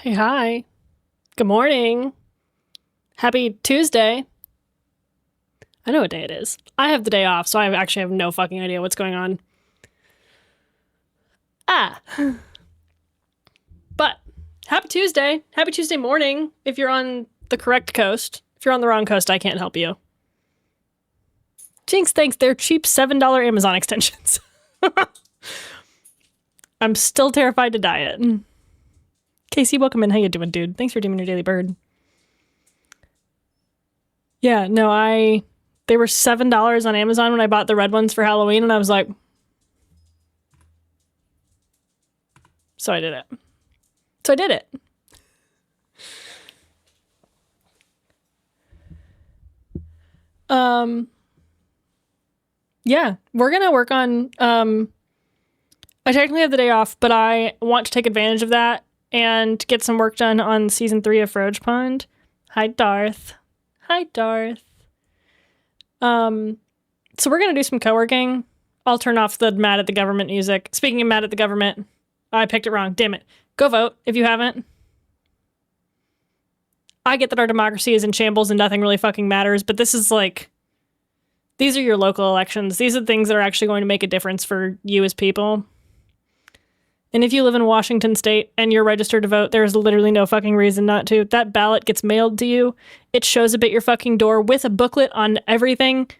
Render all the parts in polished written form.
Hey, hi. Good morning. Happy Tuesday. I know what day it is. I have the day off, so I actually have no fucking idea what's going on. Ah. But happy Tuesday. Happy Tuesday morning if you're on the correct coast. If you're on the wrong coast, I can't help you. Jinx, thanks. They're cheap $7 Amazon extensions. I'm still terrified to diet. Casey, welcome in. How you doing, dude? Thanks for doing your daily bird. Yeah, no, they were $7 on Amazon when I bought the red ones for Halloween, and I was like, so I did it. So I did it. Yeah, we're gonna work on I technically have the day off, but I want to take advantage of that and get some work done on season 3 of frogepond. Hi, Darth. Hi, Darth. So we're gonna do some co-working. I'll turn off the mad at the government music. Speaking of mad at the government, I picked it wrong. Damn it. Go vote if you haven't. I get that our democracy is in shambles and nothing really fucking matters, but this is like, these are your local elections. These are things that are actually going to make a difference for you as people. And if you live in Washington state and you're registered to vote, there's literally no fucking reason not to. That ballot gets mailed to you. It shows up at your fucking door with a booklet on everything.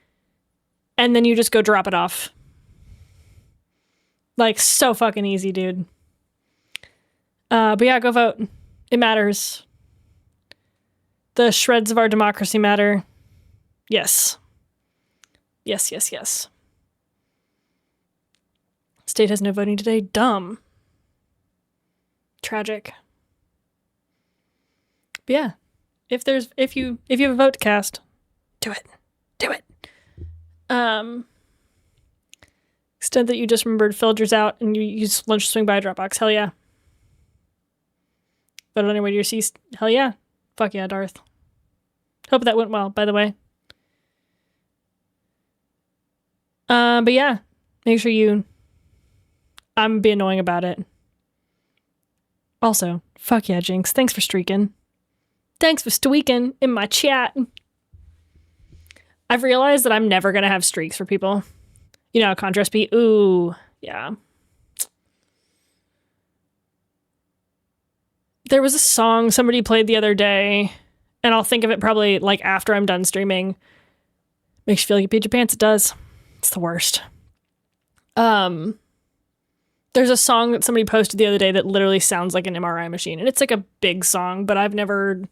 And then you just go drop it off. Like, so fucking easy, dude. But yeah, go vote. It matters. The shreds of our democracy matter. Yes. Yes, yes, yes. State has no voting today. Dumb. Tragic. But yeah. If you have a vote to cast, do it. Do it. Extent that you just remembered filters out and you use lunch to swing by a Dropbox. Hell yeah. Voted on your way to your seat. Hell yeah. Fuck yeah, Darth. Hope that went well, by the way. But yeah, make sure I'm be annoying about it. Also, fuck yeah, Jinx. Thanks for streaking. Thanks for streaking in my chat. I've realized that I'm never gonna have streaks for people. You know, contrast be, ooh, yeah. There was a song somebody played the other day, and I'll think of it probably like after I'm done streaming. Makes you feel like you peed your pants. It does. It's the worst. There's a song that somebody posted the other day that literally sounds like an MRI machine. And it's like a big song, but I've never...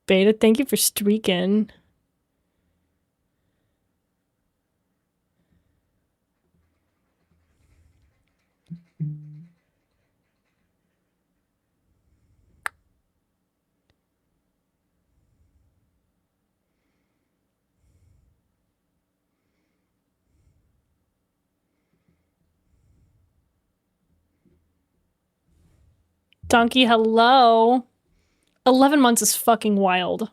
Beta, thank you for streaking. Donkey, hello. 11 months is fucking wild.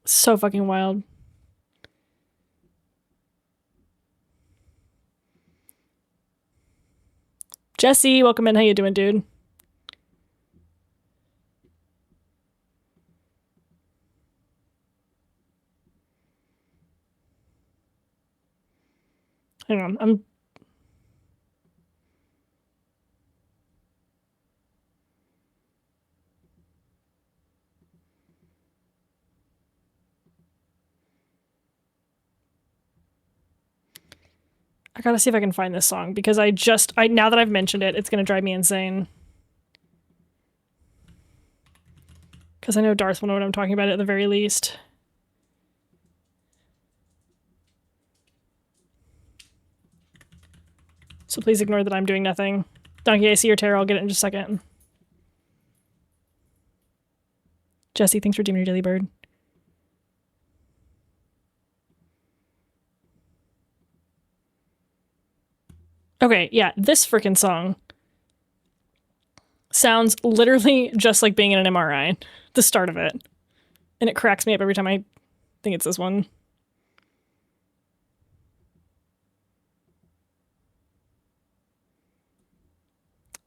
So fucking wild. Jesse, welcome in. How you doing, dude? Hang on, I gotta see if I can find this song because now that I've mentioned it, it's gonna drive me insane. Because I know Darth will know what I'm talking about at the very least. So please ignore that I'm doing nothing. Donkey, I see your terror. I'll get it in just a second. Jesse, thanks for doing your daily bird. Okay, yeah, this freaking song. sounds literally just like being in an MRI, the start of it. And it cracks me up every time I think it's this one.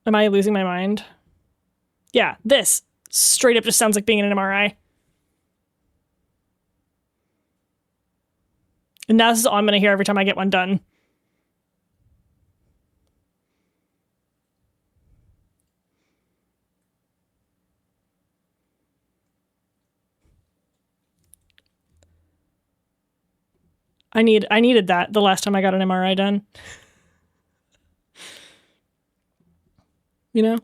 Am I losing my mind? Yeah, this straight up just sounds like being in an MRI. And now this is all I'm going to hear every time I get one done. I needed that the last time I got an MRI done. You know?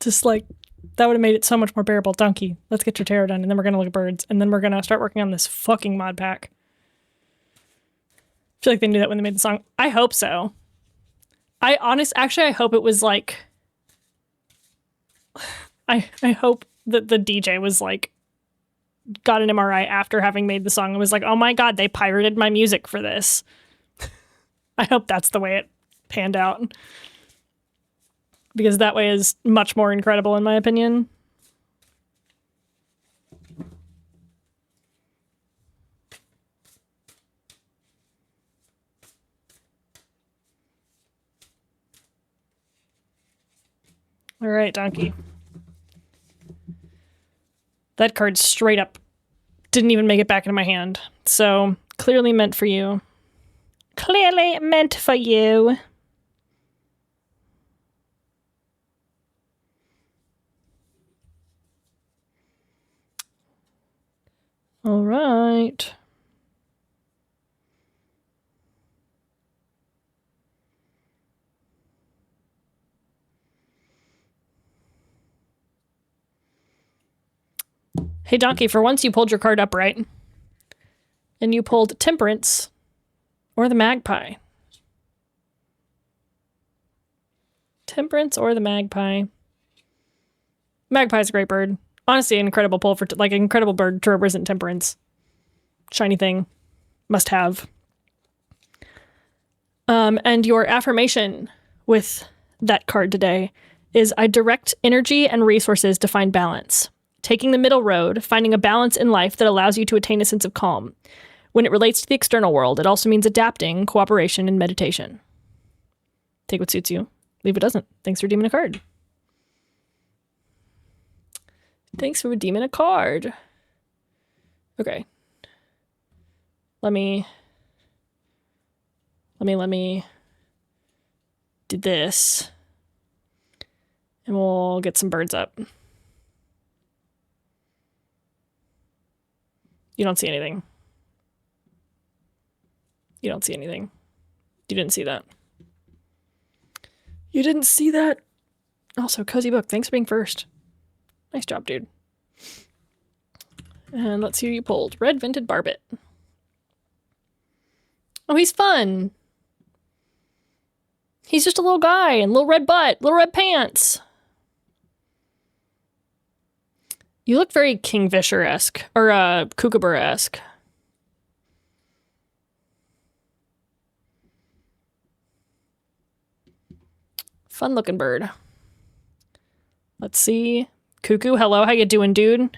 Just like, that would have made it so much more bearable. Donkey, let's get your tarot done, and then we're going to look at birds, and then we're going to start working on this fucking mod pack. I feel like they knew that when they made the song. I hope so. Actually, I hope it was like, I hope that the DJ was like, got an MRI after having made the song and was like, oh my god, they pirated my music for this. I hope that's the way it panned out. Because that way is much more incredible in my opinion. All right, Donkey. That card straight up didn't even make it back into my hand. So, clearly meant for you. Clearly meant for you. All right. Hey, Donkey, for once you pulled your card upright. And you pulled Temperance or the Magpie. Temperance or the Magpie. Magpie's a great bird. Honestly, an incredible pull for, like, an incredible bird to represent Temperance. Shiny thing. Must have. And your affirmation with that card today is, I direct energy and resources to find balance. Taking the middle road, finding a balance in life that allows you to attain a sense of calm. When it relates to the external world, it also means adapting, cooperation, and meditation. Take what suits you. Leave what doesn't. Thanks for redeeming a card. Thanks for redeeming a card. Okay. Let me do this. And we'll get some birds up. You don't see anything. You don't see anything. You didn't see that. You didn't see that? Also, Cozy Book, thanks for being first. Nice job, dude. And let's see who you pulled. Red Vented Barbet. Oh, he's fun. He's just a little guy and little red butt, little red pants. You look very Kingfisher-esque, or Kookaburra-esque. Fun looking bird. Let's see. Cuckoo, hello, how you doing, dude?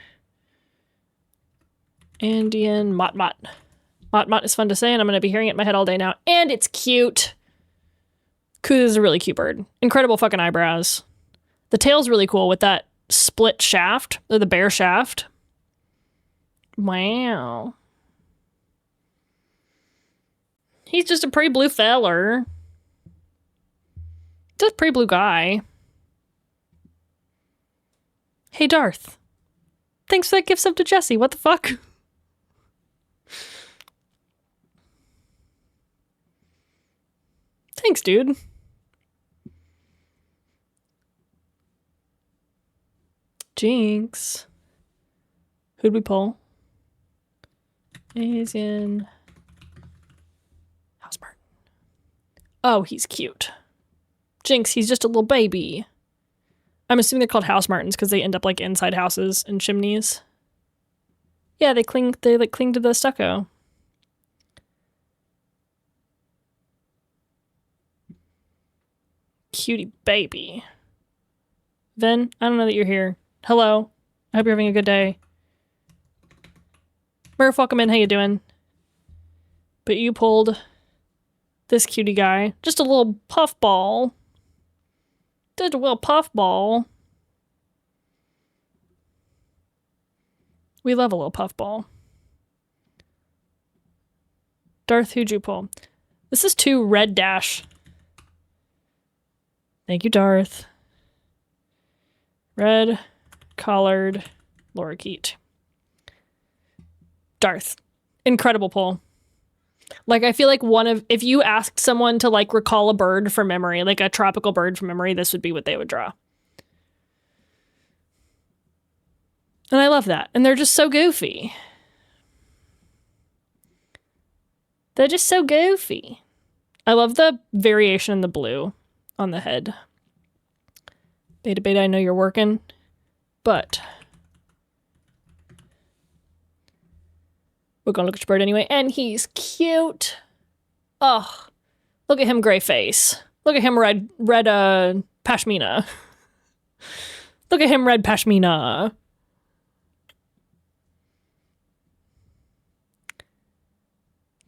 Andean Mot-Mot. Mot-Mot is fun to say, and I'm going to be hearing it in my head all day now. And it's cute. Cuckoo is a really cute bird. Incredible fucking eyebrows. The tail's really cool with that split shaft, or the bare shaft. Wow. He's just a pretty blue feller. Just a pretty blue guy. Hey, Darth. Thanks for that gift sub to Jesse. What the fuck? Thanks, dude. Jinx. Who'd we pull? Asian. House Martin. Oh, he's cute. Jinx, he's just a little baby. I'm assuming they're called house martins because they end up like inside houses and chimneys. Yeah, they like cling to the stucco. Cutie baby. Vin, I don't know that you're here. Hello. I hope you're having a good day. Murph, welcome in. How you doing? But you pulled this cutie guy. Just a little puffball. Just a little puffball. We love a little puffball. Darth, who'd you pull? This is 2 red dash. Thank you, Darth. Red, collared, lorikeet. Darth. Incredible pull. Like, I feel like if you asked someone to, like, recall a bird from memory, like a tropical bird from memory, this would be what they would draw. And I love that. And they're just so goofy. They're just so goofy. I love the variation in the blue on the head. Beta Beta, I know you're working, but we're gonna look at your bird anyway. And he's cute. Oh, look at him, gray face. Look at him, red pashmina. Look at him, red pashmina.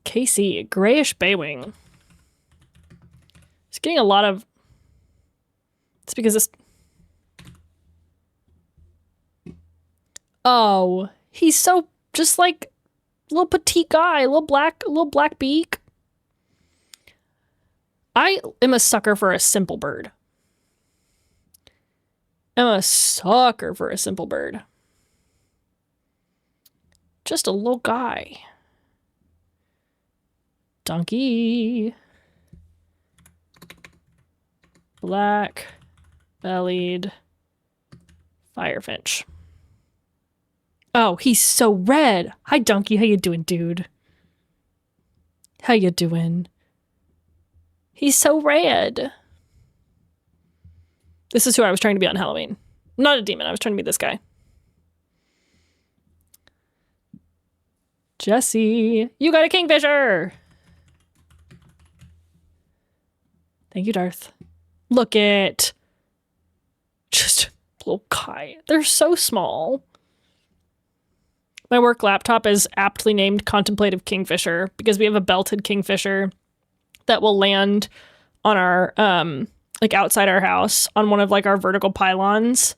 Casey, grayish baywing. It's getting a lot of... It's because this... Oh, he's so just like little petite guy, little black beak. I am a sucker for a simple bird. I'm a sucker for a simple bird. Just a little guy. Donkey. Black bellied firefinch. Oh, he's so red. Hi, Donkey. How you doing, dude? How you doing? He's so red. This is who I was trying to be on Halloween. I'm not a demon. I was trying to be this guy. Jesse, you got a kingfisher. Thank you, Darth. Look at just little guy. They're so small. My work laptop is aptly named Contemplative Kingfisher because we have a belted kingfisher that will land on our, like outside our house on one of like our vertical pylons.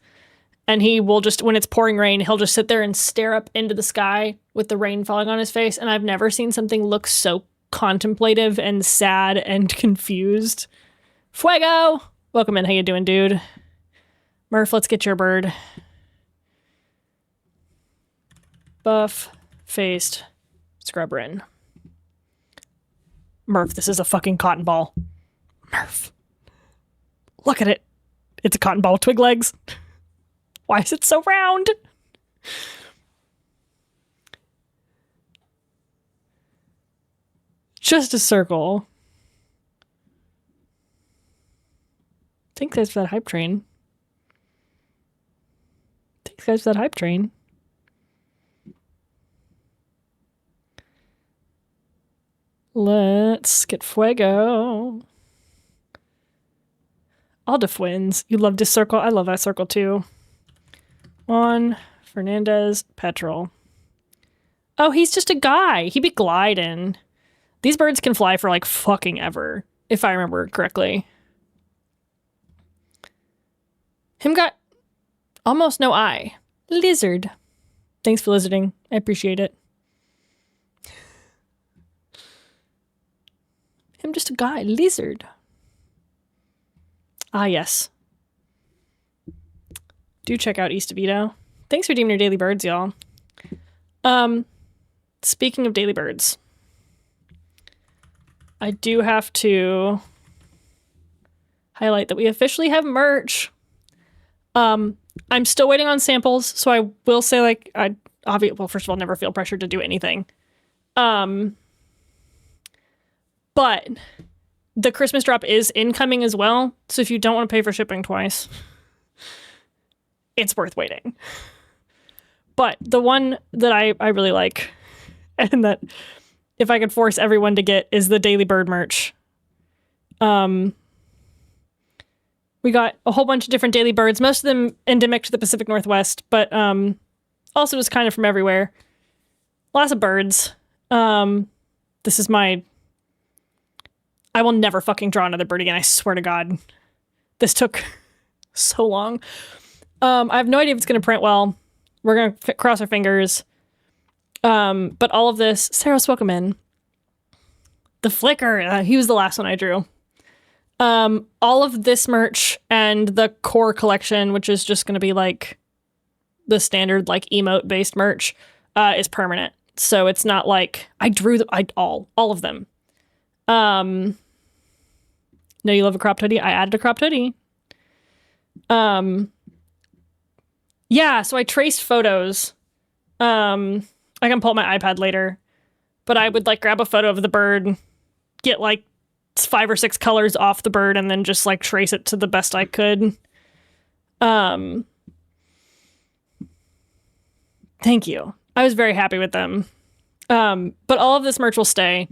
And he will just, when it's pouring rain, he'll just sit there and stare up into the sky with the rain falling on his face. And I've never seen something look so contemplative and sad and confused. Fuego! Welcome in. How you doing, dude? Murph, let's get your bird. Buff-faced scrubberin. Murph, this is a fucking cotton ball. Murph. Look at it. It's a cotton ball with twig legs. Why is it so round? Just a circle. Thanks guys for that hype train. Thanks guys for that hype train. Let's get Fuego. Aldif wins. You love this circle. I love that circle too. Juan Fernandez Petrol. Oh, he's just a guy. He be gliding. These birds can fly for like fucking ever, if I remember correctly. Him got almost no eye. Lizard. Thanks for lizarding. I appreciate it. Him just a guy. Lizard. Ah, yes. Do check out East of Vito. Thanks for redeeming your daily birds, y'all. Speaking of daily birds, I do have to highlight that we officially have merch. I'm still waiting on samples, so I will say, like, well, first of all, never feel pressured to do anything. But the Christmas drop is incoming as well, so if you don't want to pay for shipping twice, it's worth waiting. But the one that I really like, and that if I could force everyone to get, is the Daily Bird merch. We got a whole bunch of different daily birds, most of them endemic to the Pacific Northwest, but also just kind of from everywhere. Lots of birds. This is my... I will never fucking draw another bird again, I swear to God. This took so long. I have no idea if it's going to print well. We're going to cross our fingers. But all of this... Saros, welcome in. The Flicker, he was the last one I drew. All of this merch and the core collection, which is just going to be like the standard like emote-based merch, is permanent. So it's not like I drew all of them. No, you love a cropped hoodie? I added a cropped hoodie. Yeah, so I traced photos. I can pull up my iPad later, but I would like grab a photo of the bird, get like 5 or 6 colors off the bird, and then just like trace it to the best I could. Thank you. I was very happy with them. But all of this merch will stay.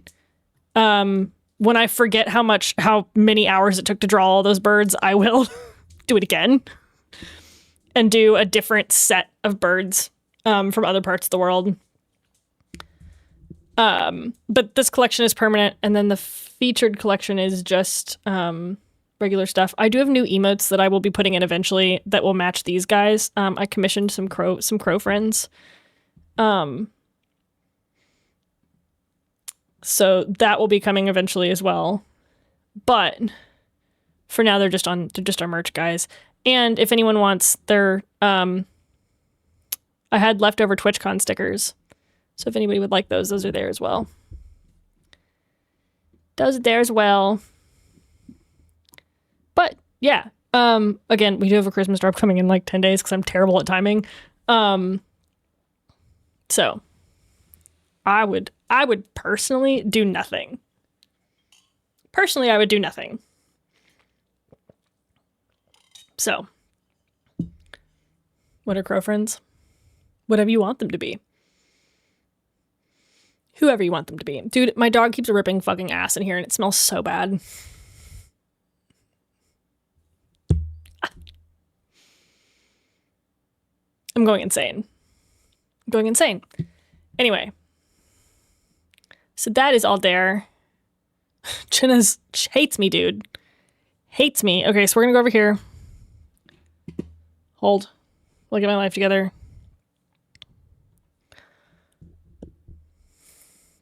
When I forget how many hours it took to draw all those birds, I will do it again and do a different set of birds from other parts of the world. But this collection is permanent, and then the featured collection is just regular stuff. I do have new emotes that I will be putting in eventually that will match these guys. I commissioned some crow friends. So that will be coming eventually as well. But for now, they're just our merch guys. And if anyone wants, I had leftover TwitchCon stickers. So if anybody would like those are there as well. Those are there as well. But yeah, again, we do have a Christmas drop coming in like 10 days because I'm terrible at timing. So I would personally do nothing. Personally, I would do nothing. So, what are crow friends? Whatever you want them to be. Whoever you want them to be. Dude, my dog keeps ripping fucking ass in here and it smells so bad. I'm going insane. Anyway. So that is all there. Chinna's hates me, dude. Hates me. Okay, so we're gonna go over here. Hold. We'll get my life together.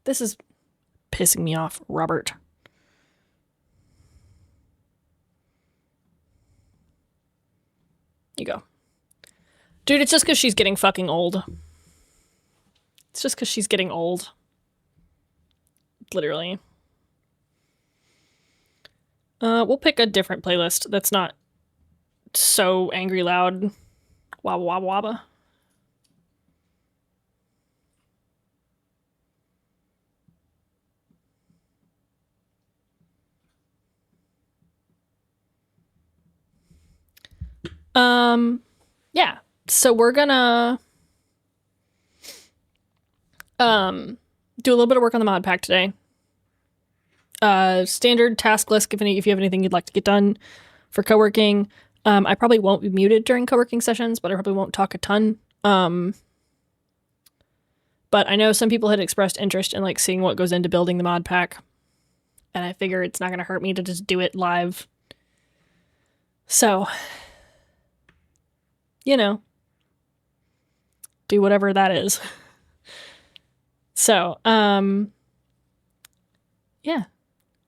This is pissing me off, Robert. You go. Dude, it's just because she's getting fucking old. It's just because she's getting old. Literally. We'll pick a different playlist that's not so angry loud. Wabba wabba wabba. Yeah. So we're gonna do a little bit of work on the mod pack today. Standard task list if you have anything you'd like to get done for co-working. I probably won't be muted during co-working sessions, but I probably won't talk a ton. But I know some people had expressed interest in like seeing what goes into building the mod pack, and I figure it's not going to hurt me to just do it live. So, you know, do whatever that is. So, yeah,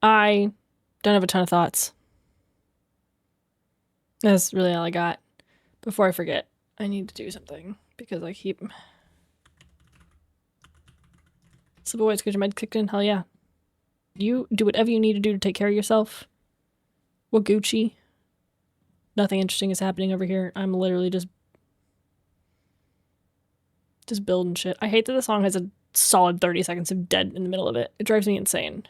I don't have a ton of thoughts. That's really all I got. Before I forget, I need to do something because I keep... Slipaway, get your med kicked in? Hell yeah. You do whatever you need to do to take care of yourself. We're Gucci. Nothing interesting is happening over here. I'm literally just building shit. I hate that the song has a solid 30 seconds of dead in the middle of it. It drives me insane.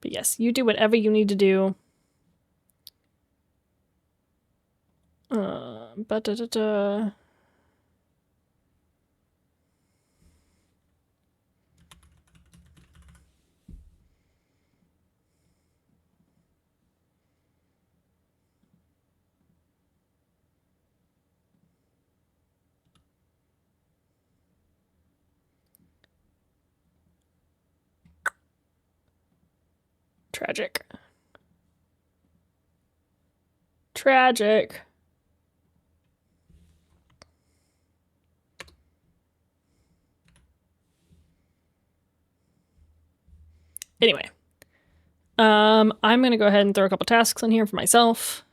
But yes, you do whatever you need to do. Tragic. Tragic. Anyway, I'm gonna go ahead and throw a couple tasks in here for myself.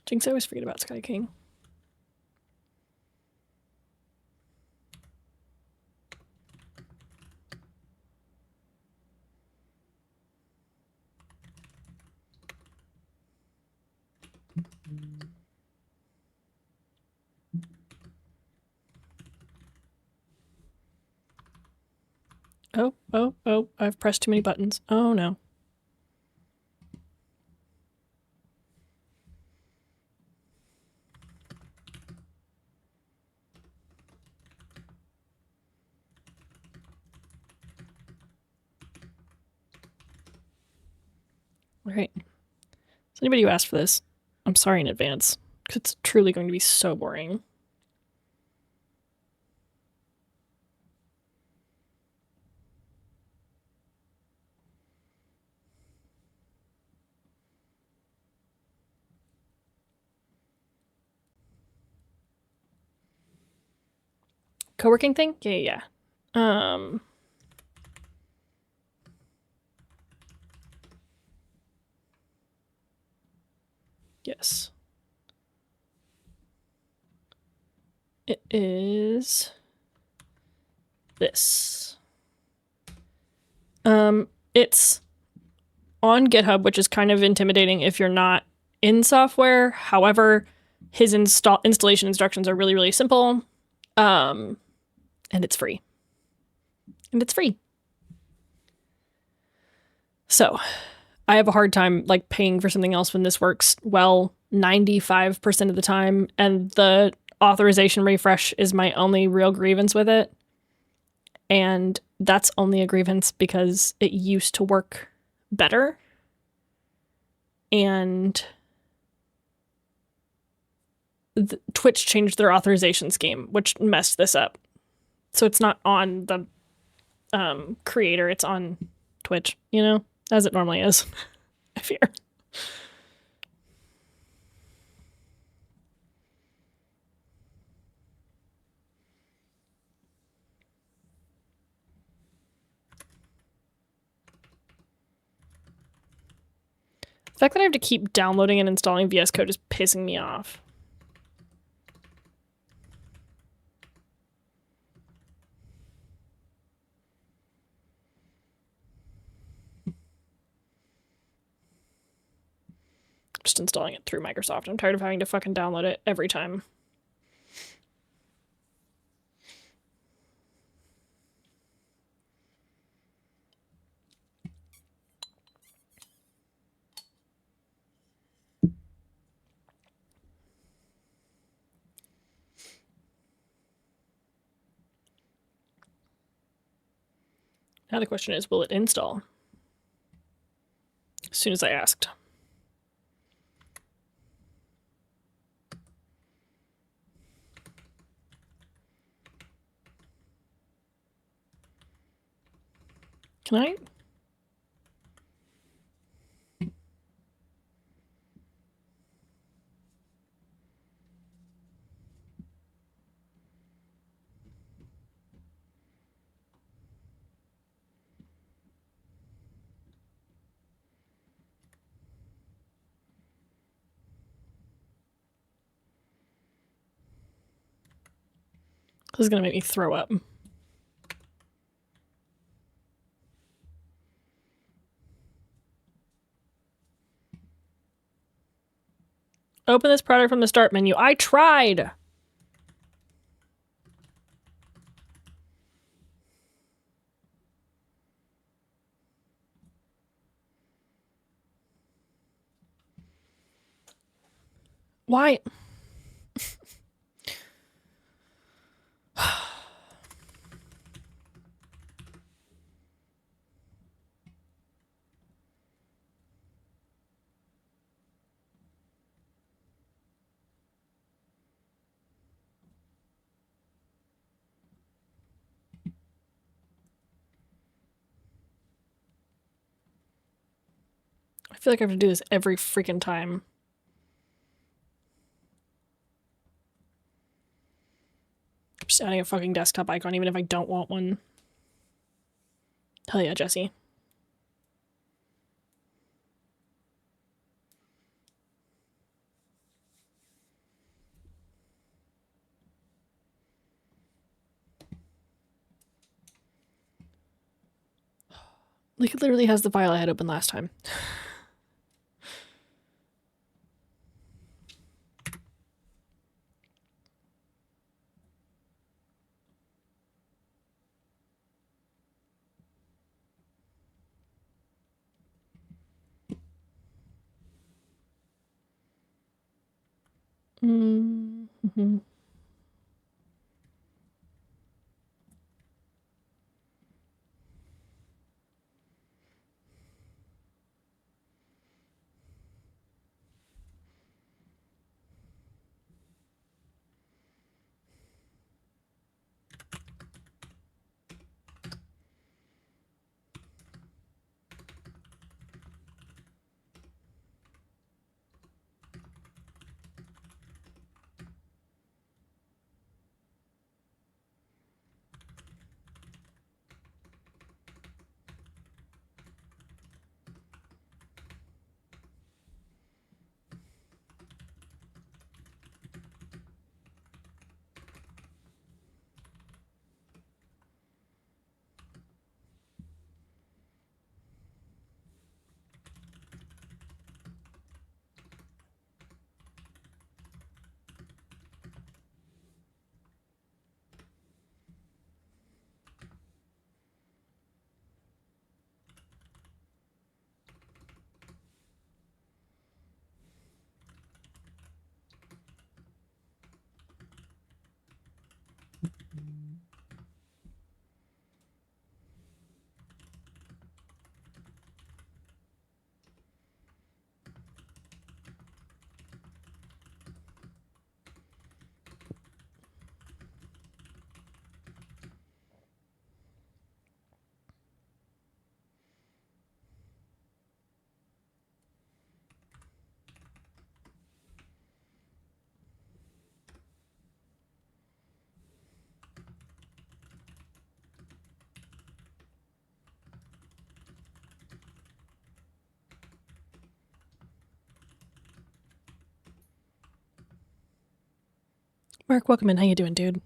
Jinx, I always forget about Sky King. Oh, I've pressed too many buttons. Oh no. All right. So anybody who asked for this, I'm sorry in advance, because it's truly going to be so boring. Co-working thing? Yeah. Yes. It is this. It's on GitHub, which is kind of intimidating if you're not in software. However, his installation instructions are really, really simple. And it's free. So I have a hard time like paying for something else when this works well 95% of the time, and the authorization refresh is my only real grievance with it. And that's only a grievance because it used to work better. And Twitch changed their authorization scheme, which messed this up. So it's not on the creator, it's on Twitch, you know, as it normally is, I fear. The fact that I have to keep downloading and installing VS Code is pissing me off. Just installing it through Microsoft. I'm tired of having to fucking download it every time. Now the question is, will it install? As soon as I asked. Can I? This is gonna make me throw up. Open this product from the start menu. I tried! Why? I feel like I have to do this every freaking time. I'm just adding a fucking desktop icon even if I don't want one. Hell yeah, Jesse. Like, it literally has the file I had open last time. Mm-hmm. Mark, welcome in. How you doing, dude?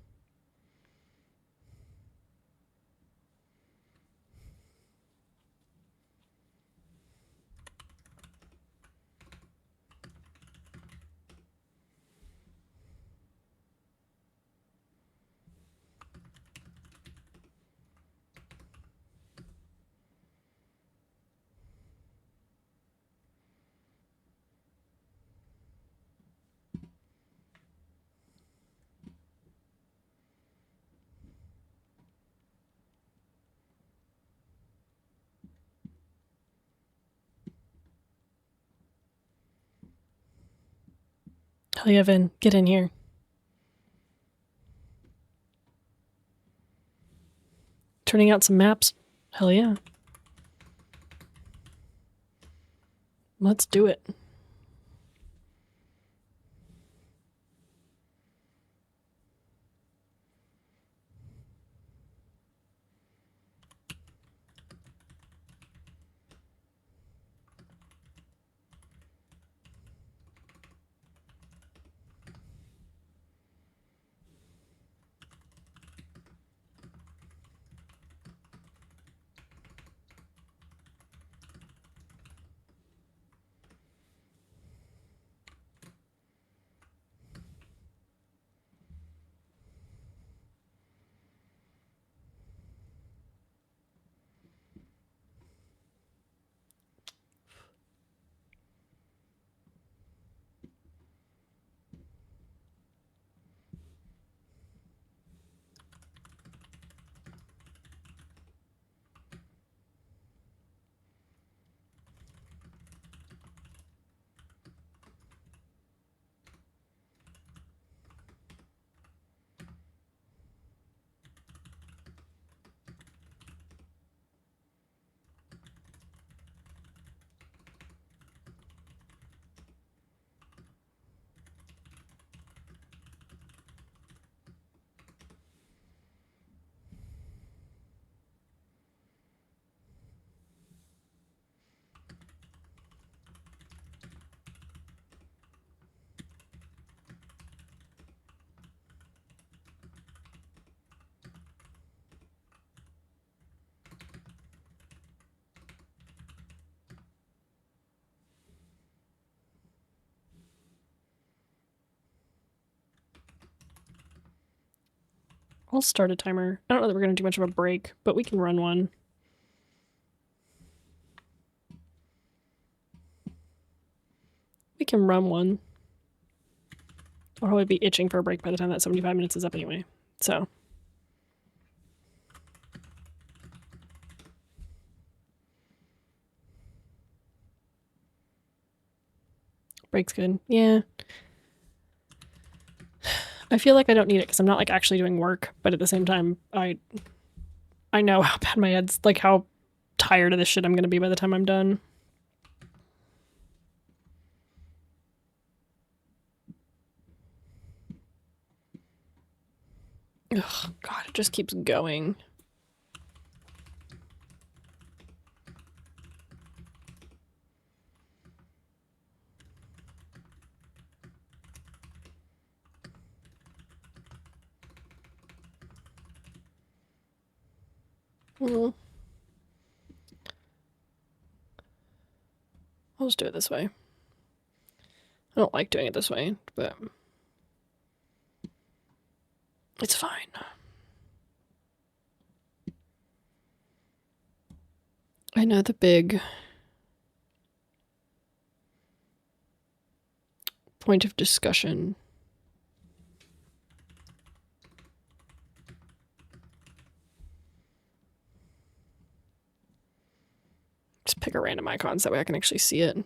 Hell yeah, Vin. Get in here. Turning out some maps. Hell yeah. Let's do it. I'll start a timer. I don't know that we're going to do much of a break, but we can run one. We can run one. I'll probably be itching for a break by the time that 75 minutes is up anyway. So. Break's good. Yeah. I feel like I don't need it because I'm not like actually doing work, but at the same time, I know how bad my head's, like how tired of this shit I'm going to be by the time I'm done. Ugh, God, it just keeps going. Well, I'll just do it this way. I don't like doing it this way, but it's fine. I know the big point of discussion. Just pick a random icon so that way I can actually see it.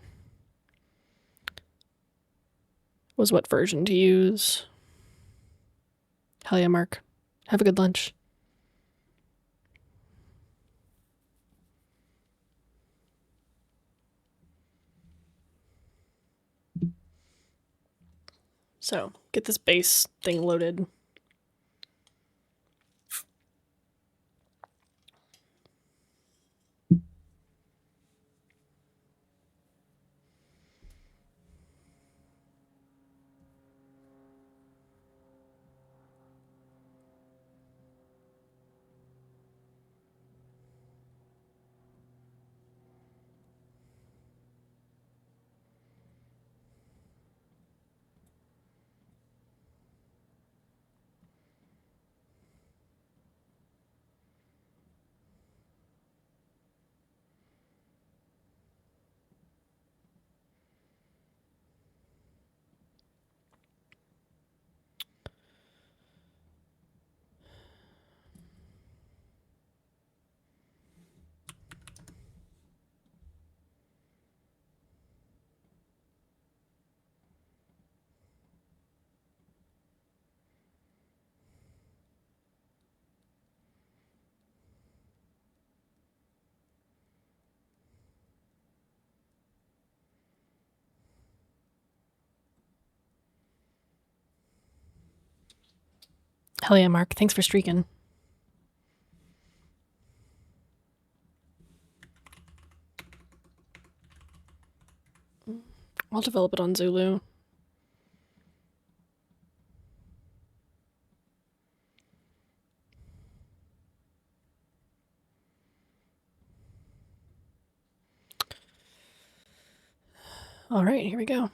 Was what version to use. Hell yeah, Mark. Have a good lunch. So, get this base thing loaded. Hell yeah, Mark. Thanks for streaking. I'll develop it on Zulu. All right, here we go.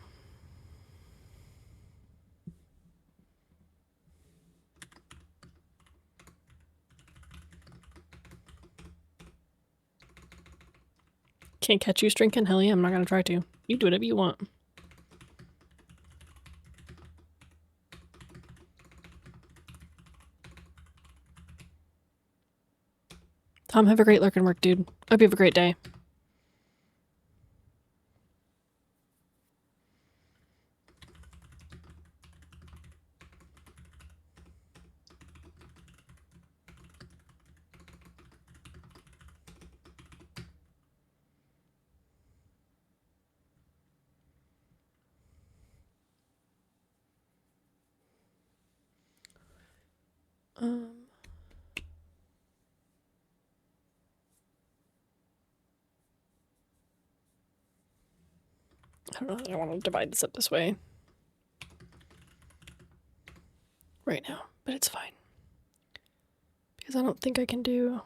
Can't catch you drinking? Hell yeah, I'm not gonna try to. You do whatever you want. Tom, have a great lurk and work, dude. Hope you have a great day. I don't know. I don't want to divide this up this way right now, but it's fine. Because I don't think I can do...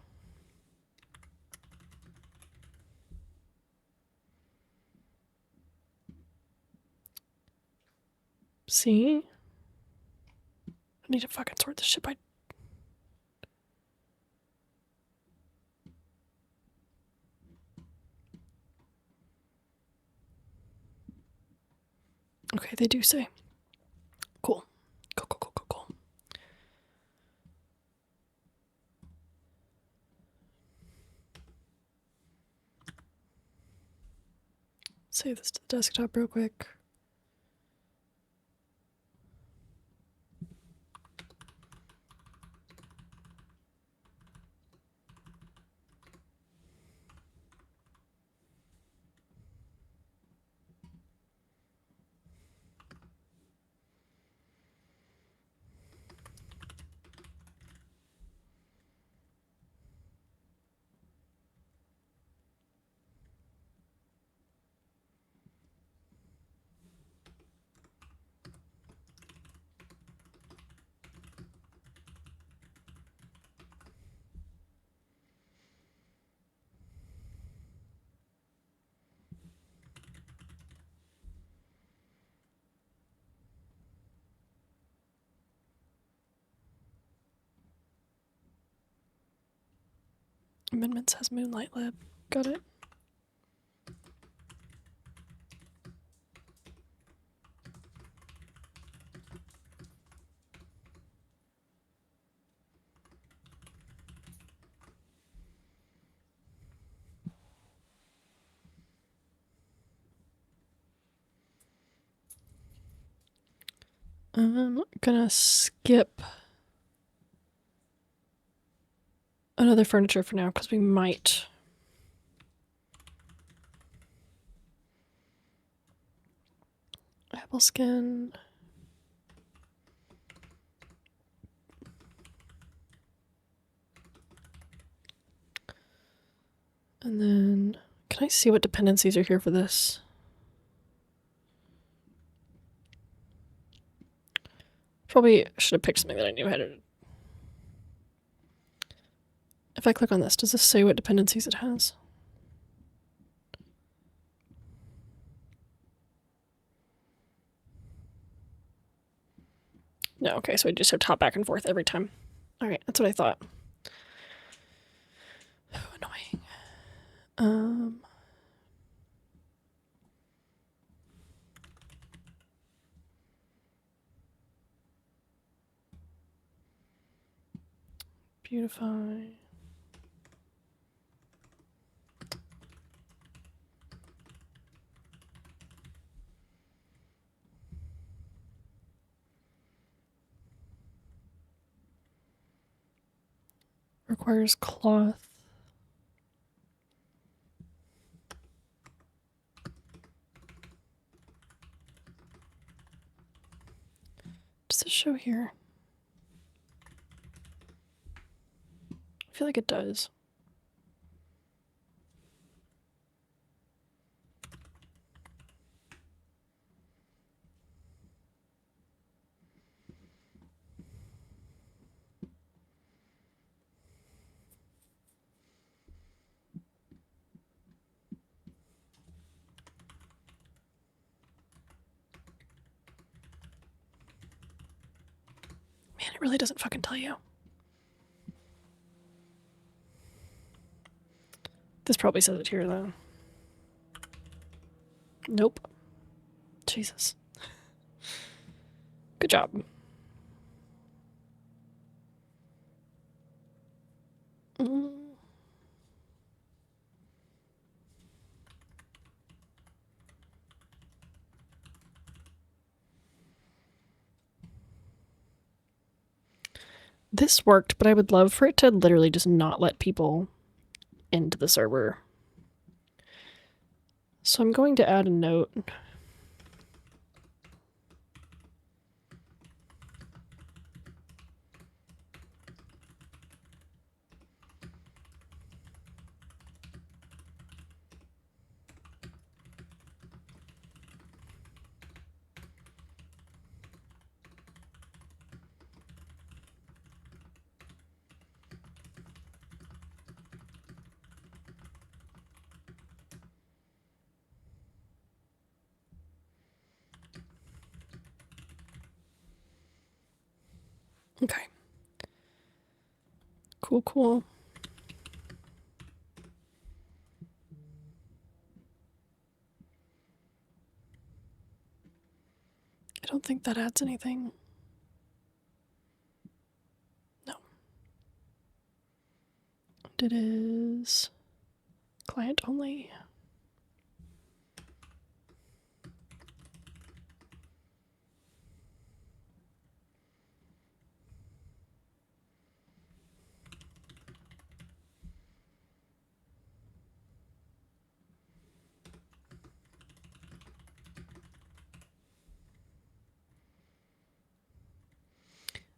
See? I need to fucking sort this shit by... Okay, they do say. Cool. Cool, cool, cool, cool, cool. Save this to the desktop real quick. Amendments has Moonlight Lab. Got it. I'm gonna skip another furniture for now because we might. Apple skin. And then, can I see what dependencies are here for this? Probably should have picked something that I knew how to. If I click on this, does this say what dependencies it has? No, okay, so I just have top back and forth every time. Alright, that's what I thought. Oh, annoying. Beautify. Requires cloth. Does it show here? feel like it does. Man, it really doesn't fucking tell you. This probably says it here, though. Nope. Jesus. Good job. This worked, but I would love for it to literally just not let people into the server. So I'm going to add a note. Okay. Cool, cool. I don't think that adds anything. No. It is client only.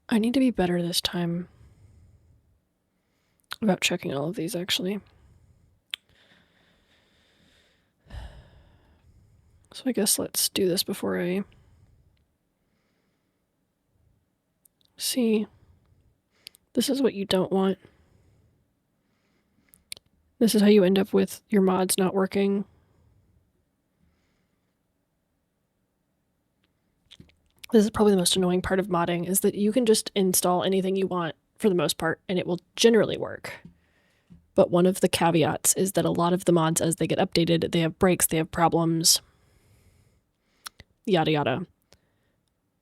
I need to be better this time about checking all of these, actually. So I guess let's do this before I see. This is what you don't want. This is how you end up with your mods not working. This is probably the most annoying part of modding, is that you can just install anything you want for the most part, and it will generally work. But one of the caveats is that a lot of the mods, as they get updated, they have breaks, they have problems, yada yada.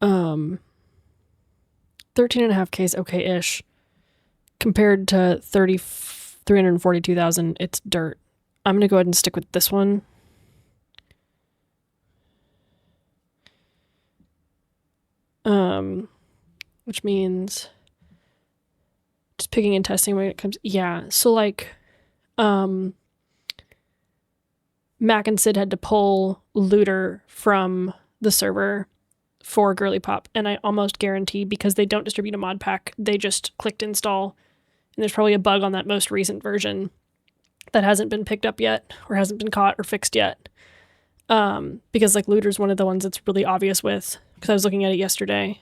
13.5K is okay-ish. Compared to 342,000, it's dirt. I'm gonna go ahead and stick with this one. Which means just picking and testing when it comes. Yeah, so like, Mac and Sid had to pull Looter from the server for Girly Pop, and I almost guarantee, because they don't distribute a mod pack, they just clicked install, and there's probably a bug on that most recent version that hasn't been picked up yet, or hasn't been caught or fixed yet. Because like Looter's one of the ones that's really obvious with, because I was looking at it yesterday.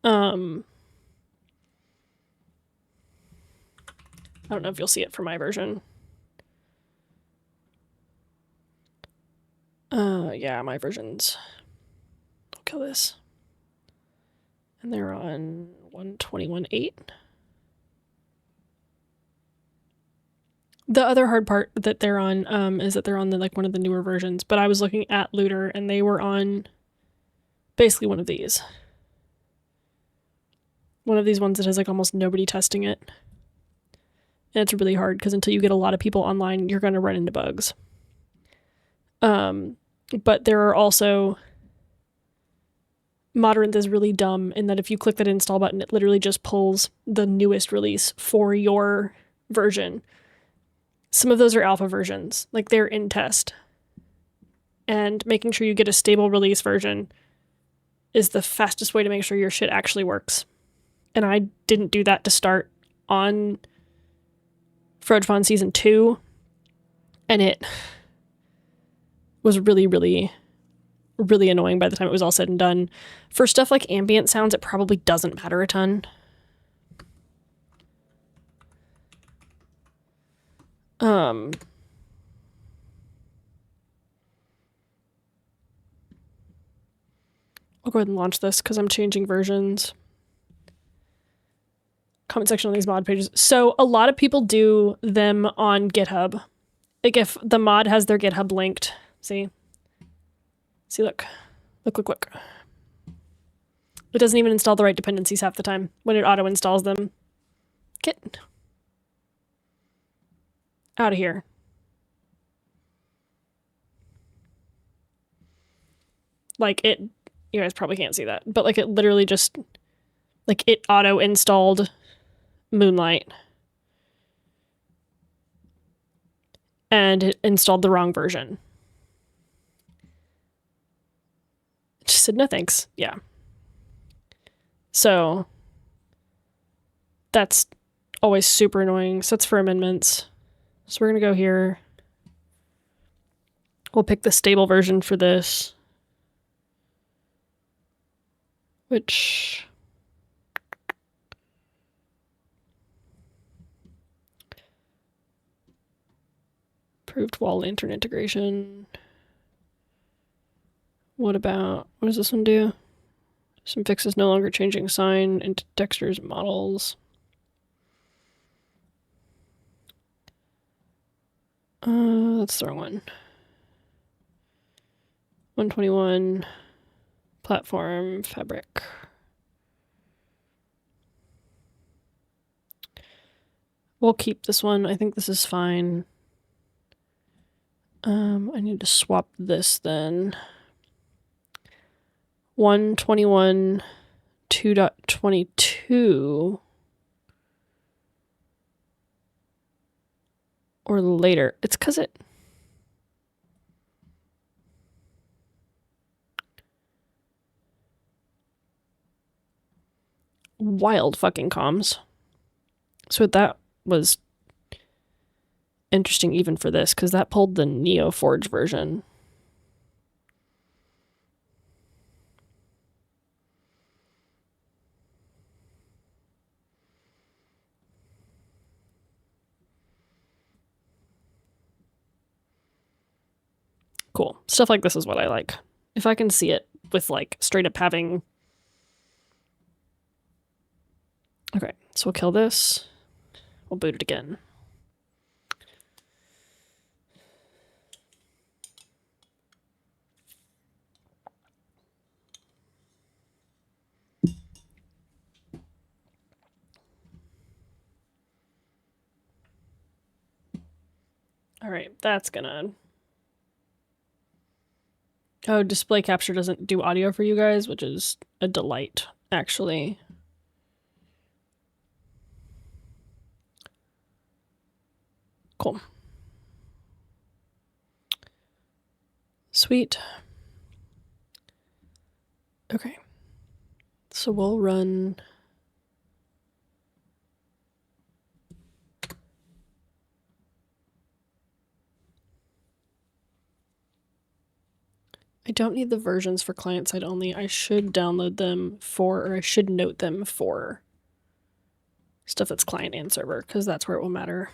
I don't know if you'll see it for my version. Yeah, my versions. I'll kill this. And they're on 121.8. The other hard part that they're on is that they're on the like one of the newer versions, but I was looking at Looter and they were on basically one of these. One of these ones that has like almost nobody testing it. And it's really hard because until you get a lot of people online, you're going to run into bugs. But there are also... Modrinth is really dumb in that if you click that install button, it literally just pulls the newest release for your version. Some of those are alpha versions, like they're in test. And making sure you get a stable release version is the fastest way to make sure your shit actually works. And I didn't do that to start on frogepond season 2, and it was really, really, really annoying by the time it was all said and done. For stuff like ambient sounds, it probably doesn't matter a ton. I'll go ahead and launch this because I'm changing versions. Comment section on these mod pages. So a lot of people do them on GitHub. Like if the mod has their GitHub linked, see, look. It doesn't even install the right dependencies half the time when it auto installs them. Get out of here. Like it, you guys probably can't see that, but like it literally just, like it auto installed Moonlight and it installed the wrong version. It just said no thanks. Yeah. So that's always super annoying. So that's for amendments. So we're gonna go here. We'll pick the stable version for this, which approved wall lantern integration. What does this one do? Some fixes, no longer changing sign into textures and models. That's the wrong one. 121 platform fabric. We'll keep this one. I think this is fine. I need to swap this then. 121 2.22 or later. It's because it wild fucking comms. So that was interesting even for this, because that pulled the NeoForge version. Cool. Stuff like this is what I like. If I can see it with like straight up having... Okay, so we'll kill this. We'll boot it again. All right, that's gonna... Oh, display capture doesn't do audio for you guys, which is a delight, actually. Cool. Sweet. Okay. So we'll run... I don't need the versions for client side only. I should download them for, or I should note them for stuff that's client and server, because that's where it will matter.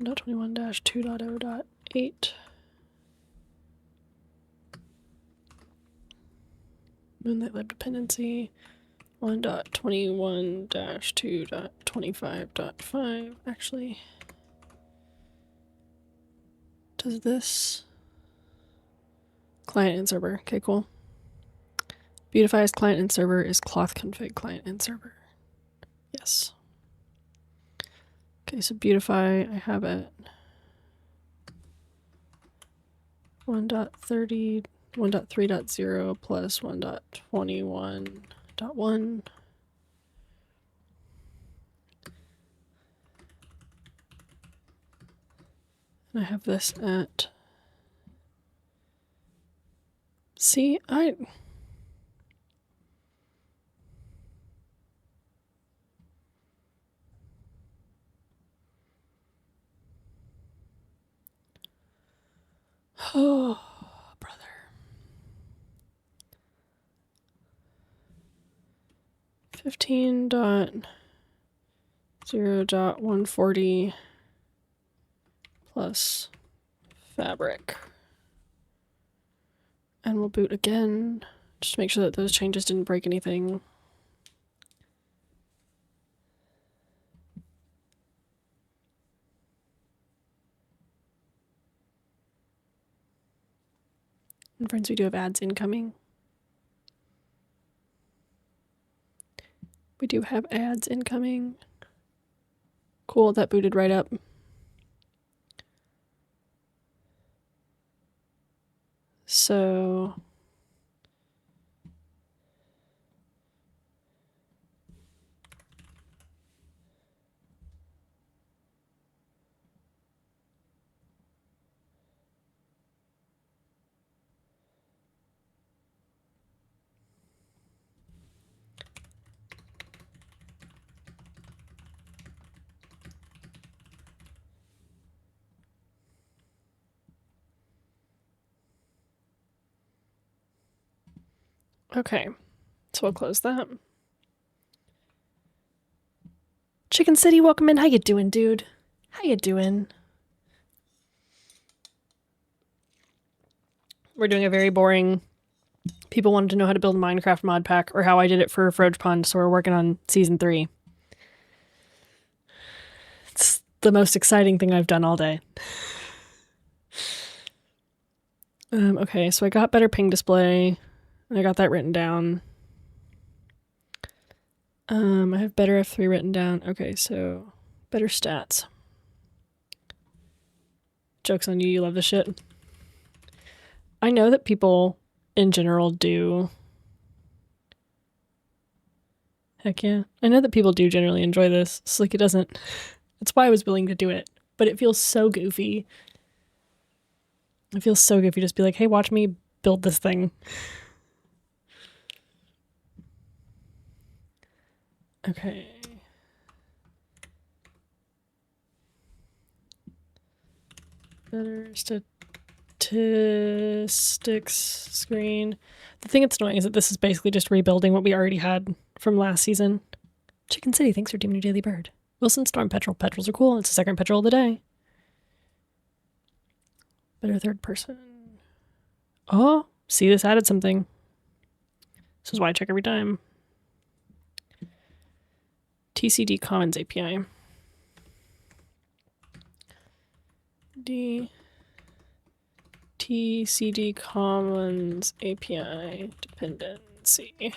1.21-2.0.8. Moonlight Lab dependency. 1.21-2.25.5. Actually, does this client and server? Okay, cool. Beautify as client and server is cloth config client and server. Yes. Okay, so Beautify, I have it 1.30, 1.3.0 plus 1.21.1. And I have this at... See, Oh, brother. 15.0.140 plus fabric. And we'll boot again, just to make sure that those changes didn't break anything. And friends, we do have ads incoming. We do have ads incoming. Cool, that booted right up. So okay, so we'll close that. Chicken City, welcome in. How you doing, dude? How you doing? We're doing a very boring. People wanted to know how to build a Minecraft mod pack or how I did it for frogepond, so we're working on season 3. It's the most exciting thing I've done all day. Okay, so I got better ping display. I got that written down. I have better F3 written down. Okay, so better stats. Joke's on you, you love this shit. I know that people in general do. Heck yeah. I know that people do generally enjoy this. It's like it doesn't. That's why I was willing to do it. But it feels so goofy. It feels so goofy just be like, hey, watch me build this thing. Okay. Better statistics screen. The thing that's annoying is that this is basically just rebuilding what we already had from last season. Chicken City, thanks for Team New Daily Bird. Wilson Storm Petrol. Petrels are cool. It's the second petrol of the day. Better third person. Oh, see, this added something. This is why I check every time. TCD Commons API. TCD Commons API dependency.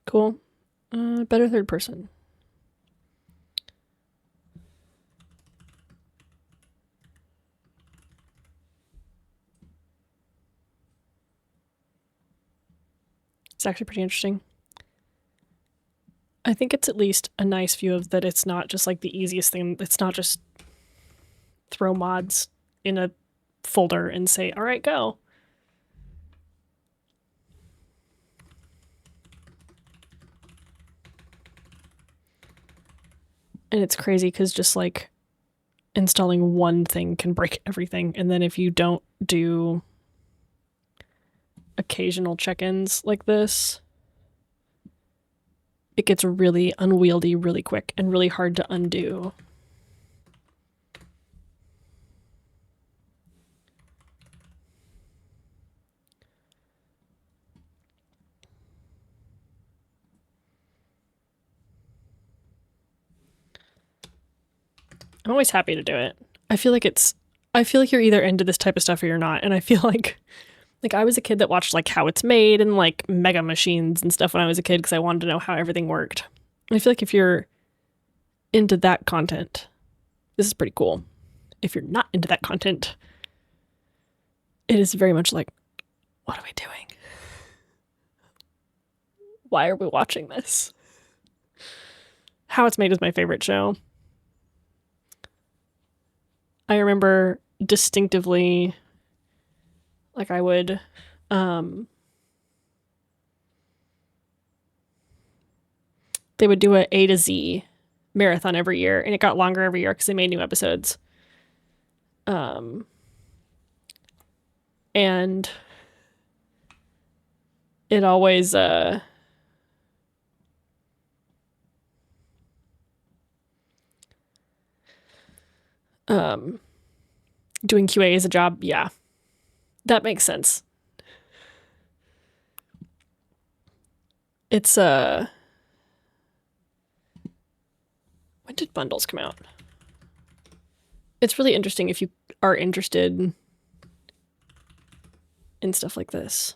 Cool. Better third person. It's actually pretty interesting. I think it's at least a nice view of that it's not just like the easiest thing. It's not just throw mods in a folder and say, all right, go. And it's crazy because just like installing one thing can break everything. And then if you don't do occasional check-ins like this, it gets really unwieldy really quick and really hard to undo. I'm always happy to do it. I feel like you're either into this type of stuff or you're not. And I feel like I was a kid that watched like how it's made and like Mega Machines and stuff when I was a kid because I wanted to know how everything worked. And I feel like if you're into that content, this is pretty cool. If you're not into that content, it is very much like, what are we doing? Why are we watching this? How It's Made is my favorite show. I remember distinctively, like I would, they would do a to Z marathon every year, and it got longer every year because they made new episodes. And it always doing QA is a job. Yeah, that makes sense. It's when did bundles come out? It's really interesting if you are interested in stuff like this.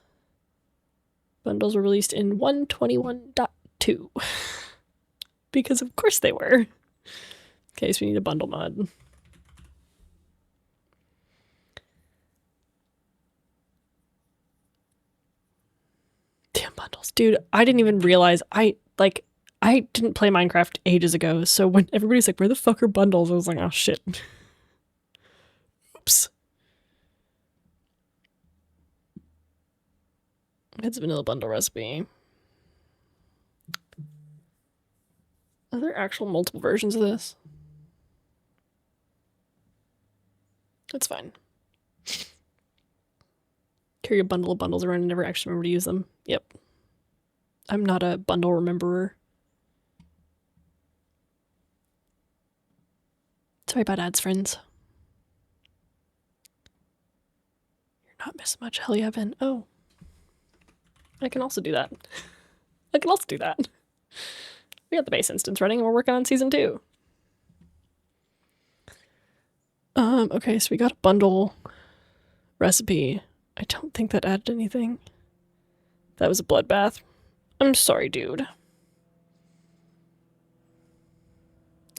Bundles were released in 1.21.2 because of course they were. Okay, so we need a bundle mod. Damn bundles. Dude, I didn't even realize I didn't play Minecraft ages ago, so when everybody's like, where the fuck are bundles? I was like, oh shit. Oops. It's a vanilla bundle recipe. Are there actual multiple versions of this? That's fine. Carry a bundle of bundles around and never actually remember to use them. Yep. I'm not a bundle rememberer. Sorry about ads, friends. You're not missing much. Hell yeah, Ben. Oh. I can also do that. I can also do that. We got the base instance running and we're working on season 2. Okay, so we got a bundle recipe. I don't think that added anything. That was a bloodbath. I'm sorry, dude.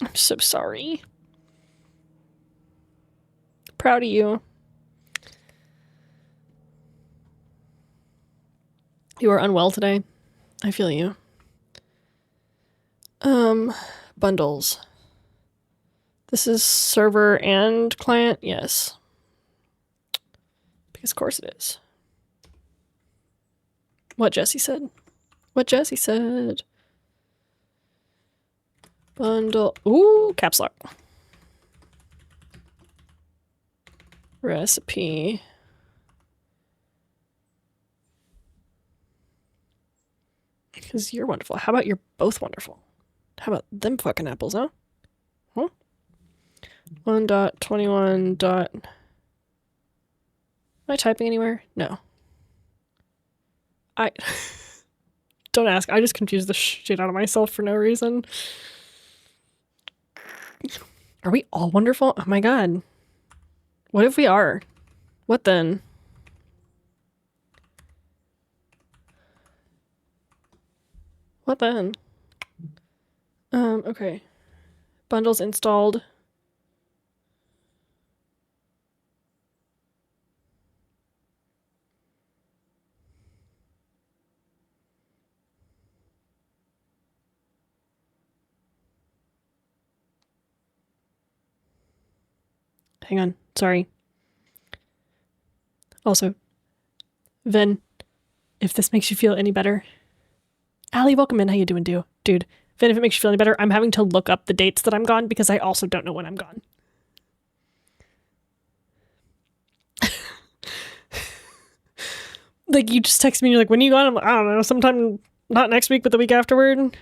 I'm so sorry. Proud of you. You are unwell today. I feel you. Bundles. This is server and client? Yes. Because of course it is. What Jesse said. What Jesse said. Bundle. Ooh, caps lock. Recipe. Because you're wonderful. How about you're both wonderful? How about them fucking apples, huh? Huh? 1.21. Am I typing anywhere? No. Don't ask. I just confused the shit out of myself for no reason. Are we all wonderful? Oh my god. What if we are? What then? What then? Okay. Bundles installed. Hang on. Sorry. Also, Ven, if this makes you feel any better. Allie, welcome in. How you doing, dude? Ven, if it makes you feel any better, I'm having to look up the dates that I'm gone because I also don't know when I'm gone. Like, you just text me and you're like, when are you gone? I'm like, I don't know, sometime not next week, but the week afterward.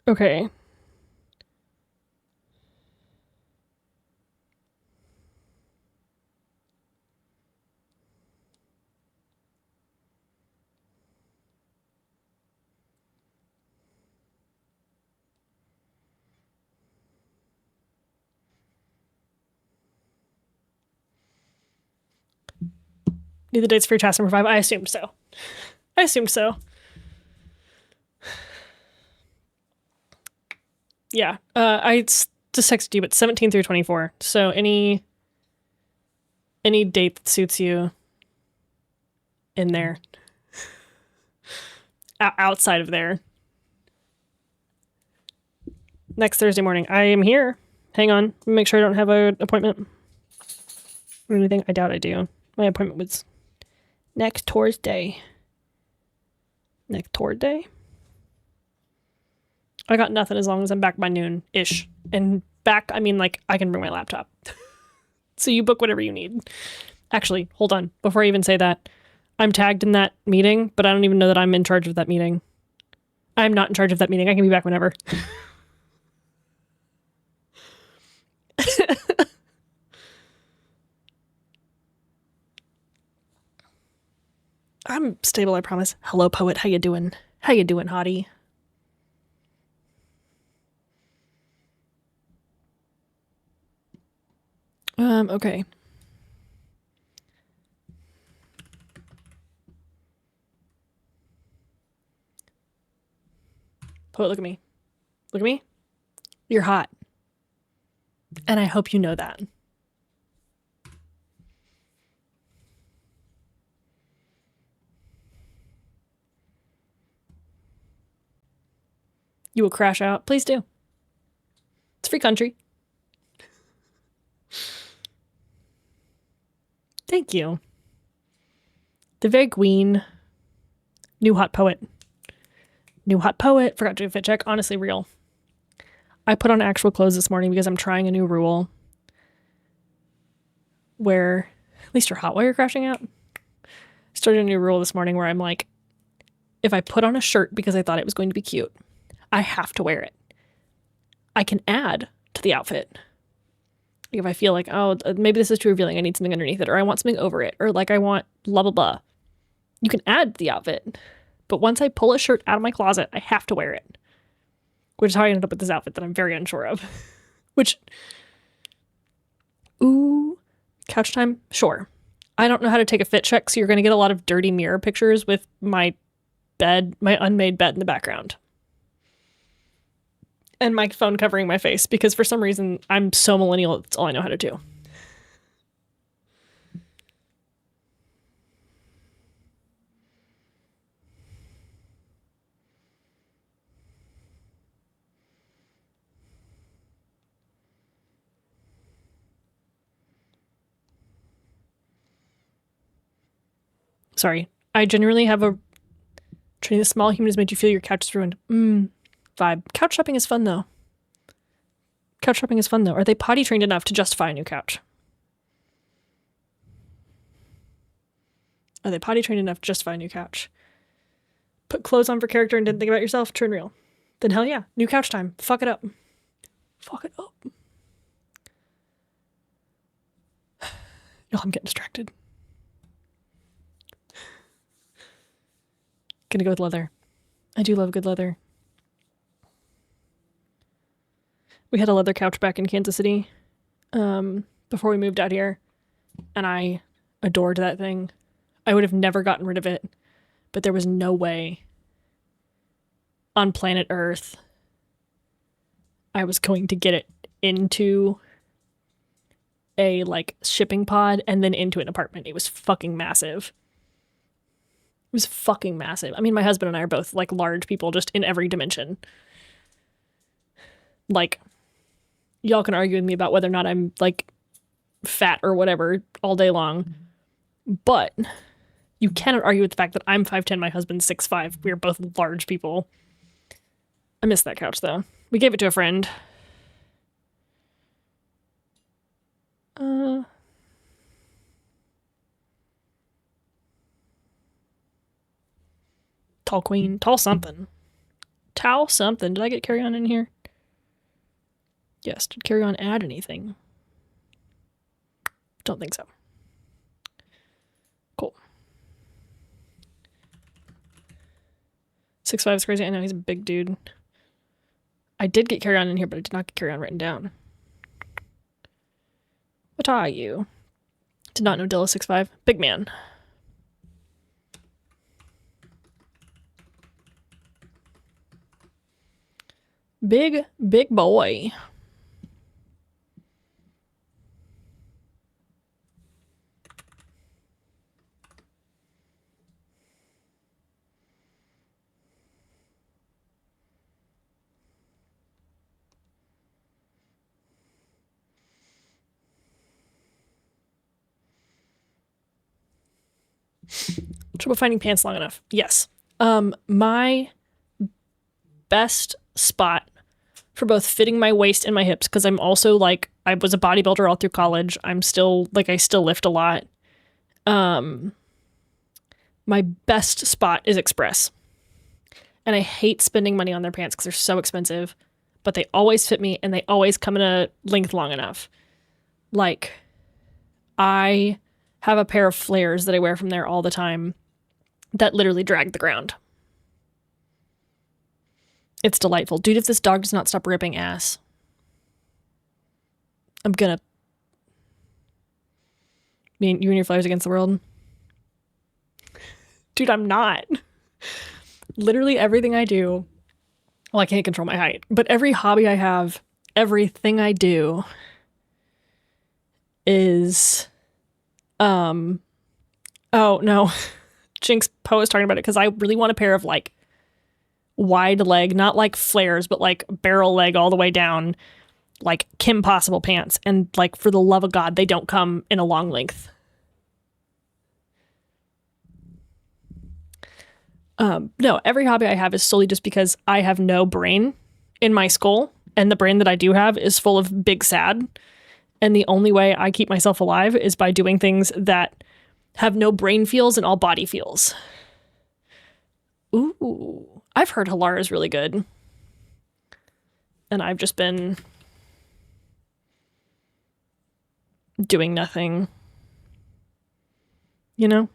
Okay. Need the dates for your task number 5? I assumed so. I assumed so. Yeah. I just texted you, but 17 through 24. So any date that suits you in there. Outside of there. Next Thursday morning. I am here. Hang on. Make sure I don't have an appointment. Or anything. I doubt I do. My appointment was next Thursday. Next tour day? I got nothing as long as I'm back by noon-ish. And back, I mean, like, I can bring my laptop. So you book whatever you need. Actually, hold on. Before I even say that, I'm tagged in that meeting, but I don't even know that I'm in charge of that meeting. I'm not in charge of that meeting. I can be back whenever. I'm stable, I promise. Hello, poet. How you doing? How you doing, hottie? Okay. Poet, look at me. Look at me. You're hot. And I hope you know that. You will crash out. Please do. It's free country. Thank you. The very queen. New hot poet. New hot poet. Forgot to do a fit check. Honestly, real. I put on actual clothes this morning because I'm trying a new rule where, at least you're hot while you're crashing out. Started a new rule this morning where I'm like, if I put on a shirt because I thought it was going to be cute, I have to wear it. I can add to the outfit. If I feel like, oh, maybe this is too revealing, I need something underneath it, or I want something over it, or like I want blah, blah, blah. You can add to the outfit. But once I pull a shirt out of my closet, I have to wear it. Which is how I ended up with this outfit that I'm very unsure of. Which, ooh, couch time? Sure. I don't know how to take a fit check, so you're going to get a lot of dirty mirror pictures with my bed, my unmade bed in the background. And my phone covering my face, because for some reason, I'm so millennial, it's all I know how to do. Sorry. I genuinely have a training the small human has made you feel your couch is ruined. Vibe. Couch shopping is fun, though. Couch shopping is fun, though. Are they potty trained enough to justify a new couch? Are they potty trained enough to justify a new couch? Put clothes on for character and didn't think about yourself? Turn real. Then hell yeah. New couch time. Fuck it up. Fuck it up. Yo, I'm getting distracted. Gonna go with leather. I do love good leather. We had a leather couch back in Kansas City before we moved out here, and I adored that thing. I would have never gotten rid of it, but there was no way on planet Earth I was going to get it into a like shipping pod and then into an apartment. It was fucking massive. It was fucking massive. I mean, my husband and I are both like large people just in every dimension. Like, y'all can argue with me about whether or not I'm like fat or whatever all day long. But you cannot argue with the fact that I'm 5'10", my husband's 6'5". We are both large people. I miss that couch though. We gave it to a friend. Tall queen. Tall something. Towel something. Did I get carry on in here? Yes. Did carry on add anything? Don't think so. Cool. 6'5" is crazy. I know he's a big dude. I did get carry on in here, but I did not get carry on written down. What are you? Did not know Dilla 6'5". Big man. Big boy. Trouble finding pants long enough. Yes. My best spot for both fitting my waist and my hips, because I'm also like, I was a bodybuilder all through college. I'm still like, I still lift a lot. My best spot is Express. And I hate spending money on their pants because they're so expensive, but they always fit me and they always come in a length long enough. Like, I have a pair of flares that I wear from there all the time that literally drag the ground. It's delightful. Dude, if this dog does not stop ripping ass, I'm gonna... You and your flares against the world? Dude, I'm not. Literally everything I do... Well, I can't control my height, but every hobby I have, everything I do is... Oh, no. Jinx Poe was talking about it because I really want a pair of, like, wide leg, not like flares, but like barrel leg all the way down, like Kim Possible pants. And like, for the love of God, they don't come in a long length. No, every hobby I have is solely just because I have no brain in my skull, and the brain that I do have is full of big sad. And the only way I keep myself alive is by doing things that have no brain feels and all body feels. Ooh, I've heard Halar is really good. And I've just been doing nothing, you know?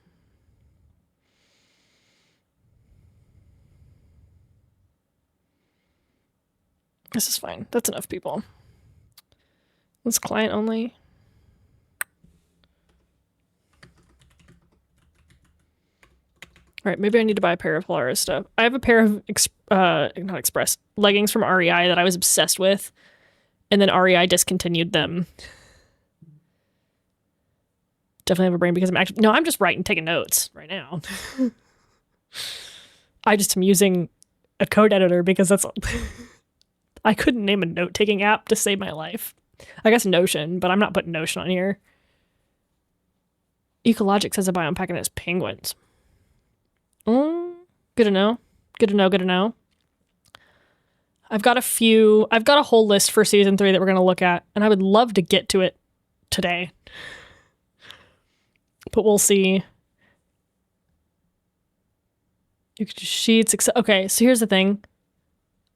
This is fine. That's enough people. This client only. All right, maybe I need to buy a pair of Hilarious stuff. I have a pair of not Express leggings from REI that I was obsessed with, and then REI discontinued them. Definitely have a brain because I'm just writing, taking notes right now. I just am using a code editor because that's I couldn't name a note-taking app to save my life. I guess Notion, but I'm not putting Notion on here. Ecologic says I buy on packing as penguins. Good to know. Good to know. Good to know. I've got a whole list for season 3 that we're going to look at, and I would love to get to it today. But we'll see. You could just sheets. Okay, so here's the thing.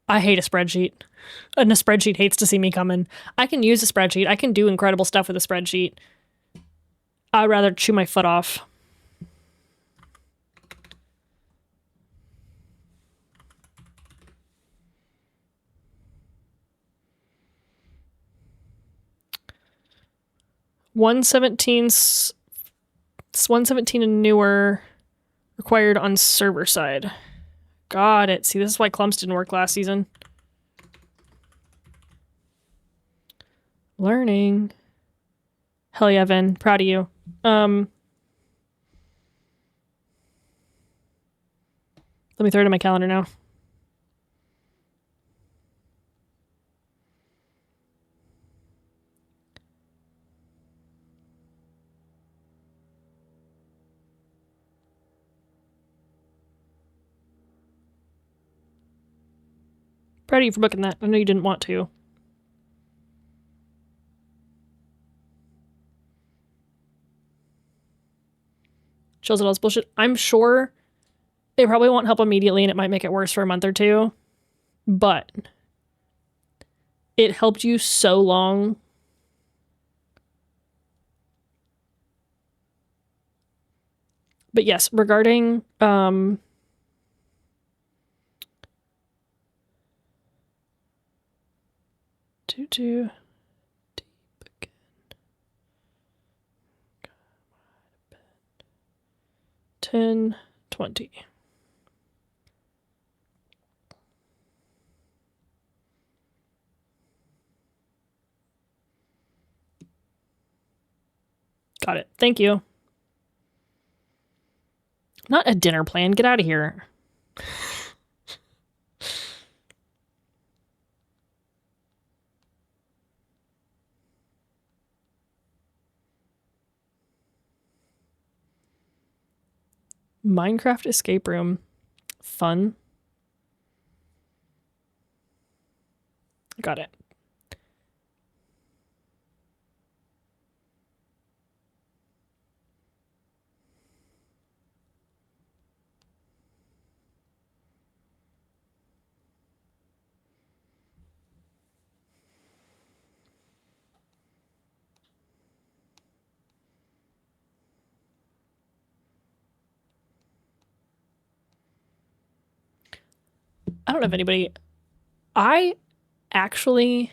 I hate a spreadsheet. And a spreadsheet hates to see me coming. I can use a spreadsheet. I can do incredible stuff with a spreadsheet. I'd rather chew my foot off. $117 and newer required on server side. Got it. See, this is why clumps didn't work last season. Learning. Hell yeah, Vin. Proud of you. Let me throw it in my calendar now. Proud of you for booking that. I know you didn't want to. Shows it all is bullshit. I'm sure it probably won't help immediately and it might make it worse for a month or two. But it helped you so long. But yes, regarding too deep again. 10:20. Got it. Thank you. Not a dinner plan. Get out of here. Minecraft escape room. Fun. Got it. I don't know if anybody. I actually.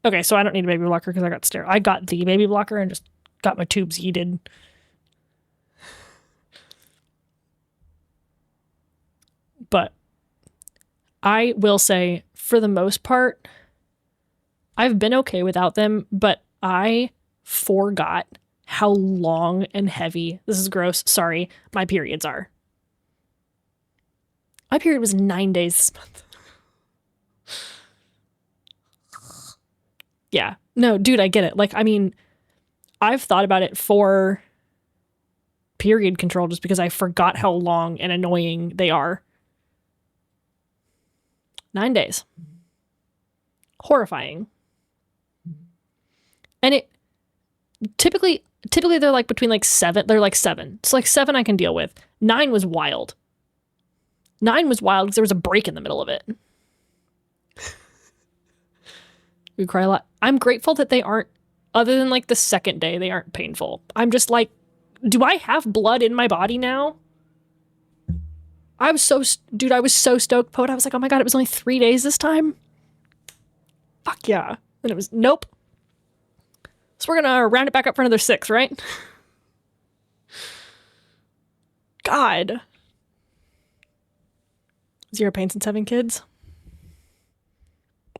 Okay, so I don't need a baby blocker because I got sterile. I got the baby blocker and just got my tubes heated. But I will say, for the most part, I've been okay without them, but I forgot how long and heavy, this is gross, sorry, my periods are. My period was 9 days this month. Yeah. No, dude, I get it. Like, I mean, I've thought about it for period control just because I forgot how long and annoying they are. 9 days. Horrifying. And it typically they're like between like 7. They're like 7. So like 7 I can deal with. 9 was wild. 9 was wild because there was a break in the middle of it. We cry a lot. I'm grateful that they aren't, other than like the second day, they aren't painful. I'm just like, do I have blood in my body now? I was so stoked, Poet. I was like, oh my God, it was only 3 days this time? Fuck yeah. And it was, nope. So we're gonna round it back up for another 6, right? God. 0 pain since having kids.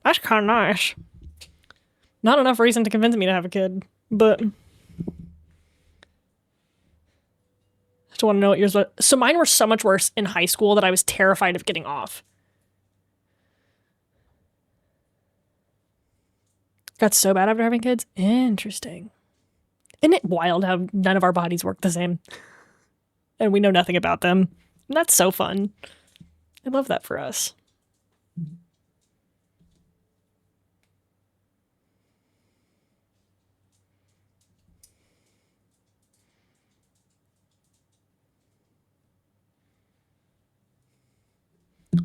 That's kind of nice. Not enough reason to convince me to have a kid, but just want to know what yours was. So mine were so much worse in high school that I was terrified of getting off. Got so bad after having kids. Interesting. Isn't it wild how none of our bodies work the same? And we know nothing about them. And that's so fun. I love that for us.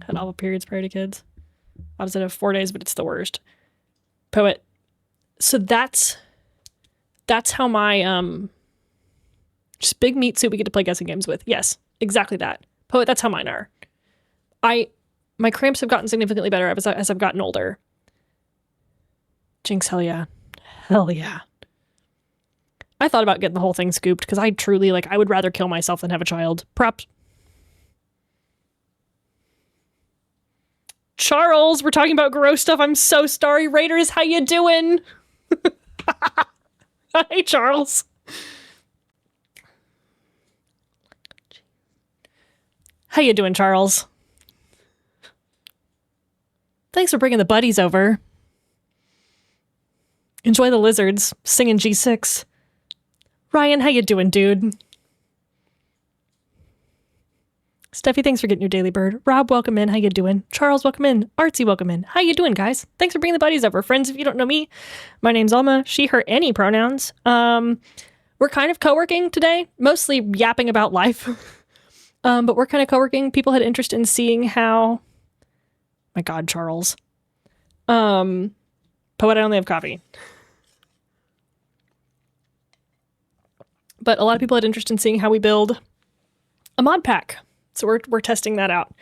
Had all the periods prior to kids. Opposite of 4 days, but it's the worst. Poet. So that's how my just big meat suit we get to play guessing games with. Yes, exactly that. Poet, that's how mine are. My cramps have gotten significantly better as I've gotten older. Jinx, hell yeah. Hell yeah. I thought about getting the whole thing scooped because I truly, like, I would rather kill myself than have a child. Props. Charles, we're talking about gross stuff. I'm so sorry. Raiders, how you doing? Hey, Charles. How you doing, Charles? Thanks for bringing the buddies over. Enjoy the lizards. Singing G6. Ryan, how you doing, dude? Steffi, thanks for getting your daily bird. Rob, welcome in. How you doing? Charles, welcome in. Artsy, welcome in. How you doing, guys? Thanks for bringing the buddies over. Friends, if you don't know me, my name's Alma. She, her, any pronouns. We're kind of co-working today, mostly yapping about life. But we're kind of co-working. People had interest in seeing how... My God, Charles. Poet, I only have coffee. But a lot of people had interest in seeing how we build a mod pack. So we're testing that out.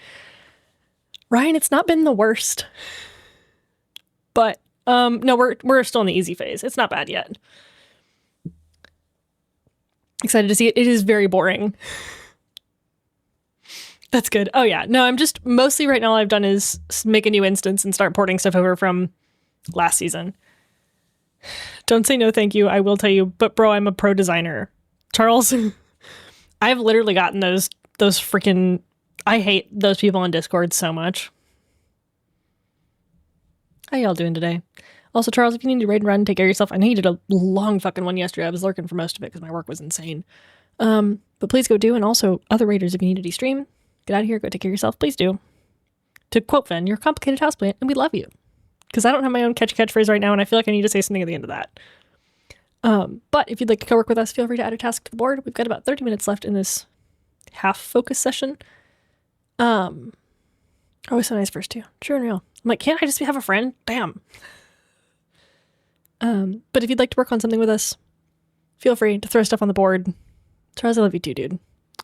Ryan, it's not been the worst. But no, we're still in the easy phase. It's not bad yet. Excited to see it. It is very boring. That's good. Oh yeah. No, I'm just mostly right now all I've done is make a new instance and start porting stuff over from last season. Don't say no thank you. I will tell you, but bro, I'm a pro designer. Charles, I've literally gotten those freaking... I hate those people on Discord so much. How y'all doing today? Also, Charles, if you need to raid and run, take care of yourself. I know you did a long fucking one yesterday. I was lurking for most of it because my work was insane. But please go do, and also other raiders if you need to de-stream. Get out of here. Go take care of yourself. Please do. To quote Fen, you're a complicated houseplant and we love you. Because I don't have my own catchphrase right now and I feel like I need to say something at the end of that. But if you'd like to co-work with us, feel free to add a task to the board. We've got about 30 minutes left in this half focus session. Always so nice first too. True and real. I'm like, can't I just have a friend? Damn. But if you'd like to work on something with us, feel free to throw stuff on the board. Charles, I love you too, dude.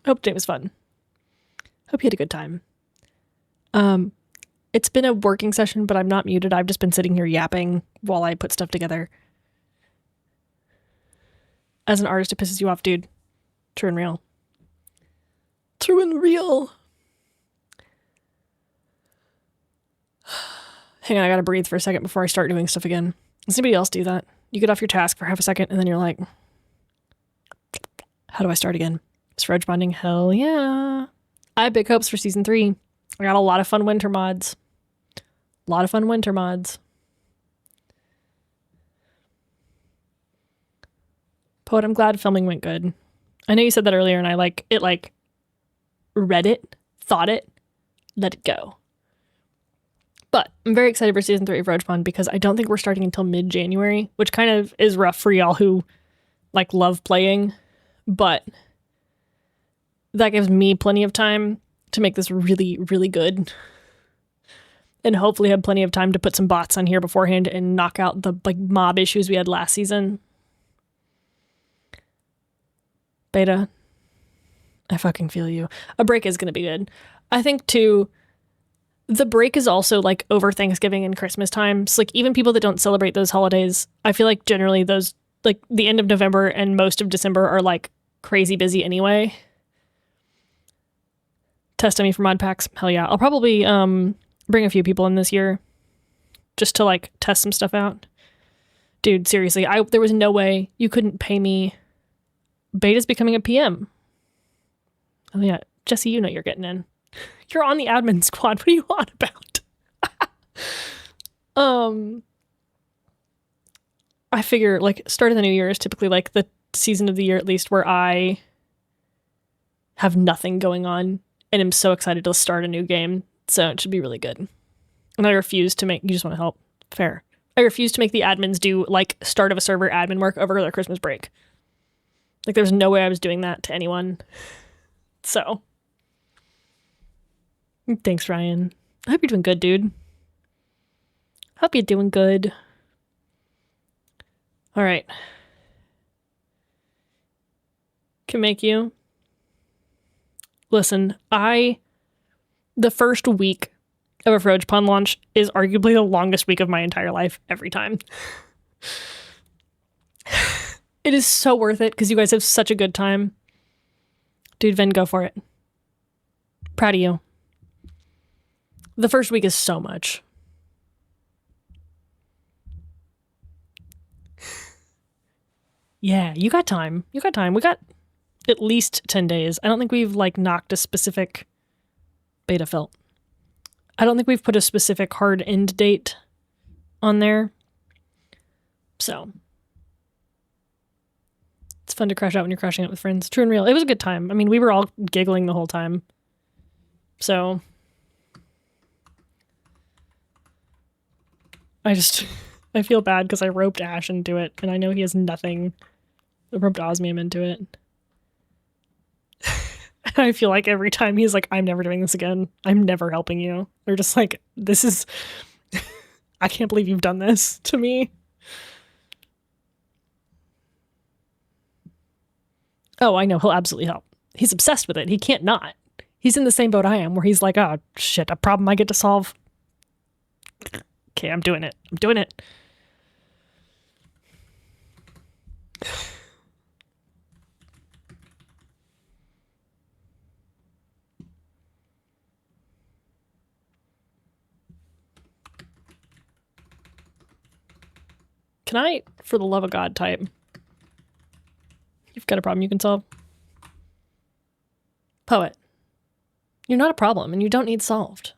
Hope today was fun. Hope you had a good time. It's been a working session, but I'm not muted. I've just been sitting here yapping while I put stuff together. As an artist, it pisses you off, dude. True and real. True and real. Hang on, I gotta breathe for a second before I start doing stuff again. Does anybody else do that? You get off your task for half a second and then you're like, how do I start again? Is froge bonding? Hell yeah. I have big hopes for season 3. I got a lot of fun winter mods. Poet, I'm glad filming went good. I know you said that earlier and I read it, thought it, let it go. But I'm very excited for season 3 of frogepond because I don't think we're starting until mid-January, which kind of is rough for y'all who love playing, but that gives me plenty of time to make this really, really good. And hopefully have plenty of time to put some bots on here beforehand and knock out the mob issues we had last season. Beta, I fucking feel you. A break is going to be good. I think too, the break is also over Thanksgiving and Christmas time. So even people that don't celebrate those holidays, I feel like generally those the end of November and most of December are crazy busy anyway. Test me for mod packs. Hell yeah. I'll probably bring a few people in this year just to test some stuff out. Dude, seriously, there was no way you couldn't pay me. Beta's becoming a PM. Oh yeah, Jesse, you know you're getting in. You're on the admin squad. What are you on about? I figure start of the new year is typically the season of the year at least where I have nothing going on and am so excited to start a new game. So it should be really good. And I refuse to make, you just want to help. Fair. I refuse to make the admins do start of a server admin work over their Christmas break. There's no way I was doing that to anyone. So. Thanks, Ryan. I hope you're doing good, dude. Hope you're doing good. All right. Can make you. Listen, the first week of a frogepond launch is arguably the longest week of my entire life every time. It is so worth it because you guys have such a good time. Dude, Vin, go for it. Proud of you. The first week is so much. Yeah, you got time. You got time. We got at least 10 days. I don't think we've knocked a specific beta felt. I don't think we've put a specific hard end date on there. So it's fun to crash out when you're crashing out with friends. True and real. It was a good time. I mean, we were all giggling the whole time. So I feel bad because I roped Ash into it and I know he has nothing. I roped Osmium into it. I feel like every time he's I'm never doing this again. I'm never helping you. They're just this is, I can't believe you've done this to me. Oh, I know. He'll absolutely help. He's obsessed with it. He can't not. He's in the same boat I am where he's oh shit, a problem I get to solve. Okay, I'm doing it. I'm doing it. Can I, for the love of God, type? You've got a problem you can solve? Poet. You're not a problem and you don't need solved.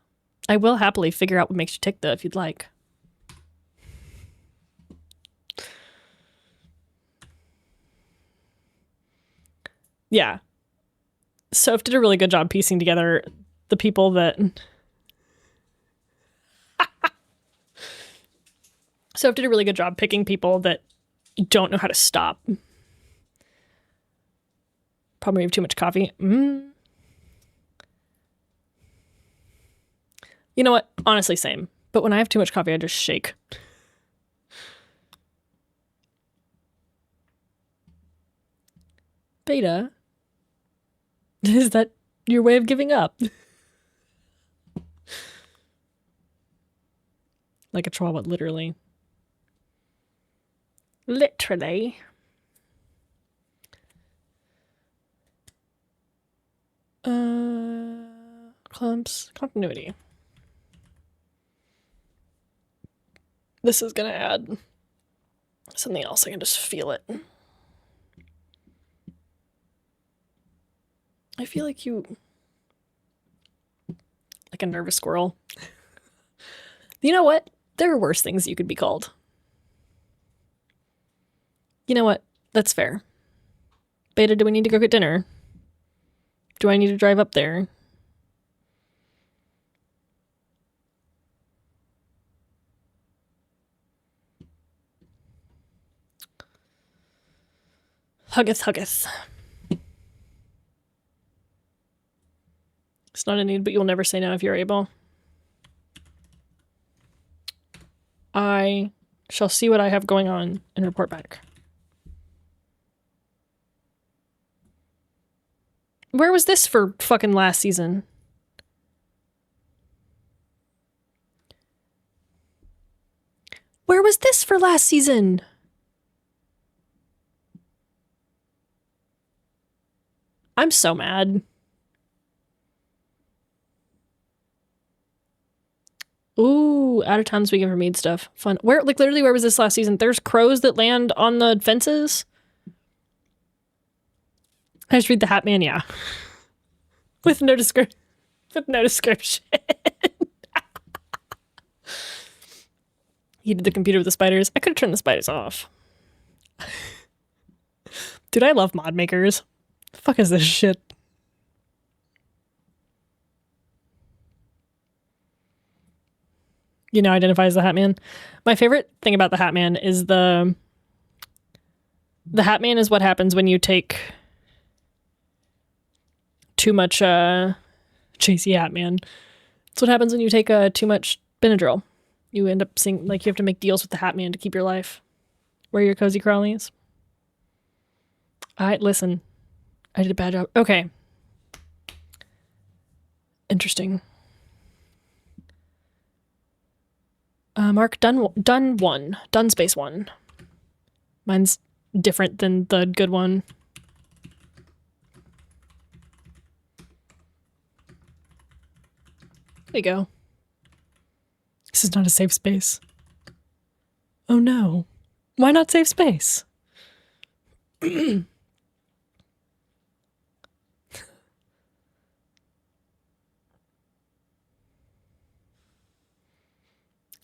I will happily figure out what makes you tick though if you'd like. Yeah. Soph did a really good job piecing together the people that... So I've did a really good job picking people that don't know how to stop. Probably have too much coffee. You know what? Honestly, same. But when I have too much coffee, I just shake. Beta? Is that your way of giving up? Like a chihuahua, literally. Literally. Clumps. Continuity. This is gonna add something else. I can just feel it. I feel like you... Like a nervous squirrel. You know what? There are worse things you could be called. You know what? That's fair. Beta, do we need to go get dinner? Do I need to drive up there? Huggeth, huggeth. It's not a need, but you'll never say no if you're able. I shall see what I have going on and report back. Where was this for fucking last season? Where was this for last season? I'm so mad. Ooh, out of town this weekend for Mead stuff. Fun. Where, like, literally, where was this last season? There's crows that land on the fences? I just read the Hat Man, yeah. With no description. With no description. He did the computer with the spiders. I could have turned the spiders off. Dude, I love mod makers. The fuck is this shit? You know, identifies the Hat Man. My favorite thing about the Hat Man is the Hat Man is what happens when you take too much Chasey Hat Man. It's what happens when you take too much Benadryl. You end up seeing, like, you have to make deals with the Hat Man to keep your life. Where are your cozy crawlies? Listen. I did a bad job. Okay. Interesting. Mark, done one. Done space one. Mine's different than the good one. There you go. This is not a safe space. Oh no. Why not safe space?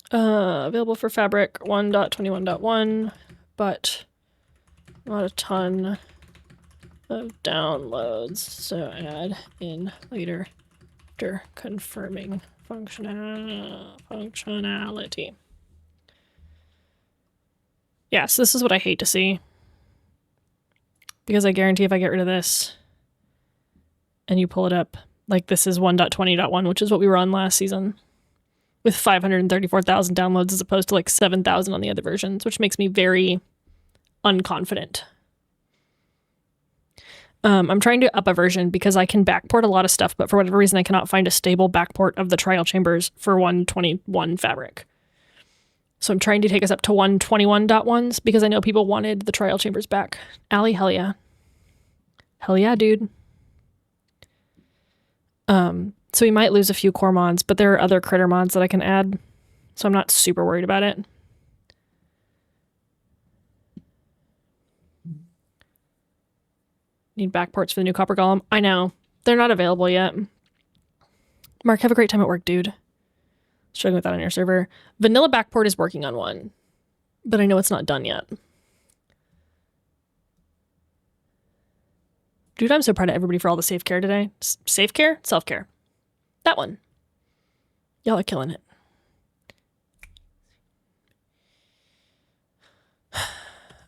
Available for fabric 1.21.1, but not a ton of downloads, so add in later after confirming functionality. Yeah, so this is what I hate to see. Because I guarantee if I get rid of this and you pull it up, like this is 1.20.1, which is what we were on last season, with 534,000 downloads as opposed to like 7,000 on the other versions, which makes me very unconfident. I'm trying to up a version because I can backport a lot of stuff, but for whatever reason I cannot find a stable backport of the trial chambers for 1.21 fabric. So I'm trying to take us up to 1.21.1s because I know people wanted the trial chambers back. Allie, hell yeah. Hell yeah, dude. So we might lose a few core mods, but there are other critter mods that I can add, so I'm not super worried about it. Need backports for the new copper golem. I know. They're not available yet. Mark, have a great time at work, dude. Struggling with that on your server. Vanilla backport is working on one, but I know it's not done yet. Dude, I'm so proud of everybody for all the safe care today. Safe care? Self-care. That one. Y'all are killing it.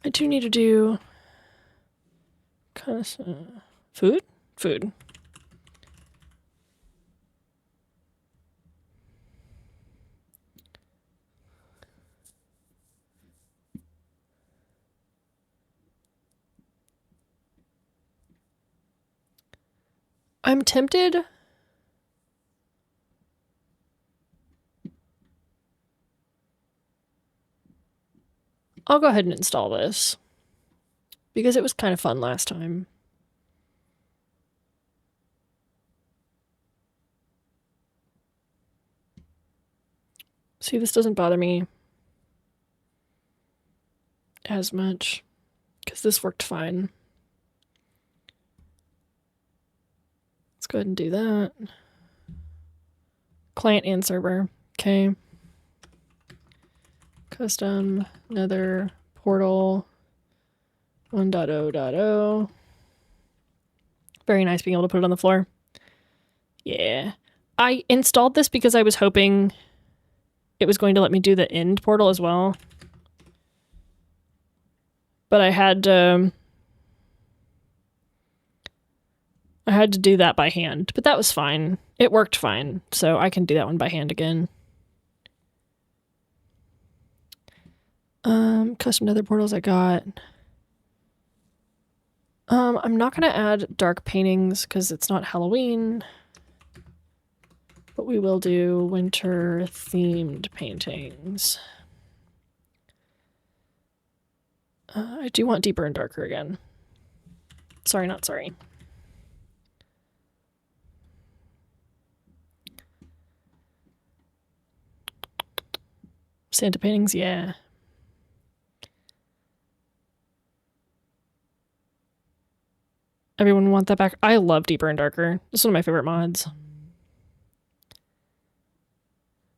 I do need to do kind of food? Food. I'm tempted. I'll go ahead and install this because it was kind of fun last time. See, this doesn't bother me as much because this worked fine. Let's go ahead and do that. Client and server. Okay. Custom nether portal 1.0.0. Very nice being able to put it on the floor. Yeah. I installed this because I was hoping it was going to let me do the end portal as well. But I had to do that by hand, but that was fine. It worked fine, so I can do that one by hand again. Custom nether portals I got. I'm not gonna add dark paintings because it's not Halloween. But we will do winter themed paintings. I do want deeper and darker again. Sorry, not sorry. Santa paintings, yeah. Everyone want that back? I love deeper and darker. It's one of my favorite mods.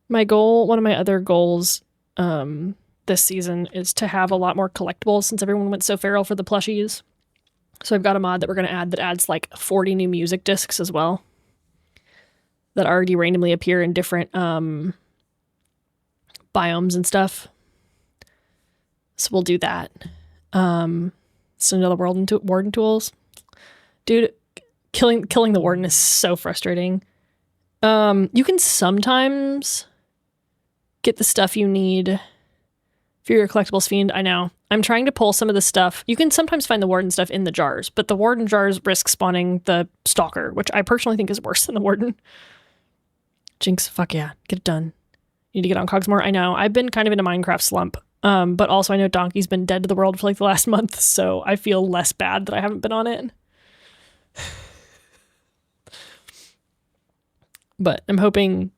My goal, one of my other goals this season is to have a lot more collectibles since everyone went so feral for the plushies. So I've got a mod that we're going to add that adds like 40 new music discs as well that already randomly appear in different biomes and stuff. So we'll do that. So another warden tools. Dude, killing the warden is so frustrating. You can sometimes get the stuff you need for your collectibles fiend. I know. I'm trying to pull some of the stuff. You can sometimes find the warden stuff in the jars, but the warden jars risk spawning the stalker, which I personally think is worse than the warden. Jinx, fuck yeah. Get it done. Need to get on Cogsmore. I know. I've been kind of in a Minecraft slump. But also I know Donkey's been dead to the world for like the last month, so I feel less bad that I haven't been on it. But I'm hoping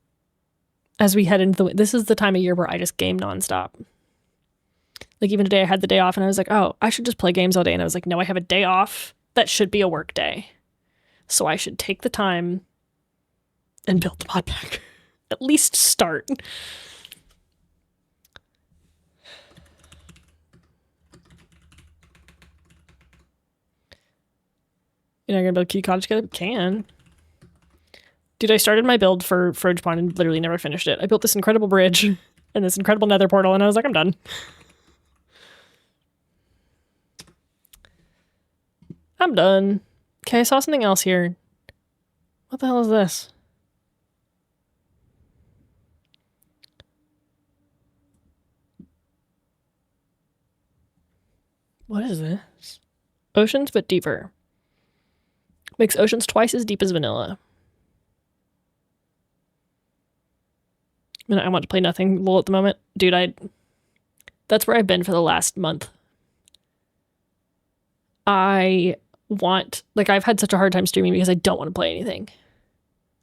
as we head into this is the time of year where I just game nonstop. Like even today I had the day off and I was like, oh, I should just play games all day. And I was like, no, I have a day off. That should be a work day. So I should take the time and build the modpack. At least start. You're not gonna build a cute cottage together? Can. Dude, I started my build for frogepond and literally never finished it. I built this incredible bridge and this incredible nether portal and I was like, I'm done. I'm done. Okay, I saw something else here. What the hell is this? What is this? Oceans, but deeper. Makes oceans twice as deep as vanilla. I want to play nothing lol at the moment. Dude, that's where I've been for the last month. I've had such a hard time streaming because I don't want to play anything.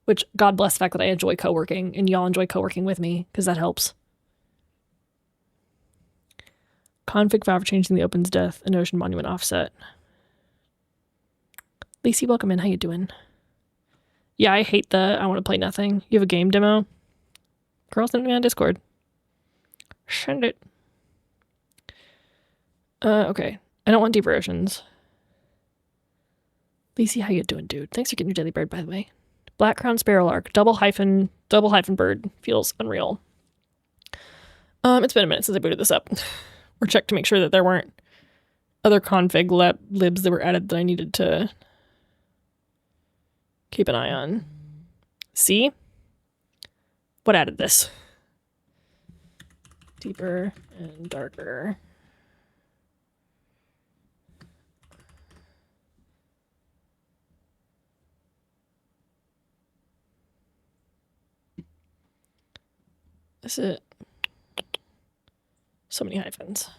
Which, God bless the fact that I enjoy co-working, and y'all enjoy co-working with me, because that helps. Config file for changing the Open's death and Ocean Monument offset. Lacey, welcome in. How you doing? Yeah, I hate I want to play nothing. You have a game demo? Girl, send me on Discord. Send it. Okay. I don't want deeper oceans. Lacey, how you doing, dude? Thanks for getting your daily bread, by the way. Black crown sparrowlark, double hyphen bird. Feels unreal. It's been a minute since I booted this up. Or checked to make sure that there weren't other config libs that were added that I needed to keep an eye on. See? What added this? Deeper and darker. Is it? So many hyphens.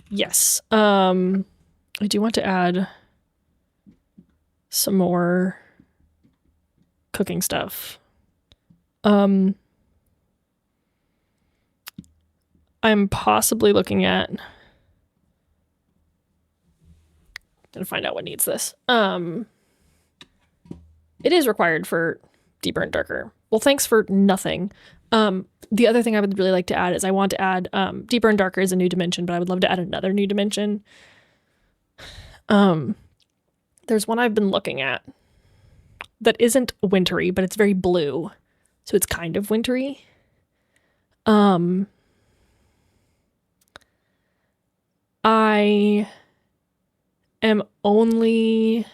Yes. I do want to add some more cooking stuff. I'm possibly looking at to find out what needs this. It is required for deeper and darker. Well, thanks for nothing. The other thing I would really like to add is I want to add deeper and darker is a new dimension, but I would love to add another new dimension. There's one I've been looking at that isn't wintry, but it's very blue. So it's kind of wintry. I am only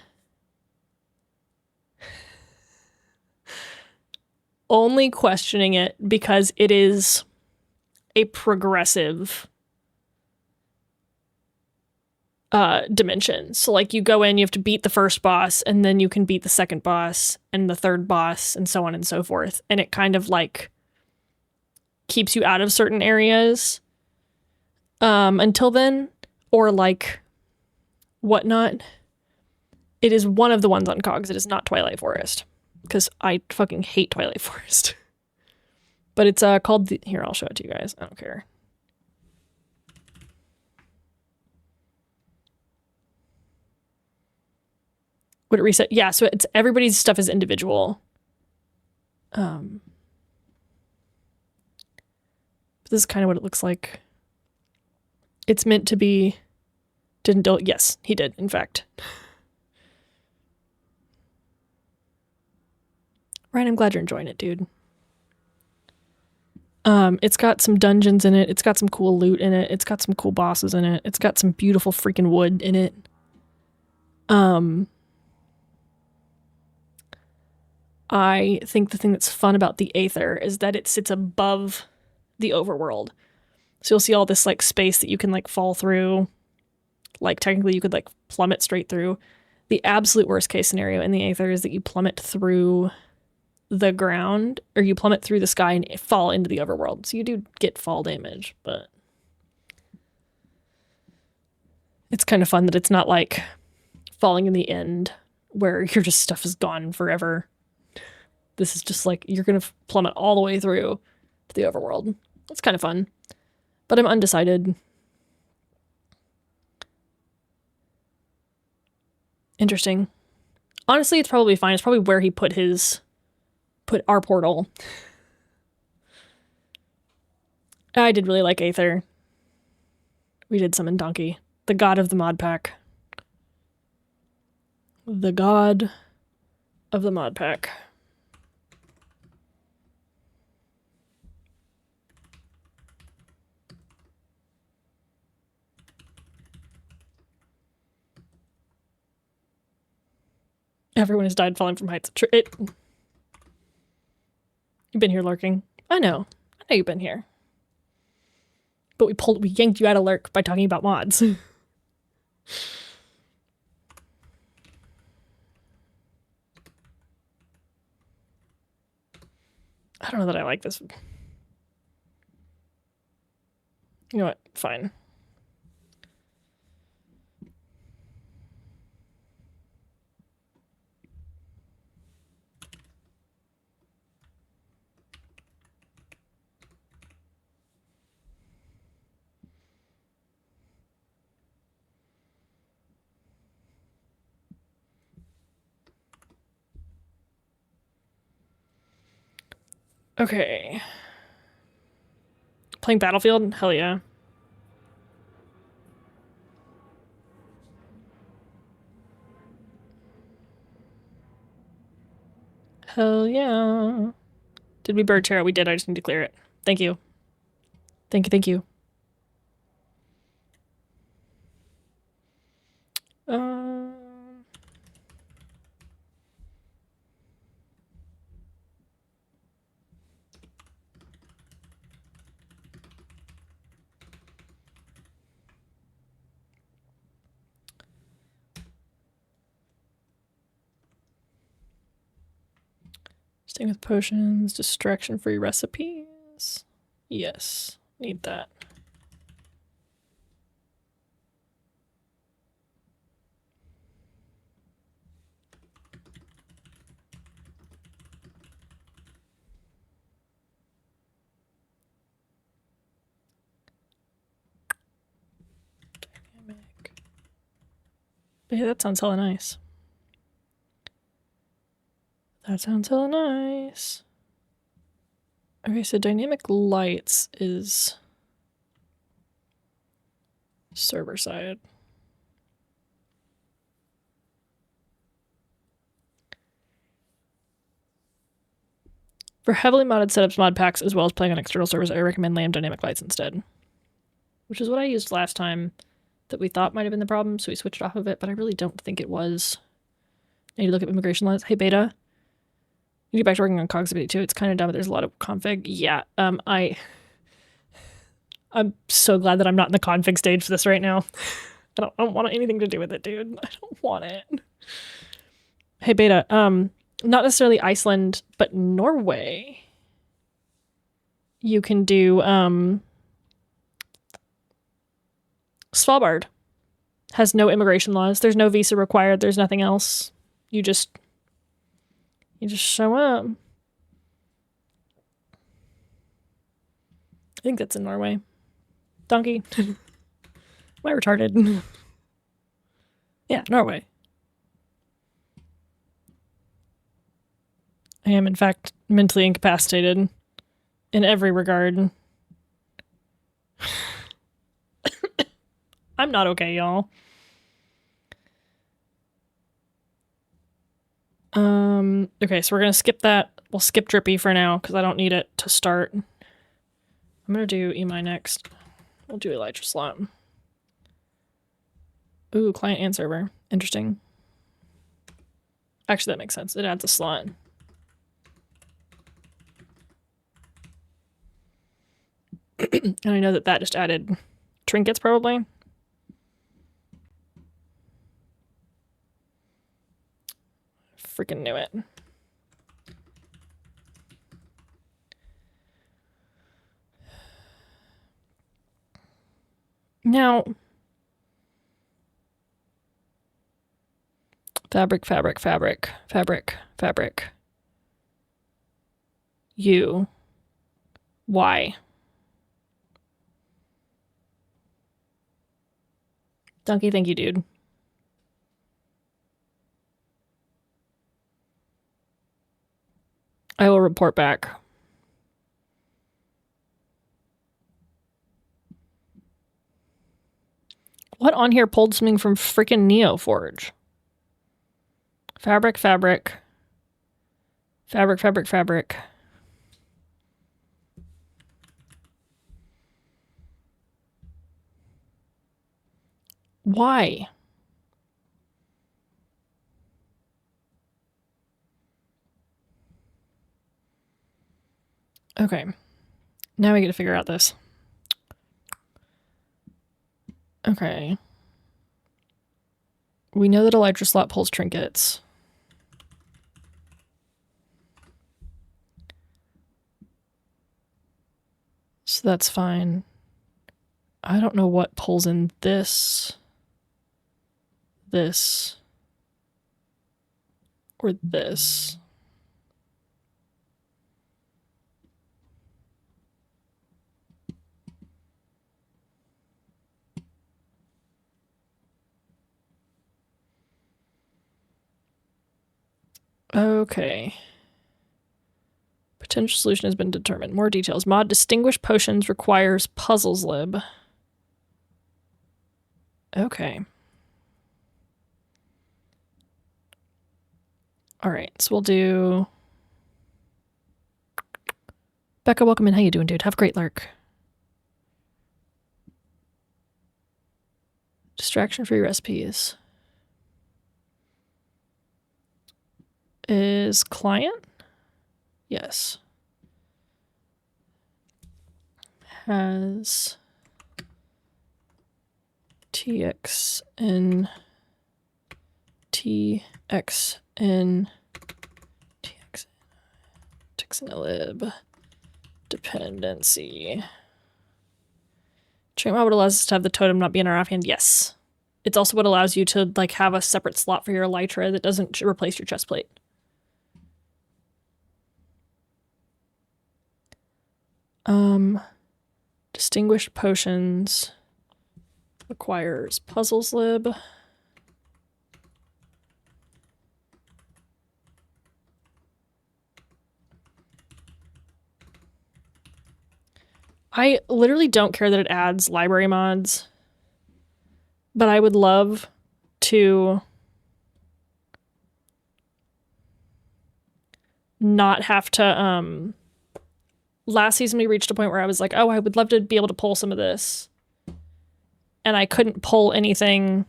questioning it because it is a progressive dimension. So like you go in, you have to beat the first boss, and then you can beat the second boss and the third boss and so on and so forth. And it kind of like keeps you out of certain areas until then, or like whatnot. It is one of the ones on Cogs. It is not Twilight Forest, because I fucking hate Twilight Forest. But it's called here, I'll show it to you guys. I don't care. Would it reset? Yeah, so it's everybody's stuff is individual. But this is kind of what it looks like. It's meant to be. Yes, he did, in fact. Ryan, I'm glad you're enjoying it, dude. It's got some dungeons in it. It's got some cool loot in it. It's got some cool bosses in it. It's got some beautiful freaking wood in it. I think the thing that's fun about the Aether is that it sits above the overworld. So you'll see all this like space that you can like fall through. Like technically you could like plummet straight through. The absolute worst case scenario in the Aether is that you plummet through the ground, or you plummet through the sky and fall into the overworld. So you do get fall damage, but it's kind of fun that it's not like falling in the end where your just stuff is gone forever. This is just like you're gonna plummet all the way through to the overworld. It's kind of fun, but I'm undecided. Interesting. Honestly, it's probably fine. It's probably where he put our portal. I did really like Aether. We did summon Donkey, the god of the mod pack. The god of the mod pack. Everyone has died falling from heights. You've been here lurking. I know you've been here. But we yanked you out of lurk by talking about mods. I don't know that I like this. You know what? Fine. Okay. Playing Battlefield? Hell yeah. Hell yeah. Did we bird tarot? We did. I just need to clear it. Thank you. Thank you, thank you. Staying with potions, distraction-free recipes. Yes, need that. Dynamic. But yeah, that sounds hella nice. That sounds hella nice. Okay, so dynamic lights is server side. For heavily modded setups, mod packs, as well as playing on external servers, I recommend lamp dynamic lights instead. Which is what I used last time that we thought might have been the problem, so we switched off of it, but I really don't think it was. I need to look at immigration laws. Hey, Beta. You get back to working on Cogs too. It's kind of dumb, but there's a lot of config. Yeah, I'm so glad that I'm not in the config stage for this right now. I don't want anything to do with it, dude. I don't want it. Hey, Beta. Not necessarily Iceland, but Norway. You can do Svalbard. Has no immigration laws. There's no visa required. There's nothing else. You just show up. I think that's in Norway. Donkey. Am I retarded? Yeah, Norway. I am, in fact, mentally incapacitated in every regard. I'm not okay, y'all. Okay, so we're gonna skip that. We'll skip Drippy for now, because I don't need it to start. I'm gonna do EMI next. We'll do Elytra slot. Ooh, client and server. Interesting. Actually, that makes sense. It adds a slot. And I know that just added trinkets, probably. Freaking knew it. Now, fabric. You. Why? Donkey, thank you, dude. I will report back. What on here pulled something from freaking Neoforge? Fabric. Why? Okay. Now we get to figure out this. Okay. We know that Elytra slot pulls trinkets. So that's fine. I don't know what pulls in this, or this. Okay. Potential solution has been determined. More details. Mod distinguished potions requires puzzles lib. Okay. All right, so we'll do Becca, welcome in. How you doing, dude? Have a great lurk. Distraction-free recipes. Is client? Yes. Has TXN lib dependency. Train mod allows us to have the totem not be in our offhand. Yes. It's also what allows you to like have a separate slot for your elytra that doesn't replace your chest plate. Distinguished potions requires puzzles lib. I literally don't care that it adds library mods, but I would love to not have to, last season we reached a point where I was like, oh, I would love to be able to pull some of this. And I couldn't pull anything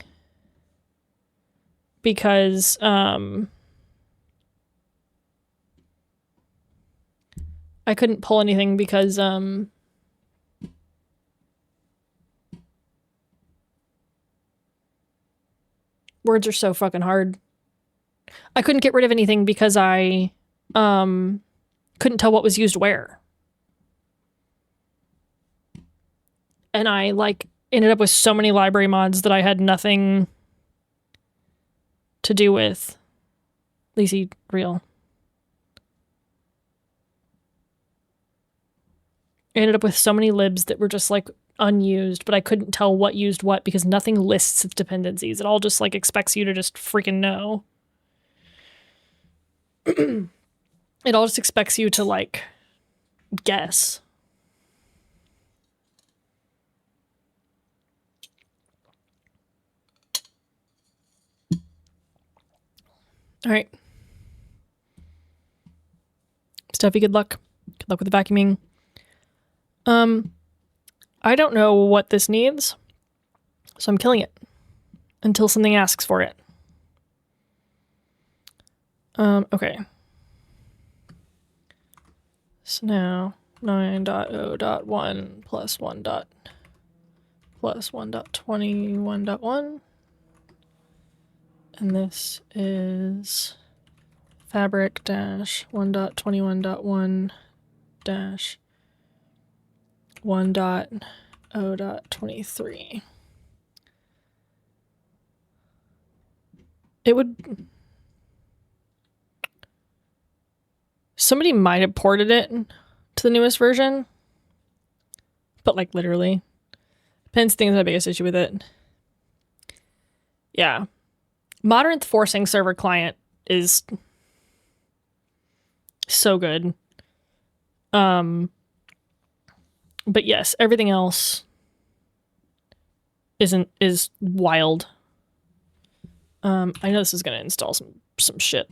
because, I couldn't pull anything because, words are so fucking hard. I couldn't get rid of anything because I couldn't tell what was used where. And I like ended up with so many library mods that I had nothing to do with. Lacey, real. I ended up with so many libs that were just like unused, but I couldn't tell what used what because nothing lists its dependencies. It all just like expects you to just freaking know. It all just expects you to like guess. All right. Steffi, good luck. Good luck with the vacuuming. I don't know what this needs, so I'm killing it until something asks for it. Okay. So now 9.0.1 plus 1 dot plus 1.21.1. And this is fabric dash 1.21.1 dash 1.0.23. It would... Somebody might have ported it to the newest version. But like literally. Depends things my biggest issue with it. Yeah. Modern forcing server client is so good. But yes, everything else is wild. I know this is gonna install some shit.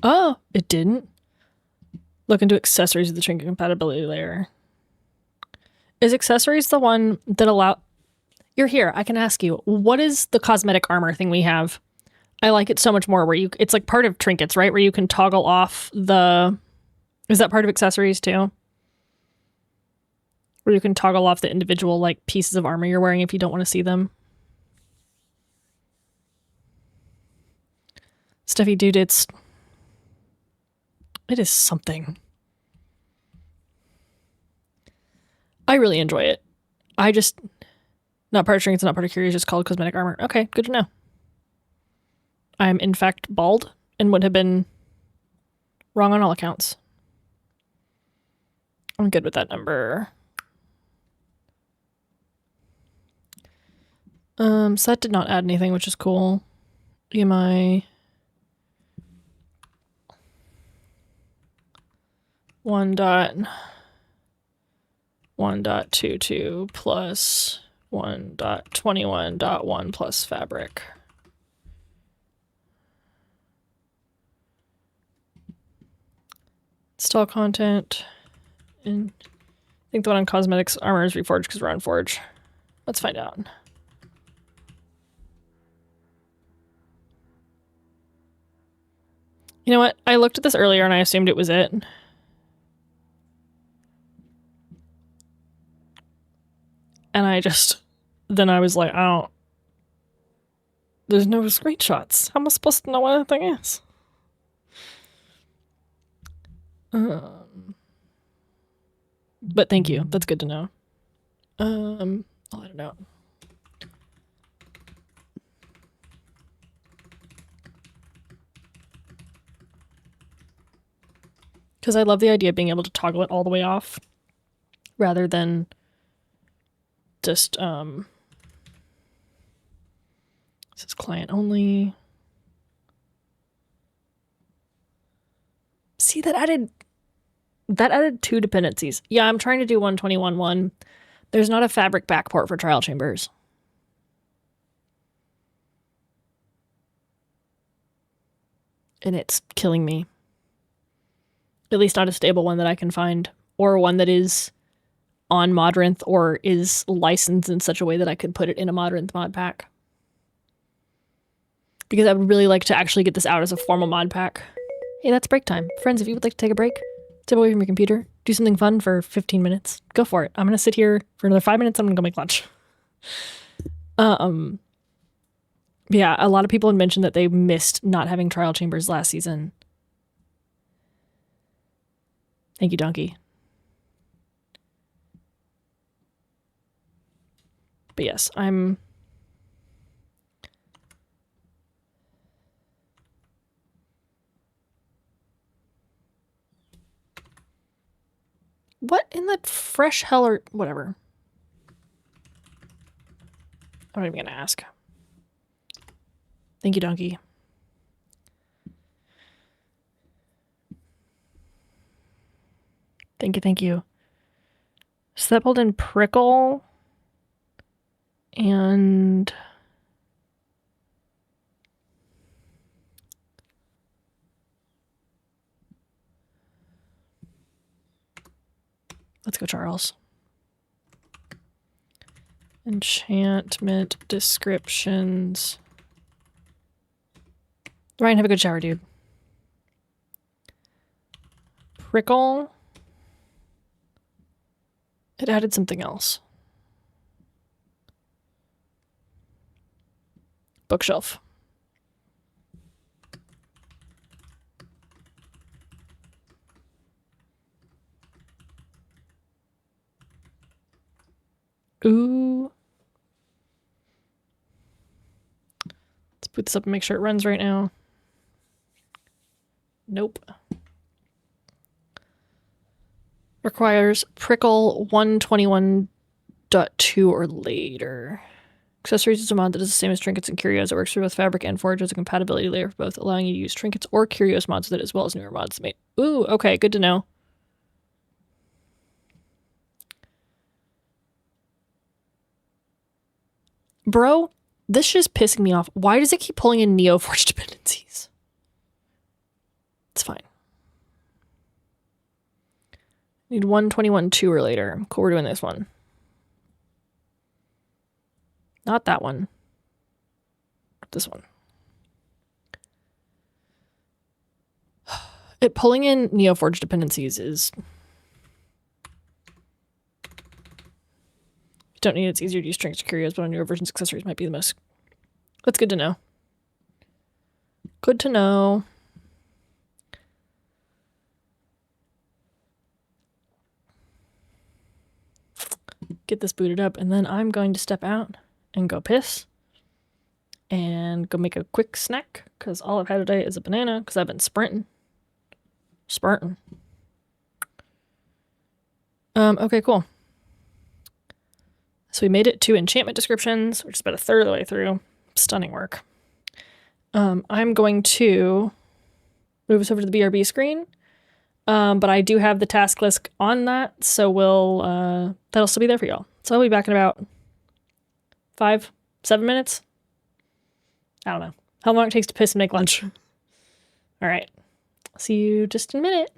Oh, it didn't. Look into accessories of the trinket compatibility layer. Is accessories the one that allow... You're here. I can ask you. What is the cosmetic armor thing we have? I like it so much more where you... It's like part of trinkets, right? Where you can toggle off the... Is that part of accessories too? Where you can toggle off the individual like pieces of armor you're wearing if you don't want to see them. Steffi, dude, it is something. I really enjoy it. I just... Not part of trinkets, not part of curious, just called cosmetic armor. Okay, good to know. I'm in fact bald and would have been wrong on all accounts. I'm good with that number. So that did not add anything, which is cool. EMI. 1.1.22 plus 1.21.1 plus fabric. Install content. And I think the one on cosmetics armor is reforged because we're on Forge. Let's find out. You know what? I looked at this earlier and I assumed it was it. And then I was like, there's no screenshots. How am I supposed to know what anything is? But thank you. That's good to know. I'll let it know. Because I love the idea of being able to toggle it all the way off rather than just, this is client only. See, that added 2 dependencies. Yeah, I'm trying to do 121.1. There's not a fabric backport for trial chambers. And it's killing me. At least not a stable one that I can find, or one that is on Modrinth or is licensed in such a way that I could put it in a Modrinth mod pack. Because I would really like to actually get this out as a formal mod pack. Hey, that's break time. Friends, if you would like to take a break, step away from your computer, do something fun for 15 minutes, go for it. I'm going to sit here for another 5 minutes. I'm going to go make lunch. Yeah, a lot of people had mentioned that they missed not having trial chambers last season. Thank you, Donkey. But yes, I'm... What in the fresh hell or whatever? I'm not even gonna ask. Thank you, Donkey. Thank you, thank you. So that pulled in Prickle and let's go, Charles. Enchantment descriptions. Ryan, have a good shower, dude. Prickle. It added something else. Bookshelf. Ooh. Let's boot this up and make sure it runs right now. Nope. Requires Prickle 121.2 or later. Accessories is a mod that is the same as trinkets and curios. It works for both fabric and forge as a compatibility layer for both, allowing you to use trinkets or curios mods with it as well as newer mods made. Ooh, okay, good to know. Bro, this shit's pissing me off. Why does it keep pulling in NeoForge dependencies? It's fine. Need 121.2 or later. Cool, we're doing this one. Not that one. This one. It pulling in NeoForge dependencies is... You don't need it. It's easier to use trinkets or curios, but on newer versions, accessories might be the most... That's good to know. Good to know. Get this booted up, and then I'm going to step out and go piss and go make a quick snack because all I've had today is a banana because I've been sprinting. Okay, cool. So we made it to enchantment descriptions, which is about a third of the way through. Stunning work. I'm going to move us over to the BRB screen. But I do have the task list on that, so that'll still be there for y'all. So I'll be back in about 5-7 minutes. I don't know how long it takes to piss and make lunch. All right. See you just in a minute.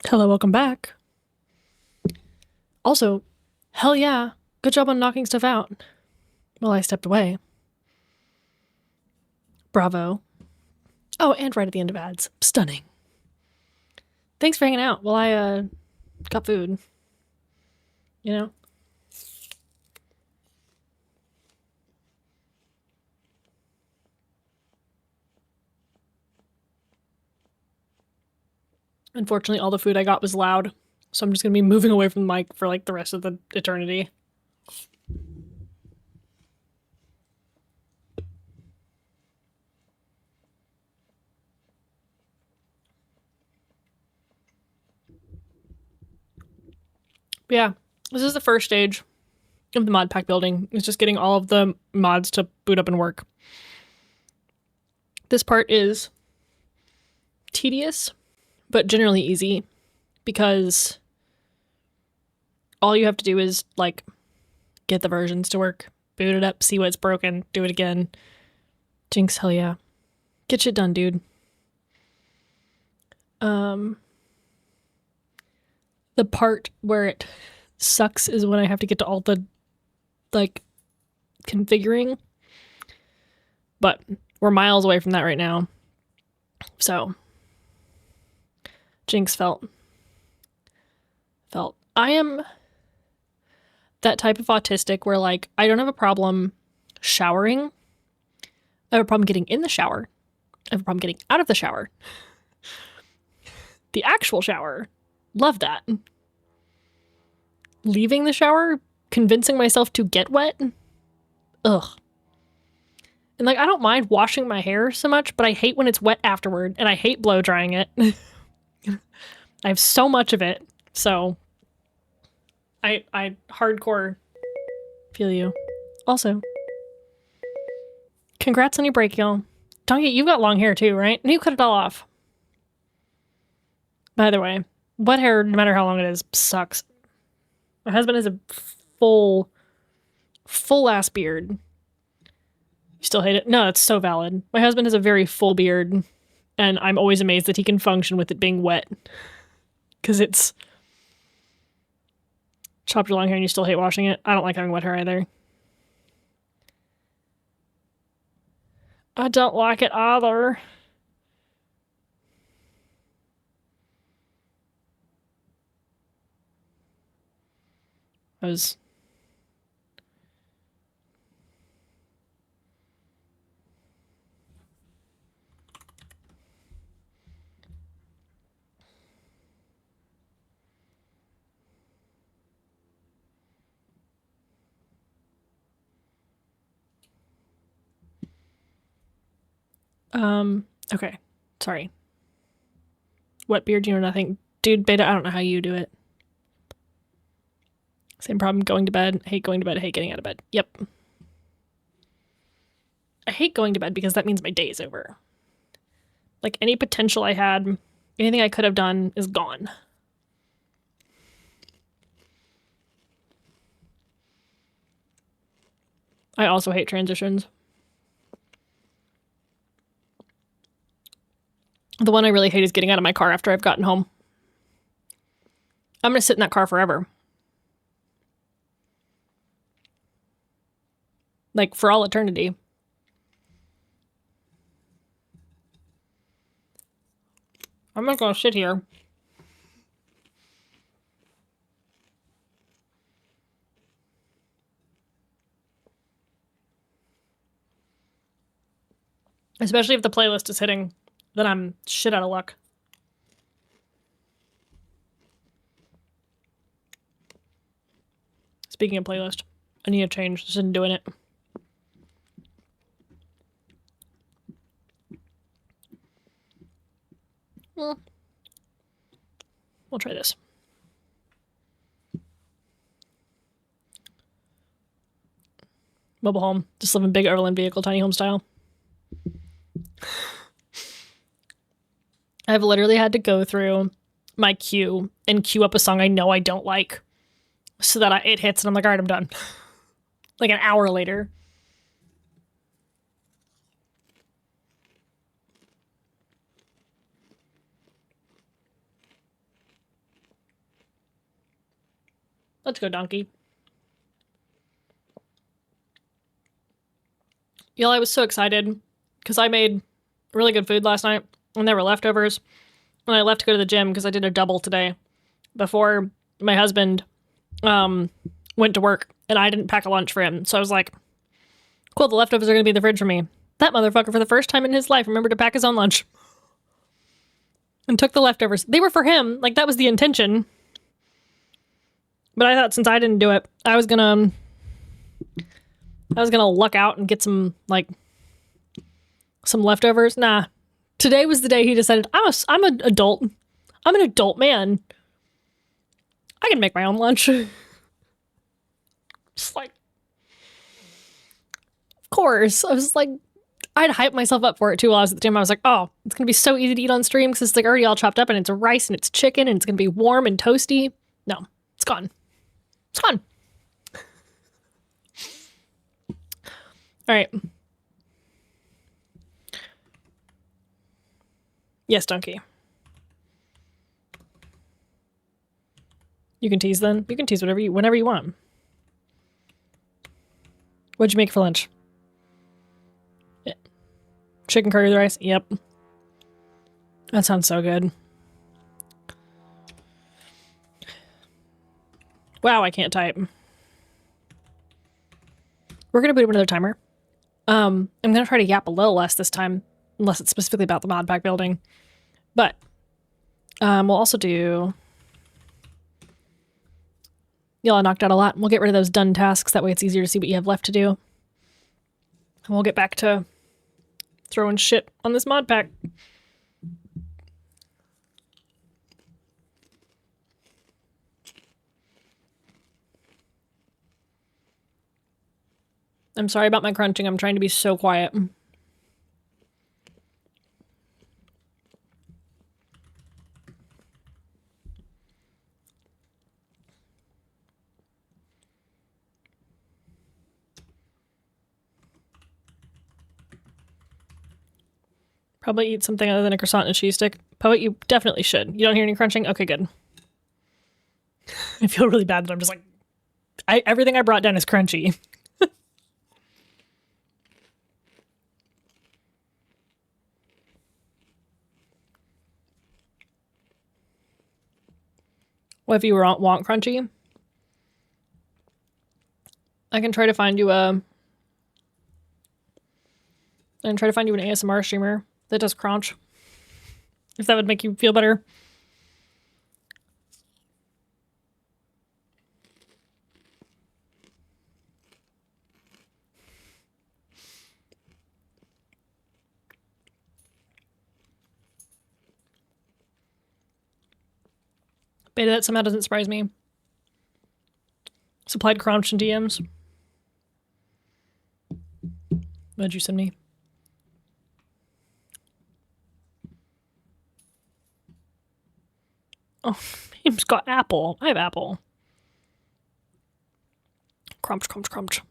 Hello, welcome back. Also, hell yeah, good job on knocking stuff out. Well, I stepped away. Bravo. Oh, and right at the end of ads. Stunning. Thanks for hanging out while I got food. You know? Unfortunately, all the food I got was loud, so I'm just gonna be moving away from the mic for like the rest of the eternity. But yeah, this is the first stage of the mod pack building. It's just getting all of the mods to boot up and work. This part is tedious, but generally easy because all you have to do is like get the versions to work, boot it up, see what's broken, do it again. Jinx, hell yeah. Get shit done, dude. The part where it sucks is when I have to get to all the like configuring. But we're miles away from that right now. So Jinx felt. I am that type of autistic where like I don't have a problem showering. I have a problem getting in the shower. I have a problem getting out of the shower. The actual shower, love that. Leaving the shower, convincing myself to get wet, ugh. And like I don't mind washing my hair so much, but I hate when it's wet afterward, and I hate blow drying it. I have so much of it, so I hardcore feel you. Also, congrats on your break, y'all. Donkey, you've got long hair too, right? And you cut it all off. By the way, wet hair, no matter how long it is, sucks. My husband has a full ass beard. You still hate it? No, that's so valid. My husband has a very full beard, and I'm always amazed that he can function with it being wet. Because it's chopped your long hair and you still hate washing it. I don't like having wet hair either. I don't like it either. I was... okay. Sorry. Wet beard, you know nothing. Dude, Beta, I don't know how you do it. Same problem going to bed. Hate going to bed. Hate getting out of bed. Yep. I hate going to bed because that means my day is over. Like any potential I had, anything I could have done is gone. I also hate transitions. The one I really hate is getting out of my car after I've gotten home. I'm gonna sit in that car forever. Like, for all eternity. I'm not gonna sit here. Especially if the playlist is hitting, then I'm shit out of luck. Speaking of playlist, I need to change. This isn't doing it. Well, we'll try this. Mobile home. Just live in big Overland vehicle, tiny home style. I've literally had to go through my queue and queue up a song I know I don't like so that it hits and I'm like, all right, I'm done. Like an hour later. Let's go, donkey. Y'all, I was so excited because I made really good food last night and there were leftovers. And I left to go to the gym because I did a double today before my husband went to work and I didn't pack a lunch for him. So I was like, cool, the leftovers are going to be in the fridge for me. That motherfucker, for the first time in his life, remembered to pack his own lunch and took the leftovers. They were for him. Like, that was the intention. But I thought since I didn't do it, I was gonna luck out and get some leftovers. Nah. Today was the day he decided, I'm an adult. I'm an adult man. I can make my own lunch. Just like, of course. I was like, I'd hype myself up for it too while I was at the gym. I was like, oh, it's gonna be so easy to eat on stream because it's like already all chopped up and it's rice and it's chicken and it's gonna be warm and toasty. No, it's gone. It's gone. All right. Yes, donkey. You can tease then. You can tease whenever you want. What'd you make for lunch? Yeah. Chicken curry with rice? Yep. That sounds so good. Wow, I can't type. We're gonna boot up another timer. I'm gonna try to yap a little less this time, unless it's specifically about the modpack building. But we'll also do. Y'all knocked out a lot. We'll get rid of those done tasks. That way it's easier to see what you have left to do. And we'll get back to throwing shit on this mod pack. I'm sorry about my crunching. I'm trying to be so quiet. Probably eat something other than a croissant and a cheese stick. Poet, you definitely should. You don't hear any crunching? Okay, good. I feel really bad that I'm just like... everything I brought down is crunchy. What if you want crunchy? I can try to find you an ASMR streamer that does crunch. If that would make you feel better. Beta, that somehow doesn't surprise me. Supplied crunch and DMs. What'd you send me? Oh, he's got apple. I have apple. Crunch, crunch, crunch.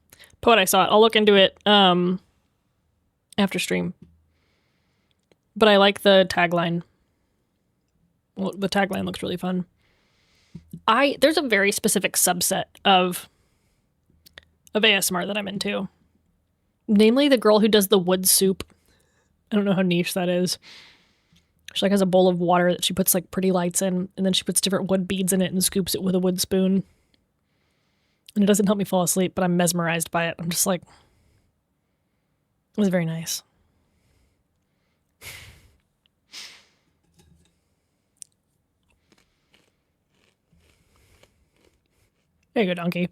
Poet, I saw it. I'll look into it after stream. But I like the tagline. Well, the tagline looks really fun. There's a very specific subset of ASMR that I'm into. Namely the girl who does the wood soup. I don't know how niche that is. She like has a bowl of water that she puts like pretty lights in, and then she puts different wood beads in it and scoops it with a wood spoon. And it doesn't help me fall asleep, but I'm mesmerized by it. I'm just like, it was very nice. There you go, donkey.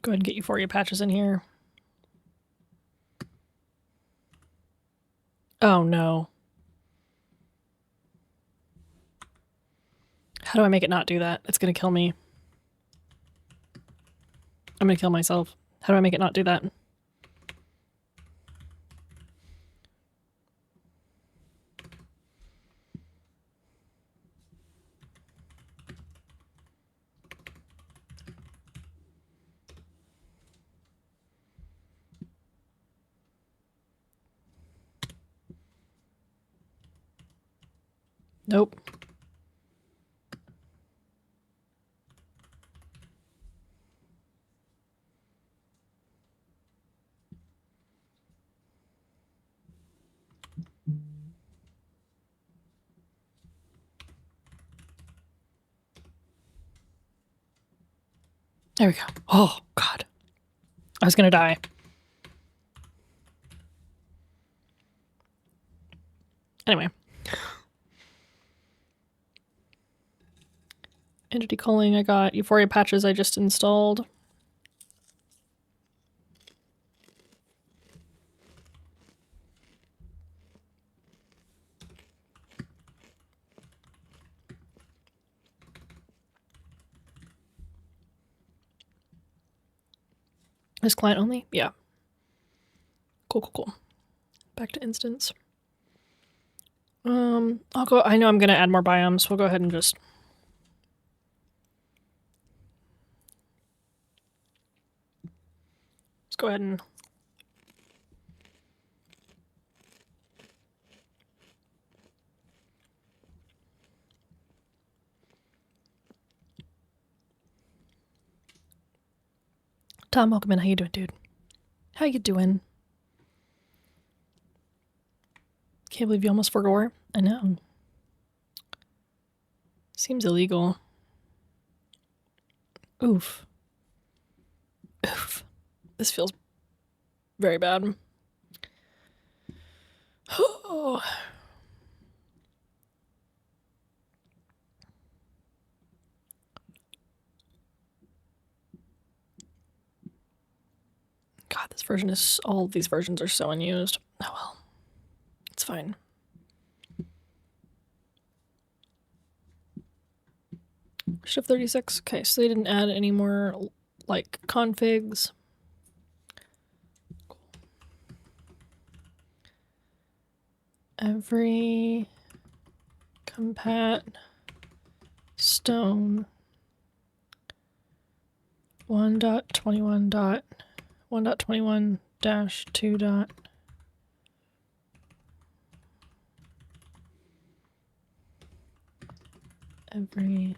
Go ahead and get Euphoria patches in here. Oh no. How do I make it not do that? It's gonna kill me. I'm gonna kill myself. How do I make it not do that? Nope. There we go. Oh, God. I was gonna die. Anyway. Entity calling, I got Euphoria patches I just installed. Is client only? Yeah. Cool. Back to instance. I'll go. I know I'm gonna add more biomes. We'll go ahead and just. Let's go ahead and. Tom, welcome in. How you doing, dude? How you doing? Can't believe you almost forgot war. I know. Seems illegal. Oof. This feels very bad. Oh. God, this version is... all of these versions are so unused. Oh well. It's fine. Shift 36. Okay, so they didn't add any more, like, configs. Cool. Every compat stone 1.21.1.21-2. Every...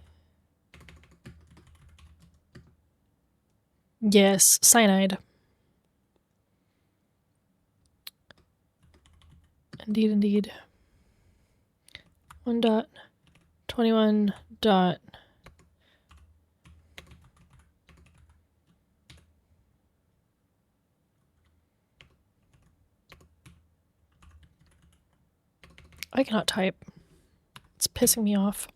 Yes, cyanide. Indeed. 1.21. I cannot type. It's pissing me off.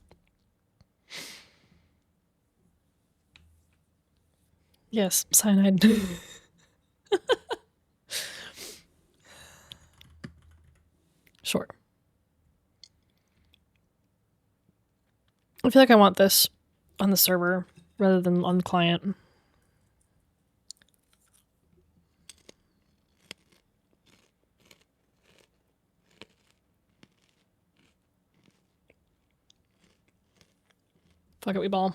Yes, cyanide. Sure. I feel like I want this on the server rather than on the client. Fuck it, we ball.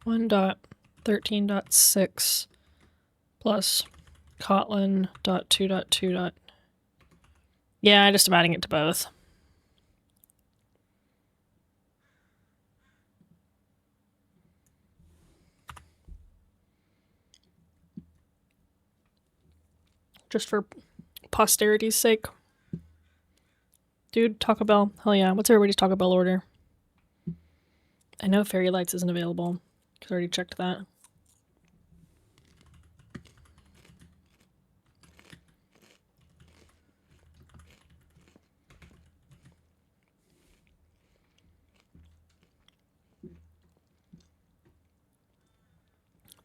.13.6 plus Kotlin.2.2. Yeah, I just am adding it to both. Just for posterity's sake. Dude, Taco Bell. Hell yeah. What's everybody's Taco Bell order? I know Fairy Lights isn't available, because I already checked that.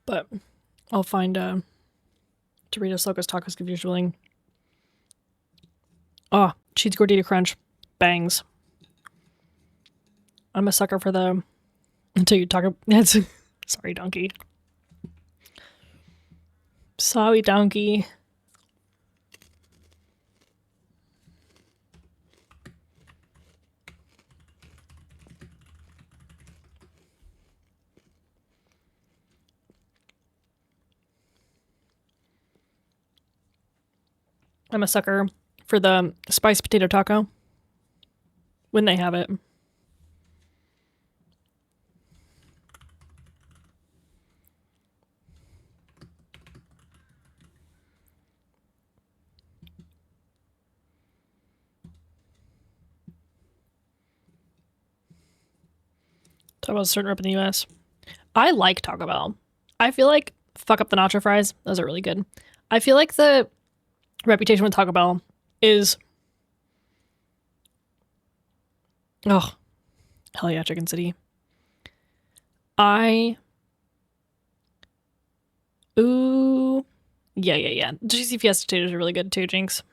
But I'll find Doritos Locos Tacos Give You Willing. Oh, Cheese Gordita Crunch. Bangs. I'm a sucker for the... Until you talk about... That's... Sorry, donkey. Sorry, donkey. I'm a sucker for the spiced potato taco when they have it. Taco Bell's starting up in the US. I like Taco Bell. I feel like, fuck up the nacho fries. Those are really good. I feel like the reputation with Taco Bell is, oh, hell yeah, Chicken City. Yeah. Juicy Fiesta potatoes are really good too, Jinx.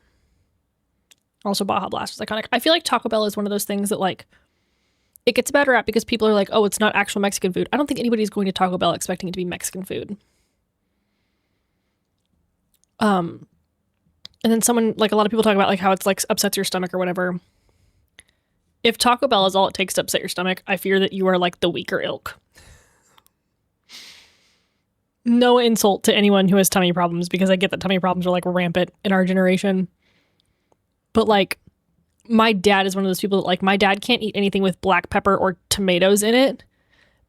Also, Baja Blast is iconic. I feel like Taco Bell is one of those things that, like, it gets a bad rap because people are like, oh, it's not actual Mexican food. I don't think anybody's going to Taco Bell expecting it to be Mexican food. And then someone, like, a lot of people talk about, like, how it's, like, upsets your stomach or whatever. If Taco Bell is all it takes to upset your stomach, I fear that you are, like, the weaker ilk. No insult to anyone who has tummy problems, because I get that tummy problems are, like, rampant in our generation. But, like, my dad is one of those people that, like, my dad can't eat anything with black pepper or tomatoes in it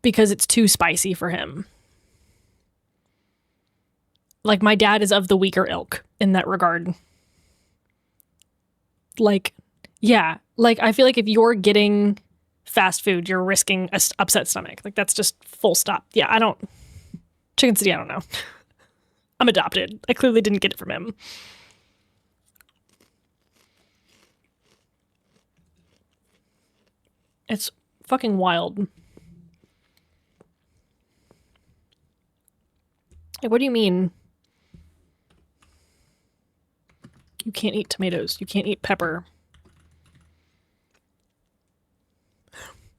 because it's too spicy for him. Like, my dad is of the weaker ilk in that regard. Like, yeah. Like, I feel like if you're getting fast food, you're risking a upset stomach. Like, that's just full stop. Yeah, Chicken City, I don't know. I'm adopted. I clearly didn't get it from him. It's fucking wild. Like, what do you mean? You can't eat tomatoes. You can't eat pepper.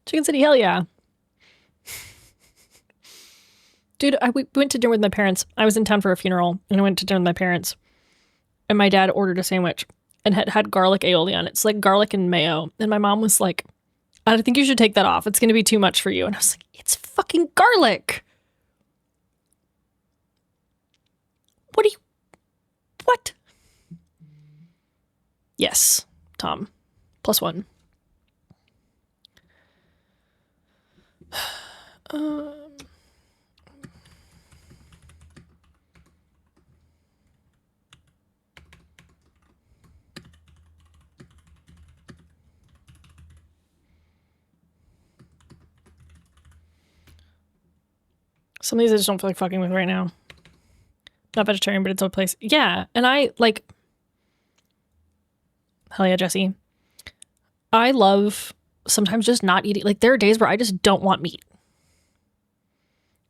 Chicken City, hell yeah. Dude, we went to dinner with my parents. I was in town for a funeral, and I went to dinner with my parents. And my dad ordered a sandwich and had garlic aioli on it. It's like garlic and mayo. And my mom was like, I think you should take that off. It's going to be too much for you. And I was like, it's fucking garlic. What? Yes, Tom. +1. Some of these I just don't feel like fucking with right now. Not vegetarian, but it's a place. Yeah, and I, like... Hell yeah, Jesse. I love sometimes just not eating. Like, there are days where I just don't want meat.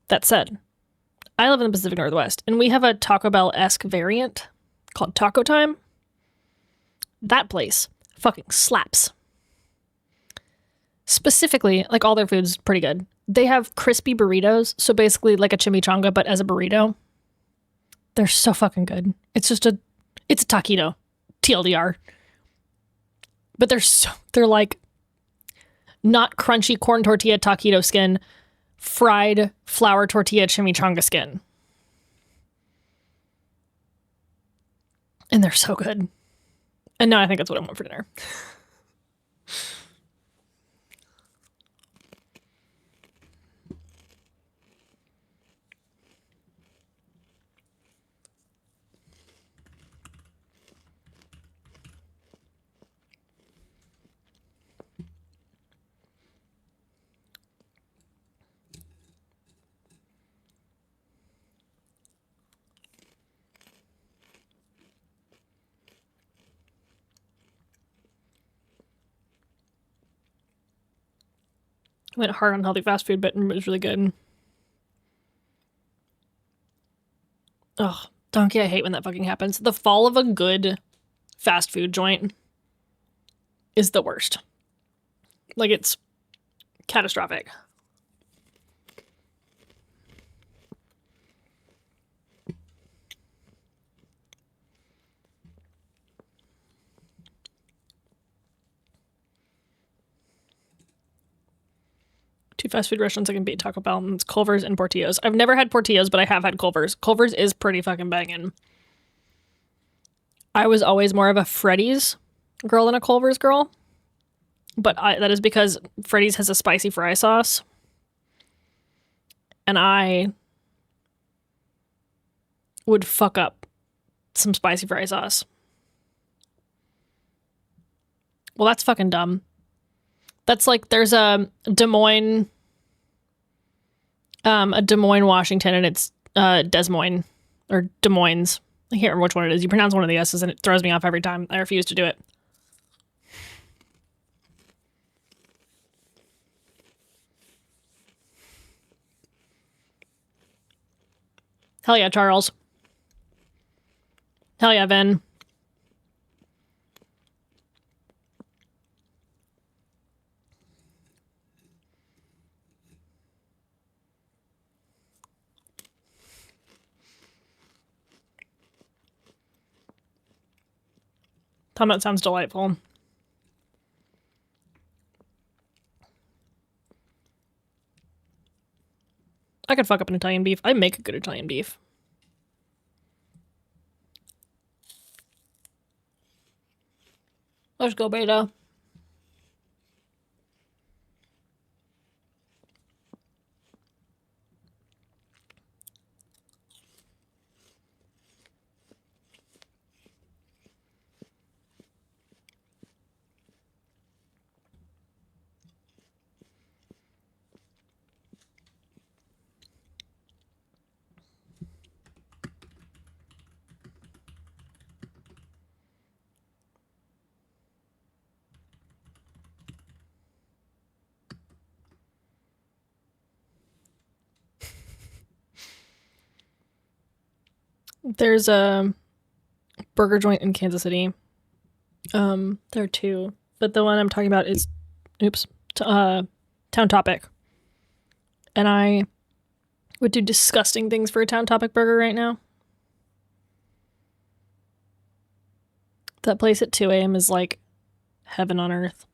That said, I live in the Pacific Northwest, and we have a Taco Bell-esque variant called Taco Time. That place fucking slaps. Specifically, like, all their food's pretty good. They have crispy burritos, so basically like a chimichanga, but as a burrito. They're so fucking good. It's a taquito. TLDR. But they're like not crunchy corn tortilla taquito skin, fried flour tortilla chimichanga skin. And they're so good. And now I think that's what I want for dinner. Went hard on healthy fast food, but it was really good. Oh, donkey, I hate when that fucking happens. The fall of a good fast food joint is the worst. Like, it's catastrophic. Two fast food restaurants I can beat Taco Bell, and it's Culver's and Portillo's. I've never had Portillo's, but I have had Culver's. Culver's is pretty fucking banging. I was always more of a Freddy's girl than a Culver's girl. But that is because Freddy's has a spicy fry sauce. And I would fuck up some spicy fry sauce. Well, that's fucking dumb. That's like, there's a Des Moines, Washington, and it's Des Moines, or Des Moines. I can't remember which one it is. You pronounce one of the S's and it throws me off every time. I refuse to do it. Hell yeah, Charles. Hell yeah, Vin. Tom, that sounds delightful. I could fuck up an Italian beef. I make a good Italian beef. Let's go, Beta. There's a burger joint in Kansas City. There are two, but the one I'm talking about is, Town Topic. And I would do disgusting things for a Town Topic burger right now. That place at 2 a.m. is like heaven on earth.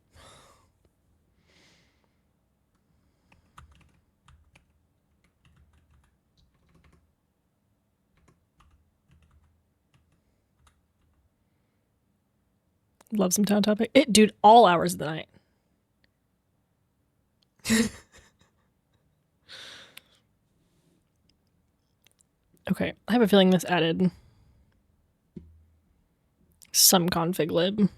Love some Town Topic. Dude, all hours of the night. Okay, I have a feeling this added some config lib.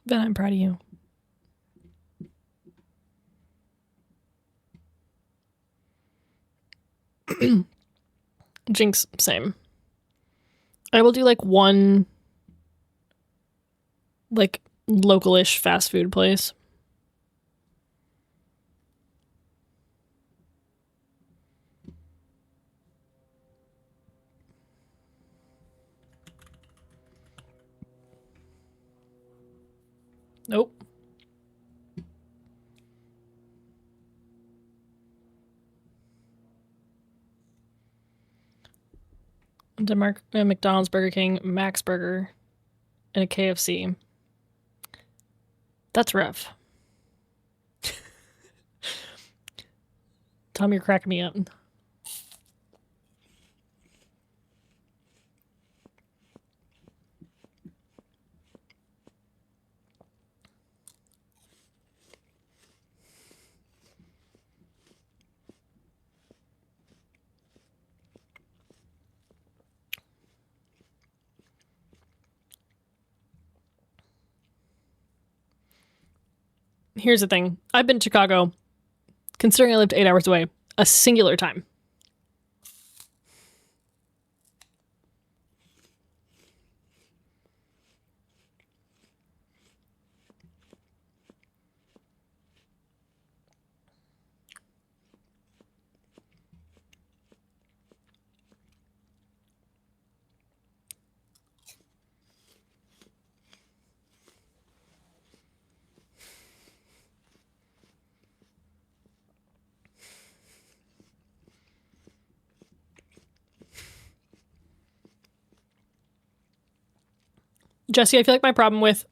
Ben, I'm proud of you. Jinx, same. I will do like one like local-ish fast food place. Nope. McDonald's, Burger King, Max Burger, and a KFC. That's rough. Tom, you're cracking me up. Here's the thing. I've been to Chicago, considering I lived 8 hours away, a singular time. Jesse, I feel like my problem with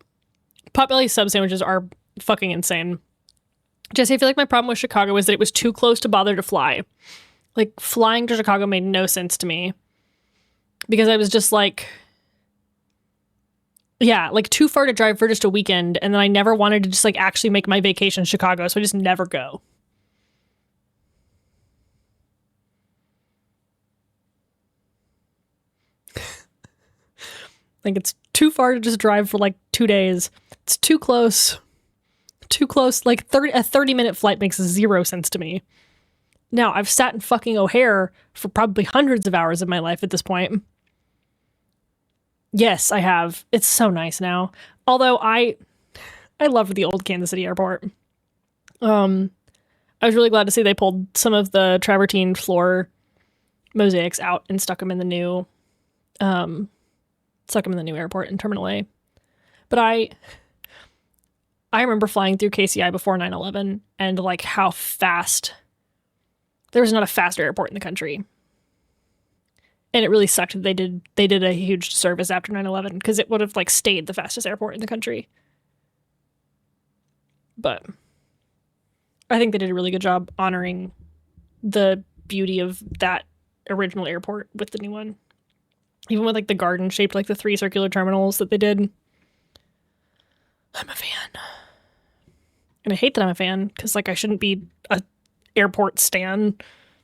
Potbelly sub sandwiches are fucking insane. Jesse, I feel like my problem with Chicago was that it was too close to bother to fly. Like, flying to Chicago made no sense to me. Because I was just like, yeah, like too far to drive for just a weekend. And then I never wanted to just like actually make my vacation in Chicago. So I just never go. Like, it's too far to just drive for like 2 days. It's too close. Too close. Like, a 30-minute flight makes zero sense to me. Now, I've sat in fucking O'Hare for probably hundreds of hours of my life at this point. Yes, I have. It's so nice now. Although I loved the old Kansas City airport. I was really glad to see they pulled some of the travertine floor mosaics out and stuck them in the new airport in Terminal A. But I remember flying through KCI before 9/11 and like how fast. There was not a faster airport in the country. And it really sucked that they did a huge disservice after 9/11 because it would have like stayed the fastest airport in the country. But I think they did a really good job honoring the beauty of that original airport with the new one. Even with like the garden shaped like the 3 circular terminals that they did. I'm a fan. And I hate that I'm a fan because like I shouldn't be a airport stan.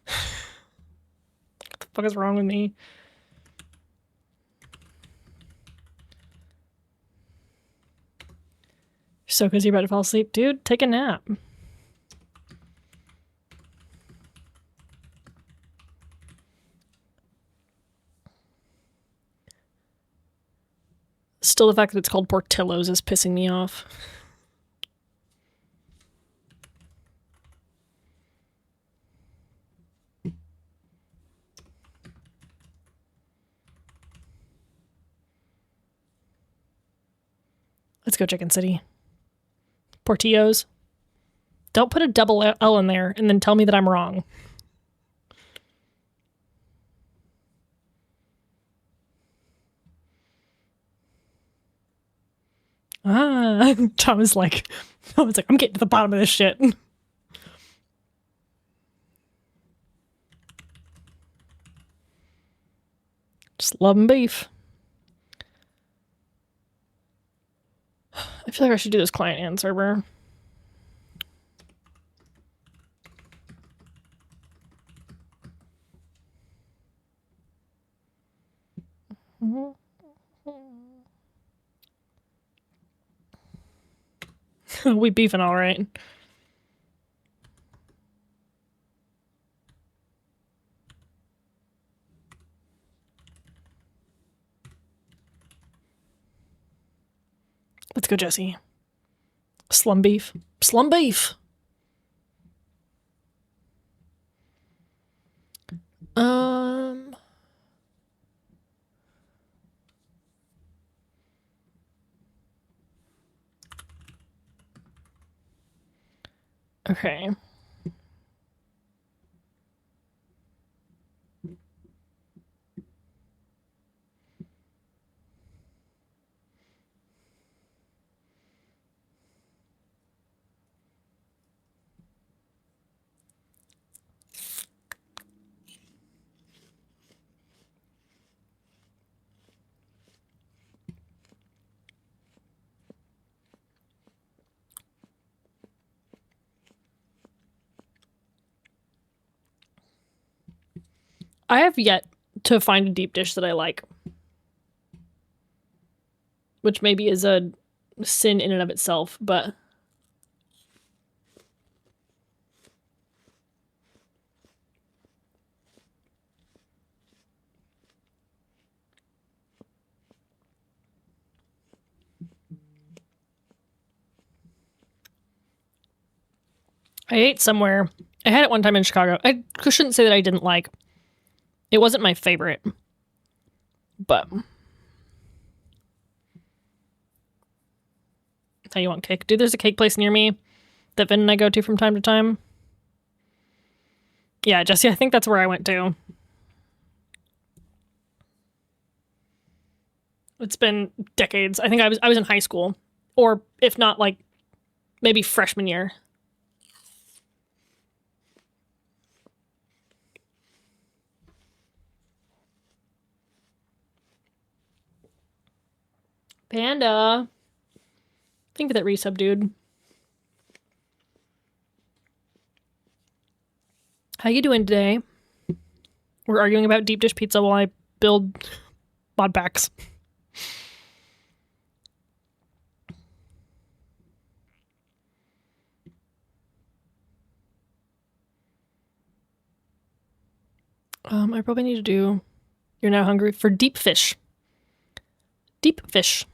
What the fuck is wrong with me? So because you're about to fall asleep. Dude, take a nap. Still, the fact that it's called Portillo's is pissing me off. Let's go Chicken City. Portillo's. Don't put a double L in there and then tell me that I'm wrong. Tom is like, I'm getting to the bottom of this shit. Just loving beef. I feel like I should do this client and server. We beefing all right. Let's go, Jesse. Slum beef. Slum beef. Okay. I have yet to find a deep dish that I like. Which maybe is a sin in and of itself, but... I ate somewhere. I had it one time in Chicago. I shouldn't say that I didn't like. It wasn't my favorite. But. How you want cake? Dude, there's a cake place near me that Vin and I go to from time to time. Yeah, Jesse, I think that's where I went to. It's been decades. I think I was in high school. Or if not, like, maybe freshman year. Panda. Think of that resub, dude. How you doing today? We're arguing about deep dish pizza while I build mod packs. I probably need to do... You're now hungry for deep fish. Deep fish.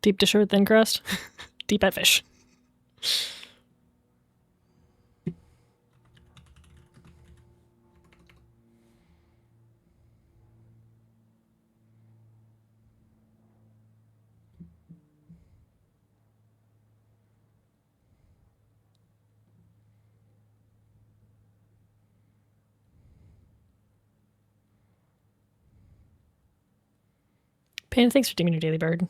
Deep dish with thin crust. Deep at fish. Panda, thanks for doing your daily bird.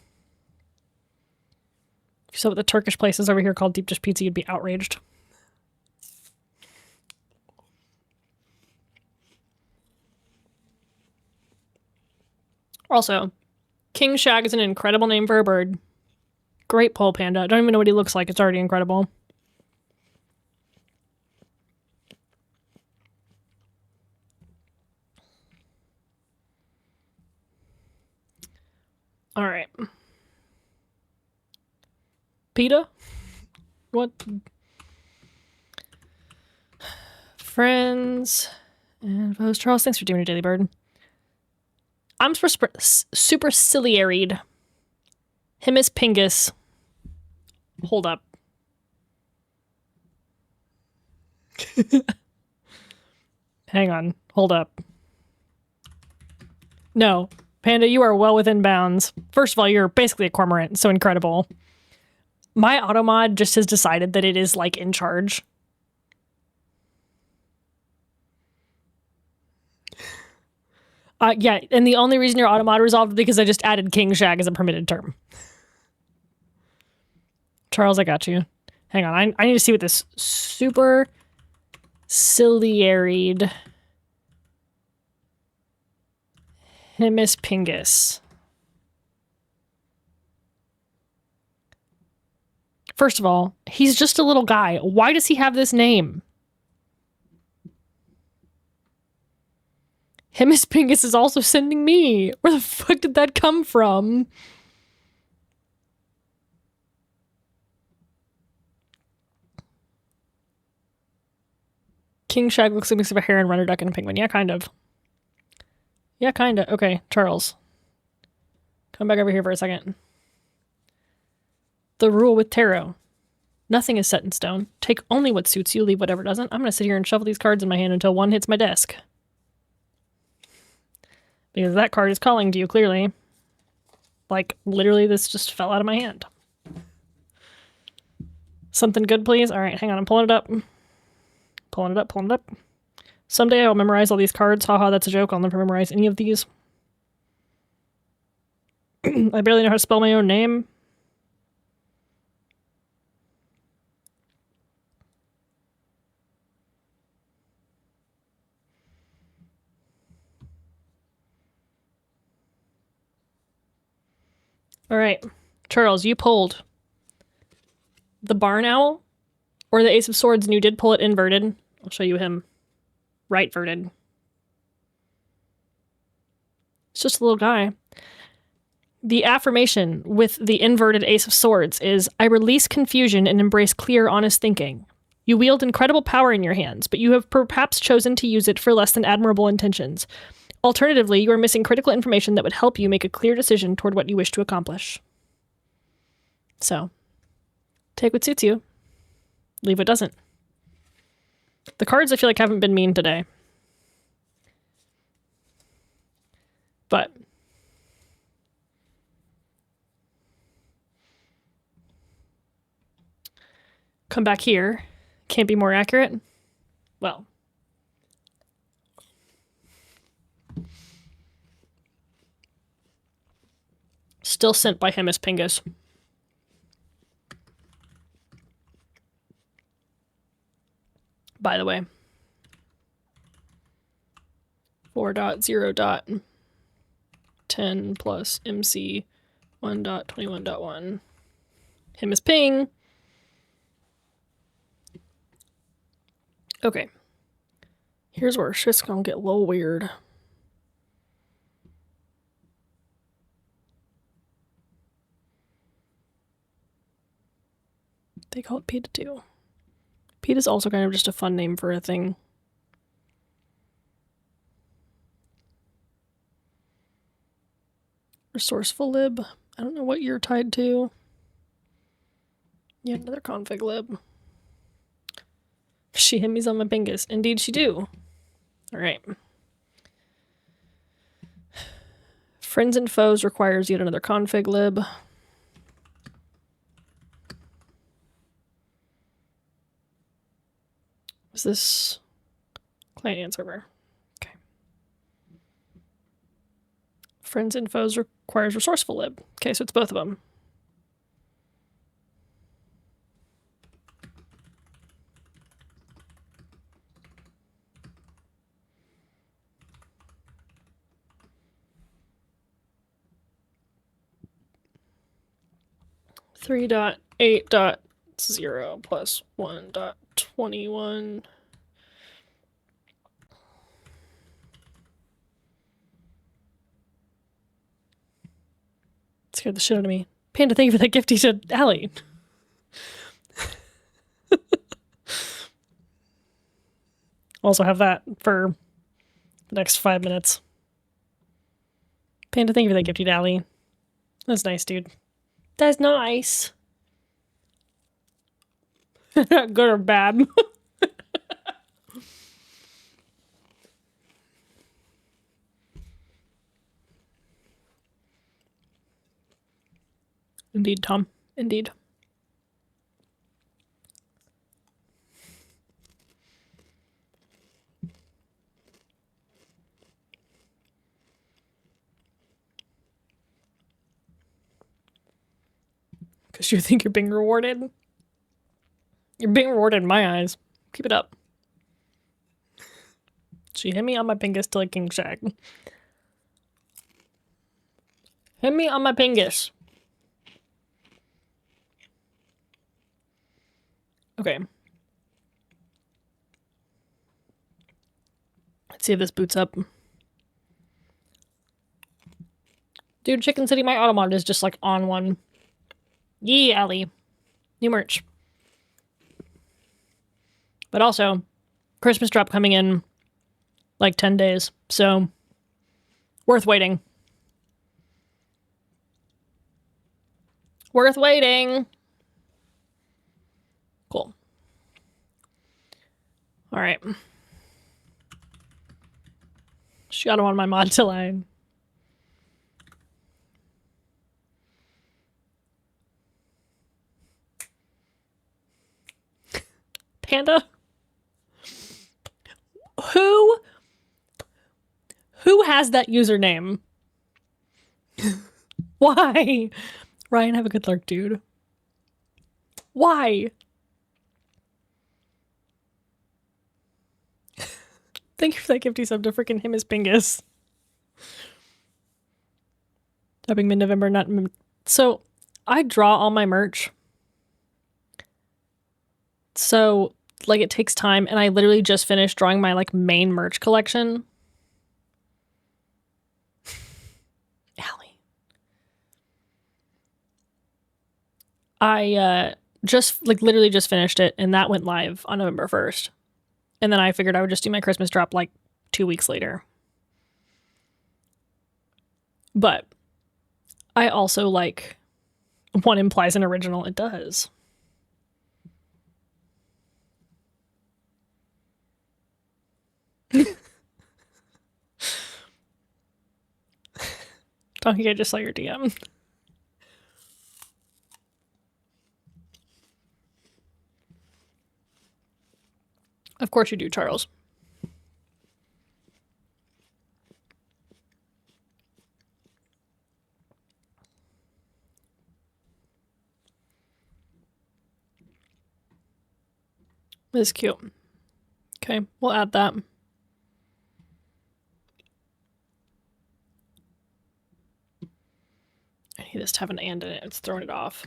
If you saw what the Turkish places over here called deep dish pizza, you'd be outraged. Also, King Shag is an incredible name for a bird. Great poll, Panda. I don't even know what he looks like. It's already incredible. All right. PETA? What? Friends and post. Charles, thanks for doing your daily bird. I'm superciliaried. Himis pingus. Hold up. Hang on. Hold up. No. Panda, you are well within bounds. First of all, you're basically a cormorant, so incredible. My automod just has decided that it is, like, in charge. Yeah, and the only reason your automod resolved is because I just added King Shag as a permitted term. Charles, I got you. Hang on, I need to see what this super ciliaried Himis pingus. First of all, he's just a little guy. Why does he have this name? Himis pingus is also sending me. Where the fuck did that come from? King Shag looks like a mix of a heron, runner duck, and a penguin. Yeah, kind of. Yeah, kind of. Okay, Charles. Come back over here for a second. The rule with tarot. Nothing is set in stone. Take only what suits you, leave whatever doesn't. I'm going to sit here and shuffle these cards in my hand until one hits my desk. Because that card is calling to you, clearly. Like, literally, this just fell out of my hand. Something good, please? Alright, hang on, I'm pulling it up. Pulling it up, pulling it up. Someday I will memorize all these cards. Haha, that's a joke. I'll never memorize any of these. I barely know how to spell my own name. Alright. Charles, you pulled the barn owl or the ace of swords, and you did pull it inverted. I'll show you him. Right-verted. It's just a little guy. The affirmation with the inverted ace of swords is, I release confusion and embrace clear, honest thinking. You wield incredible power in your hands, but you have perhaps chosen to use it for less than admirable intentions. Alternatively, you are missing critical information that would help you make a clear decision toward what you wish to accomplish. So, take what suits you. Leave what doesn't. The cards, I feel like, haven't been mean today. But come back here. Can't be more accurate. Well. Still sent by him as Pingus. By the way. 4.0.10 plus MC 1.21.1. Him as ping. Okay. Here's where shit's gonna get a little weird. They call it PETA too. PETA is also kind of just a fun name for a thing. Resourceful lib. I don't know what you're tied to. Yet another config lib. She hit me's on my pingus. Indeed she do. Alright. Friends and foes requires yet another config lib. Is this client and server? Okay. Friends and foes requires resourceful lib. Okay, so it's both of them. Three dot 8.0 plus 1.21. Scared the shit out of me. Panda, thank you for that gift. He said, Allie. Also have that for the next 5 minutes. Panda, thank you for that gift, Allie. That's nice, dude. That's nice. Good or bad? Indeed, Tom. Indeed. Because you think you're being rewarded? You're being rewarded in my eyes. Keep it up. She hit me on my pingus till a king shag. Hit me on my pingus. Okay. Let's see if this boots up. Dude, Chicken City, my Automod is just like on one. Yee, Allie. New merch. But also, Christmas drop coming in like 10 days. So, worth waiting. Worth waiting. Cool. All right. Shadow on my mod till I... Panda? Who has that username? Why? Ryan, have a good lurk, dude. Why? Thank you for that gifty sub to freaking him as Pingus. Hoping mid-November, not... So, I draw all my merch. So, like, it takes time, and I literally just finished drawing my, like, main merch collection. Allie. I, just, like, literally just finished it, and that went live on November 1st. And then I figured I would just do my Christmas drop, like, 2 weeks later. But I also, like, one implies an original. It does. Donkey, I just saw your DM. Of course you do, Charles. This is cute. Okay, we'll add that. I need this to have an and in it. It's throwing it off.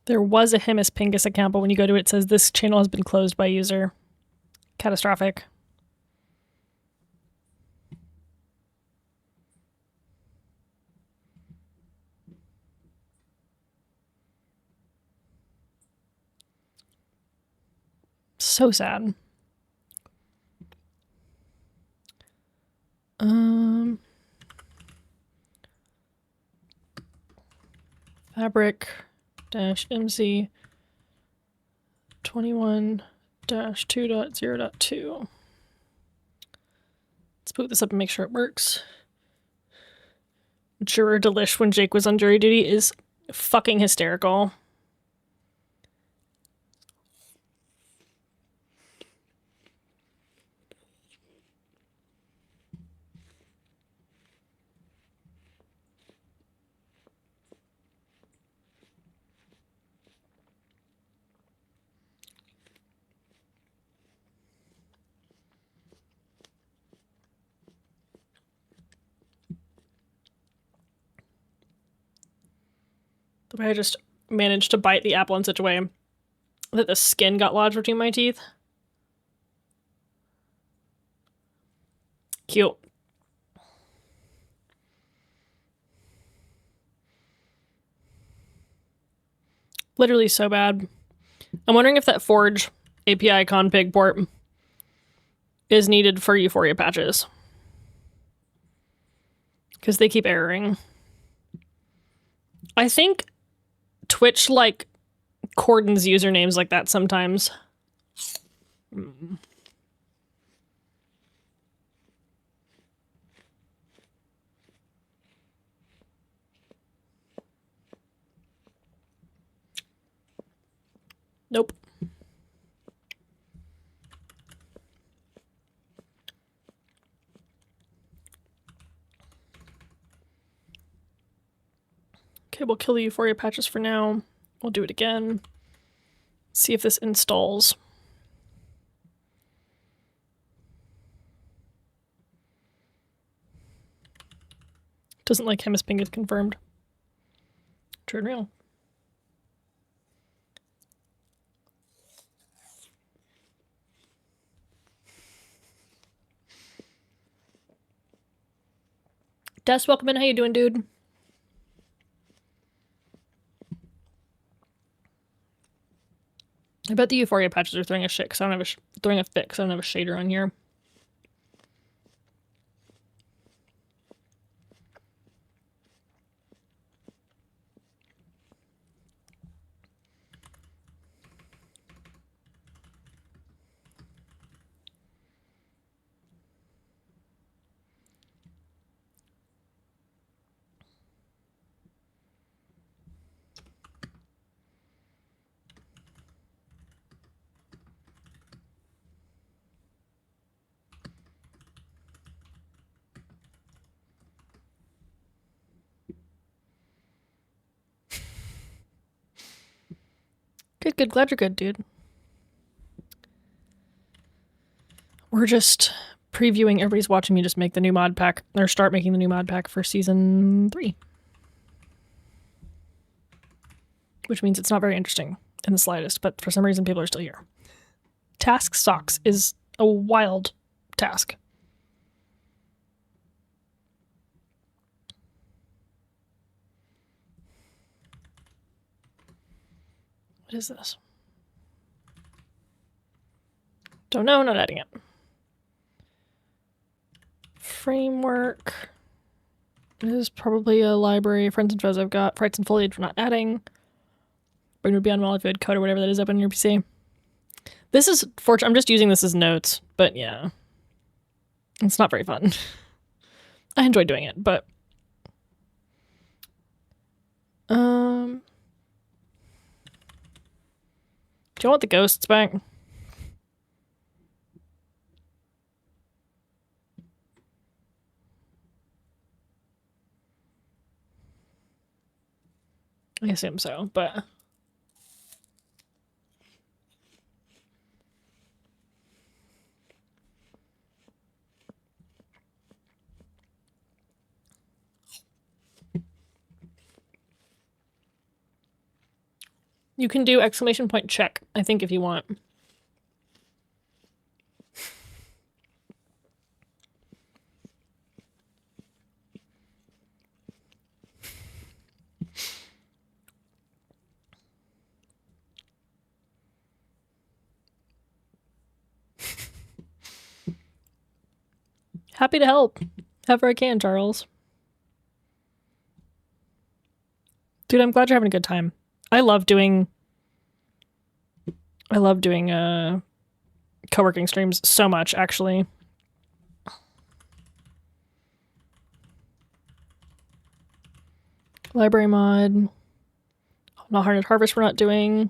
There was a Himis Pingus account, but when you go to it, it says this channel has been closed by user. Catastrophic. So sad. Fabric -MC 21-2.0.2. Let's boot this up and make sure it works. Juror delish when Jake was on jury duty is fucking hysterical. The way I just managed to bite the apple in such a way that the skin got lodged between my teeth. Cute. Literally so bad. I'm wondering if that Forge API config port is needed for Euphoria patches. Because they keep erroring. I think Twitch, like, cordons usernames like that sometimes. Nope. Okay, we'll kill the Euphoria patches for now. We'll do it again. See if this installs. Doesn't like Himis Pingus confirmed. True and real. Des, welcome in. How you doing, dude? I bet the Euphoria patches are throwing a shit because I don't have throwing a fit because I don't have a shader on here. Good, good. Glad you're good, dude. We're just previewing. Everybody's watching me just make the new mod pack, or start making the new mod pack for season 3. Which means it's not very interesting in the slightest, but for some reason people are still here. Task Socks is a wild task. What is this? Don't know, not adding it. Framework. This is probably a library. Friends and foes I've got. Frights and foliage we're not adding. Brain would be on well if you had code or whatever that is up on your PC. This is fortunate. I'm just using this as notes, but yeah. It's not very fun. I enjoy doing it, but do you want the ghosts back? I assume so, but you can do exclamation point check, I think, if you want. Happy to help. However I can, Charles. Dude, I'm glad you're having a good time. I love doing co-working streams so much, actually. Library mod. Not Hardened Harvest we're not doing.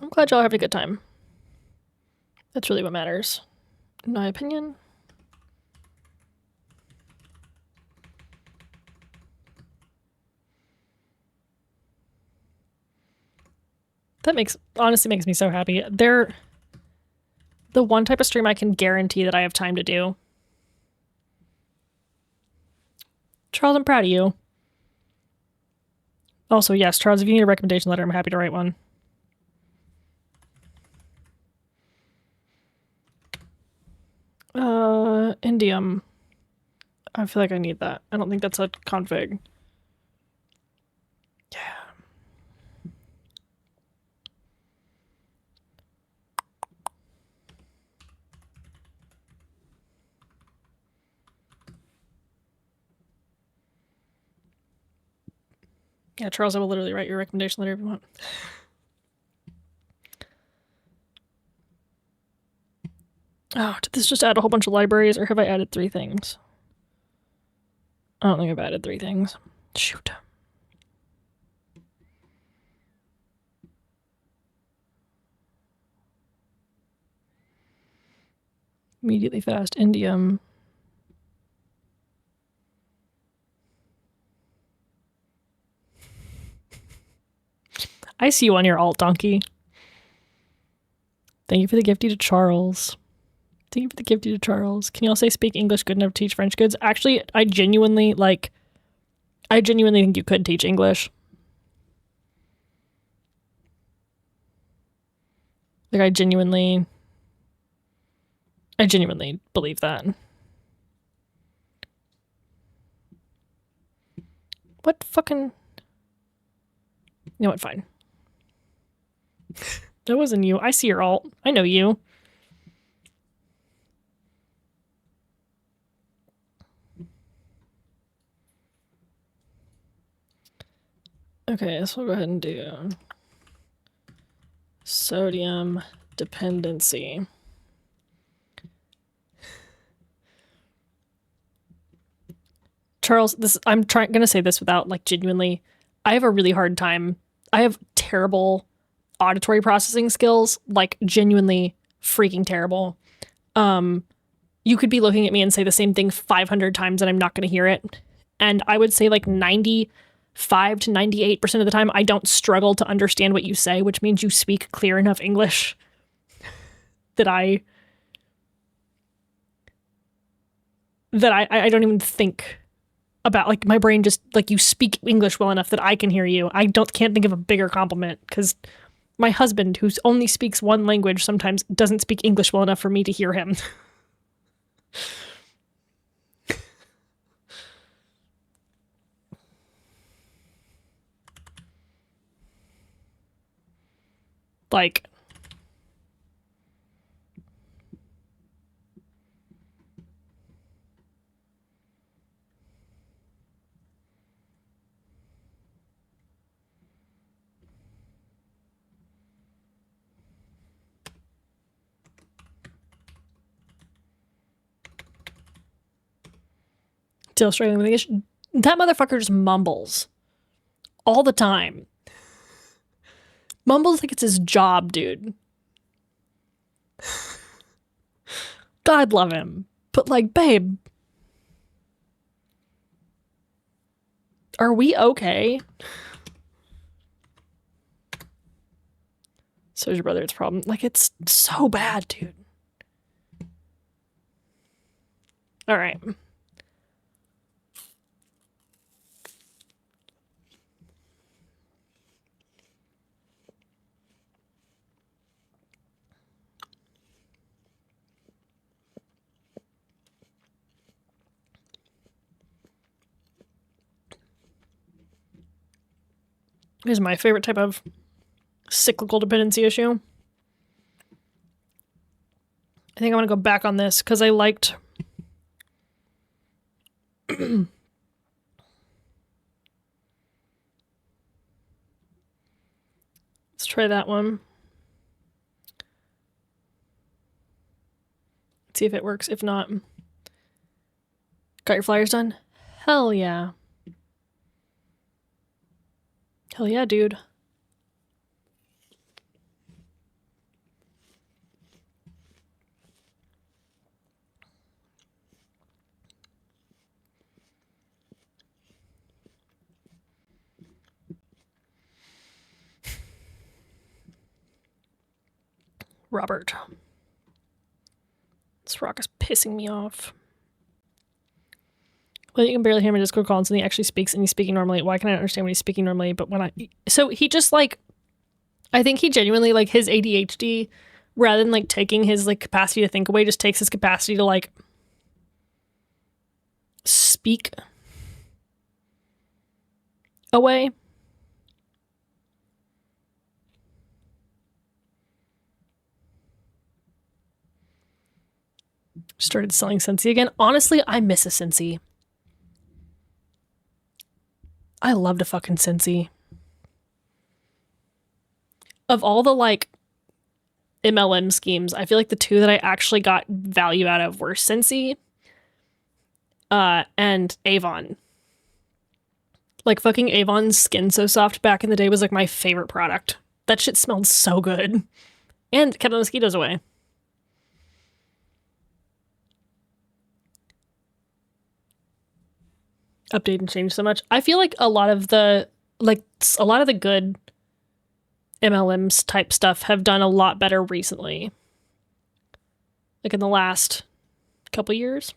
I'm glad y'all are having a good time. That's really what matters, in my opinion. That honestly makes me so happy. They're the one type of stream I can guarantee that I have time to do. Charles, I'm proud of you. Also, yes, Charles, if you need a recommendation letter, I'm happy to write one. Indium. I feel like I need that. I don't think that's a config. Yeah. Yeah, Charles, I will literally write your recommendation letter if you want. Oh, did this just add a whole bunch of libraries, or have I added 3 things? I don't think I've added 3 things. Shoot. Immediately fast, indium. I see you on your alt, donkey. Thank you for the gifty to Charles. Thank you for the gifty to Charles. Can you all say speak English good enough to teach French goods? Actually, I genuinely think you could teach English. Like, I genuinely believe that. What fucking... You know what, fine. That wasn't you. I see your alt. I know you. Okay, so we'll go ahead and do sodium dependency. Charles, I'm gonna say this without genuinely. I have a really hard time. I have terrible auditory processing skills, genuinely freaking terrible. You could be looking at me and say the same thing 500 times and I'm not gonna hear it. And I would say 95 to 98% of the time I don't struggle to understand what you say, which means you speak clear enough English that I don't even think about, my brain just, you speak English well enough that I can hear you. I can't think of a bigger compliment, because my husband, who only speaks one language, sometimes doesn't speak English well enough for me to hear him. Still struggling with English. That motherfucker just mumbles all the time. Mumbles like it's his job, dude. God love him. But like, babe, are we okay? So is your brother, it's a problem. Like, it's so bad, dude. All right. Here's my favorite type of cyclical dependency issue. I think I'm going to go back on this because I liked... Let's try that one. Let's see if it works. If not, got your flyers done? Hell yeah. Hell yeah, dude. Robert. This rock is pissing me off. Well, you can barely hear him in Discord calls and he actually speaks and he's speaking normally. Why can I not understand when he's speaking normally? But when so he just like, I think he genuinely like his ADHD, rather than like taking his like capacity to think away, just takes his capacity to like speak away. Started selling Scentsy again. Honestly, I miss a Scentsy. I loved a fucking Scentsy. Of all the like MLM schemes, I feel like the two that I actually got value out of were Scentsy and Avon. Like fucking Avon's Skin So Soft back in the day was like my favorite product. That shit smelled so good. And kept the mosquitoes away. Update and change so much. I feel like a lot of the good MLMs type stuff have done a lot better recently. Like in the last couple years.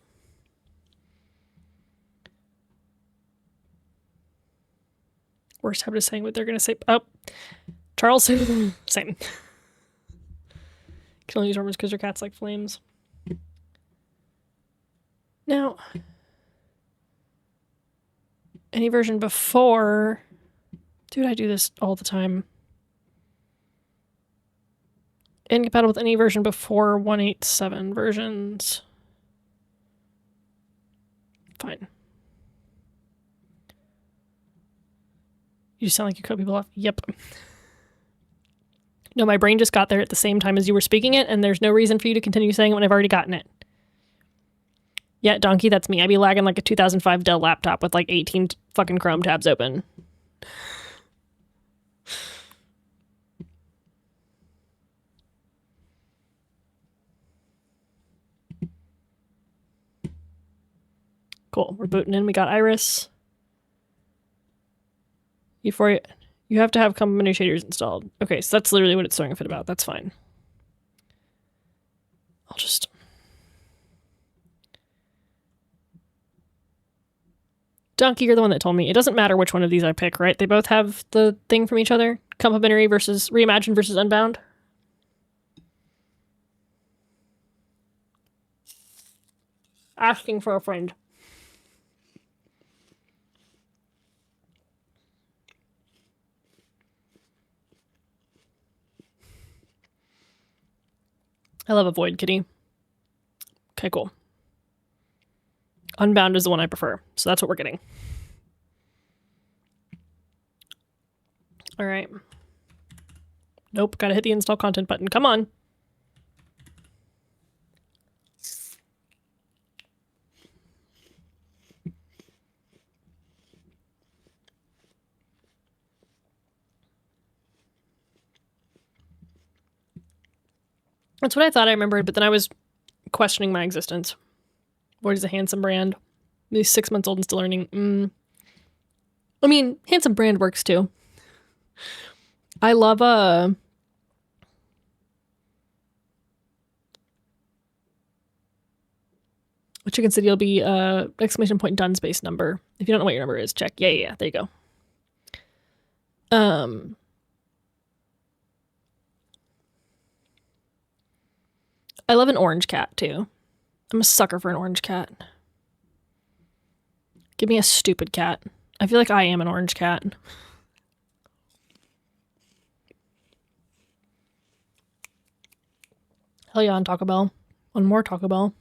Worst habit of saying what they're going to say. Oh, Charles. Same. Can only use rumors because your cat's like flames. Now, any version before... Dude, I do this all the time. Incompatible with any version before 187 versions. Fine. You sound like you cut people off. Yep. No, my brain just got there at the same time as you were speaking it, and there's no reason for you to continue saying it when I've already gotten it. Yeah, donkey, that's me. I be lagging like a 2005 Dell laptop with like 18 fucking Chrome tabs open. Cool, we're booting in. We got Iris. Before you have to have complementary shaders installed. Okay, so that's literally what it's throwing a fit about. That's fine. I'll just... Donkey, you're the one that told me. It doesn't matter which one of these I pick, right? They both have the thing from each other? Complementary versus Reimagined versus Unbound? Asking for a friend. I love a Void Kitty. Okay, cool. Unbound is the one I prefer, so that's what we're getting. All right. Nope, gotta hit the install content button. Come on. That's what I thought I remembered, but then I was questioning my existence. What is a handsome brand? He's 6 months old and still learning. I mean, handsome brand works too. I love Chicken City will be exclamation point done space number. If you don't know what your number is, check. Yeah. There you go. I love an orange cat too. I'm a sucker for an orange cat. Give me a stupid cat. I feel like I am an orange cat. Hell yeah, on Taco Bell. One more Taco Bell.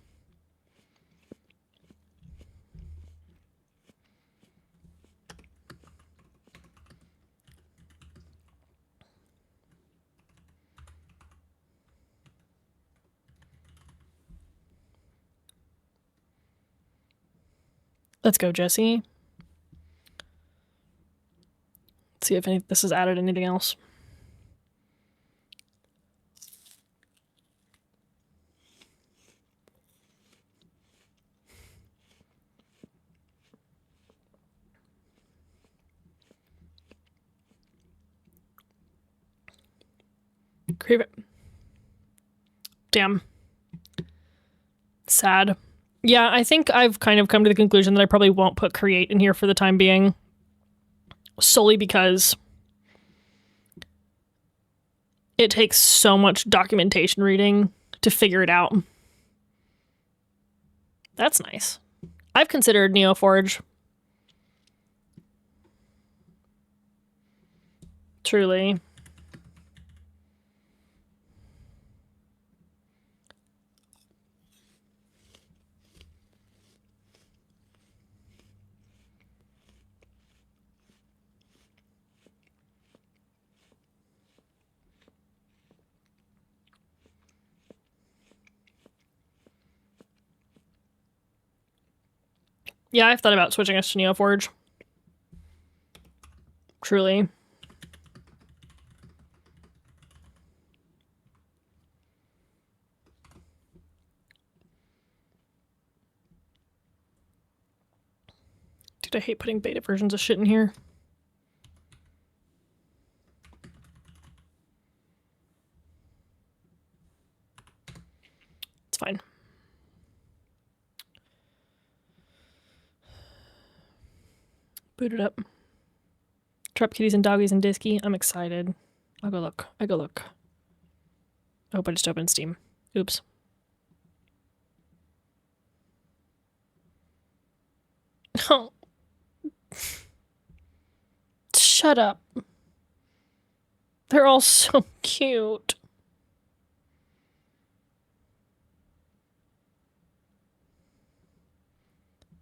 Let's go, Jesse. Let's see if this has added anything else. Crave it. Damn. Sad. Yeah, I think I've kind of come to the conclusion that I probably won't put create in here for the time being. Solely because it takes so much documentation reading to figure it out. That's nice. I've considered Neoforge. Truly. Yeah, I've thought about switching us to Neoforge. Truly. Dude, I hate putting beta versions of shit in here. It's fine. Boot it up. Trap kitties and doggies and Disky. I'm excited. I'll go look. I hope I just opened Steam. Oops. Oh. Shut up. They're all so cute.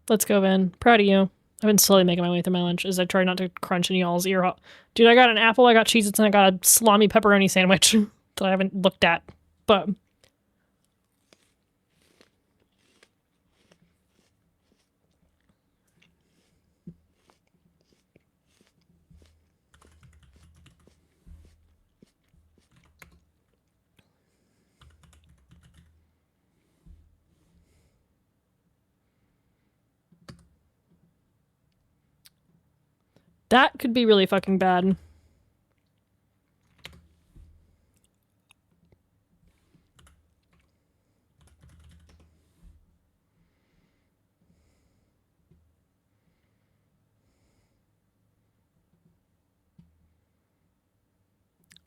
Let's go, Vin. Proud of you. I've been slowly making my way through my lunch as I try not to crunch in y'all's ear hole. Dude, I got an apple, I got Cheez-Its, and I got a salami pepperoni sandwich that I haven't looked at. But that could be really fucking bad.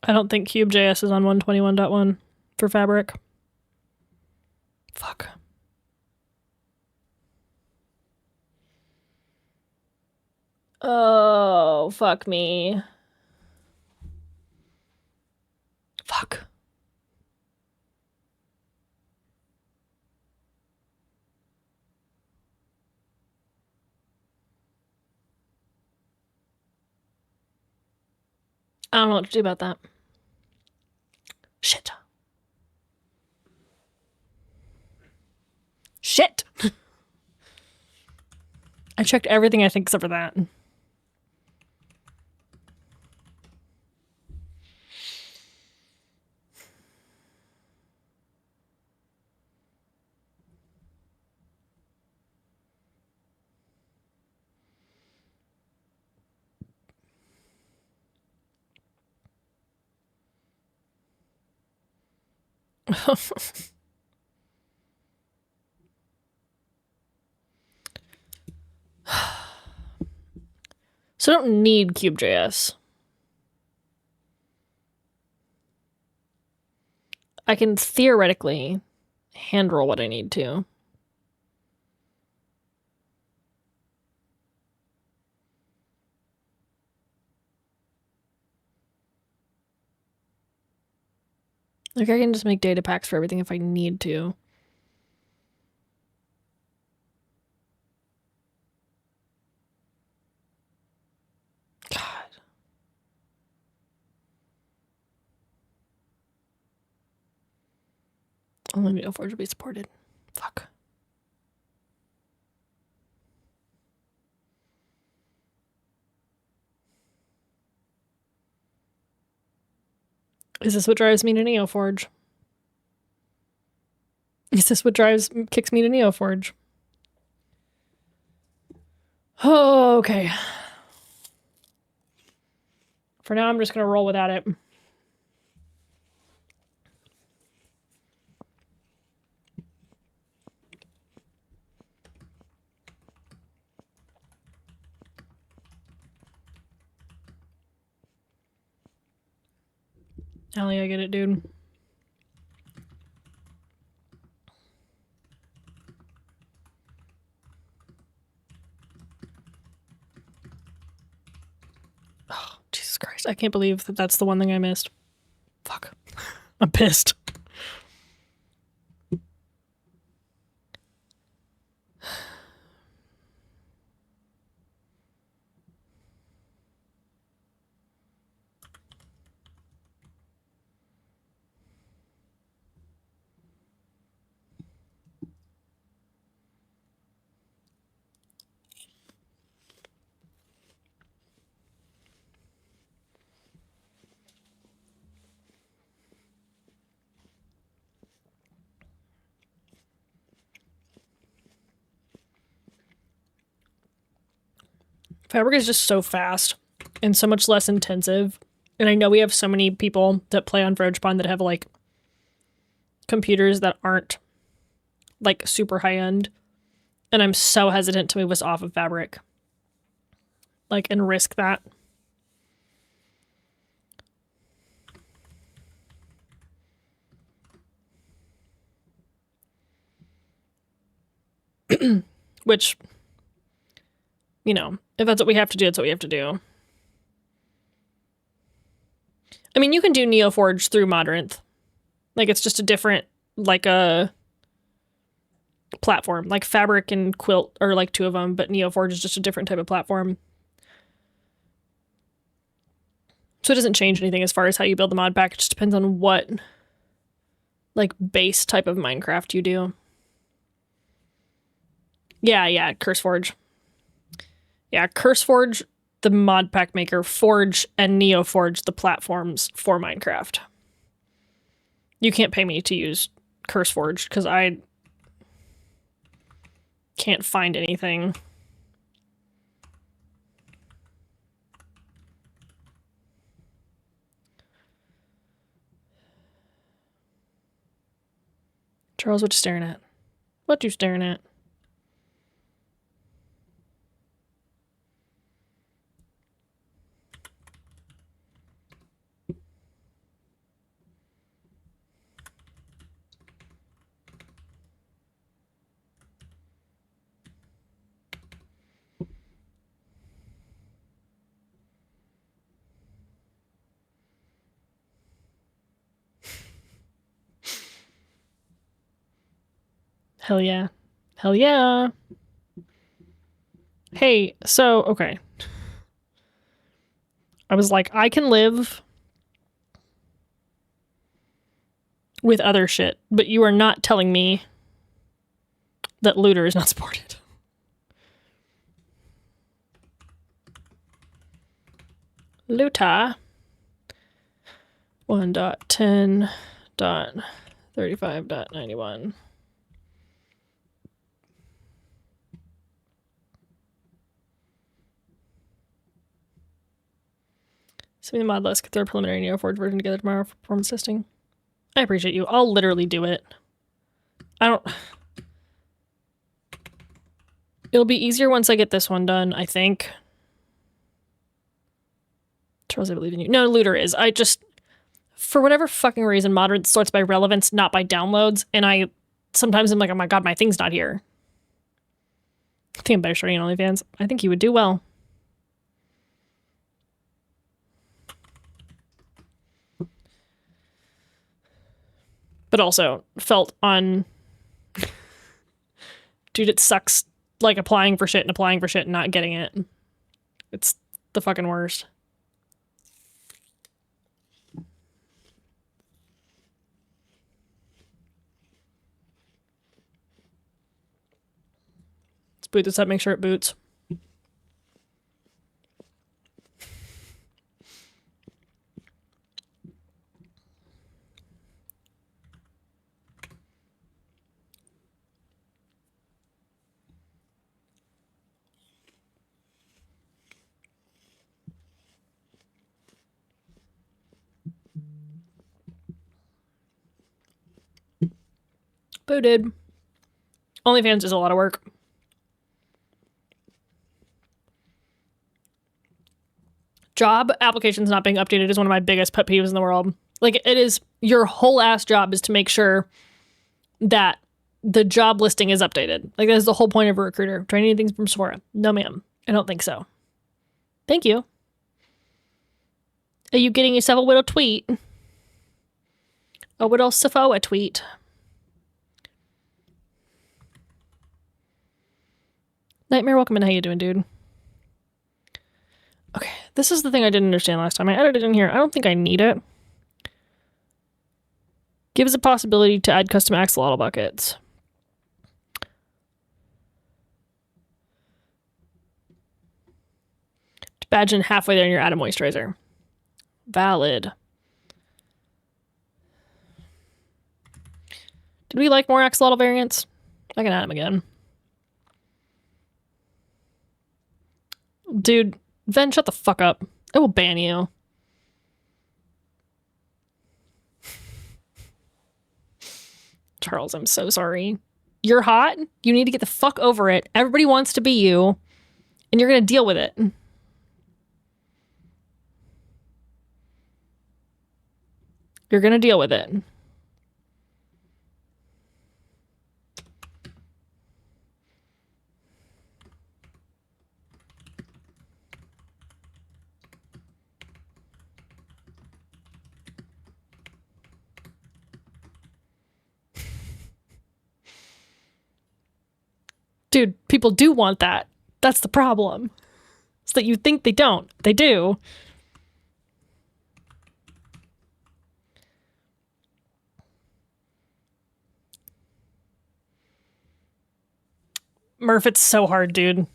I don't think Cube.js is on 121.1 for Fabric. Fuck. Oh, fuck me. Fuck. I don't know what to do about that. Shit. Shit! I checked everything I think except for that. So I don't need Cube.js. I can theoretically hand-roll what I need to. Like, I can just make data packs for everything if I need to. God. Only Neoforge will be supported. Fuck. Is this what drives me to Neoforge? Is this what kicks me to Neoforge? Oh, okay. For now, I'm just gonna roll without it. Allie, I get it, dude. Oh, Jesus Christ. I can't believe that that's the one thing I missed. Fuck. I'm pissed. Fabric is just so fast and so much less intensive. And I know we have so many people that play on frogepond that have like computers that aren't like super high end. And I'm so hesitant to move us off of Fabric. Like, and risk that. Which, you know, if that's what we have to do, that's what we have to do. I mean, you can do Neoforge through Modrinth. Like, it's just a different, like, a platform. Like, Fabric and Quilt are, like, two of them, but Neoforge is just a different type of platform. So it doesn't change anything as far as how you build the mod pack. It just depends on what, like, base type of Minecraft you do. Yeah, CurseForge. Yeah, CurseForge, the mod pack maker, Forge, and Neoforge, the platforms for Minecraft. You can't pay me to use CurseForge because I can't find anything. Charles, what you staring at? What you staring at? Hell yeah. Hell yeah. Hey, so, okay. I was like, I can live with other shit, but you are not telling me that Looter is not supported. Looter 1.10.35.91. Send me the mod list. Get their preliminary Neoforge version together tomorrow for performance testing. I appreciate you. I'll literally do it. I don't... It'll be easier once I get this one done, I think. Charles, I believe in you. No, Looter is. I just... For whatever fucking reason, Moderate sorts by relevance, not by downloads, and I... Sometimes I'm like, oh my god, my thing's not here. I think I'm better starting on OnlyFans. I think you would do well. But also, felt on... Dude, it sucks, like, applying for shit and not getting it. It's the fucking worst. Let's boot this up, make sure it boots. Booted. OnlyFans is a lot of work. Job applications not being updated is one of my biggest pet peeves in the world. Like, it is, your whole ass job is to make sure that the job listing is updated. Like, that is the whole point of a recruiter. Do I need anything from Sephora? No, ma'am. I don't think so. Thank you. Are you getting yourself a little tweet? A little Sephora tweet. Nightmare, welcome in. How you doing, dude? Okay, this is the thing I didn't understand last time. I edited in here. I don't think I need it. Gives a possibility to add custom axolotl buckets. To badge in halfway there and you're out of moisturizer. Valid. Did we like more axolotl variants? I can add them again. Dude, Ven, shut the fuck up. I will ban you. Charles, I'm so sorry. You're hot. You need to get the fuck over it. Everybody wants to be you. And you're going to deal with it. You're going to deal with it. Dude, people do want that. That's the problem. It's that you think they don't. They do. Murph, it's so hard, dude.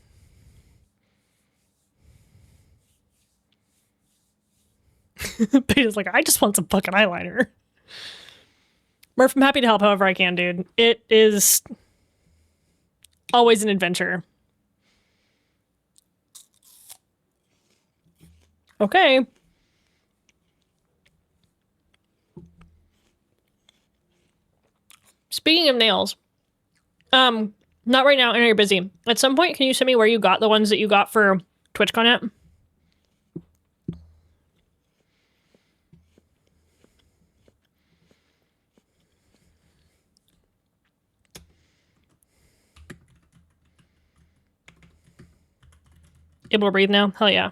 Peter's like, I just want some fucking eyeliner. Murph, I'm happy to help however I can, dude. It is always an adventure. Okay. Speaking of nails, not right now. I know you're busy. At some point, can you send me where you got the ones that you got for TwitchCon at? Able to breathe now? Hell yeah.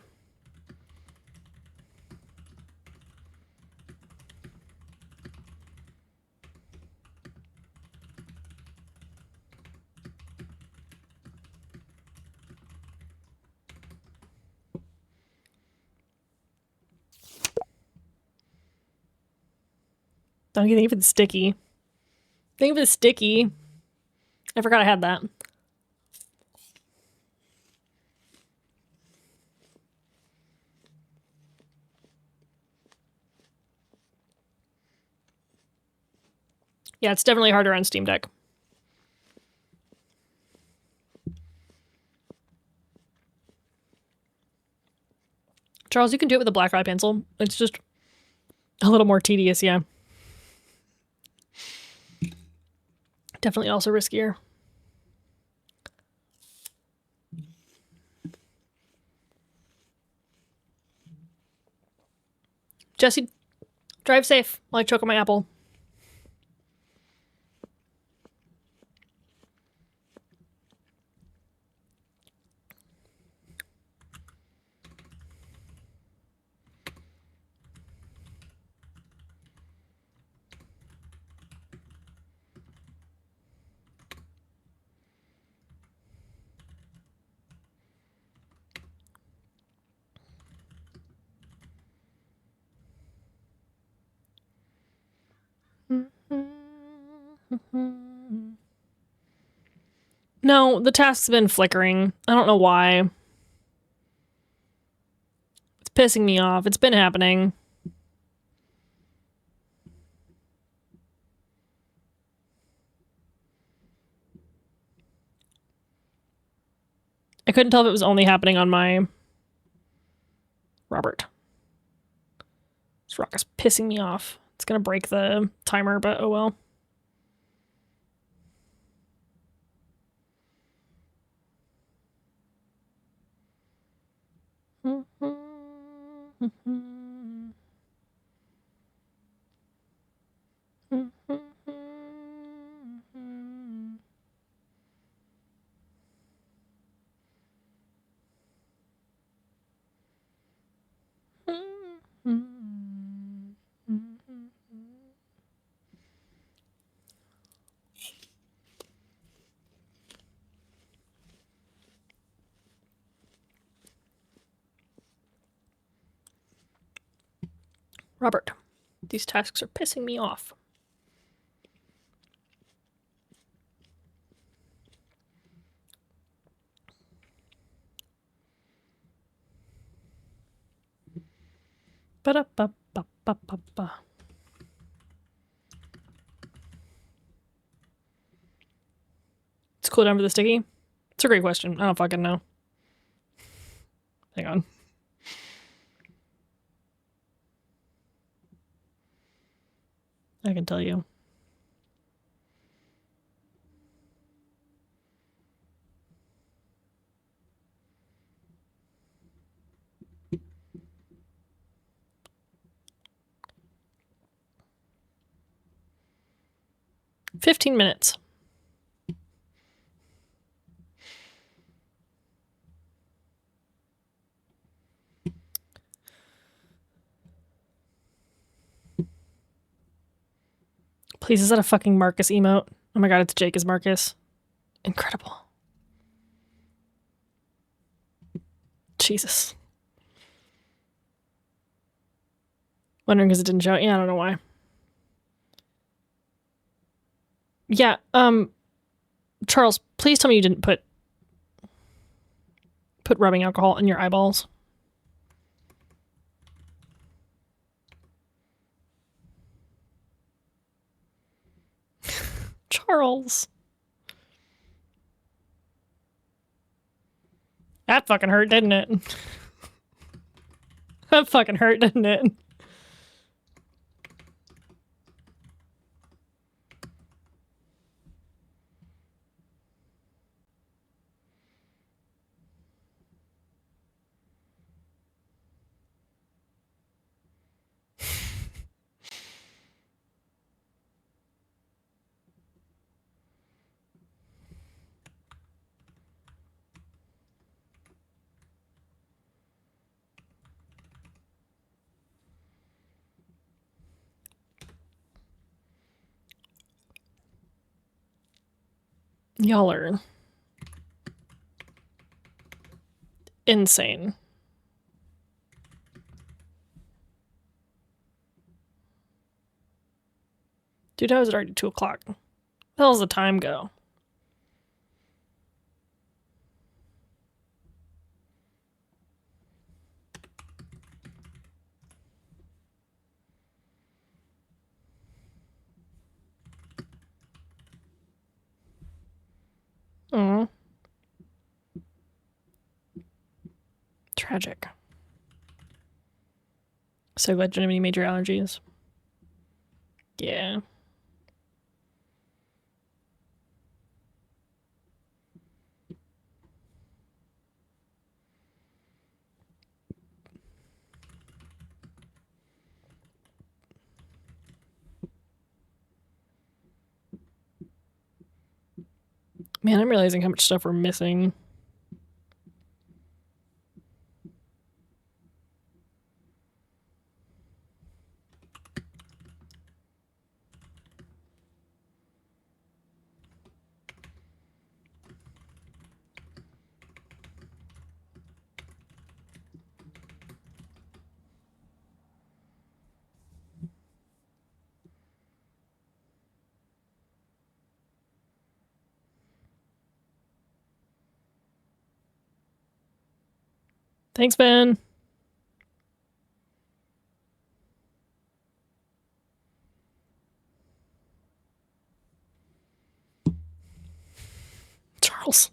Don't you think of it sticky? Think of it sticky. I forgot I had that. Yeah, it's definitely harder on Steam Deck. Charles, you can do it with a black eye pencil. It's just a little more tedious, yeah. Definitely also riskier. Jesse, drive safe while I choke on my apple. No, the task's been flickering. I don't know why. It's pissing me off. It's been happening. I couldn't tell if it was only happening on my Robert. This rock is pissing me off. It's gonna break the timer, but oh well. Robert, these tasks are pissing me off. Ba-da-ba-ba-ba-ba-ba. It's cooldown for the sticky? It's a great question. I don't fucking know. Hang on. I can tell you. $15 minutes. Please, is that a fucking Marcus emote? Oh my god, it's Jake as Marcus. Incredible. Jesus. Wondering because it didn't show. Yeah, I don't know why. Yeah, Charles, please tell me you didn't put rubbing alcohol in your eyeballs. Charles. That fucking hurt, didn't it? That fucking hurt, didn't it? Y'all are insane. Dude, how is it already 2 o'clock? Where the hell's the time go? Aw. Tragic. So glad you don't have any major allergies. Yeah. Man, I'm realizing how much stuff we're missing. Thanks, Ben. Charles.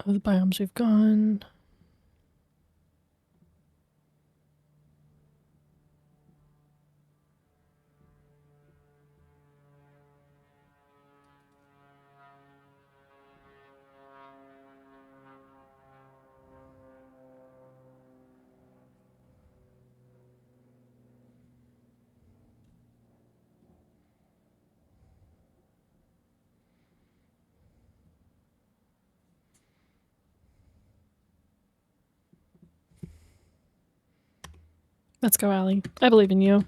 Of the biomes we've gone. Let's go, Allie. I believe in you.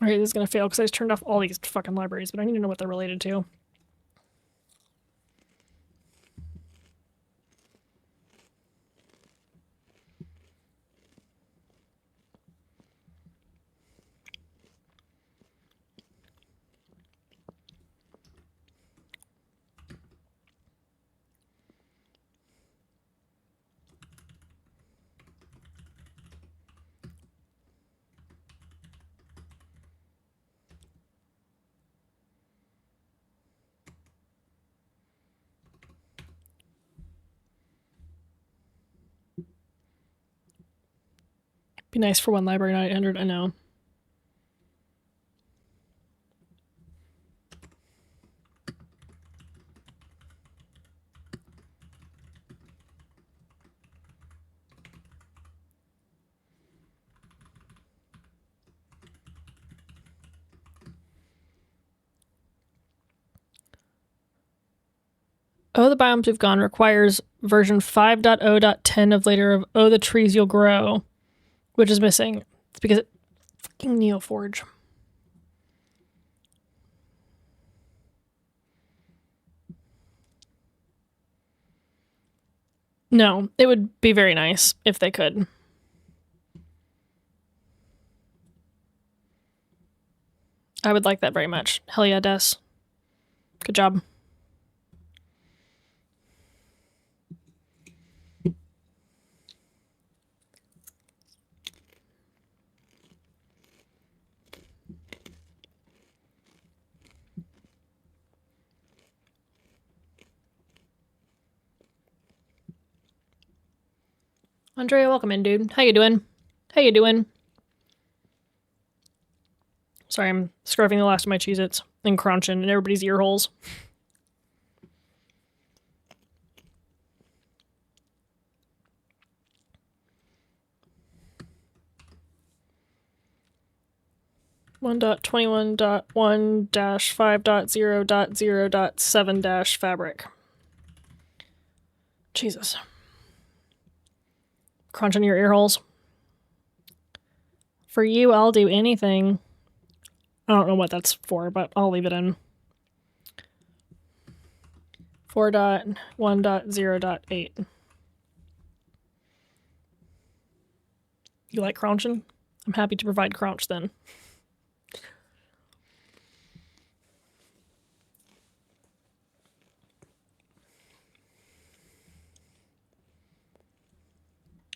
Alright, this is gonna fail because I just turned off all these fucking libraries, but I need to know what they're related to. Be nice for one library, not 800. I know. Oh, the Biomes We've Gone requires version 5.0.10 of later of Oh, the Trees You'll Grow, which is missing. It's because it fucking Neoforge. No, it would be very nice if they could. I would like that very much. Hell yeah, Des. Good job. Andrea, welcome in, dude. How you doing? How you doing? Sorry, I'm scrubbing the last of my Cheez-Its and crunching in everybody's ear holes. One dot 21.1 dash 5.0.0.7 dash fabric. Jesus. Crunching your ear holes. For you, I'll do anything. I don't know what that's for, but I'll leave it in. 4.1.0.8. You like crunching? I'm happy to provide crunch then.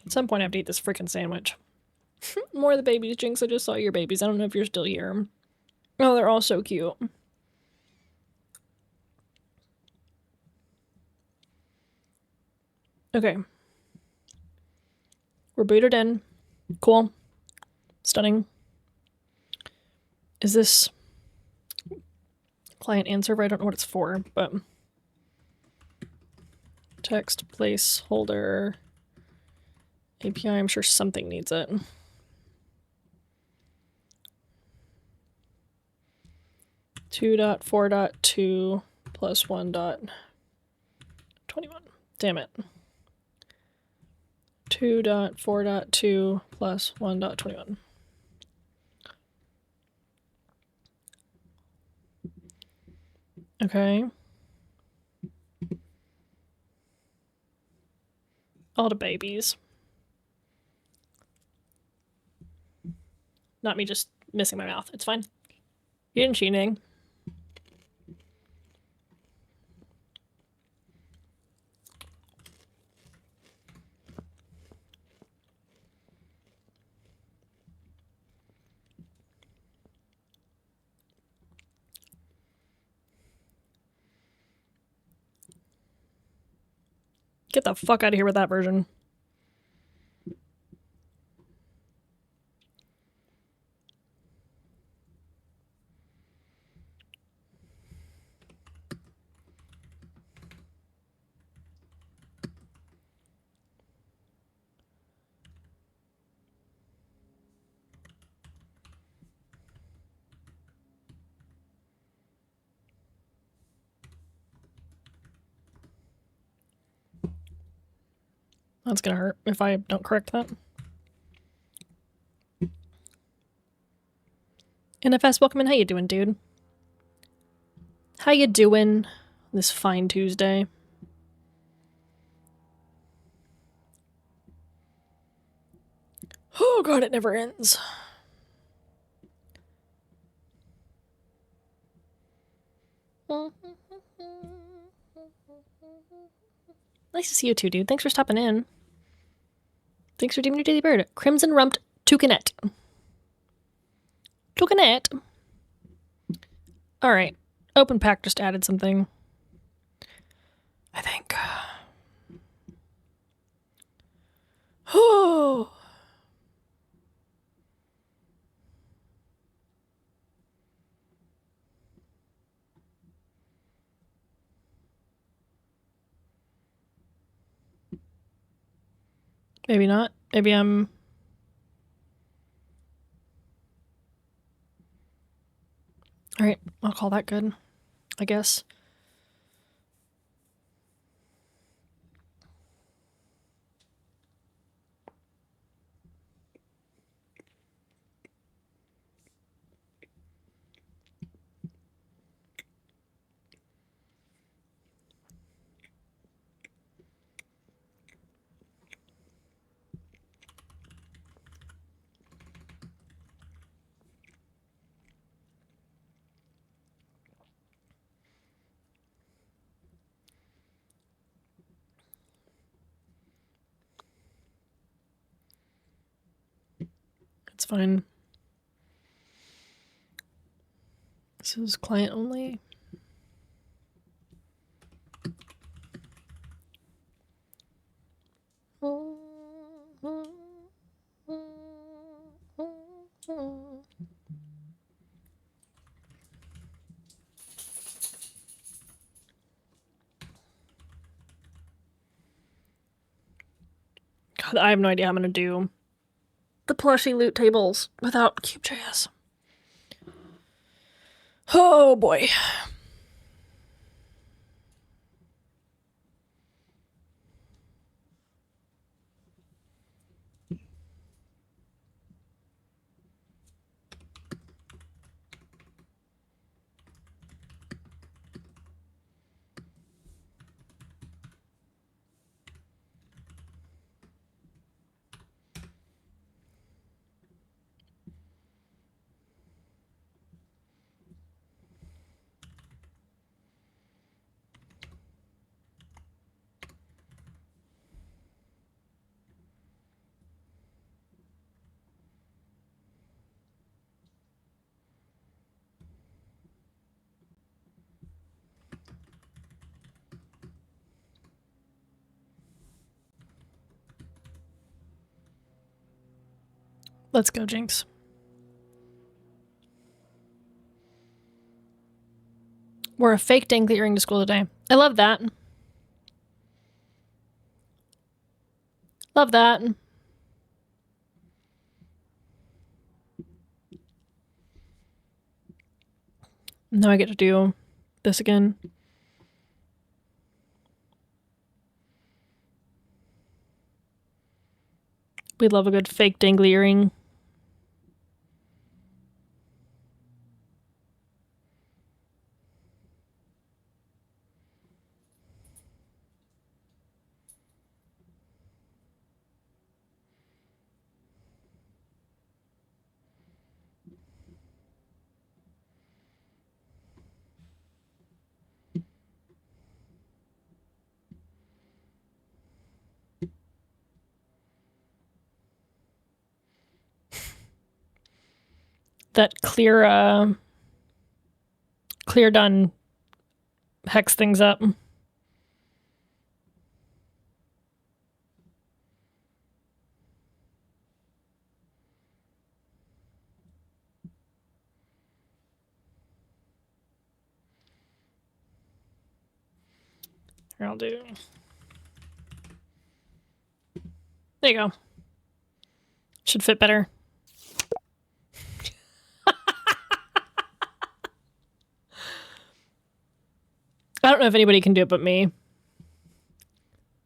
At some point I have to eat this freaking sandwich. More of the babies, Jinx. I just saw your babies. I don't know if you're still here. Oh, they're all so cute. Okay. We're booted in. Cool. Stunning. Is this client and server? I don't know what it's for, but text placeholder API. I'm sure something needs it. Two dot 4.2 plus 1.21. Damn it. 2.4.2 plus 1.21. Okay. All the babies. Not me just missing my mouth. It's fine. You didn't cheat anything. Get the fuck out of here with that version. That's gonna hurt if I don't correct that. NFS, welcome in. How you doing, dude? How you doing this fine Tuesday? Oh god, it never ends. Nice to see you too, dude. Thanks for stopping in. Thanks for doing your daily bird. Crimson Rumped Toucanet. Toucanet. Alright. Open pack just added something. I think. Oh. Maybe not. Maybe I'm... All right, I'll call that good, I guess. It's fine. This is client only. God, I have no idea how I'm gonna do the plushy loot tables without Cube.js. Oh boy. Let's go, Jinx. We're a fake dangly earring to school today. I love that. Love that. Now I get to do this again. We love a good fake dangly earring. That clear done hex things up. Here, I'll do. There you go. Should fit better. I don't know if anybody can do it but me.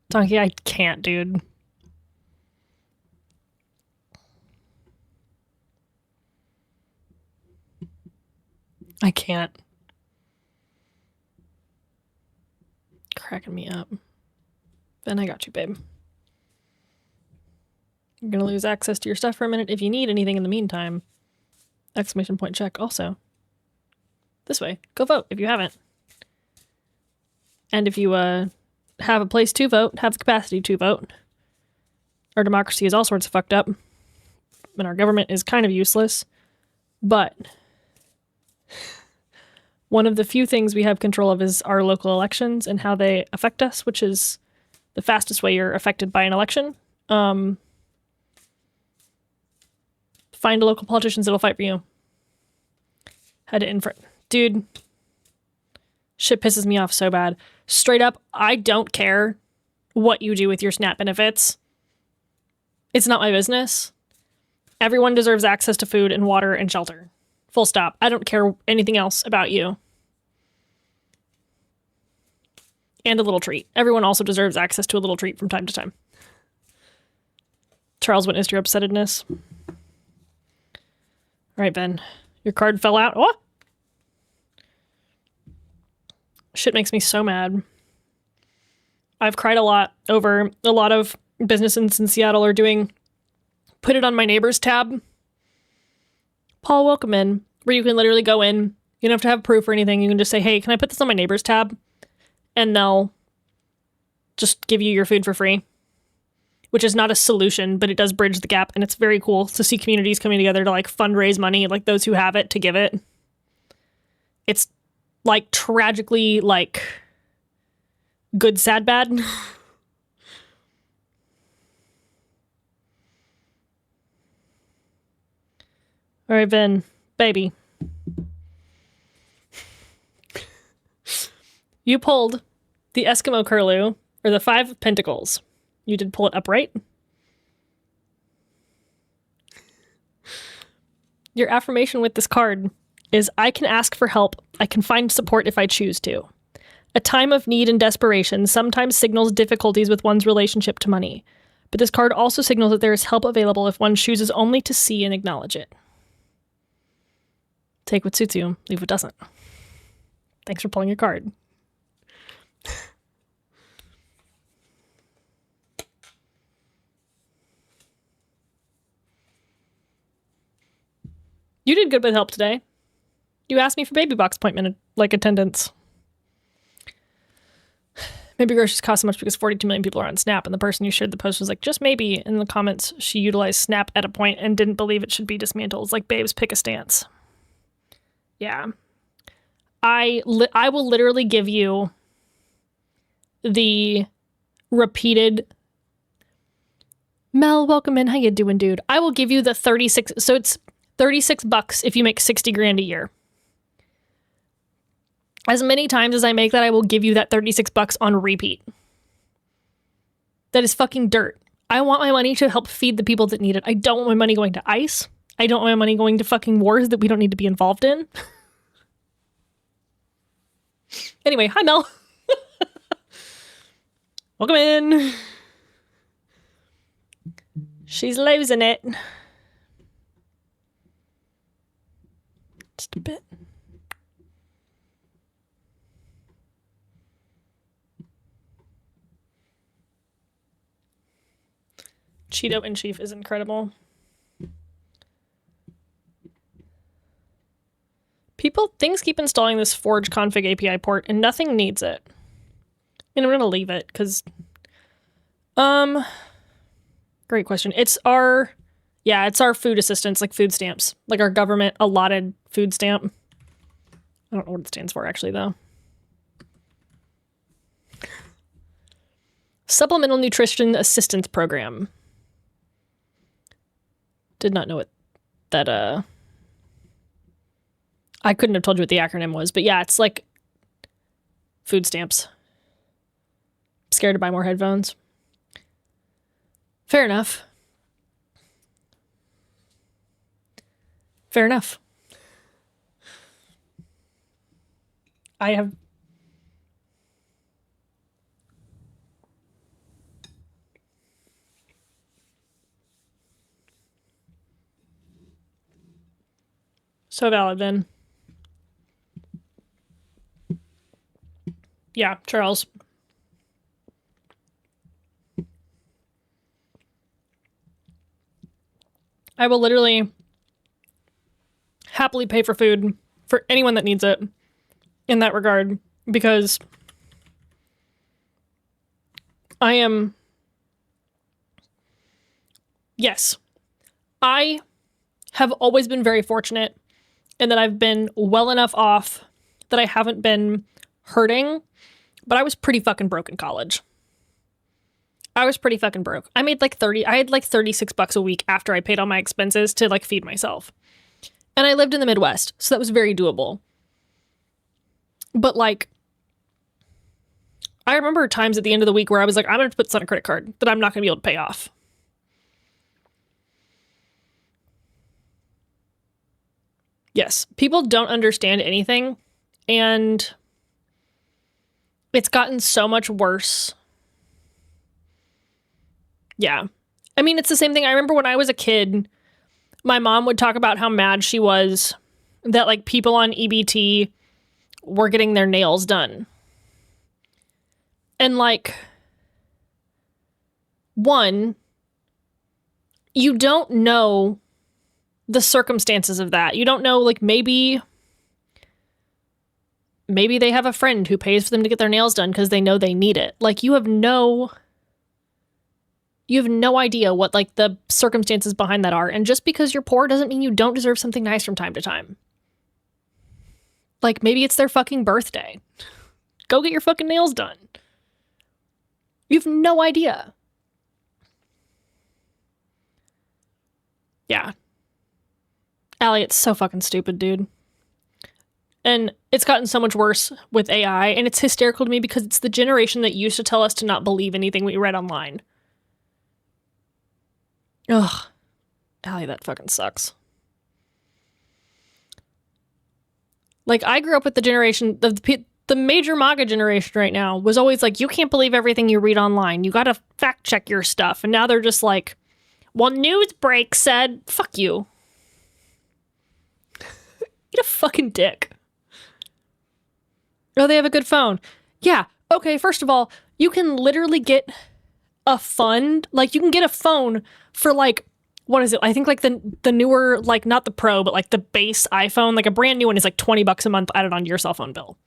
Donkey, I can't, dude. I can't. Cracking me up. Ben, I got you, babe. You're gonna lose access to your stuff for a minute. If you need anything in the meantime, exclamation point check. Also, this way, go vote if you haven't. And if you have a place to vote, have the capacity to vote. Our democracy is all sorts of fucked up, and our government is kind of useless. But one of the few things we have control of is our local elections and how they affect us, which is the fastest way you're affected by an election. Find a local politicians that'll fight for you. Head to infra. Dude, shit pisses me off so bad. Straight up, I don't care what you do with your SNAP benefits. It's not my business. Everyone deserves access to food and water and shelter. Full stop. I don't care anything else about you. And a little treat. Everyone also deserves access to a little treat from time to time. Charles witnessed your upsettedness. All right, Ben. Your card fell out. Oh! Shit makes me so mad. I've cried a lot over a lot of businesses in Seattle are doing put it on my neighbors tab. Paul, welcome in. Where you can literally go in. You don't have to have proof or anything. You can just say, hey, can I put this on my neighbors tab? And they'll just give you your food for free. Which is not a solution, but it does bridge the gap. And it's very cool to see communities coming together to like fundraise money, like those who have it to give it. It's like tragically like good, sad, bad. All right, Ben, baby. You pulled the Eskimo Curlew, or the Five of Pentacles. You did pull it upright. Your affirmation with this card is, I can ask for help. I can find support if I choose to. A time of need and desperation sometimes signals difficulties with one's relationship to money. But this card also signals that there is help available if one chooses only to see and acknowledge it. Take what suits you, leave what doesn't. Thanks for pulling your card. You did good with help today. You asked me for baby box appointment, like attendance. Maybe groceries cost so much because 42 million people are on Snap, and the person who shared the post was like, just maybe. In the comments, she utilized Snap at a point and didn't believe it should be dismantled. It's like, babes, pick a stance. Yeah. I will literally give you the repeated... Mel, welcome in. How you doing, dude? I will give you the 36... So it's $36 if you make 60 grand a year. As many times as I make that, I will give you that $36 on repeat. That is fucking dirt. I want my money to help feed the people that need it. I don't want my money going to ICE. I don't want my money going to fucking wars that we don't need to be involved in. Anyway, hi Mel. Welcome in. She's losing it. Just a bit. Cheeto in Chief is incredible. Things keep installing this Forge config API port and nothing needs it. I mean, I'm gonna leave it because, great question. It's our food assistance, like food stamps, like our government allotted food stamp. I don't know what it stands for actually though. Supplemental Nutrition Assistance Program. Did not know what that, I couldn't have told you what the acronym was, but yeah, it's like food stamps. Scared to buy more headphones. Fair enough. Fair enough. I have... So valid then. Yeah, Charles. I will literally happily pay for food for anyone that needs it in that regard, because I am... Yes. I have always been very fortunate in that I've been well enough off that I haven't been hurting. But I was pretty fucking broke in college. I was pretty fucking broke. I had like $36 a week after I paid all my expenses to like feed myself. And I lived in the Midwest, so that was very doable. But like, I remember times at the end of the week where I was like, I'm gonna put this on a credit card that I'm not gonna be able to pay off. Yes, people don't understand anything, and it's gotten so much worse. Yeah. I mean, it's the same thing. I remember when I was a kid, my mom would talk about how mad she was that, like, people on EBT were getting their nails done. And, like, one, you don't know the circumstances of that. You don't know, like, maybe they have a friend who pays for them to get their nails done because they know they need it. Like, you have no idea what, like, the circumstances behind that are. And just because you're poor doesn't mean you don't deserve something nice from time to time. Like, maybe it's their fucking birthday. Go get your fucking nails done. You have no idea. Yeah. Allie, it's so fucking stupid, dude. And it's gotten so much worse with AI, and it's hysterical to me because it's the generation that used to tell us to not believe anything we read online. Ugh. Allie, that fucking sucks. Like, I grew up with the generation, the major MAGA generation right now was always like, you can't believe everything you read online. You gotta fact check your stuff. And now they're just like, well, Newsbreak said, fuck you. Eat a fucking dick. Oh, they have a good phone. Yeah. Okay, first of all, you can literally get a fund. Like, you can get a phone for, like, what is it? I think, like, the newer, like, not the Pro, but, like, the base iPhone, like, a brand new one is, like, $20 a month added onto your cell phone bill.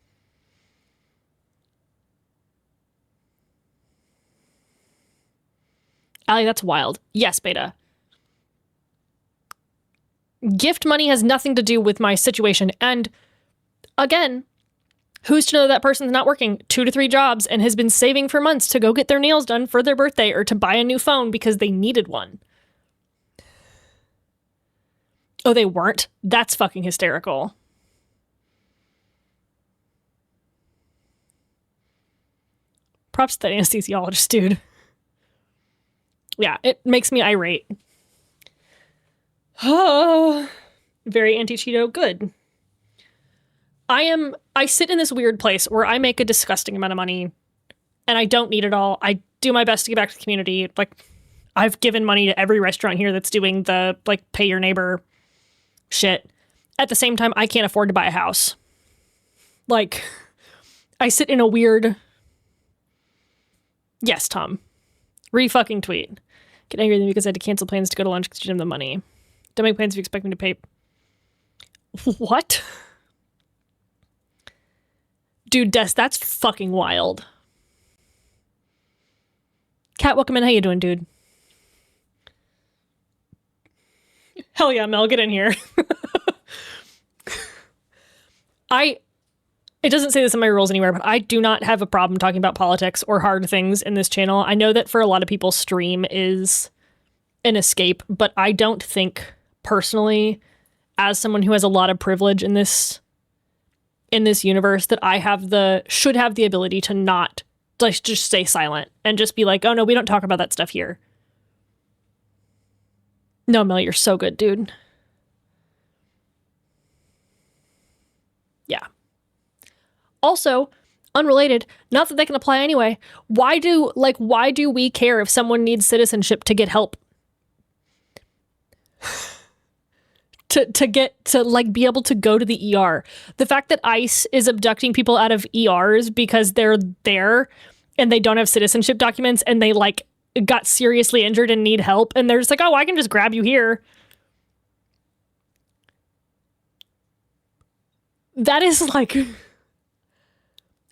Allie, that's wild. Yes, Beta. Gift money has nothing to do with my situation. And, again, who's to know that person's not working 2 to 3 jobs and has been saving for months to go get their nails done for their birthday or to buy a new phone because they needed one? Oh, they weren't? That's fucking hysterical. Props to that anesthesiologist, dude. Yeah, it makes me irate. Oh, very anti-Cheeto. Good. I sit in this weird place where I make a disgusting amount of money and I don't need it all. I do my best to give back to the community. Like, I've given money to every restaurant here that's doing the, like, pay your neighbor shit. At the same time, I can't afford to buy a house. Like, I sit in a weird... Yes, Tom. Re-fucking tweet. Get angry at me because I had to cancel plans to go to lunch because you didn't have the money. Don't make plans if you expect me to pay... What? Dude, Des, that's fucking wild. Kat, welcome in. How you doing, dude? Hell yeah, Mel, get in here. It doesn't say this in my rules anywhere, but I do not have a problem talking about politics or hard things in this channel. I know that for a lot of people, stream is an escape, but I don't think personally, as someone who has a lot of privilege in this universe, that I should have the ability to not just stay silent and just be like, oh no, we don't talk about that stuff here. No, Mel, you're so good, dude. Yeah. Also, unrelated, not that they can apply anyway, why do we care if someone needs citizenship to get help? to like be able to go to the ER. The fact that ICE is abducting people out of ERs because they're there and they don't have citizenship documents and they, like, got seriously injured and need help, and they're just like, oh, I can just grab you here. That is, like,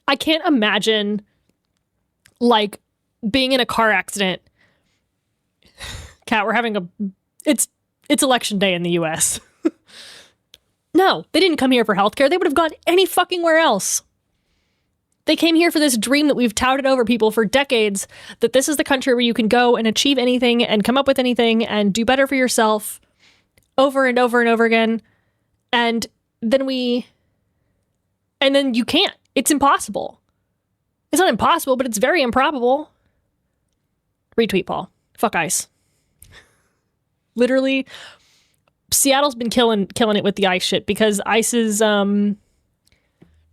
I can't imagine, like, being in a car accident. Kat, we're having it's election day in the US. No, they didn't come here for healthcare. They would have gone any fucking where else. They came here for this dream that we've touted over people for decades, that this is the country where you can go and achieve anything and come up with anything and do better for yourself over and over and over again. And then you can't. It's impossible. It's not impossible, but it's very improbable. Retweet, Paul. Fuck ICE. Literally, Seattle's been killing it with the ICE shit because ICE's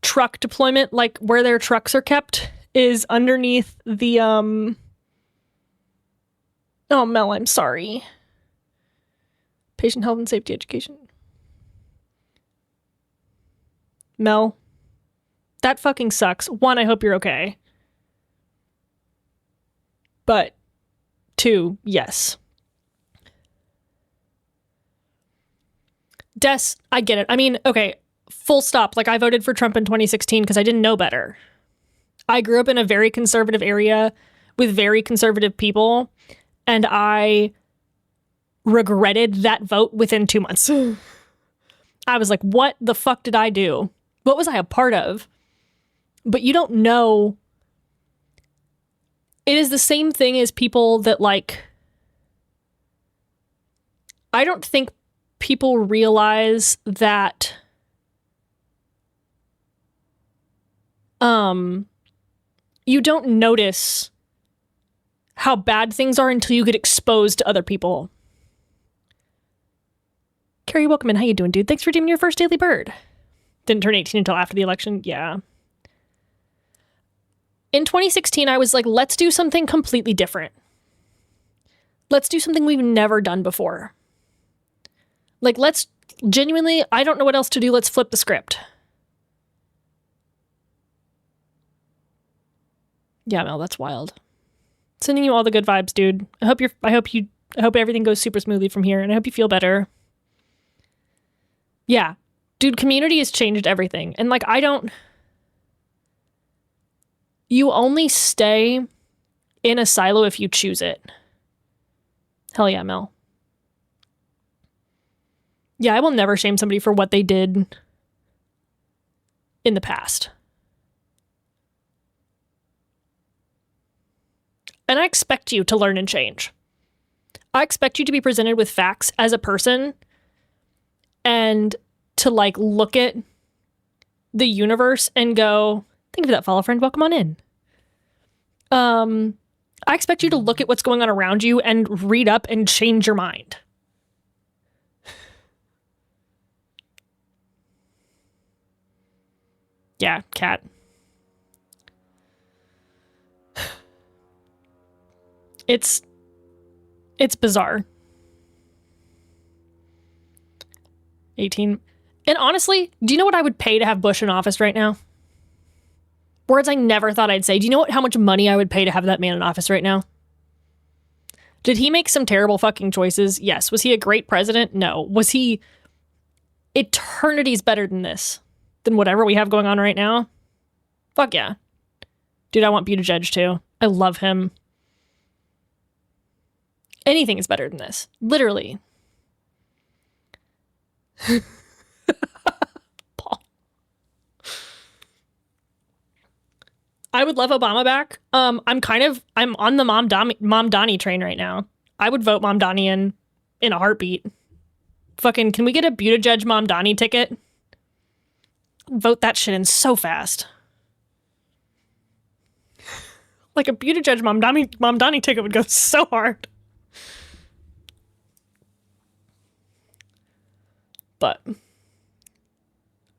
truck deployment, like where their trucks are kept, is underneath the oh, Mel, I'm sorry. Patient health and safety education. Mel, that fucking sucks. One, I hope you're okay. But two, yes. Des, I get it. I mean, okay, full stop. Like, I voted for Trump in 2016 because I didn't know better. I grew up in a very conservative area with very conservative people, and I regretted that vote within 2 months. I was like, what the fuck did I do? What was I a part of? But you don't know. It is the same thing as people that, like, I don't think people realize that you don't notice how bad things are until you get exposed to other people. Carrie, welcome in. How you doing, dude? Thanks for doing your first Daily Bird. Didn't turn 18 until after the election. Yeah. In 2016, I was like, let's do something completely different. Let's do something we've never done before. Like, let's genuinely, I don't know what else to do. Let's flip the script. Yeah, Mel, that's wild. Sending you all the good vibes, dude. I hope everything goes super smoothly from here, and I hope you feel better. Yeah. Dude, community has changed everything. And like, you only stay in a silo if you choose it. Hell yeah, Mel. Yeah, I will never shame somebody for what they did in the past. And I expect you to learn and change. I expect you to be presented with facts as a person and to like look at the universe and go, thank you for that follow, friend. Welcome on in. I expect you to look at what's going on around you and read up and change your mind. Yeah, cat. It's bizarre. 18. And honestly, do you know what I would pay to have Bush in office right now? Words I never thought I'd say. Do you know how much money I would pay to have that man in office right now? Did he make some terrible fucking choices? Yes. Was he a great president? No. Was he eternities better than this? Than whatever we have going on right now? Fuck yeah. Dude, I want Buttigieg too. I love him. Anything is better than this. Literally. Paul. I would love Obama back. I'm on the Mom Donnie train right now. I would vote Mom Donnie in a heartbeat. Fucking, can we get a Buttigieg Mom Donnie ticket? Vote that shit in so fast. Like a Buttigieg Mom Donnie ticket would go so hard. But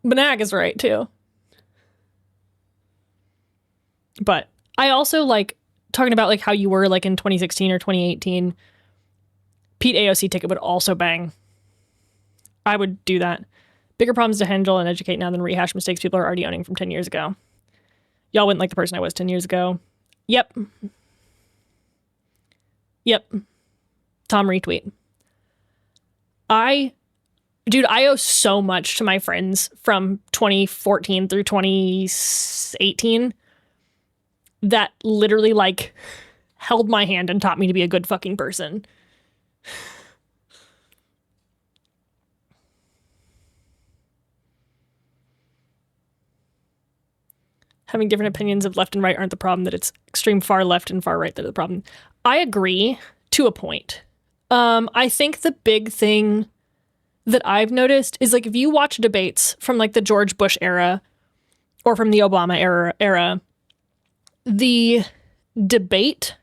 Banag is right too. But I also like talking about like how you were like in 2016 or 2018. Pete AOC ticket would also bang. I would do that. Bigger problems to handle and educate now than rehash mistakes people are already owning from 10 years ago. Y'all wouldn't like the person I was 10 years ago. Yep. Tom retweet. Dude, I owe so much to my friends from 2014 through 2018 that literally like held my hand and taught me to be a good fucking person. Having different opinions of left and right aren't the problem, that it's extreme far left and far right that are the problem. I agree to a point. I think the big thing that I've noticed is like if you watch debates from like the George Bush era or from the Obama era, the debate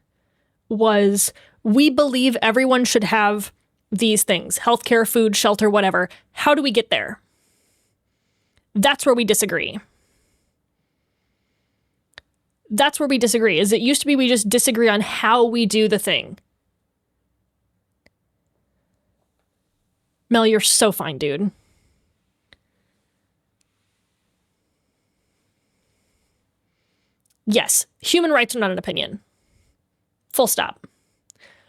was, we believe everyone should have these things, healthcare, food, shelter, whatever. How do we get there? That's where we disagree. That's where we disagree. Is it used to be we just disagree on how we do the thing. Mel, you're so fine, dude. Yes, human rights are not an opinion. Full stop.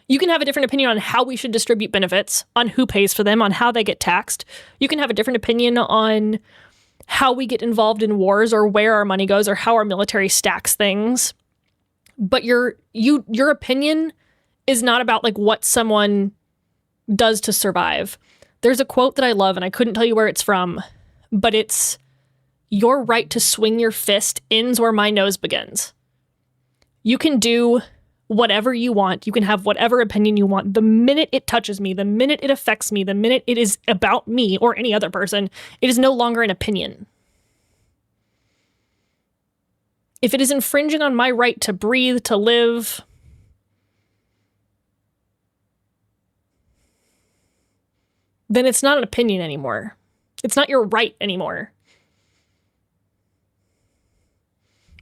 You can have a different opinion on how we should distribute benefits, on who pays for them, on how they get taxed. You can have a different opinion on how we get involved in wars or where our money goes or how our military stacks things. But your opinion is not about like what someone does to survive. There's a quote that I love and I couldn't tell you where it's from, but it's, "Your right to swing your fist ends where my nose begins." You can do whatever you want. You can have whatever opinion you want. The minute it touches me, the minute it affects me, the minute it is about me or any other person, it is no longer an opinion. If it is infringing on my right to breathe, to live, then it's not an opinion anymore. It's not your right anymore.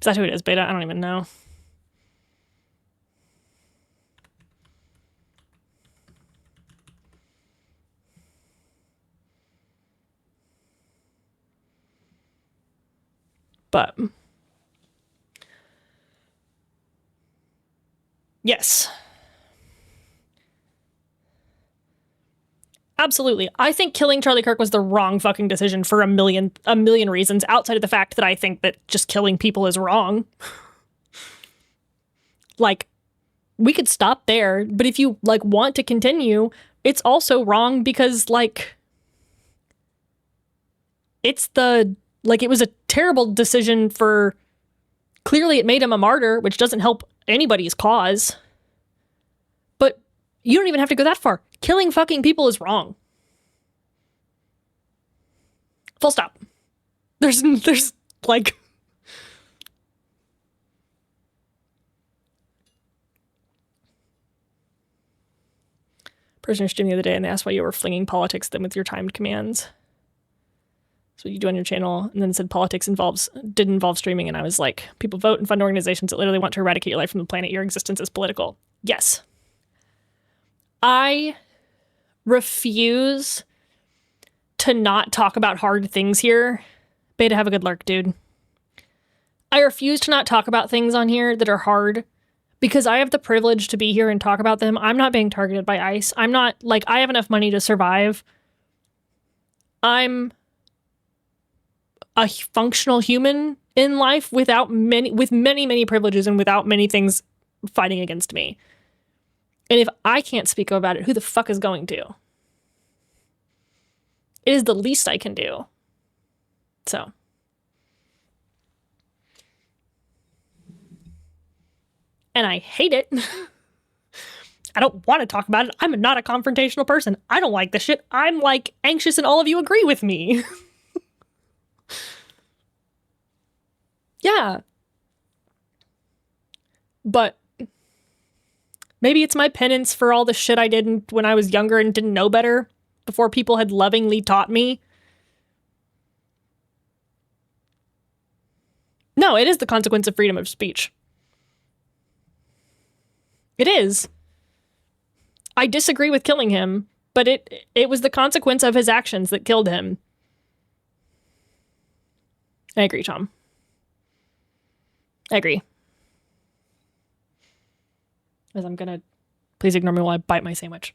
Is that who it is, Beta? I don't even know. But yes. Absolutely. I think killing Charlie Kirk was the wrong fucking decision for a million reasons, outside of the fact that I think that just killing people is wrong. Like, we could stop there, but if you like want to continue, it's also wrong because like it was a terrible decision for, clearly it made him a martyr, which doesn't help anybody's cause. But you don't even have to go that far. Killing fucking people is wrong. Full stop. There's like... Person streamed the other day and they asked why you were flinging politics them with your timed commands. That's what you do on your channel. And then it said politics did involve streaming. And I was like, people vote and fund organizations that literally want to eradicate your life from the planet. Your existence is political. Yes. I refuse to not talk about hard things here. Beta, have a good lurk, dude. I refuse to not talk about things on here that are hard because I have the privilege to be here and talk about them. I'm not being targeted by ICE. I'm not, like, I have enough money to survive. I'm a functional human in life with many privileges and without many things fighting against me. And if I can't speak about it, who the fuck is going to? It is the least I can do. So. And I hate it. I don't want to talk about it. I'm not a confrontational person. I don't like this shit. I'm like anxious and all of you agree with me. Yeah. But maybe it's my penance for all the shit I did when I was younger and didn't know better before people had lovingly taught me. No, it is the consequence of freedom of speech. It is. I disagree with killing him, but it was the consequence of his actions that killed him. I agree, Tom. I agree. As I'm gonna... Please ignore me while I bite my sandwich.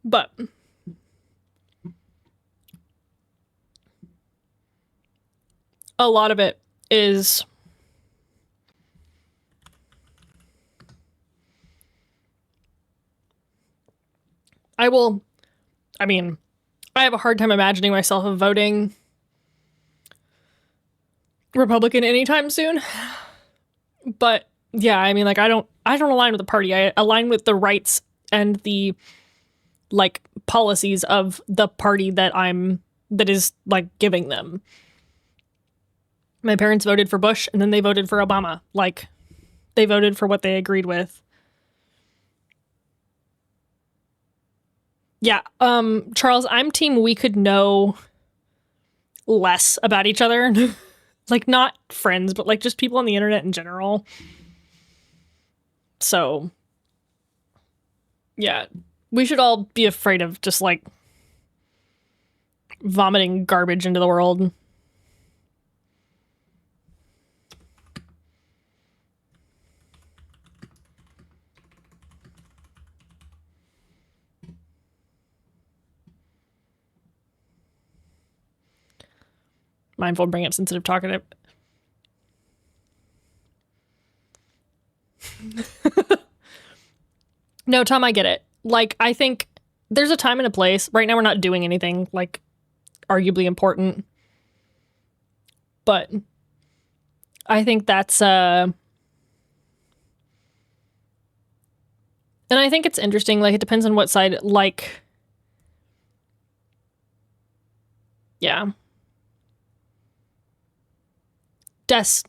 But a lot of it is I have a hard time imagining myself voting Republican anytime soon. But yeah, I mean, like, I don't align with the party. I align with the rights and the like policies of the party that is like giving them. My parents voted for Bush and then they voted for Obama. Like, they voted for what they agreed with. Yeah, Charles, I'm team we could know less about each other. Like, not friends, but like just people on the internet in general. So, yeah, we should all be afraid of just like vomiting garbage into the world. Mindful, bring up sensitive, talkative. No, Tom, I get it. Like, I think there's a time and a place. Right now, we're not doing anything, like, arguably important. But I think that's, and I think it's interesting, like, it depends on what side, like, yeah. Des,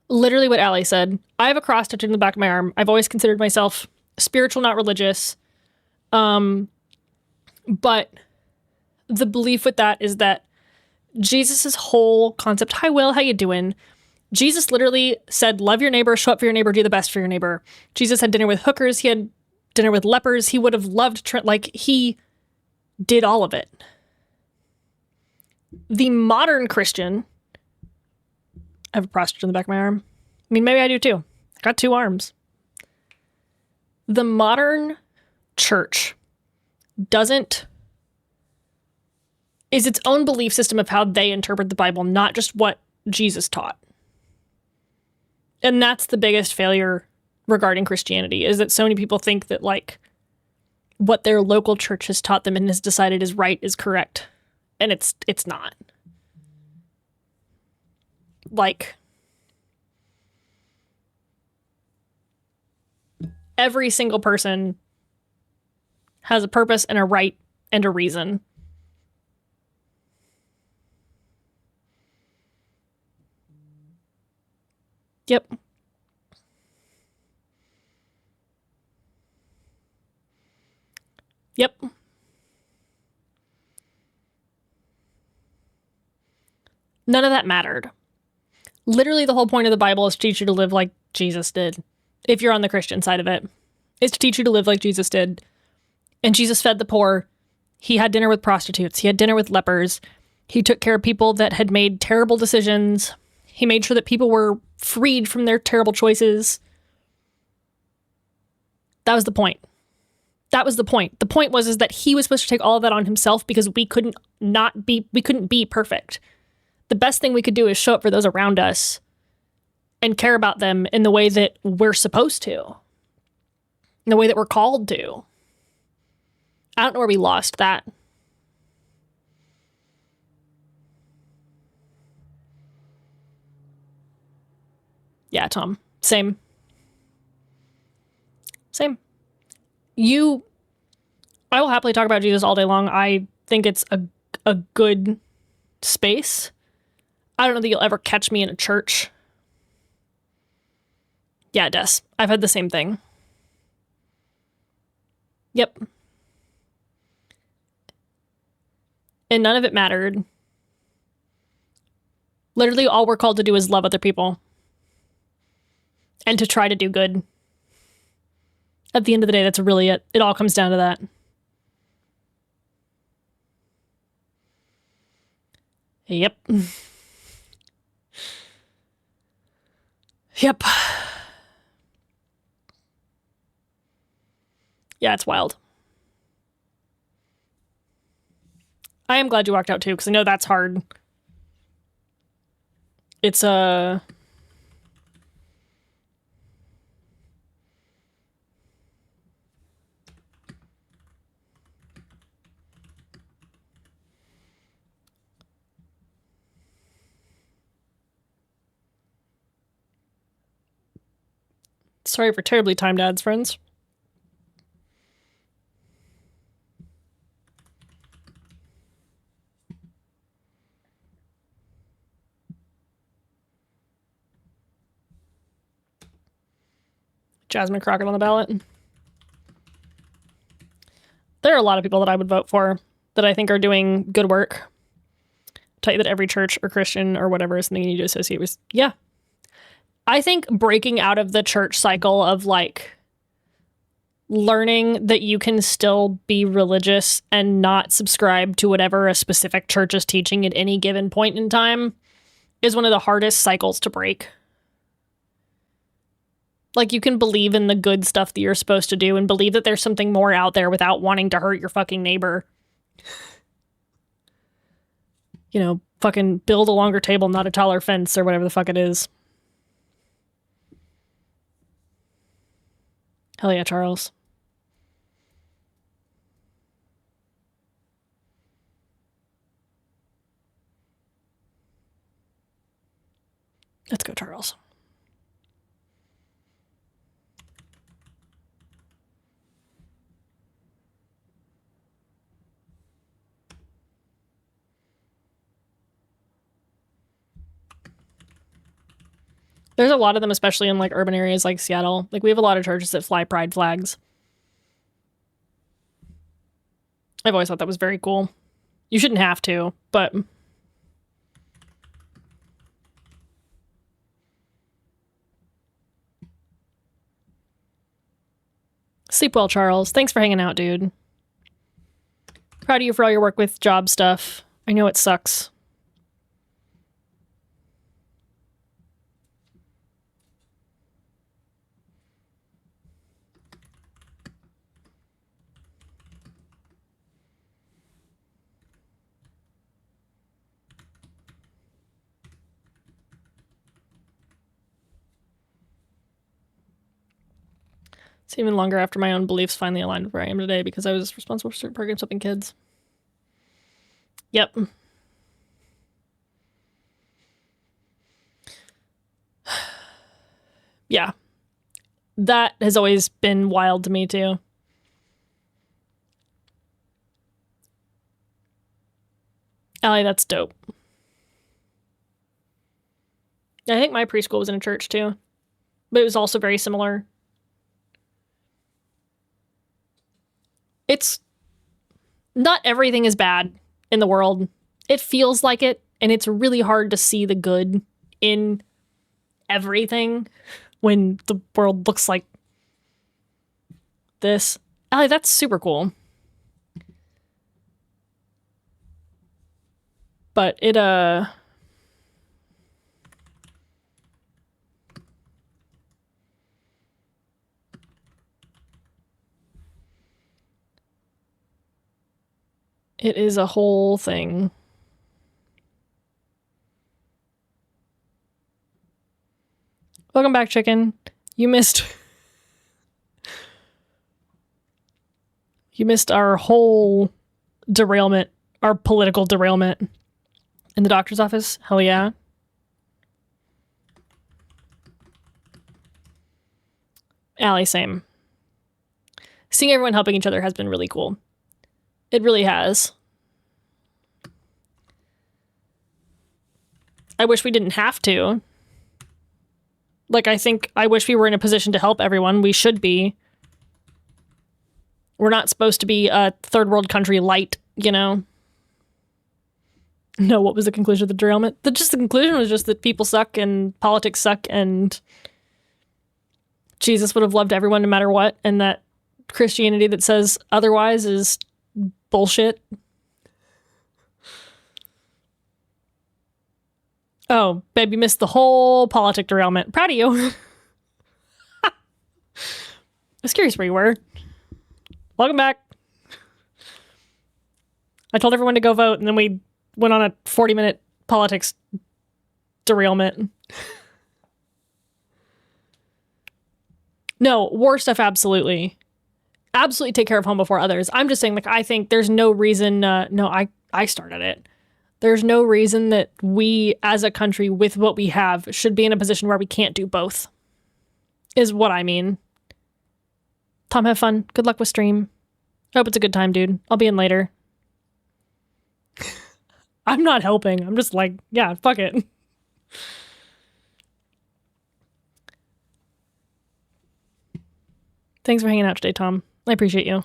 literally what Allie said. I have a cross tattooed in the back of my arm. I've always considered myself spiritual, not religious. But the belief with that is that Jesus's whole concept, hi Will, how you doing? Jesus literally said, love your neighbor, show up for your neighbor, do the best for your neighbor. Jesus had dinner with hookers. He had dinner with lepers. He would have loved, like, he did all of it. The modern Christian, I have a prostitute in the back of my arm. I mean, maybe I do too. I got 2 arms. The modern church is its own belief system of how they interpret the Bible, not just what Jesus taught. And that's the biggest failure regarding Christianity, is that so many people think that, like, what their local church has taught them and has decided is right is correct. And it's not. Like, every single person has a purpose and a right and a reason. Yep. Yep. None of that mattered. Literally, the whole point of the Bible is to teach you to live like Jesus did. If you're on the Christian side of it, is to teach you to live like Jesus did. And Jesus fed the poor. He had dinner with prostitutes. He had dinner with lepers. He took care of people that had made terrible decisions. He made sure that people were freed from their terrible choices. That was the point. That was the point. The point was that he was supposed to take all of that on himself because we couldn't be perfect. The best thing we could do is show up for those around us and care about them in the way that we're supposed to, in the way that we're called to. I don't know where we lost that. Yeah, Tom. Same. I will happily talk about Jesus all day long. I think it's a good space. I don't know that you'll ever catch me in a church. Yeah, Des. I've had the same thing. Yep. And none of it mattered. Literally, all we're called to do is love other people. And to try to do good. At the end of the day, that's really it. It all comes down to that. Yep. Yep. Yeah, it's wild. I am glad you walked out too, because I know that's hard. It's Sorry for terribly timed ads, friends. Jasmine Crockett on the ballot. There are a lot of people that I would vote for that I think are doing good work. Tell you that every church or Christian or whatever is something you need to associate with. Yeah. I think breaking out of the church cycle of like learning that you can still be religious and not subscribe to whatever a specific church is teaching at any given point in time is one of the hardest cycles to break. Like, you can believe in the good stuff that you're supposed to do and believe that there's something more out there without wanting to hurt your fucking neighbor. You know, fucking build a longer table, not a taller fence, or whatever the fuck it is. Hell yeah, Charles. Let's go, Charles. There's a lot of them, especially in like urban areas like Seattle. Like, we have a lot of churches that fly pride flags. I've always thought that was very cool. You shouldn't have to, but sleep well, Charles. Thanks for hanging out, dude. Proud of you for all your work with job stuff. I know it sucks. It's even longer after my own beliefs finally aligned with where I am today because I was responsible for certain programs helping kids. Yep. Yeah. That has always been wild to me, too. Allie, that's dope. I think my preschool was in a church, too. But it was also very similar. It's not everything is bad in the world. It feels like it, and it's really hard to see the good in everything when the world looks like this. Allie, that's super cool. But it it is a whole thing. Welcome back, chicken. You missed our whole derailment, our political derailment in the doctor's office. Hell yeah. Allie, same. Seeing everyone helping each other has been really cool. It really has. I wish we didn't have to. Like, I wish we were in a position to help everyone. We should be. We're not supposed to be a third world country light, you know? No, what was the conclusion of the derailment? The conclusion was just that people suck and politics suck and Jesus would have loved everyone no matter what, and that Christianity that says otherwise is bullshit. Oh, babe, you missed the whole politic derailment. Proud of you. I was curious where you were. Welcome back. I told everyone to go vote, and then we went on a 40-minute politics derailment. No, war stuff, absolutely. Absolutely take care of home before others. I'm just saying, like, I think there's no reason... I started it. There's no reason that we, as a country, with what we have, should be in a position where we can't do both. is what I mean. Tom, have fun. Good luck with stream. I hope it's a good time, dude. I'll be in later. I'm not helping. I'm just like, yeah, fuck it. Thanks for hanging out today, Tom. I appreciate you.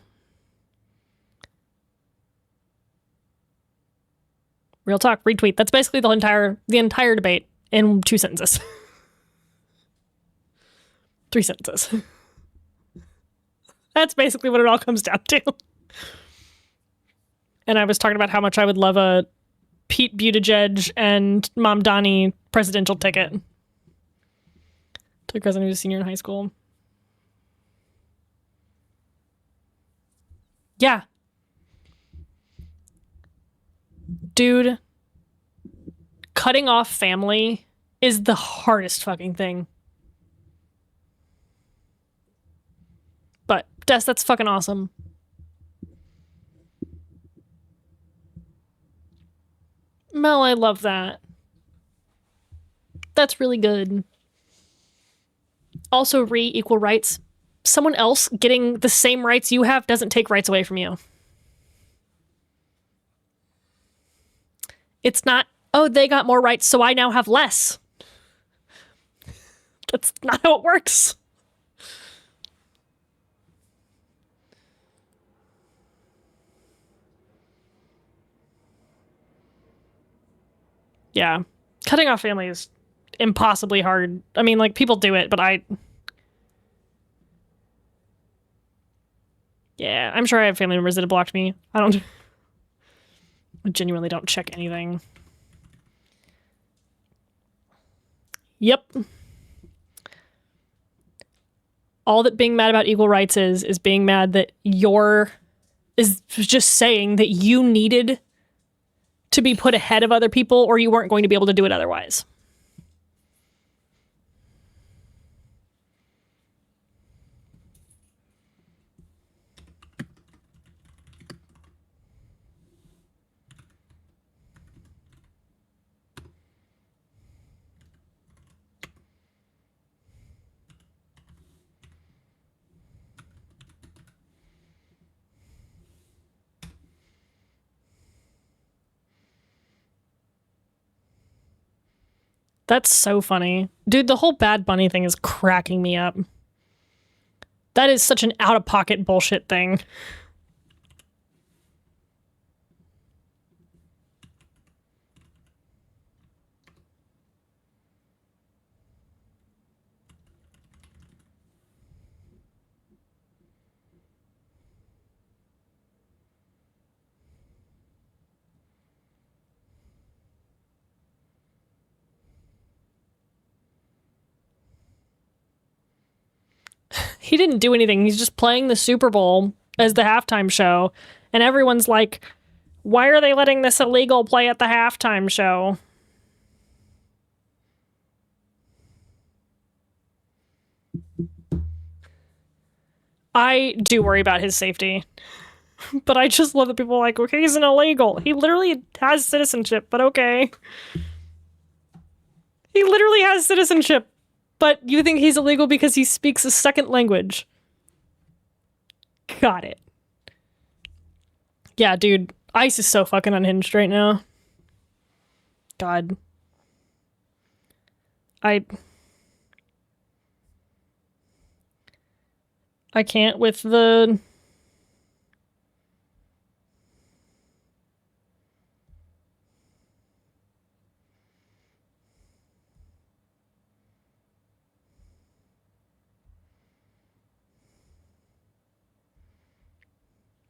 Real talk, retweet. That's basically the entire debate in 2 sentences. 3 sentences. That's basically what it all comes down to. And I was talking about how much I would love a Pete Buttigieg and Mom Donnie presidential ticket. To the cousin who's a senior in high school. Yeah. Dude, cutting off family is the hardest fucking thing. But, Des, that's fucking awesome. Mel, I love that. That's really good. Also, equal rights. Someone else getting the same rights you have doesn't take rights away from you. It's not, oh, they got more rights, so I now have less. That's not how it works. Yeah. Cutting off family is impossibly hard. I mean, like, people do it, but yeah, I'm sure I have family members that have blocked me. I genuinely don't check anything. Yep. All that being mad about equal rights is being mad that is just saying that you needed to be put ahead of other people or you weren't going to be able to do it otherwise. That's so funny. Dude, the whole Bad Bunny thing is cracking me up. That is such an out-of-pocket bullshit thing. He didn't do anything. He's just playing the Super Bowl as the halftime show. And everyone's like, why are they letting this illegal play at the halftime show? I do worry about his safety. But I just love that people are like, okay, he's an illegal. He literally has citizenship, but okay. He literally has citizenship. But you think he's illegal because he speaks a second language. Got it. Yeah, dude. ICE is so fucking unhinged right now. God. I can't with the...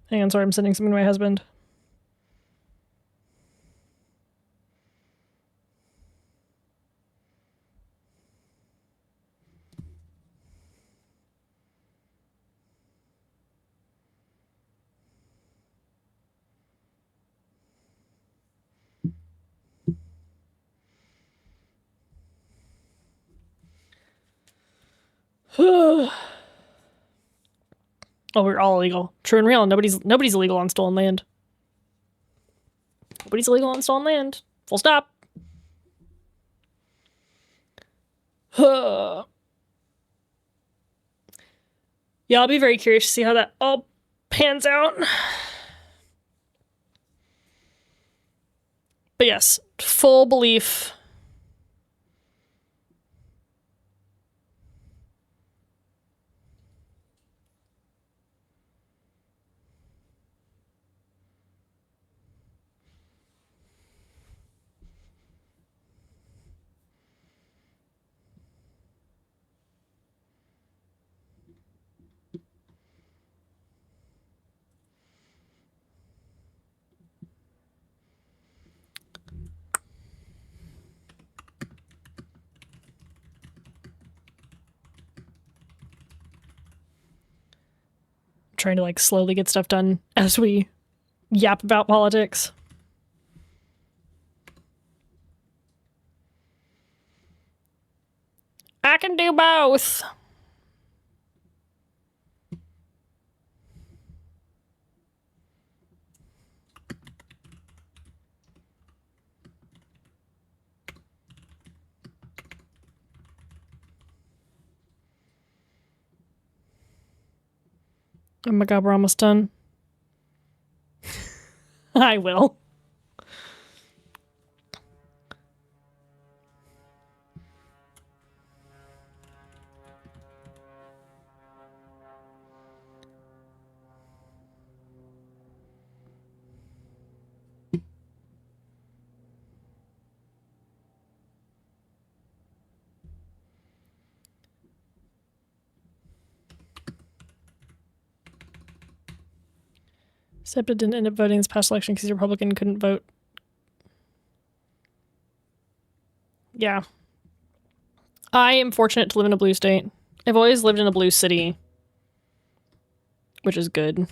Hang on, sorry, I'm sending something to my husband. Oh, we're all illegal. True and real. Nobody's illegal on stolen land. Nobody's illegal on stolen land. Full stop. Yeah, I'll be very curious to see how that all pans out. But yes, full belief. Trying to like slowly get stuff done as we yap about politics. I can do both. Oh my god, we're almost done. I will. SEPTA didn't end up voting this past election because the Republican couldn't vote. Yeah. I am fortunate to live in a blue state. I've always lived in a blue city, which is good.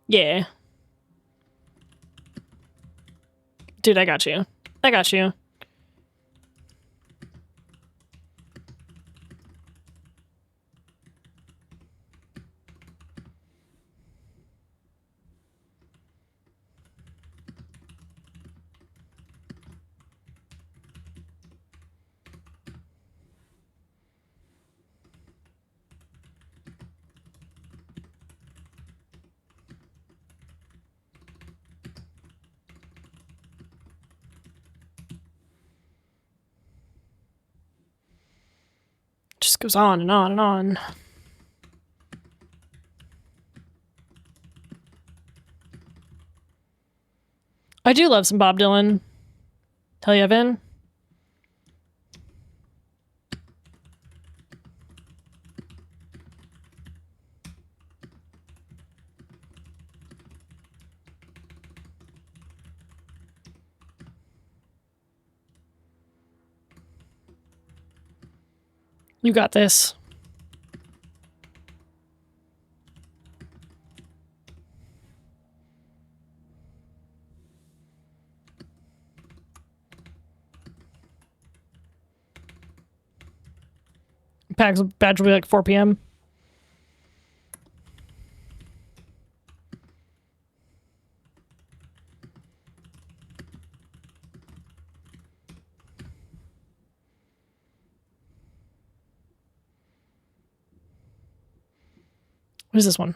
Yeah. Dude, I got you. I got you. Just goes on and on and on. I do love some Bob Dylan. Tell you, Vin. You got this. Badge will be like 4 p.m. What is this one?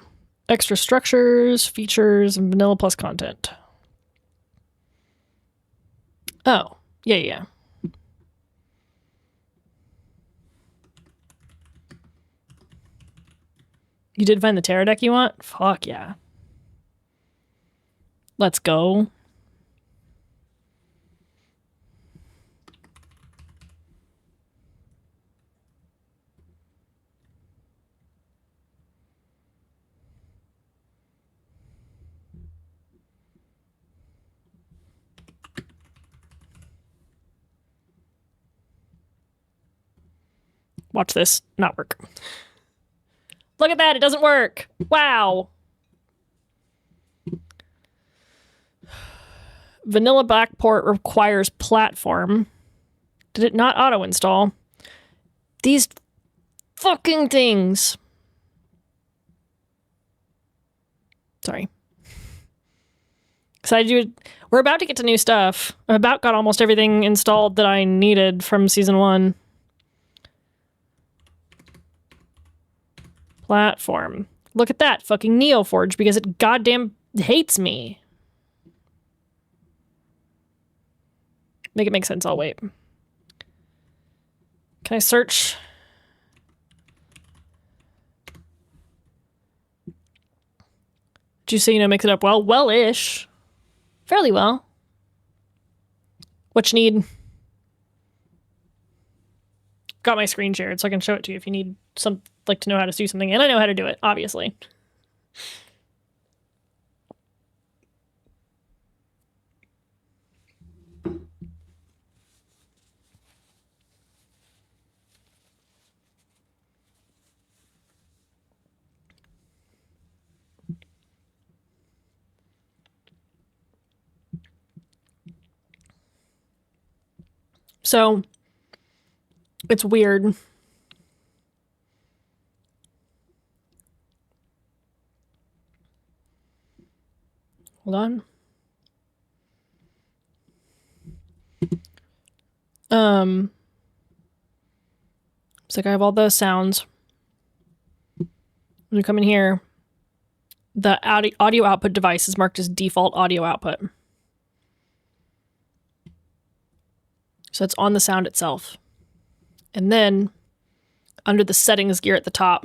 Extra structures, features, and vanilla plus content. Oh, yeah. You did find the tarot deck you want? Fuck yeah. Let's go. Watch this not work. Look at that, it doesn't work. Wow. Vanilla backport requires platform. Did it not auto-install? These fucking things. Sorry. We're about to get to new stuff. I've about got almost everything installed that I needed from season 1. Platform. Look at that fucking Neoforge because it goddamn hates me. Make it make sense. I'll wait. Can I search? Did you say, you know, mix it up well? Well-ish. Fairly well. What you need? Got my screen shared so I can show it to you if you need some, like, to know how to do something. And I know how to do it, obviously. So, it's weird. Hold on. It's like I have all those sounds. When you come in here, the audio output device is marked as default audio output. So it's on the sound itself. And then under the settings gear at the top,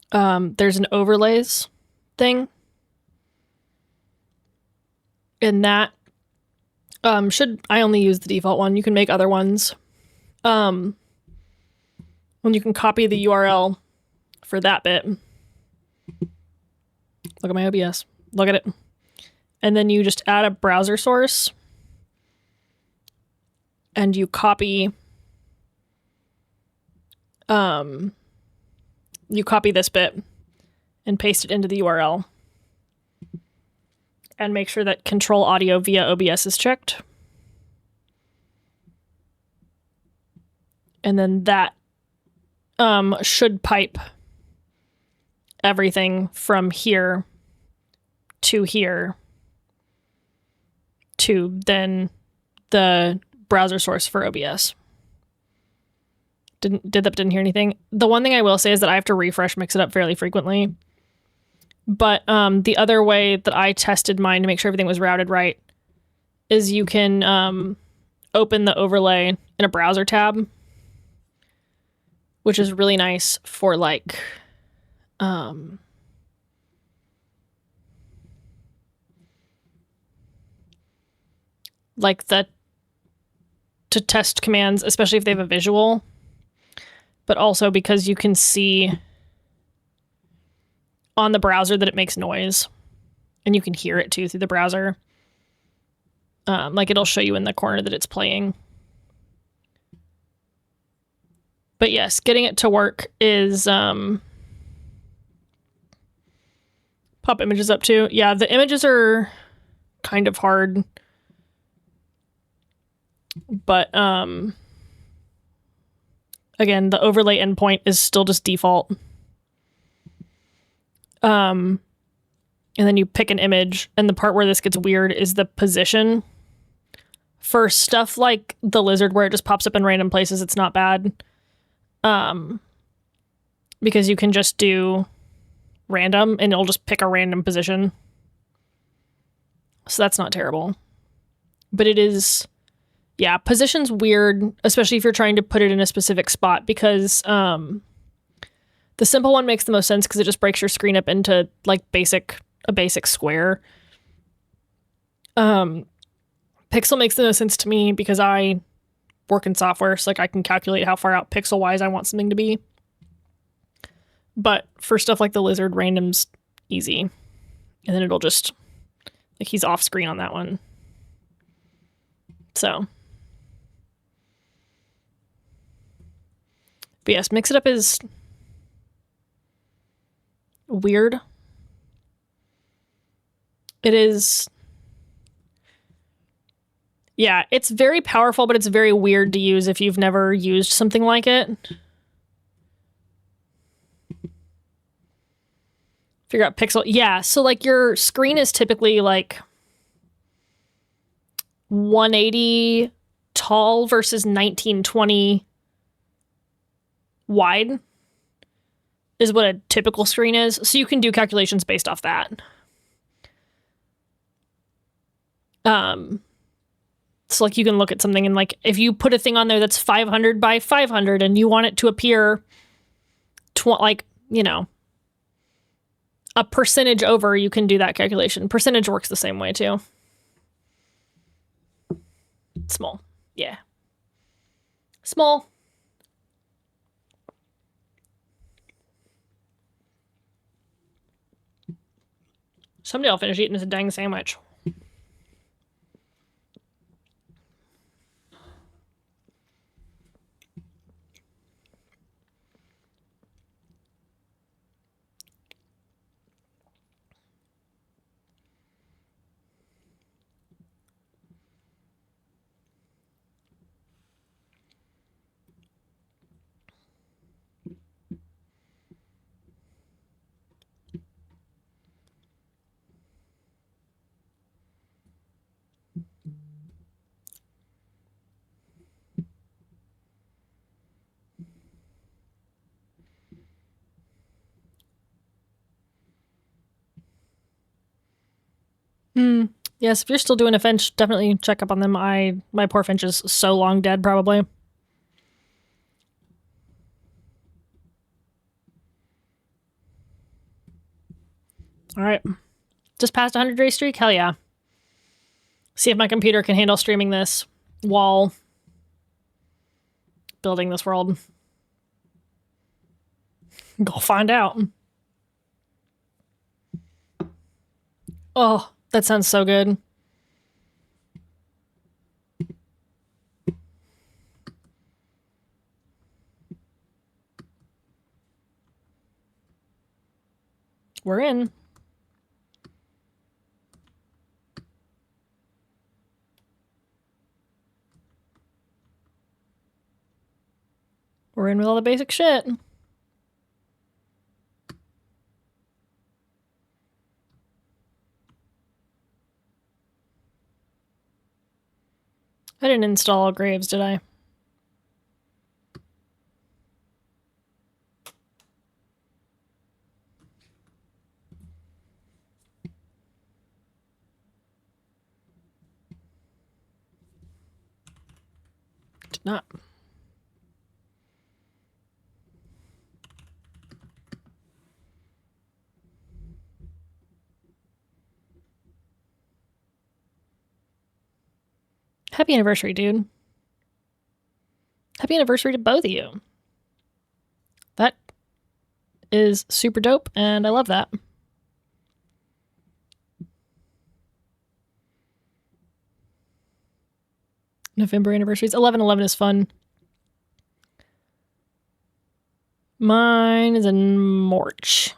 there's an overlays thing. And that I only use the default one. You can make other ones. When you can copy the URL for that bit. Look at my OBS. Look at it. And then you just add a browser source. And you copy this bit and paste it into the URL. And make sure that control audio via OBS is checked. And then that should pipe everything from here to here to then the browser source for OBS. Didn't hear anything. The one thing I will say is that I have to refresh Mix It Up fairly frequently. But the other way that I tested mine to make sure everything was routed right is you can open the overlay in a browser tab, which is really nice for like to test commands, especially if they have a visual, but also because you can see on the browser that it makes noise and you can hear it too through the browser. Like it'll show you in the corner that it's playing. But yes, getting it to work is pop images up too. Yeah, the images are kind of hard. But again, the overlay endpoint is still just default. And then you pick an image, and the part where this gets weird is the position. For stuff like the lizard where it just pops up in random places, it's not bad. Because you can just do random and it'll just pick a random position. So that's not terrible. But it is, yeah, position's weird, especially if you're trying to put it in a specific spot because the simple one makes the most sense because it just breaks your screen up into like a basic square. Pixel makes the most sense to me because I work in software, so like I can calculate how far out pixel wise I want something to be. But for stuff like the lizard, random's easy. And then it'll just, like, he's off screen on that one. So. But yes, Mix It Up is weird. It is. Yeah, it's very powerful, but it's very weird to use if you've never used something like it. Figure out pixel. Yeah, so like your screen is typically like 180 tall versus 1920 wide is what a typical screen is. So you can do calculations based off that. So like you can look at something and like if you put a thing on there that's 500 by 500 and you want it to appear like, you know, a percentage over, you can do that calculation. Percentage works the same way too. Small. Yeah. Small. Someday I'll finish eating this dang sandwich. Yes, if you're still doing a finch, definitely check up on them. My poor finch is so long dead, probably. All right. Just passed a 100-day streak? Hell yeah. See if my computer can handle streaming this while building this world. Go find out. Oh, that sounds so good. We're in. We're in with all the basic shit. I didn't install Graves, did I? Did not. Happy anniversary, dude. Happy anniversary to both of you. That is super dope, and I love that. November anniversaries. 11/11 is fun. Mine is in March.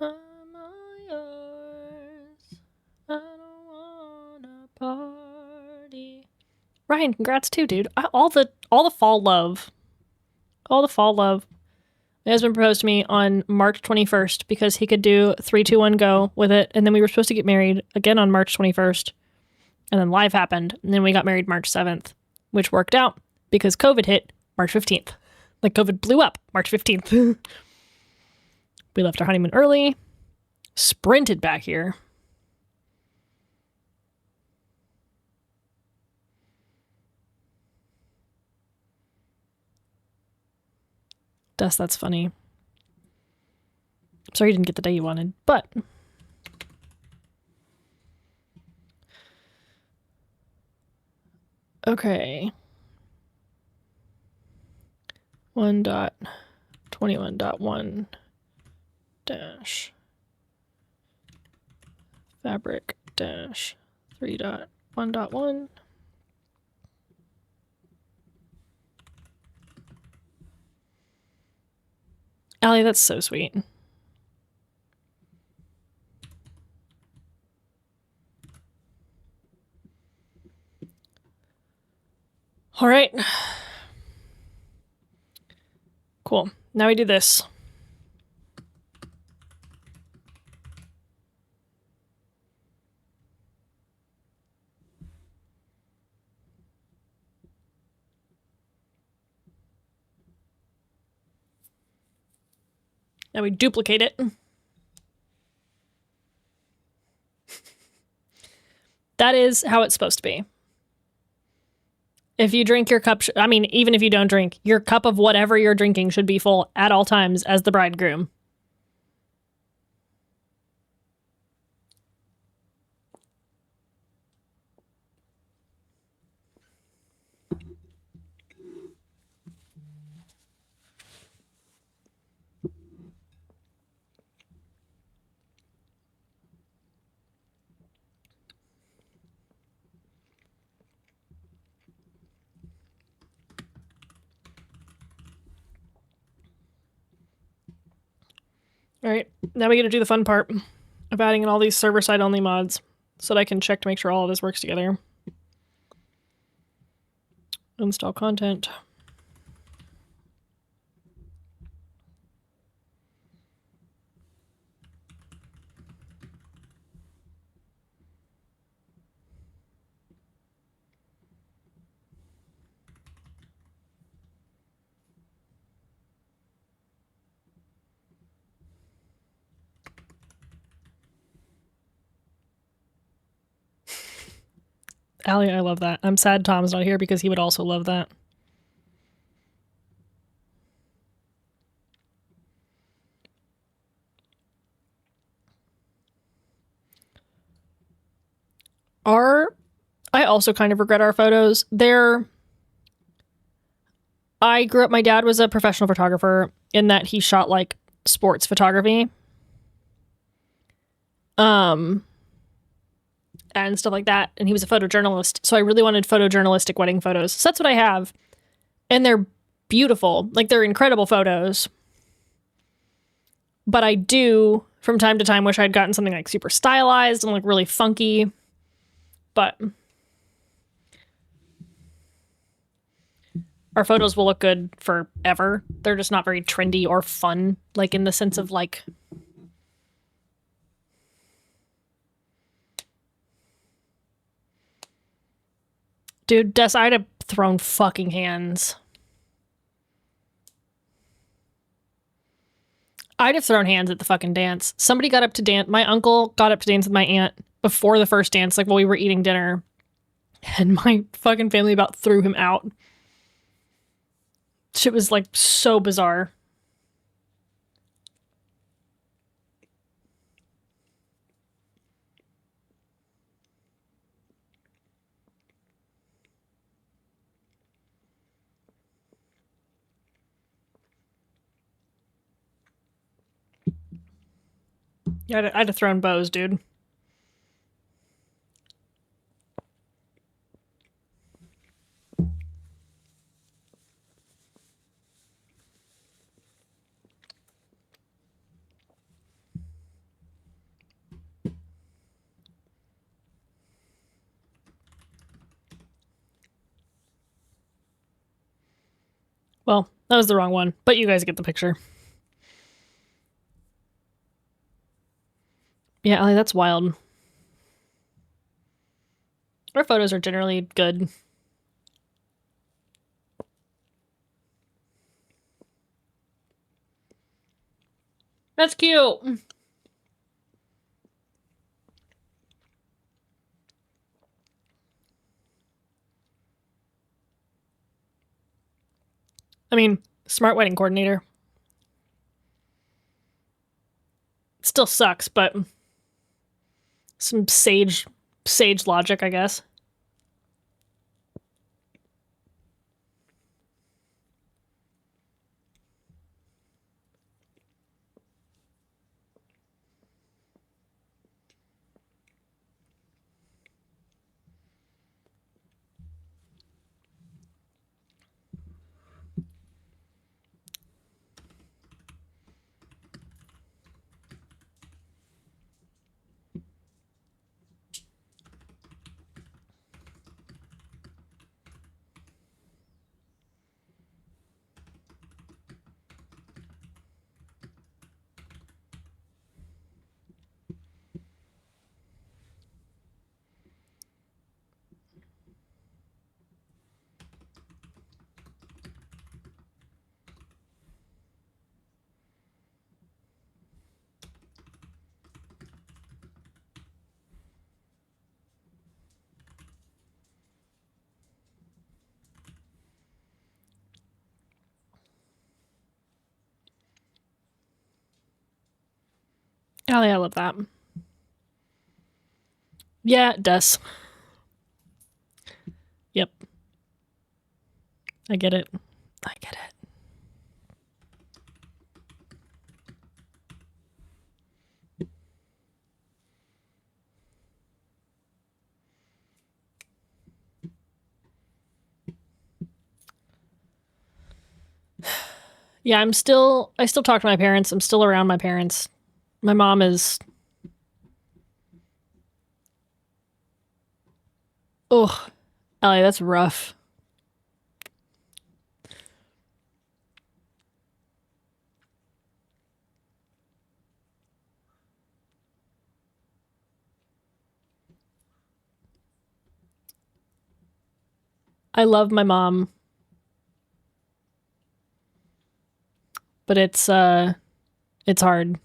I'm all yours. I don't wanna party. Ryan, congrats too, dude. All the fall love. All the fall love. My husband proposed to me on March 21st because he could do 3, 2, 1, go with it. And then we were supposed to get married again on March 21st. And then life happened. And then we got married March 7th, which worked out because COVID hit March 15th. Like COVID blew up March 15th. We left our honeymoon early, sprinted back here. Dust, that's funny. Sorry you didn't get the day you wanted, but okay. 1.21.1 dash fabric dash 3.1.1. Allie, that's so sweet. All right. Cool. Now we do this. Now we duplicate it. That is how it's supposed to be. If you drink your cup, I mean, even if you don't drink, your cup of whatever you're drinking should be full at all times as the bridegroom. All right, now we get to do the fun part of adding in all these server-side only mods so that I can check to make sure all of this works together. Install content. Allie, I love that. I'm sad Tom's not here because he would also love that. I also kind of regret our photos. I grew up, my dad was a professional photographer in that he shot like sports photography. And stuff like that. And he was a photojournalist. So I really wanted photojournalistic wedding photos. So that's what I have. And they're beautiful. Like, they're incredible photos. But I do, from time to time, wish I'd gotten something like super stylized and like really funky. But our photos will look good forever. They're just not very trendy or fun. Like, in the sense of like... Dude, Des, I'd have thrown fucking hands. I'd have thrown hands at the fucking dance. Somebody got up to dance. My uncle got up to dance with my aunt before the first dance, like while we were eating dinner. And my fucking family about threw him out. Shit was like so bizarre. Yeah, I'd have thrown bows, dude. Well, that was the wrong one, but you guys get the picture. Yeah, Allie, that's wild. Our photos are generally good. That's cute. I mean, smart wedding coordinator. It still sucks, but some sage logic, I guess. Oh, yeah, I love that. Yeah, it does. Yep. I get it. I get it. Yeah, I still talk to my parents. I'm still around my parents. My mom is, oh, Ellie, that's rough. I love my mom, but it's hard.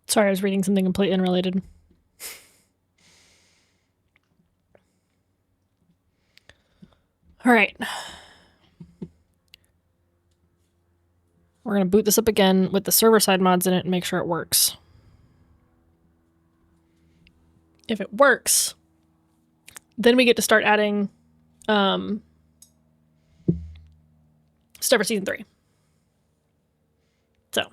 Sorry, I was reading something completely unrelated. All right. We're going to boot this up again with the server-side mods in it and make sure it works. If it works, then we get to start adding stuff for Season 3. So.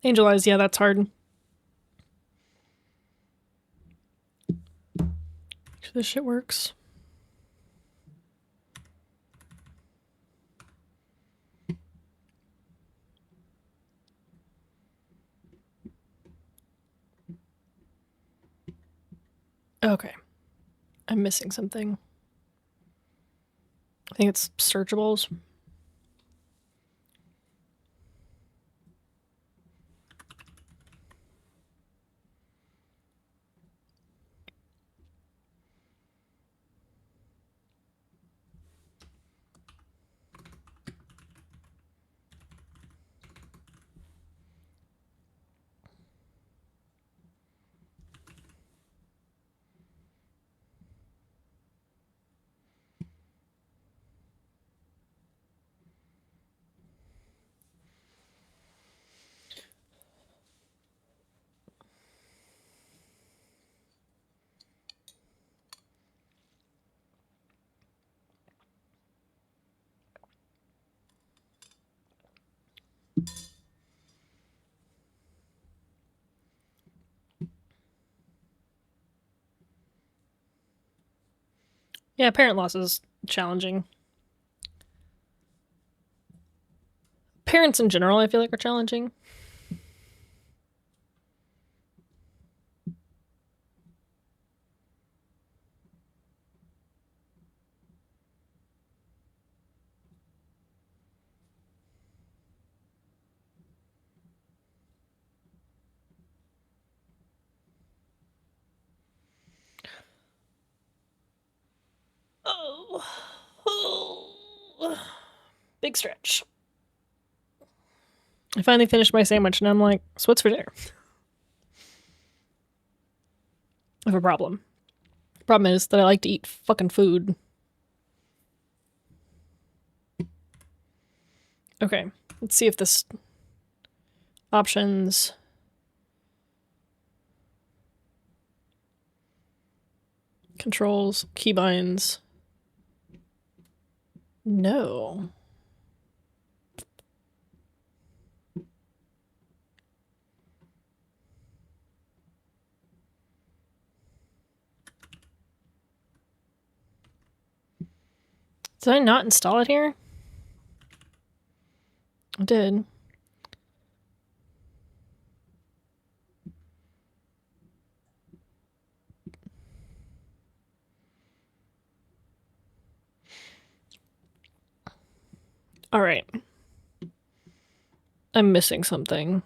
Angel Eyes, yeah, that's hard. Make sure this shit works. Okay. I'm missing something. I think it's searchables. Yeah, parent loss is challenging. Parents in general, I feel like, are challenging. Big stretch. I finally finished my sandwich and I'm like, so what's for dinner? I have a problem. Problem is that I like to eat fucking food. Okay, let's see if this options. Controls, keybinds. No. Did I not install it here? I did. All right. I'm missing something.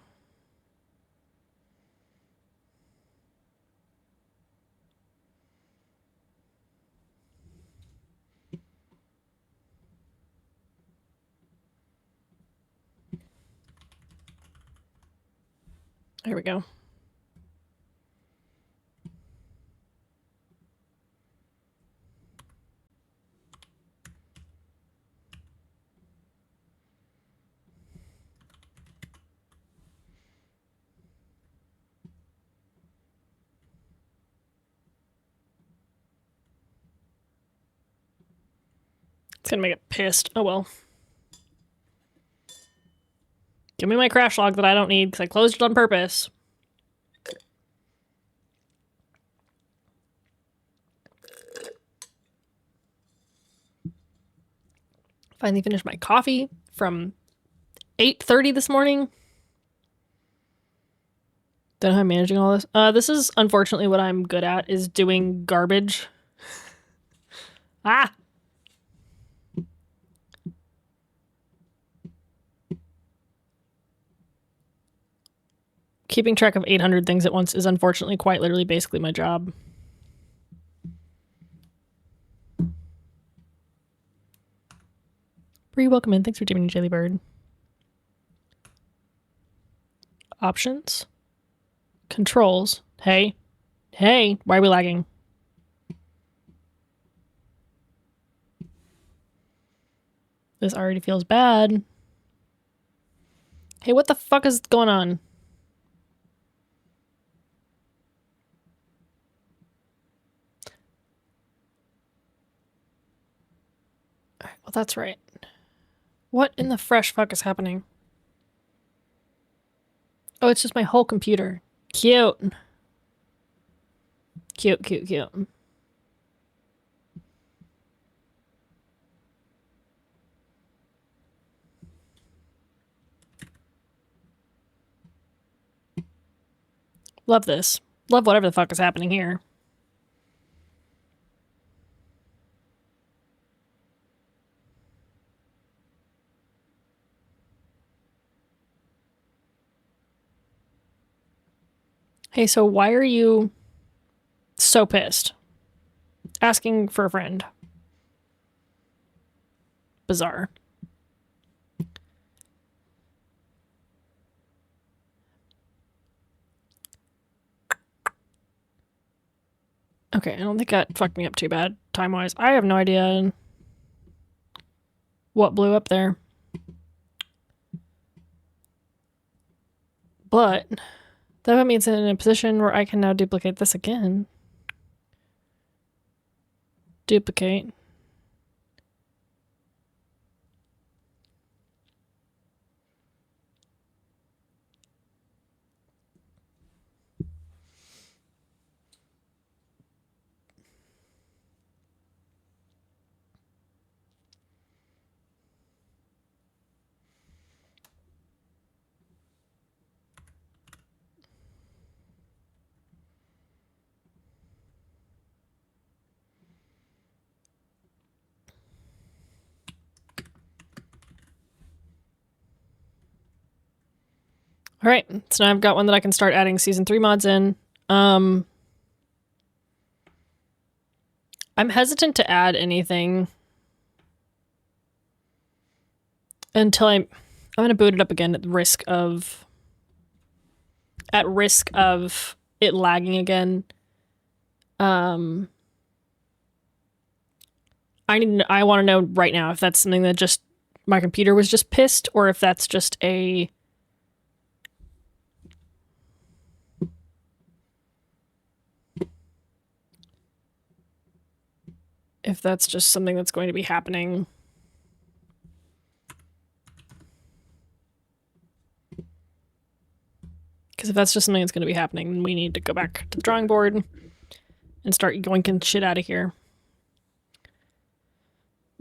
Here we go. It's gonna make it pissed. Oh well. Give me my crash log that I don't need because I closed it on purpose. Finally finished my coffee from 8:30 this morning. Don't know how I'm managing all this. This is unfortunately what I'm good at, is doing garbage. Ah! Keeping track of 800 things at once is unfortunately quite literally basically my job. Bree, welcome in. Thanks for tuning in, Jellybird. Options. Controls. Hey. Hey, why are we lagging? This already feels bad. Hey, what the fuck is going on? Alright, well that's right. What in the fresh fuck is happening? Oh, it's just my whole computer. Cute. Cute, cute, cute. Love this. Love whatever the fuck is happening here. Hey, so why are you so pissed? Asking for a friend. Bizarre. Okay, I don't think that fucked me up too bad, time-wise. I have no idea what blew up there. But that put me in a position where I can now duplicate this again. Duplicate. All right, so now I've got one that I can start adding season 3 mods in. I'm hesitant to add anything until I'm gonna boot it up again at risk of it lagging again. I want to know right now if that's something that just my computer was just pissed, or if that's just something that's going to be happening. Because if that's just something that's going to be happening, then we need to go back to the drawing board and start yoinking shit out of here.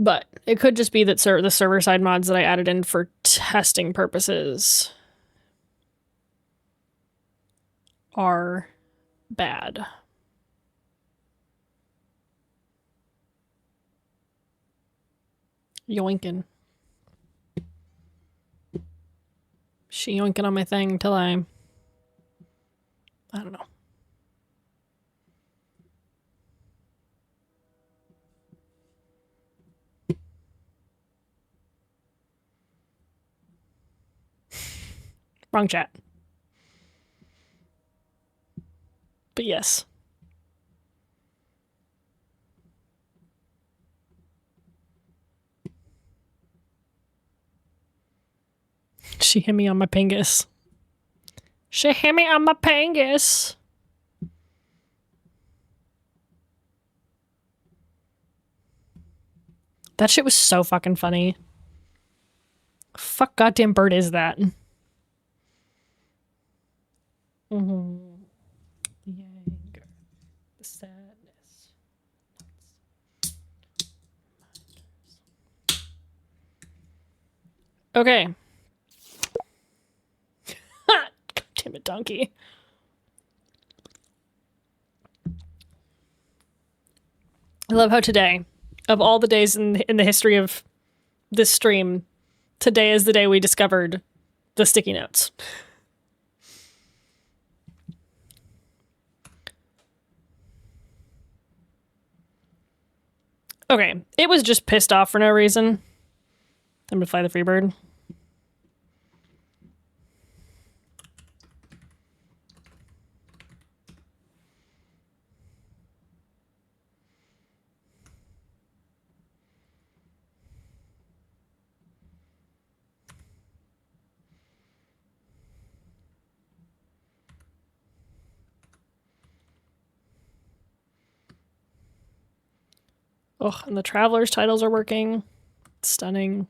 But it could just be that the server-side mods that I added in for testing purposes are bad. Yoinking. She yoinking on my thing until I don't know. Wrong chat. But yes. She hit me on my pingus. She hit me on my pingus. That shit was so fucking funny. Fuck goddamn bird is that? Mm-hmm. The anger. The sadness. Okay. God damn it, donkey. I love how today, of all the days in the history of this stream, today is the day we discovered the sticky notes. Okay, it was just pissed off for no reason. I'm gonna fly the free bird. Oh, and the Travelers titles are working. Stunning.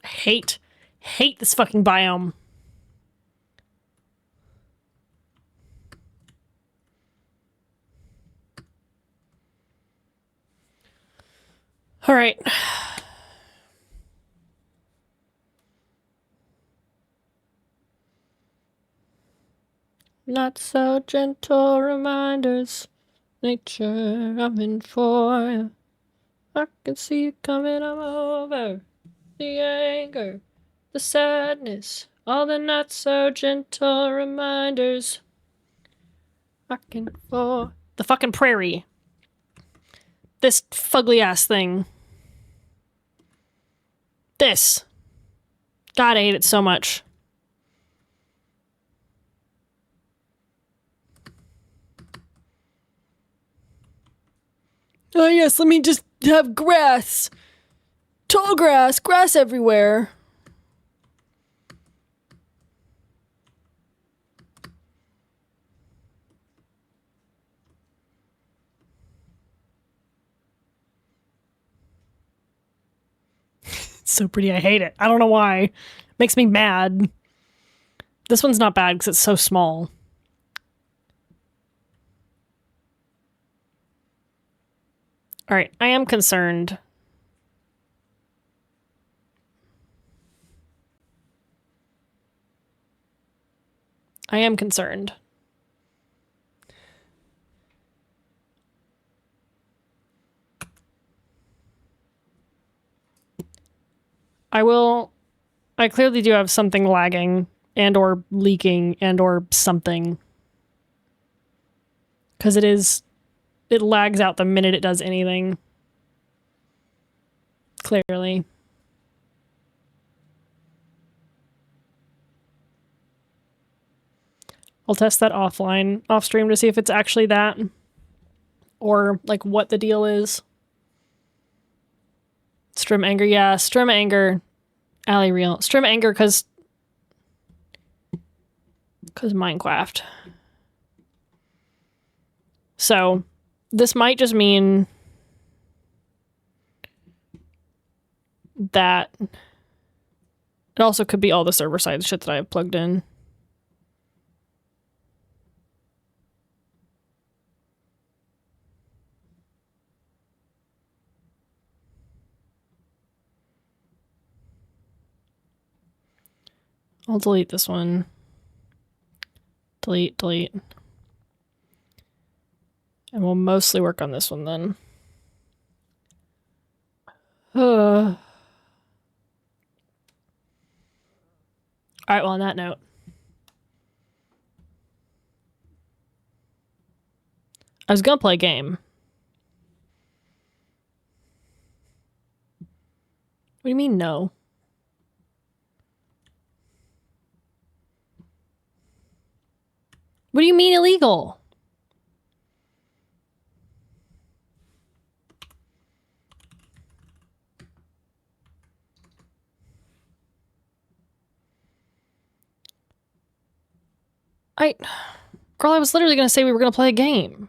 Hate this fucking biome. All right. Not so gentle reminders. Nature, I'm in for. I can see it coming, I'm over. The anger, the sadness, all the not so gentle reminders. Fucking for the fucking prairie. This fugly ass thing. This. God, I hate it so much. Oh yes, let me just have grass. Tall grass, grass everywhere. so pretty. I hate it. I don't know why. Makes me mad. This one's not bad because it's so small. All right, I am concerned. I am concerned. I clearly do have something lagging and or leaking and or something. Because it lags out the minute it does anything. Clearly. I'll test that offline, off stream, to see if it's actually that. Or, like, what the deal is. Strim Anger, yeah. Strim Anger. Alley Real. Strim Anger, because Minecraft. So, this might just mean that it also could be all the server-side shit that I have plugged in. I'll delete this one. Delete. And we'll mostly work on this one then. Alright, well, on that note. I was gonna play a game. What do you mean, no? What do you mean illegal? Girl, I was literally gonna say we were gonna play a game.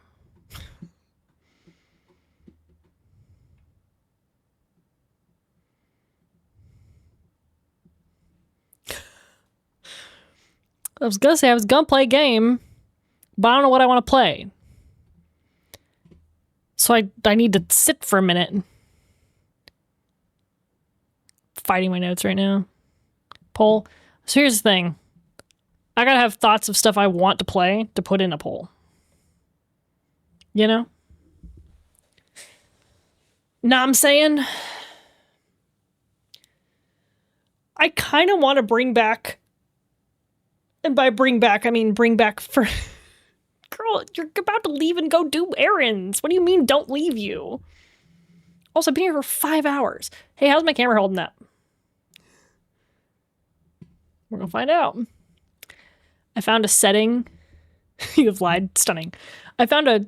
I was gonna say I was gonna play a game, but I don't know what I want to play. So I need to sit for a minute. Fighting my notes right now. Poll. So here's the thing. I gotta have thoughts of stuff I want to play to put in a poll. You know? Know what I'm saying? I kind of want to bring back, and by bring back, I mean bring back for... Girl, you're about to leave and go do errands. What do you mean don't leave you? Also, I've been here for 5 hours. Hey, how's my camera holding up? We're gonna find out. I found a setting. You have lied. Stunning. I found a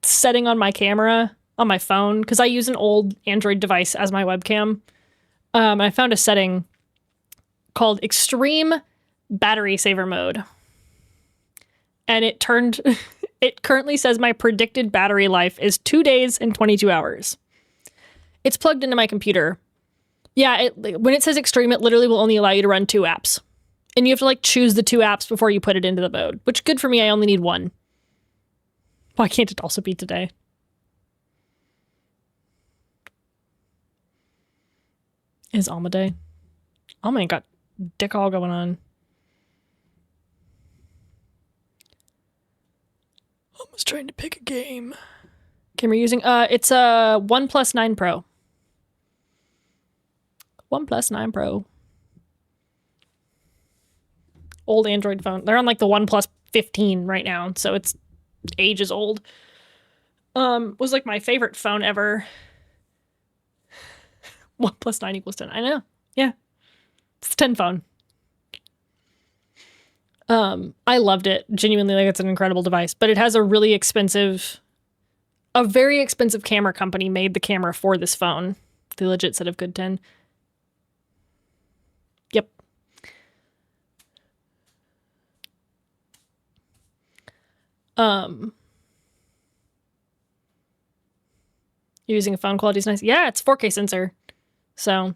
setting on my camera, on my phone, because I use an old Android device as my webcam. I found a setting called Extreme Battery Saver Mode. And it currently says my predicted battery life is 2 days and 22 hours. It's plugged into my computer. Yeah, when it says extreme, it literally will only allow you to run 2 apps. And you have to like choose the 2 apps before you put it into the mode, which good for me. I only need 1. Why can't it also be today? Is Alma Day? Alma ain't got dick all going on. Alma's trying to pick a game. Camera using, it's a OnePlus 9 Pro. OnePlus 9 Pro. Old Android phone. They're on like the OnePlus 15 right now, so it's ages old. Was like my favorite phone ever. 1 plus 9 equals 10. I know. Yeah. It's a 10 phone. I loved it. Genuinely, like, it's an incredible device. But it has a very expensive camera company made the camera for this phone. They legit said of good 10. Yep. Using a phone quality is nice. Yeah, it's 4K sensor. So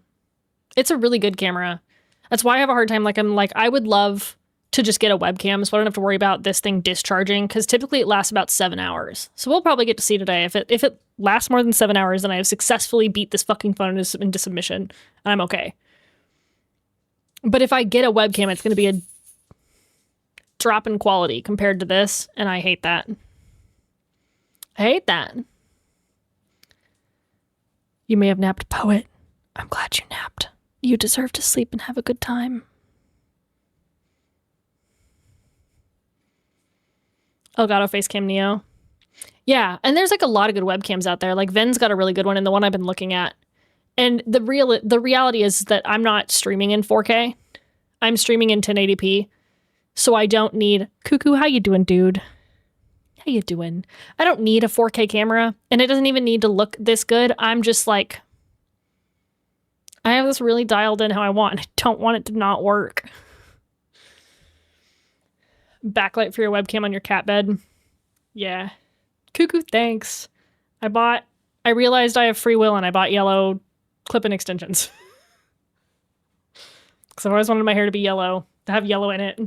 It's a really good camera. That's why I have a hard time. Like, I'm like, I would love to just get a webcam so I don't have to worry about this thing discharging, because typically it lasts about 7 hours. So we'll probably get to see today. If it lasts more than 7 hours, then I have successfully beat this fucking phone into submission, and I'm okay. But if I get a webcam, it's going to be a drop in quality compared to this, and I hate that. I hate that. You may have napped, poet. I'm glad you napped. You deserve to sleep and have a good time. Elgato Facecam Neo. Yeah, and there's like a lot of good webcams out there. Like Ven's got a really good one, and the one I've been looking at. And the reality is that I'm not streaming in 4K. I'm streaming in 1080p. So I don't need... Cuckoo, how you doing, dude? How you doing? I don't need a 4K camera, and it doesn't even need to look this good. I'm just like... I have this really dialed in how I want, and I don't want it to not work. Backlight for your webcam on your cat bed. Yeah. Cuckoo, thanks. I realized I have free will, and I bought yellow clip-in extensions. Because I've always wanted my hair to be yellow, to have yellow in it.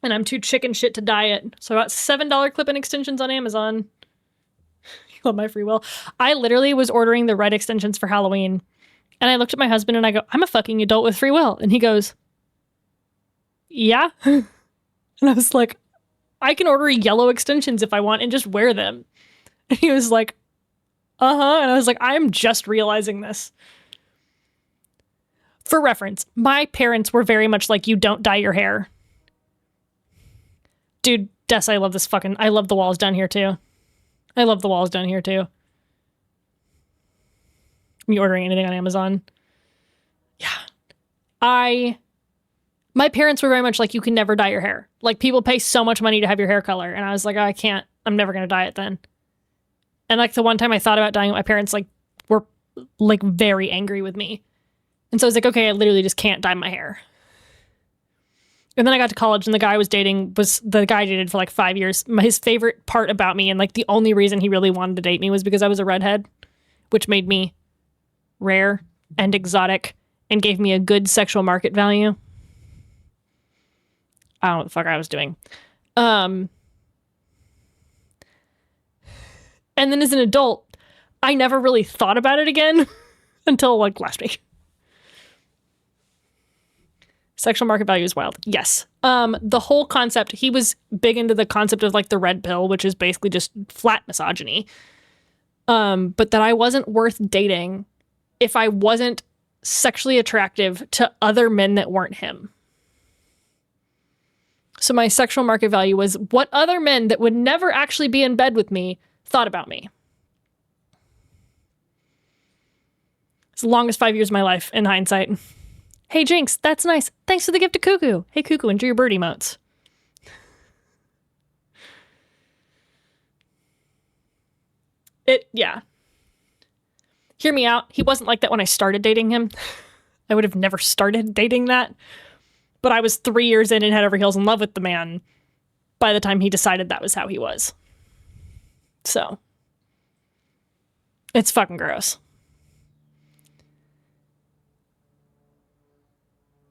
And I'm too chicken shit to dye it. So I got $7 clip-in extensions on Amazon. You love my free will. I literally was ordering the red extensions for Halloween. And I looked at my husband and I go, I'm a fucking adult with free will. And he goes, yeah? And I was like, I can order yellow extensions if I want and just wear them. And he was like, uh-huh. And I was like, I'm just realizing this. For reference, my parents were very much like, you don't dye your hair. Dude, Des, I love the walls down here too. I love the walls down here too. Me ordering anything on Amazon. Yeah. My parents were very much like, you can never dye your hair. Like, people pay so much money to have your hair color. And I was like, oh, I can't. I'm never going to dye it then. And like the one time I thought about dyeing it, my parents like were like very angry with me. And so I was like, okay, I literally just can't dye my hair. And then I got to college, and the guy I was dating was the guy I dated for like 5 years. His favorite part about me, and like the only reason he really wanted to date me, was because I was a redhead, which made me rare and exotic and gave me a good sexual market value. I don't know what the fuck I was doing. And then as an adult, I never really thought about it again until like last week. Sexual market value is wild. Yes. The whole concept, he was big into the concept of like the red pill, which is basically just flat misogyny. But that I wasn't worth dating if I wasn't sexually attractive to other men that weren't him. So my sexual market value was what other men that would never actually be in bed with me thought about me. It's the longest 5 years of my life in hindsight. Hey, Jinx, that's nice. Thanks for the gift to Cuckoo. Hey, Cuckoo, enjoy your bird emotes. Yeah. Hear me out. He wasn't like that when I started dating him. I would have never started dating that. But I was 3 years in and head over heels in love with the man by the time he decided that was how he was. So. It's fucking gross.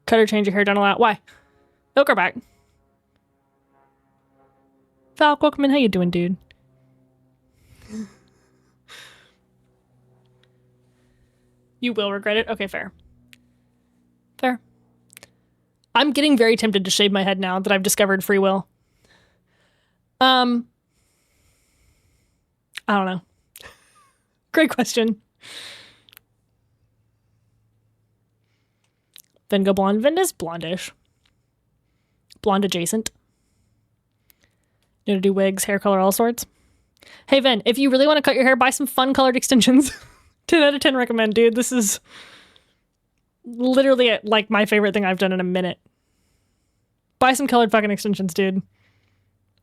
Cut or change your hair done a lot. Why? Don't go back. Falk, welcome in. How you doing, dude? You will regret it? Okay, fair. Fair. I'm getting very tempted to shave my head now that I've discovered free will. I don't know. Great question. Then go blonde. Vin is blondish. Blonde adjacent. You know to do wigs, hair color, all sorts. Hey, Vin, if you really want to cut your hair, buy some fun colored extensions. 10 out of 10 recommend, dude. This is literally like my favorite thing I've done in a minute. Buy some colored fucking extensions, dude.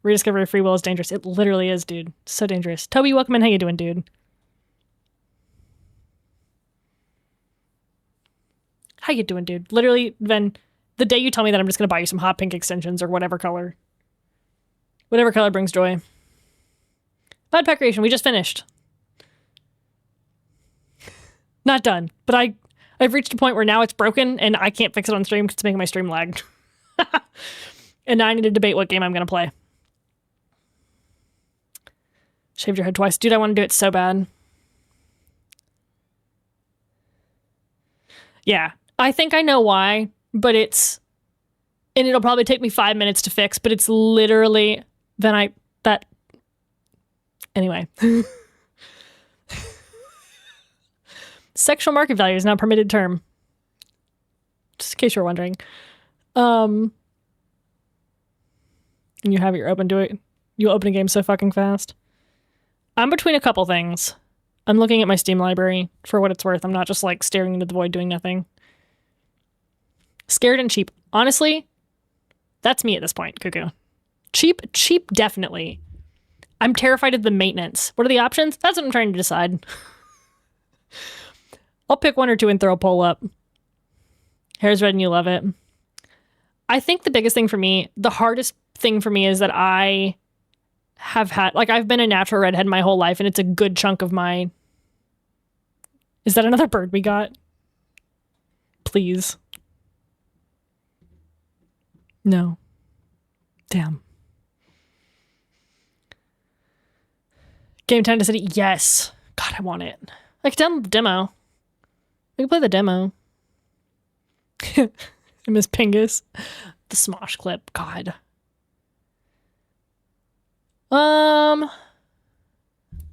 Rediscovery of free will is dangerous. It literally is, dude. So dangerous. Toby, welcome in. How you doing, dude? How you doing, dude? Literally, Ven, the day you tell me that, I'm just gonna buy you some hot pink extensions or whatever color. Whatever color brings joy. Modpack creation, we just finished. Not done, but I've reached a point where now it's broken and I can't fix it on stream because it's making my stream lag. And now I need to debate what game I'm going to play. Shaved your head twice. Dude, I want to do it so bad. Yeah, I think I know why, but it's... And it'll probably take me 5 minutes to fix, but it's literally... Anyway. Sexual market value is now a permitted term. Just in case you're wondering. And you have your open, do it. You'll open a game so fucking fast. I'm between a couple things. I'm looking at my Steam library for what it's worth. I'm not just like staring into the void doing nothing. Scared and cheap. Honestly, that's me at this point, Cuckoo. Cheap, definitely. I'm terrified of the maintenance. What are the options? That's what I'm trying to decide. I'll pick one or two and throw a poll up. Hair's red and you love it. I think the biggest thing for me, the hardest thing for me is that I have had, like, I've been a natural redhead my whole life, and it's a good chunk of my... Is that another bird we got? Please. No. Damn. Game Time to City. Yes. God, I want it. I can download the demo. We can play the demo. I miss Pingus. The Smosh clip. God.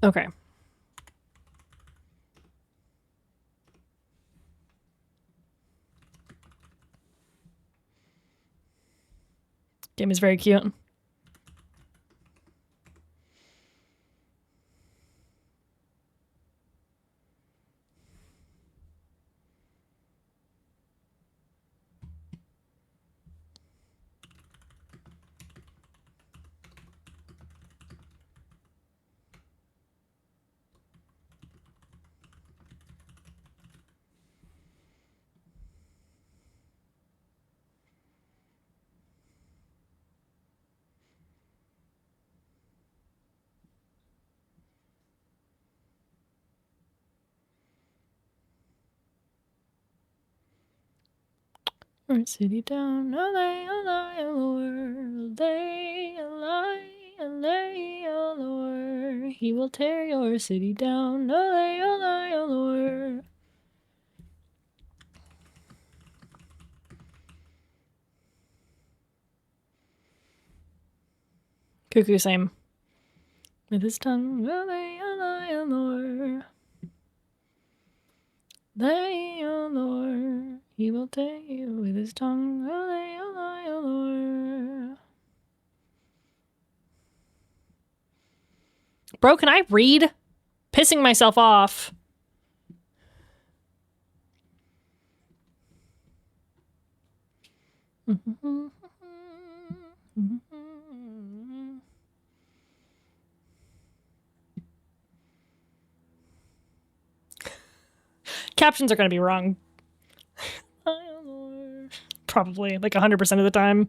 Okay. Game is very cute. Or city down, a lay on the world, lay on the world. He will tear your city down, a lay on the world. Cuckoo, same. With his tongue, a lay on the world. Lay on the world. He will take you with his tongue. Bro, can I read? Pissing myself off. Captions are going to be wrong. Probably, like 100% of the time.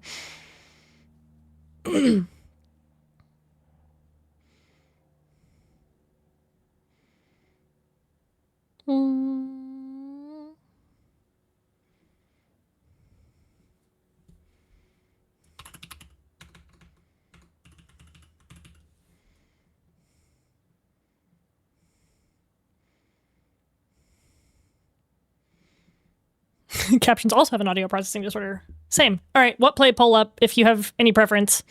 Captions also have an audio processing disorder. Same. All right, what play poll up if you have any preference.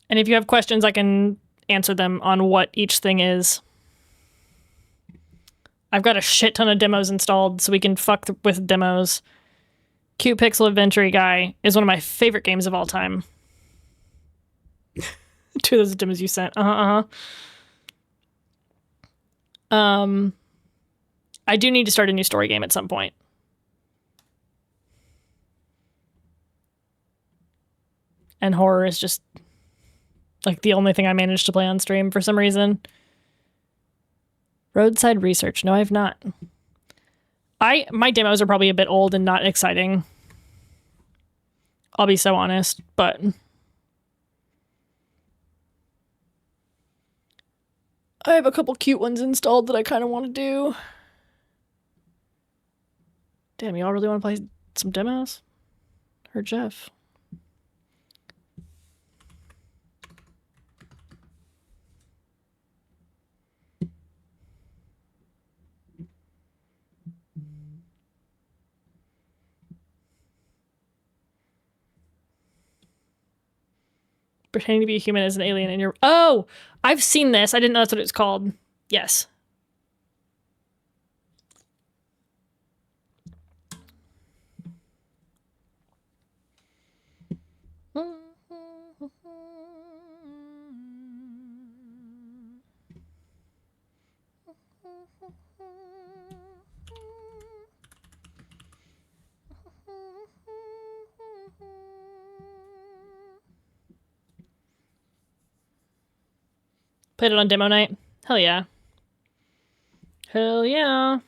And if you have questions, I can answer them on what each thing is. I've got a shit ton of demos installed, so we can fuck with demos. Cute Pixel Adventure Guy is one of my favorite games of all time. 2 of those demos you sent. I do need to start a new story game at some point. And horror is just like the only thing I managed to play on stream for some reason. Roadside Research. No, I've not. My demos are probably a bit old and not exciting. I'll be so honest, but I have a couple cute ones installed that I kind of want to do. Damn, y'all really want to play some demos? Or Jeff? Pretending to be a human as an alien in your... Oh! I've seen this. I didn't know that's what it's called. Yes. Played it on demo night? Hell yeah. Hell yeah.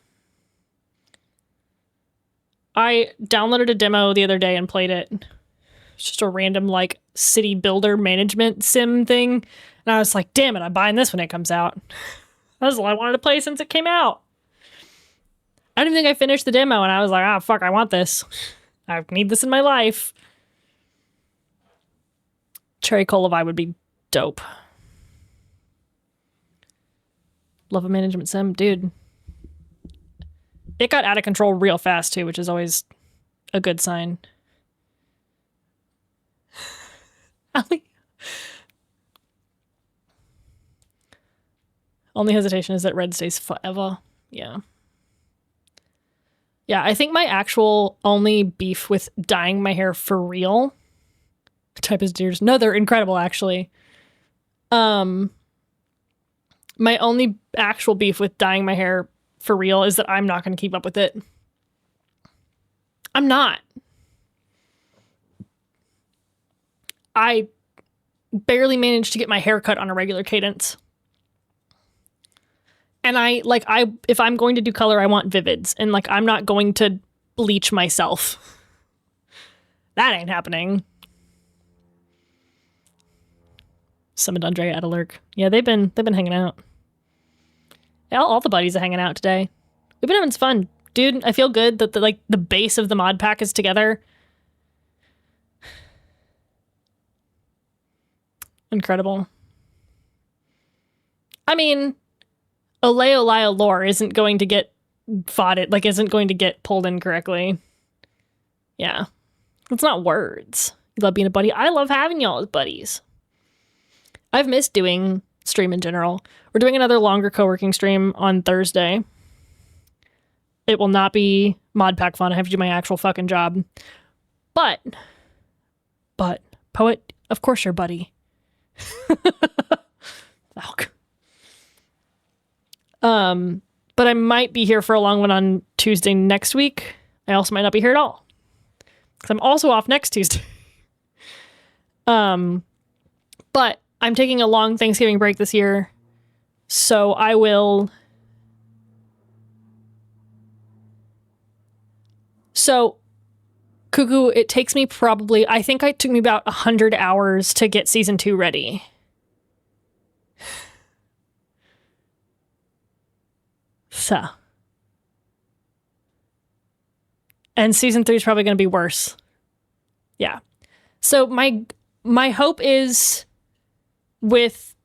I downloaded a demo the other day and played it. It's just a random, like, city builder management sim thing. And I was like, damn it, I'm buying this when it comes out. That was all I wanted to play since it came out. I didn't think I finished the demo, and I was like, ah, fuck, I want this. I need this in my life. Cherry Cola Vibe would be dope. Love a management sim. Dude. It got out of control real fast, too, which is always a good sign. Allie. Only hesitation is that red stays forever. Yeah. Yeah, I think my actual only beef with dyeing my hair for real... Type is deers. No, they're incredible, actually. My only actual beef with dyeing my hair for real is that I'm not going to keep up with it. I'm not. I barely manage to get my hair cut on a regular cadence. And if I'm going to do color, I want vivids. And, like, I'm not going to bleach myself. That ain't happening. Summoned Andrea at a lurk. Yeah, they've been hanging out. All the buddies are hanging out today. We've been having some fun. Dude, I feel good that the base of the mod pack is together. Incredible. I mean, Oleo lore isn't going to get isn't going to get pulled in correctly. Yeah. It's not words. You love being a buddy. I love having y'all as buddies. I've missed doing stream in general. We're doing another longer co-working stream on Thursday. It will not be modpack fun. I have to do my actual fucking job. But, Poet, of course you're buddy. But I might be here for a long one on Tuesday next week. I also might not be here at all. Because I'm also off next Tuesday. But I'm taking a long Thanksgiving break this year, so I will... So, Cuckoo, it takes me probably... I think it took me about 100 hours to get Season 2 ready. So. And Season 3 is probably going to be worse. Yeah. So my hope is... with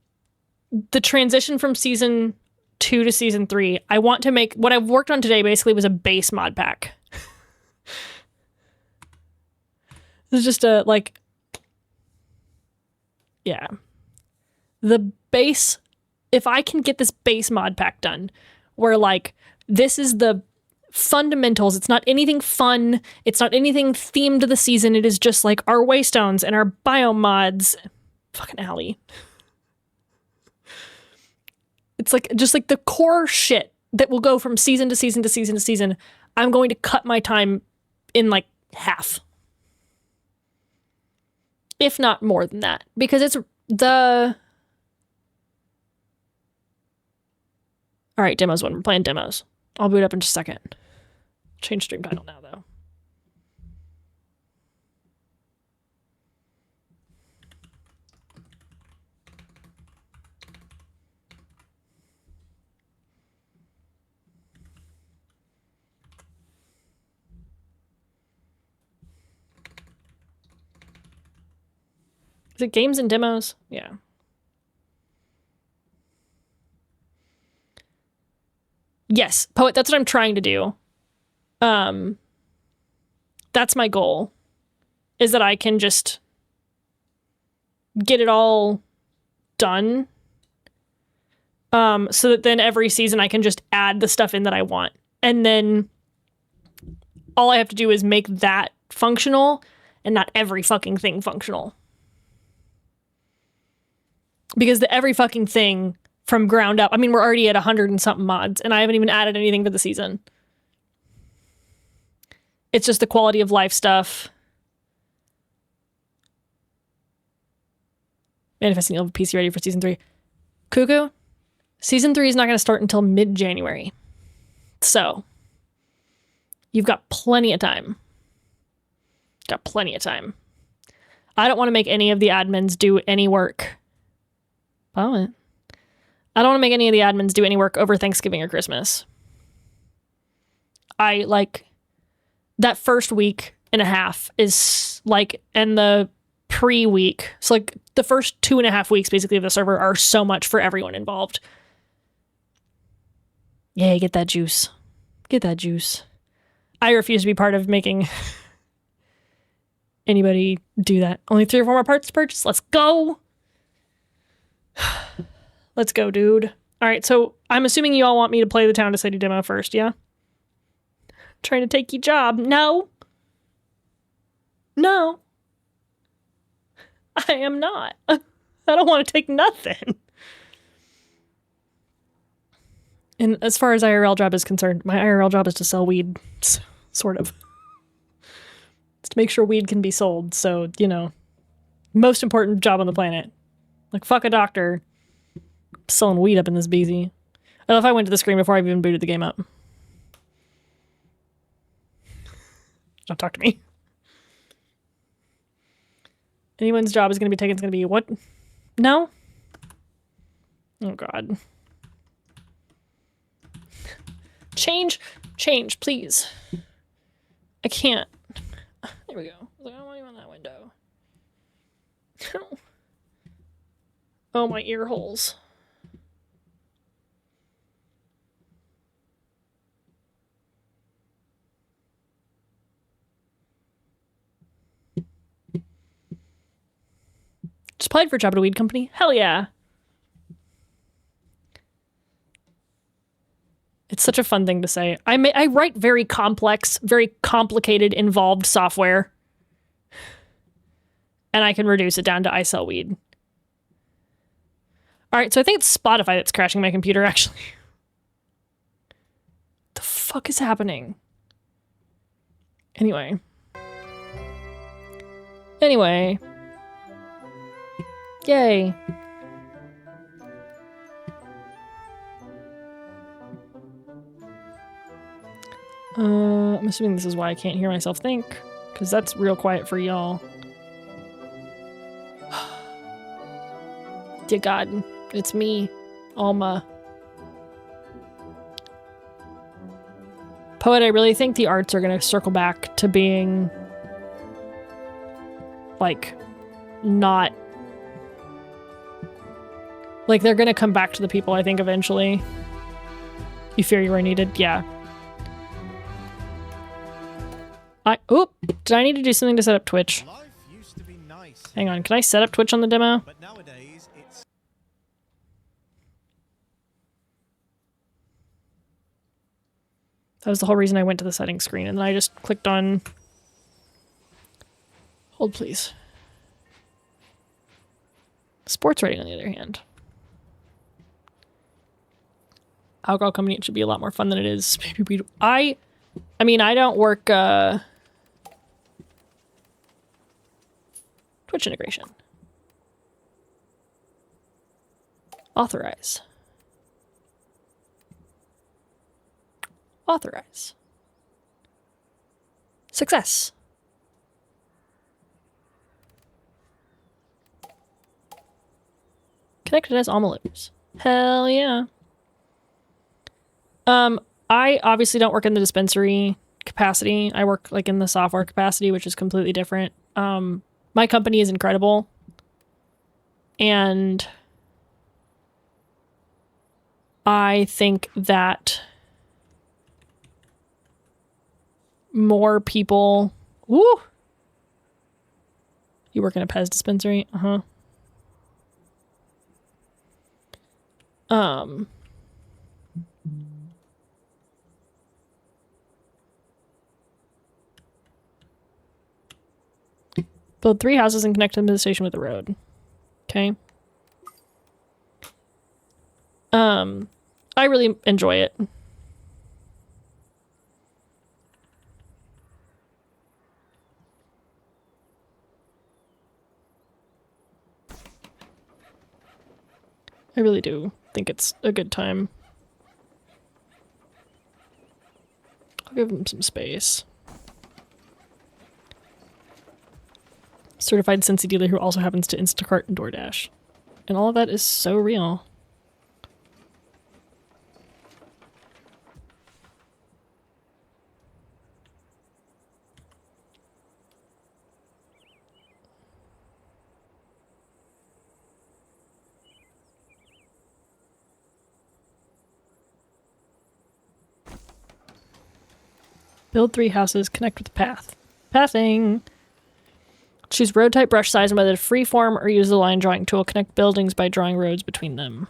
the transition from Season 2 to Season 3, I want to make... What I've worked on today basically was a base mod pack. This is just a, like... Yeah. The base... If I can get this base mod pack done, where, like, this is the fundamentals. It's not anything fun. It's not anything themed to the season. It is just, like, our waystones and our biome mods... Fucking Allie. It's like just like the core shit that will go from season to season to season to season. I'm going to cut my time in like half. If not more than that. Because it's the... Alright, demos one. We're playing demos. I'll boot up in just a second. Change stream title now, though. Is it games and demos? Yeah. Yes, Poet, that's what I'm trying to do. That's my goal, is that I can just get it all done. So that then every season I can just add the stuff in that I want. And then all I have to do is make that functional and not every fucking thing functional. Because the every fucking thing from ground up, I mean, we're already at 100 and something mods, and I haven't even added anything for the season. It's just the quality of life stuff. Manifesting you'll have a PC ready for season 3. Cuckoo, season 3 is not going to start until mid-January. So, you've got plenty of time. Got plenty of time. I don't want to make any of the admins do any work. Oh, I don't want to make any of the admins do any work over Thanksgiving or Christmas. I like that first week and a half is like, and the pre-week. So like the first 2.5 weeks basically of the server are so much for everyone involved. Yeah, get that juice. Get that juice. I refuse to be part of making anybody do that. Only 3 or 4 more parts to purchase. Let's go. Let's go, dude. All right, so I'm assuming you all want me to play the Town to City demo first, yeah? Trying to take your job. No. No. I am not. I don't want to take nothing. And as far as IRL job is concerned, my IRL job is to sell weed, sort of. It's to make sure weed can be sold, so, you know, most important job on the planet. Like, fuck a doctor. I'm selling weed up in this BZ. I love if I went to the screen before I've even booted the game up. Don't talk to me. Anyone's job is going to be taken. It's going to be what? No? Oh, God. Change, please. I can't. There we go. I don't want you on that window. Oh, my ear holes. Just applied for a job at a weed company? Hell yeah. It's such a fun thing to say. I write very complex, very complicated, involved software. And I can reduce it down to I sell weed. All right, so I think it's Spotify that's crashing my computer, actually. The fuck is happening? Anyway. Yay. I'm assuming this is why I can't hear myself think, because that's real quiet for y'all. Dear God, it's me, Alma. Poet, I really think the arts are going to circle back to being, like, not... Like, they're going to come back to the people, I think, eventually. You fear you are needed? Yeah. Oop! Did I need to do something to set up Twitch? Life used to be nice. Hang on, can I set up Twitch on the demo? But nowadays, it's... That was the whole reason I went to the settings screen, and then I just clicked on... Hold, please. Sports rating, on the other hand. Alcohol company, it should be a lot more fun than it is. Maybe we... I mean, I don't work, Twitch integration. Authorize. Authorize. Success. Connected as omelets. Hell yeah. I obviously don't work in the dispensary capacity. I work like in the software capacity, which is completely different. My company is incredible. And I think that more people... Woo! You work in a Pez dispensary? Uh-huh. Build 3 houses and connect them to the station with the road. Okay. I really enjoy it. I really do think it's a good time. I'll give him some space. Certified Scentsy dealer who also happens to Instacart and DoorDash. And all of that is so real. Build 3 houses, connect with the path. Pathing! Choose road type, brush size, and whether to freeform or use the line drawing tool. Connect buildings by drawing roads between them.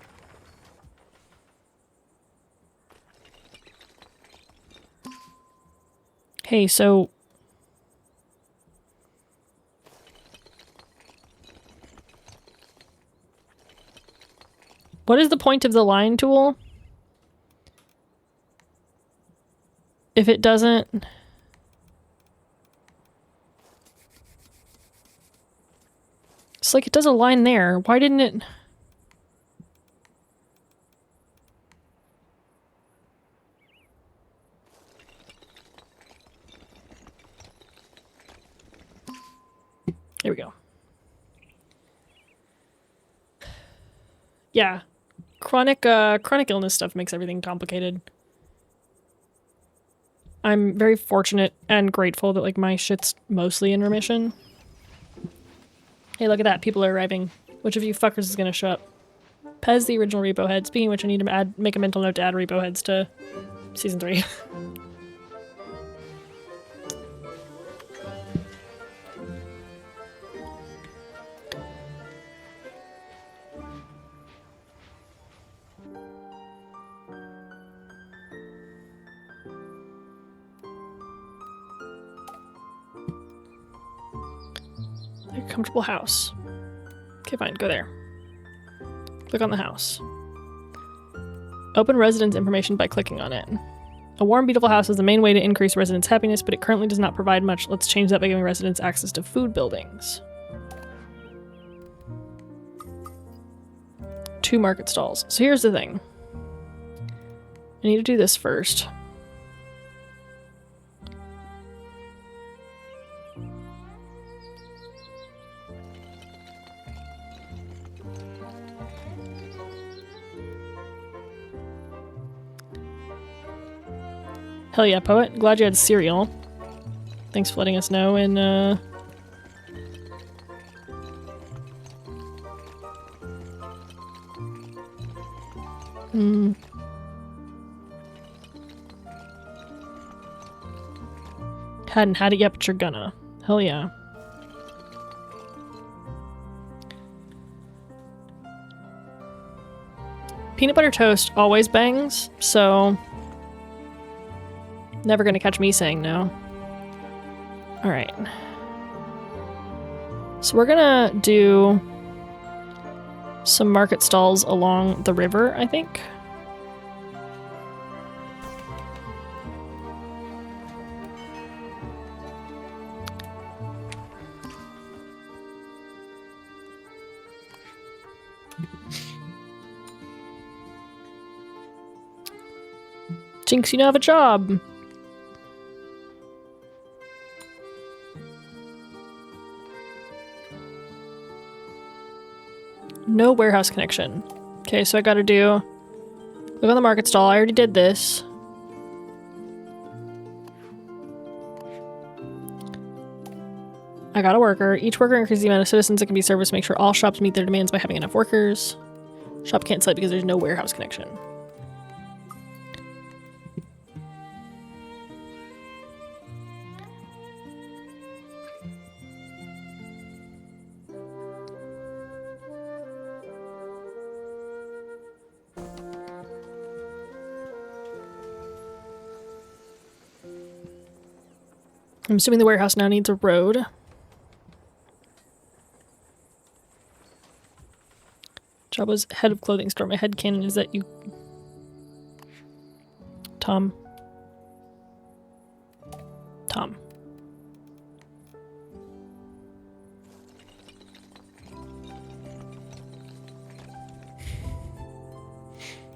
Hey, so... what is the point of the line tool? If it doesn't... it's like it does a line there. Why didn't it... there we go. Yeah. Chronic illness stuff makes everything complicated. I'm very fortunate and grateful that, like, my shit's mostly in remission. Hey, look at that. People are arriving. Which of you fuckers is gonna show up? Pez, the original repo head. Speaking of which, I need to make a mental note to add repo heads to season 3. A comfortable house. Okay, fine. Go there. Click on the house. Open residence information by clicking on it. A warm, beautiful house is the main way to increase residents' happiness, but it currently does not provide much. Let's change that by giving residents access to food buildings. 2 market stalls. So here's the thing. I need to do this first. Hell yeah, Poet. Glad you had cereal. Thanks for letting us know, and hadn't had it yet, but you're gonna. Hell yeah. Peanut butter toast always bangs, so... never gonna catch me saying no. Alright. So we're gonna do some market stalls along the river, I think. Jinx, you now have a job! No warehouse connection. Okay, so I gotta do... look on the market stall. I already did this. I got a worker. Each worker increases the amount of citizens that can be serviced to make sure all shops meet their demands by having enough workers. Shop can't sell because there's no warehouse connection. I'm assuming the warehouse now needs a road. Job was head of clothing store. My headcanon is that you... Tom.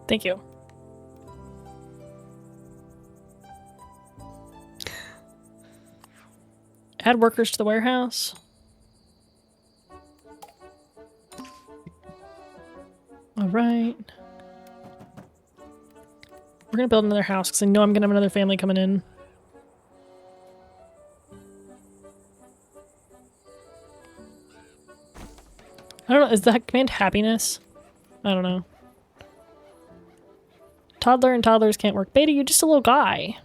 Thank you. Add workers to the warehouse. All right. We're gonna build another house because I know I'm gonna have another family coming in. I don't know, is that command happiness? I don't know. Toddler and toddlers can't work. Beta, you're just a little guy.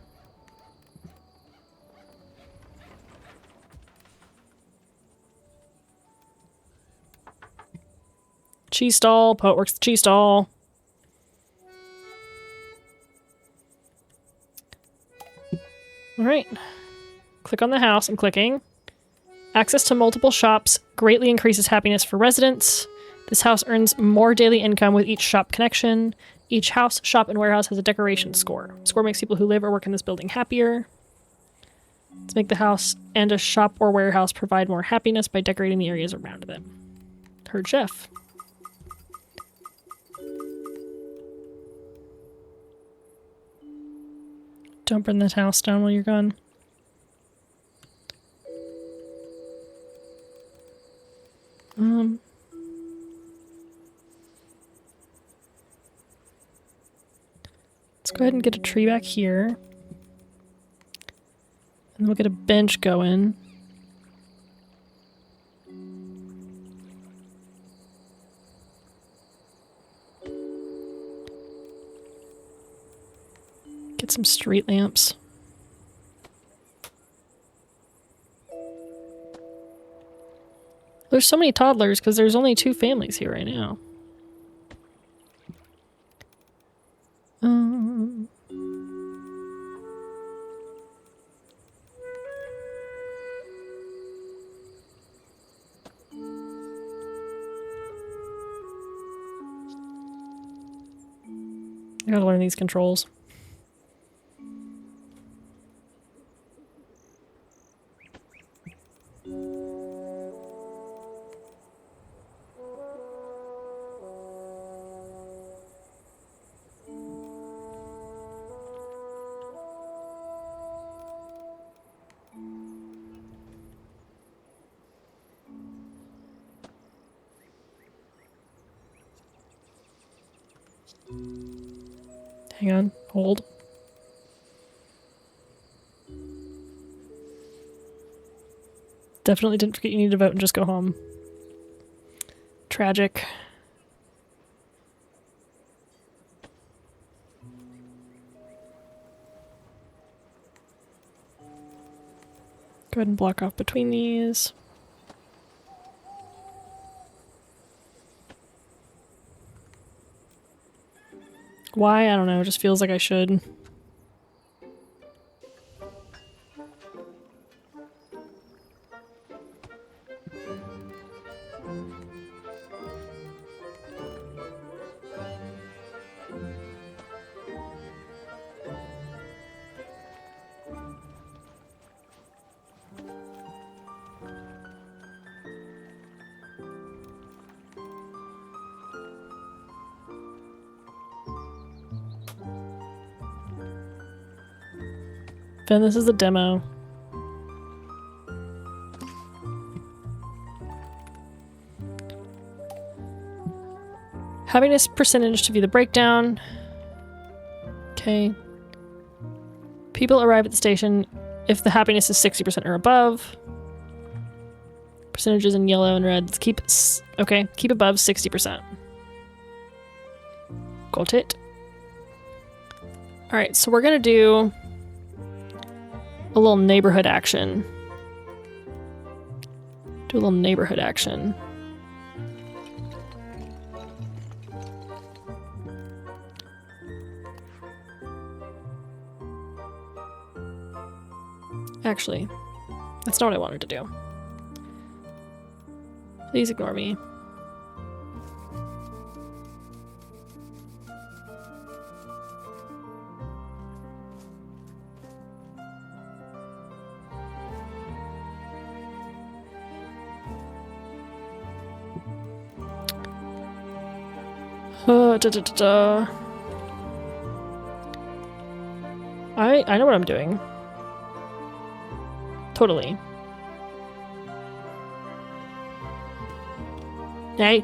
Cheese stall. Poet works the cheese stall. Alright. Click on the house. I'm clicking. Access to multiple shops greatly increases happiness for residents. This house earns more daily income with each shop connection. Each house, shop, and warehouse has a decoration score. Score makes people who live or work in this building happier. Let's make the house and a shop or warehouse provide more happiness by decorating the areas around them. Heard Jeff. Don't burn this house down while you're gone. Let's go ahead and get a tree back here. And then we'll get a bench going. Get some street lamps. There's so many toddlers because there's only 2 families here right now. I gotta learn these controls. Hang on, hold. Definitely didn't forget you need to vote and just go home. Tragic. Go ahead and block off between these. Why? I don't know. It just feels like I should. Finn, this is a demo. Happiness percentage to view the breakdown. Okay. People arrive at the station if the happiness is 60% or above. Percentages in yellow and red. Let's keep okay, keep above 60%. Got it. Alright, so we're gonna do a little neighborhood action. Do a little neighborhood action. Actually, that's not what I wanted to do. Please ignore me. I know what I'm doing. Totally. Hey.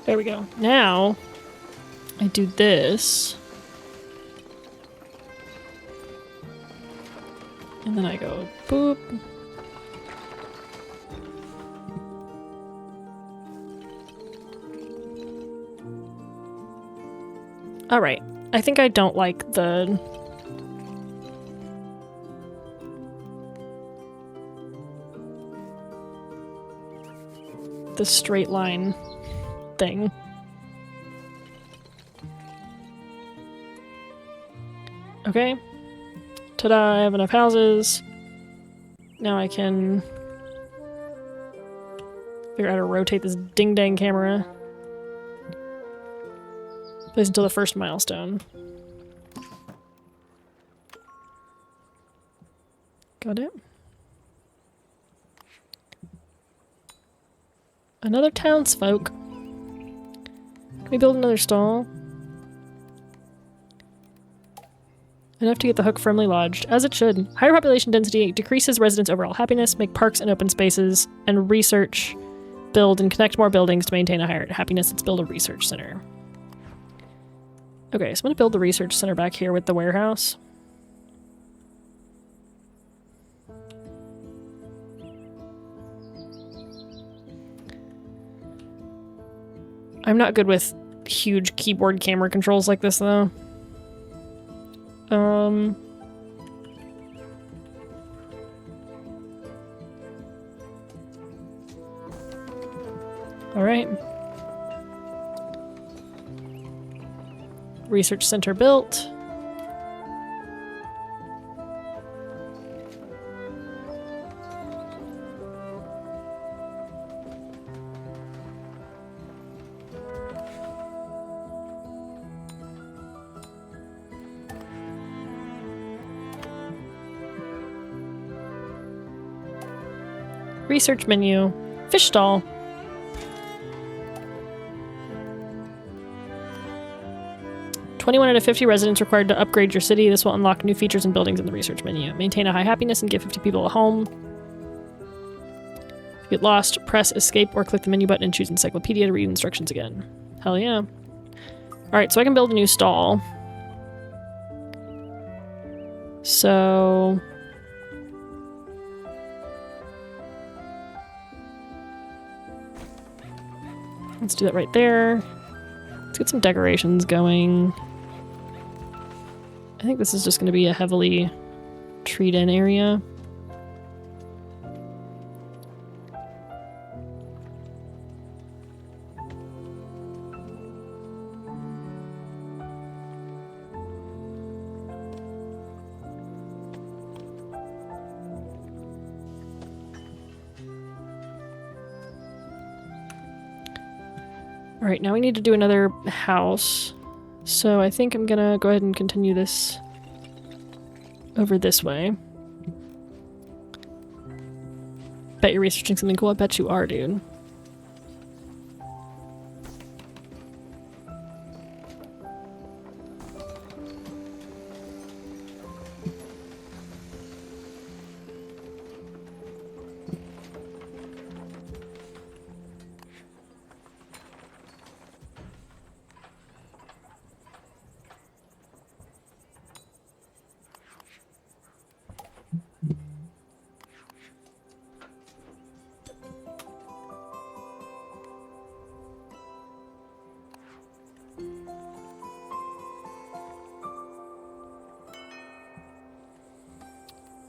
There we go. Now, I do this. And then I go boop. Alright. I think I don't like the straight line thing. Okay. Ta-da, I have enough houses. Now I can figure out how to rotate this ding-dang camera. Plays until the first milestone. Got it. Another townsfolk. Can we build another stall? Enough to get the hook firmly lodged, as it should. Higher population density decreases residents' overall happiness, make parks and open spaces, and research, build, and connect more buildings to maintain a higher happiness. Let's build a research center. Okay, so I'm gonna build the research center back here with the warehouse. I'm not good with huge keyboard camera controls like this, though. Alright. Research center built. Research menu. Fish stall. "21 out of 50 residents required to upgrade your city. This will unlock new features and buildings in the research menu. Maintain a high happiness and give 50 people a home. If you get lost, press escape or click the menu button and choose encyclopedia to read instructions again." Hell yeah. Alright, so I can build a new stall. So... let's do that right there. Let's get some decorations going. I think this is just going to be a heavily treed-in area. Alright, now we need to do another house. So I think I'm gonna go ahead and continue this over this way. Bet you're researching something cool. I bet you are, dude.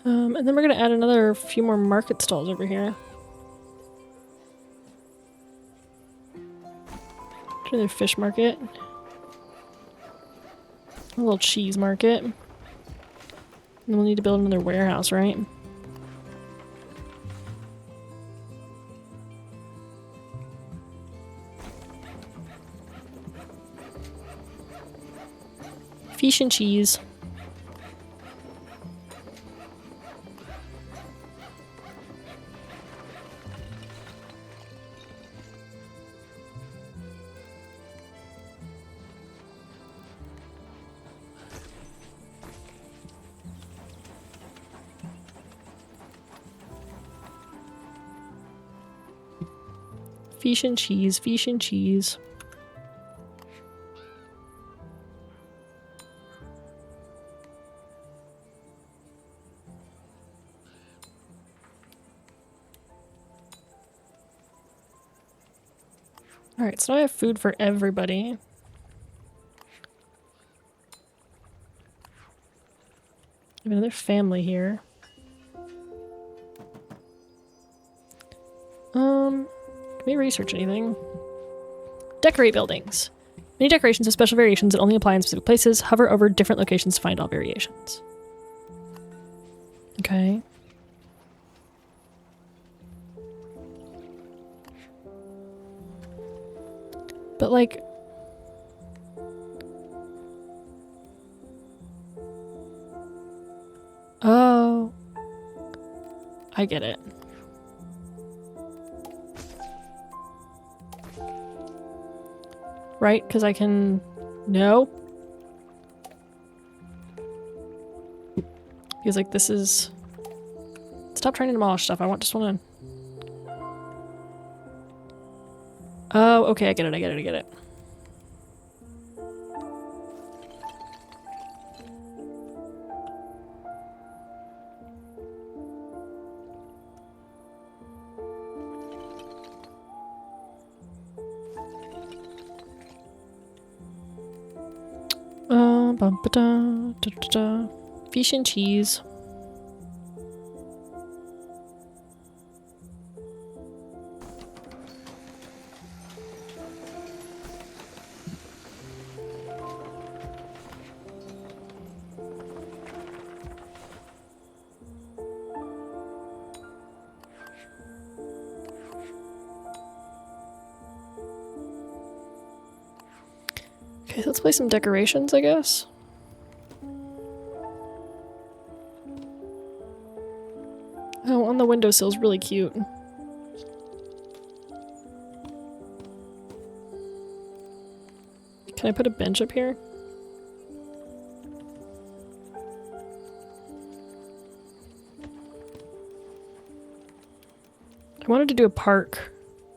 And then we're gonna add another few more market stalls over here. Another fish market. A little cheese market. And then we'll need to build another warehouse, right? Fish and cheese. Fish and cheese, fish and cheese. Alright, so now I have food for everybody. I have another family here. Can we research anything? Decorate buildings. Many decorations have special variations that only apply in specific places. Hover over different locations to find all variations. Okay. But like... Oh. I get it. Right? Because I can... No? Because like this is... Stop trying to demolish stuff. I just want to... Oh, okay. I get it. I get it. I get it. Bum, ba, da, da, da, da. Fish and cheese. Okay, let's play some decorations, I guess. Oh, on the windowsill is really cute. Can I put a bench up here? I wanted to do a park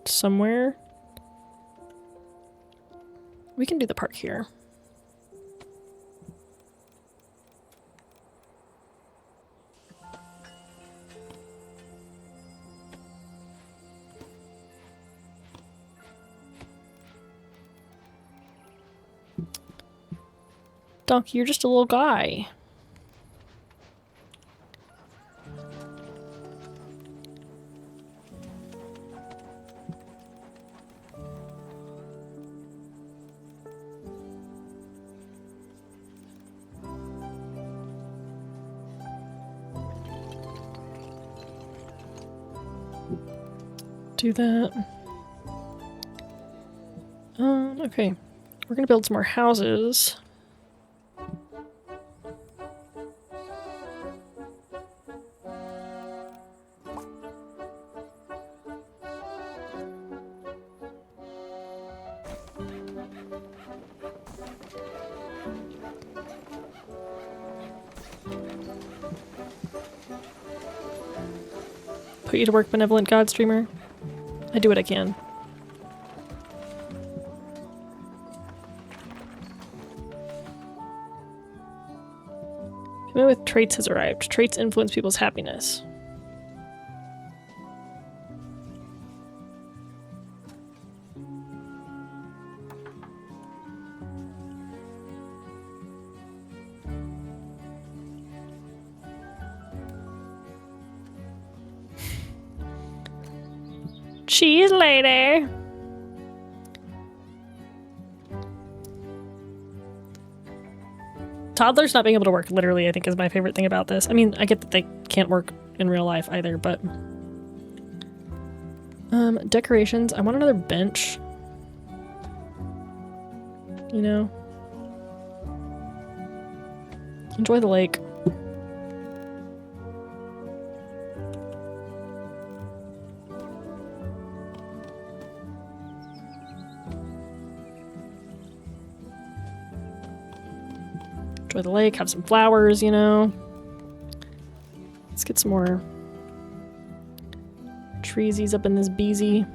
somewhere. We can do the park here. Donkey, you're just a little guy. Do that. Okay. We're gonna build some more houses. Put you to work, benevolent god streamer. I do what I can. Human with traits has arrived. Traits influence people's happiness. Cheese lady. Toddlers not being able to work, literally, I think is my favorite thing about this. I mean, I get that they can't work in real life either, but... decorations. I want another bench. You know? Enjoy the lake. Enjoy the lake, have some flowers, you know? Let's get some more treesies up in this beezy.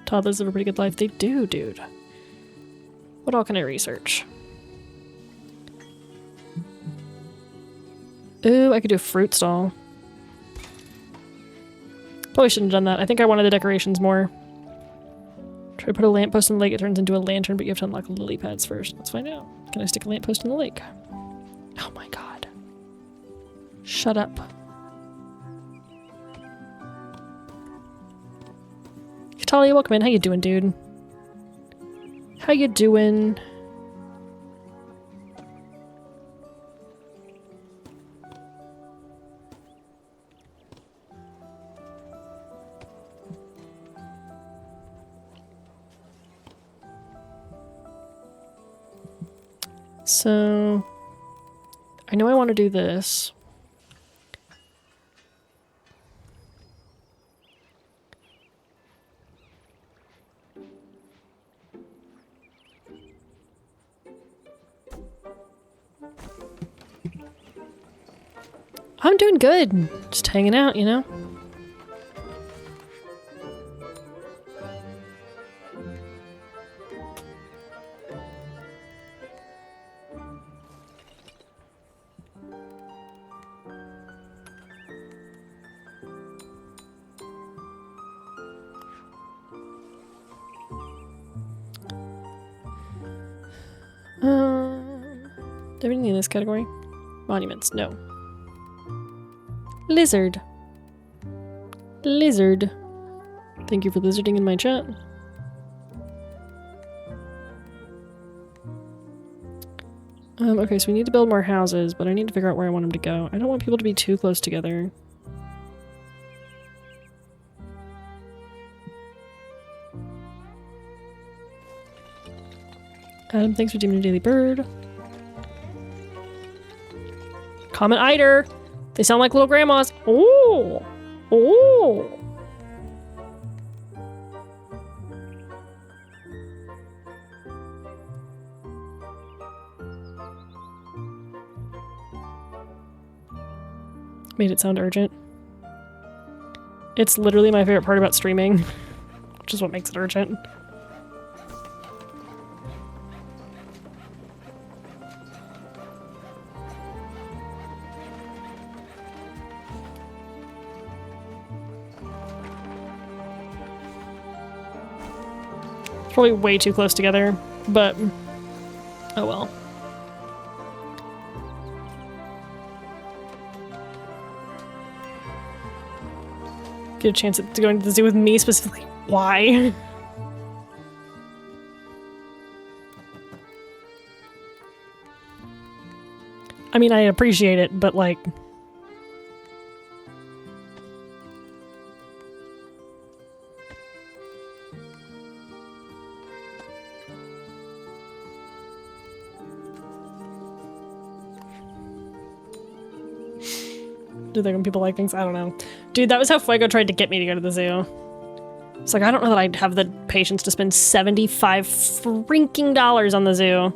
Toddlers live a pretty good life. They do, dude. What all can I research? Ooh, I could do a fruit stall. Probably shouldn't have done that. I think I wanted the decorations more. Try to put a lamppost in the lake. It turns into a lantern, but you have to unlock lily pads first. Let's find out. Can I stick a lamppost in the lake? Oh my god. Shut up. Talia, welcome in. How you doing, dude? How you doing? So, I know I want to do this. I'm doing good. Just hanging out, you know? Do I have anything in this category? Monuments, no. Lizard. Lizard. Thank you for lizarding in my chat. Okay, so we need to build more houses, but I need to figure out where I want them to go. I don't want people to be too close together. Adam, thanks for deeming a daily bird. Common eider. They sound like little grandmas. Oh! Oh! Made it sound urgent. It's literally my favorite part about streaming, which is what makes it urgent. Probably way too close together, but oh well. Get a chance to go into the zoo with me specifically. Why? I mean, I appreciate it, but like... Do they when people like things? I don't know. Dude, that was how Fuego tried to get me to go to the zoo. It's like, I don't know that I'd have the patience to spend $75 freaking dollars on the zoo.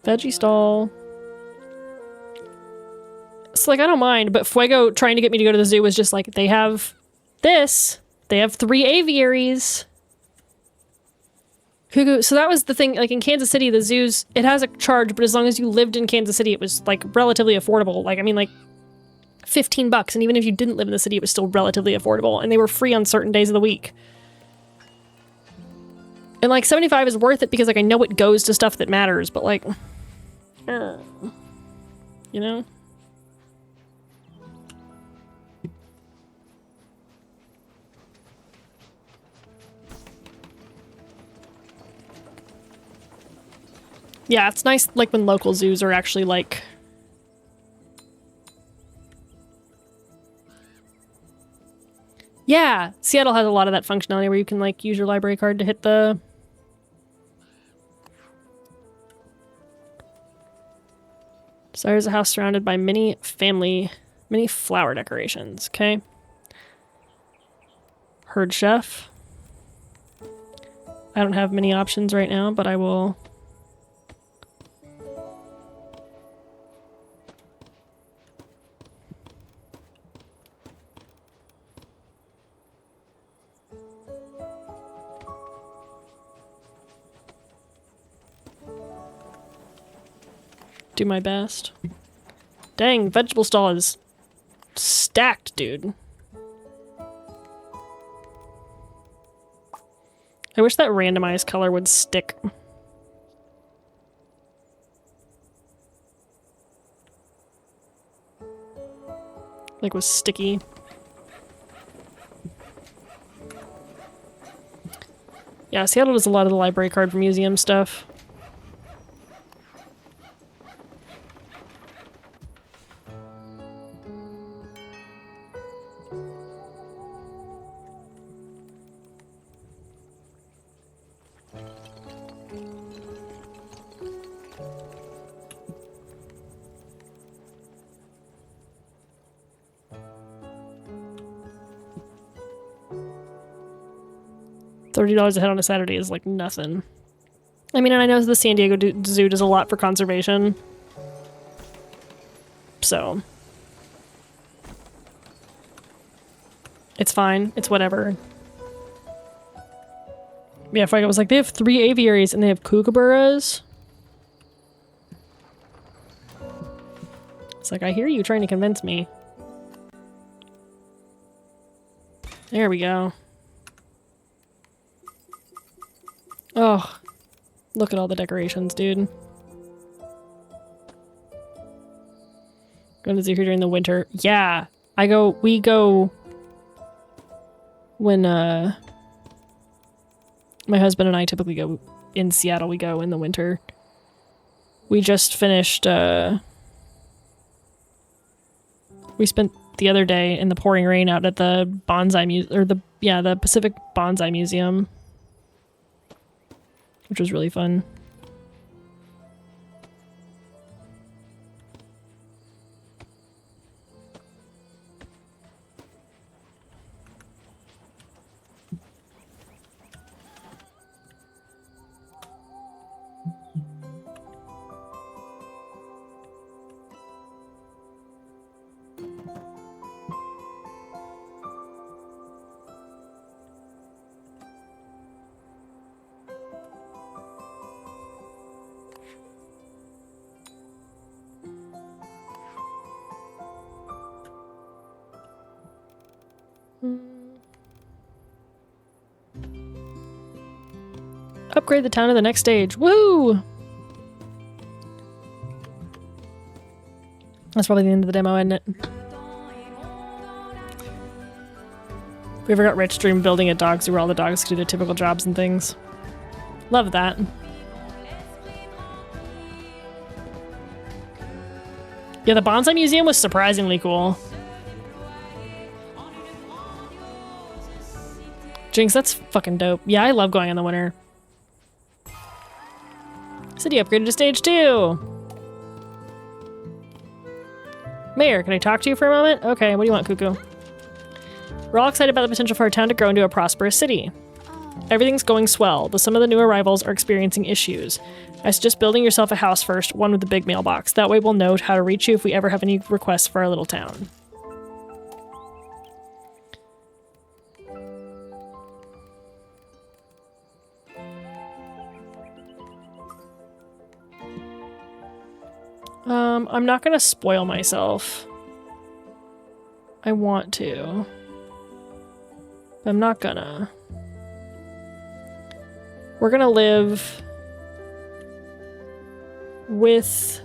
Veggie stall. So, like, I don't mind, but Fuego trying to get me to go to the zoo was just like, they have this. They have 3 aviaries. So that was the thing, like, in Kansas City, the zoos, it has a charge, but as long as you lived in Kansas City, it was, like, relatively affordable. Like, I mean, like, $15, and even if you didn't live in the city, it was still relatively affordable, and they were free on certain days of the week. And, like, $75 is worth it because, like, I know it goes to stuff that matters, but, like, you know? Yeah, it's nice, like, when local zoos are actually, like... Yeah! Seattle has a lot of that functionality where you can, like, use your library card to hit the... So there's a house surrounded by many flower decorations, okay? Herd chef. I don't have many options right now, but I will... do my best. Dang, vegetable stall is stacked, dude. I wish that randomized color would stick. Like, was sticky. Yeah, Seattle does a lot of the library card for museum stuff. $30 a head on a Saturday is like nothing. I mean, and I know the San Diego Zoo does a lot for conservation. So. It's fine. It's whatever. Yeah, Fuego was like, they have 3 aviaries and they have kookaburras. It's like, I hear you trying to convince me. There we go. Oh, look at all the decorations, dude. Going to zoo here during the winter. Yeah, we go when, my husband and I typically go in Seattle, we go in the winter. We just finished, we spent the other day in the pouring rain out at the the Pacific Bonsai Museum, which was really fun. Upgrade the town to the next stage. Woo! That's probably the end of the demo, isn't it? We ever got rich dream building a dog zoo where all the dogs could do their typical jobs and things. Love that. Yeah, the Bonsai Museum was surprisingly cool. Jinx, that's fucking dope. Yeah, I love going in the winter. City upgraded to stage 2. Mayor, can I talk to you for a moment? Okay, what do you want, Cuckoo? We're all excited about the potential for our town to grow into a prosperous city. Everything's going swell, though some of the new arrivals are experiencing issues. I suggest building yourself a house first, one with a big mailbox. That way we'll know how to reach you if we ever have any requests for our little town. I'm not gonna spoil myself. I want to. But I'm not gonna. We're gonna live with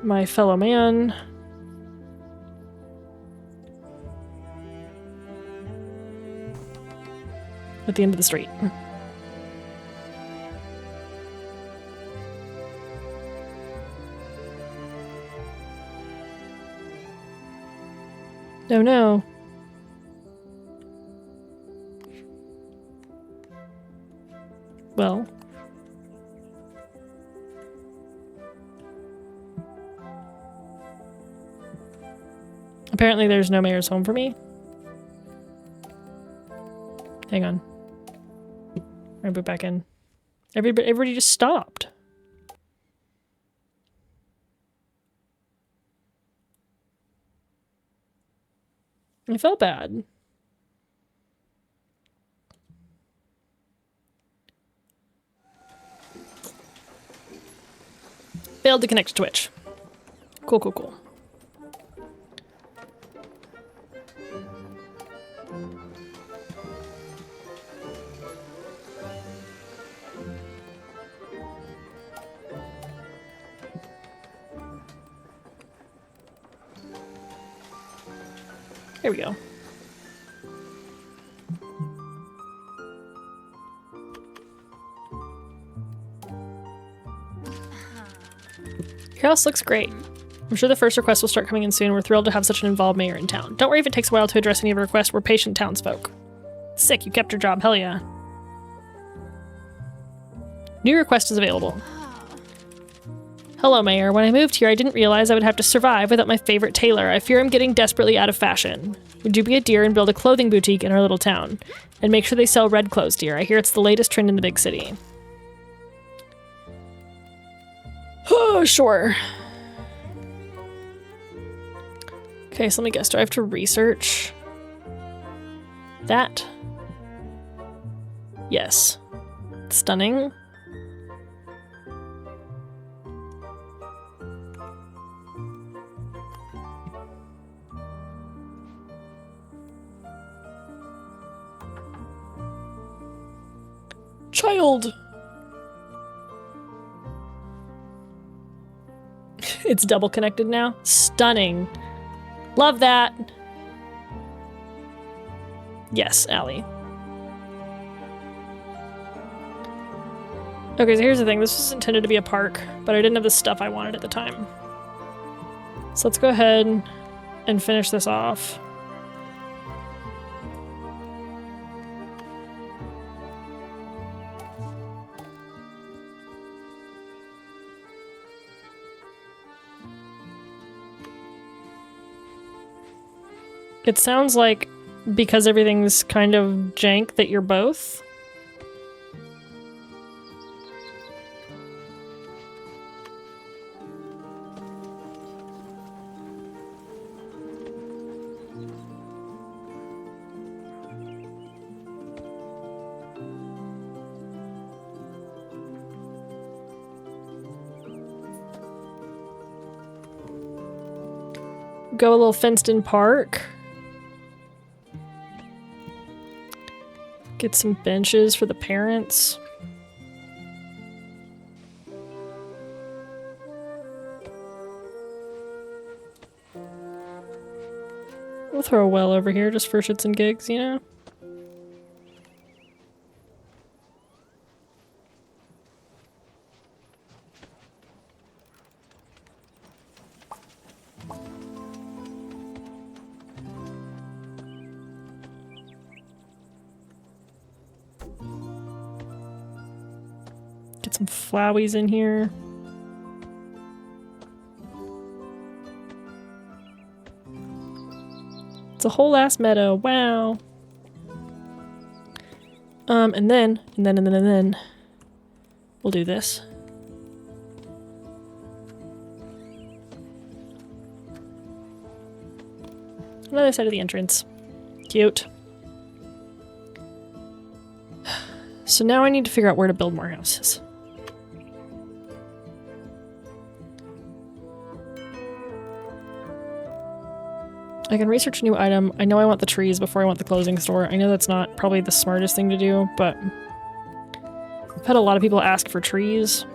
my fellow man. At the end of the street. Oh no. Well. Apparently there's no mayor's home for me. Hang on. I'm gonna put back in. Everybody just stopped. I felt bad. Failed to connect to Twitch. Cool, cool, cool. Here we go. Your house looks great. I'm sure the first requests will start coming in soon. We're thrilled to have such an involved mayor in town. Don't worry if it takes a while to address any of our requests. We're patient townsfolk. Sick, you kept your job. Hell yeah. New request is available. Hello, Mayor. When I moved here, I didn't realize I would have to survive without my favorite tailor. I fear I'm getting desperately out of fashion. Would you be a dear and build a clothing boutique in our little town? And make sure they sell red clothes, dear. I hear it's the latest trend in the big city. Oh, sure. Okay, so let me guess. Do I have to research that? Yes. Stunning. Child. It's double connected now. Stunning. Love that. Yes, Allie. Okay, so here's the thing. This was intended to be a park, but I didn't have the stuff I wanted at the time. So let's go ahead and finish this off. It sounds like because everything's kind of jank that you're both. Go a little fenced-in park. Get some benches for the parents. We'll throw a well over here just for shits and gigs, you know? Get some flowies in here. It's a whole ass meadow. Wow. And then we'll do this. Another side of the entrance. Cute. So now I need to figure out where to build more houses. I can research a new item. I know I want the trees before I want the clothing store. I know that's not probably the smartest thing to do, but I've had a lot of people ask for trees.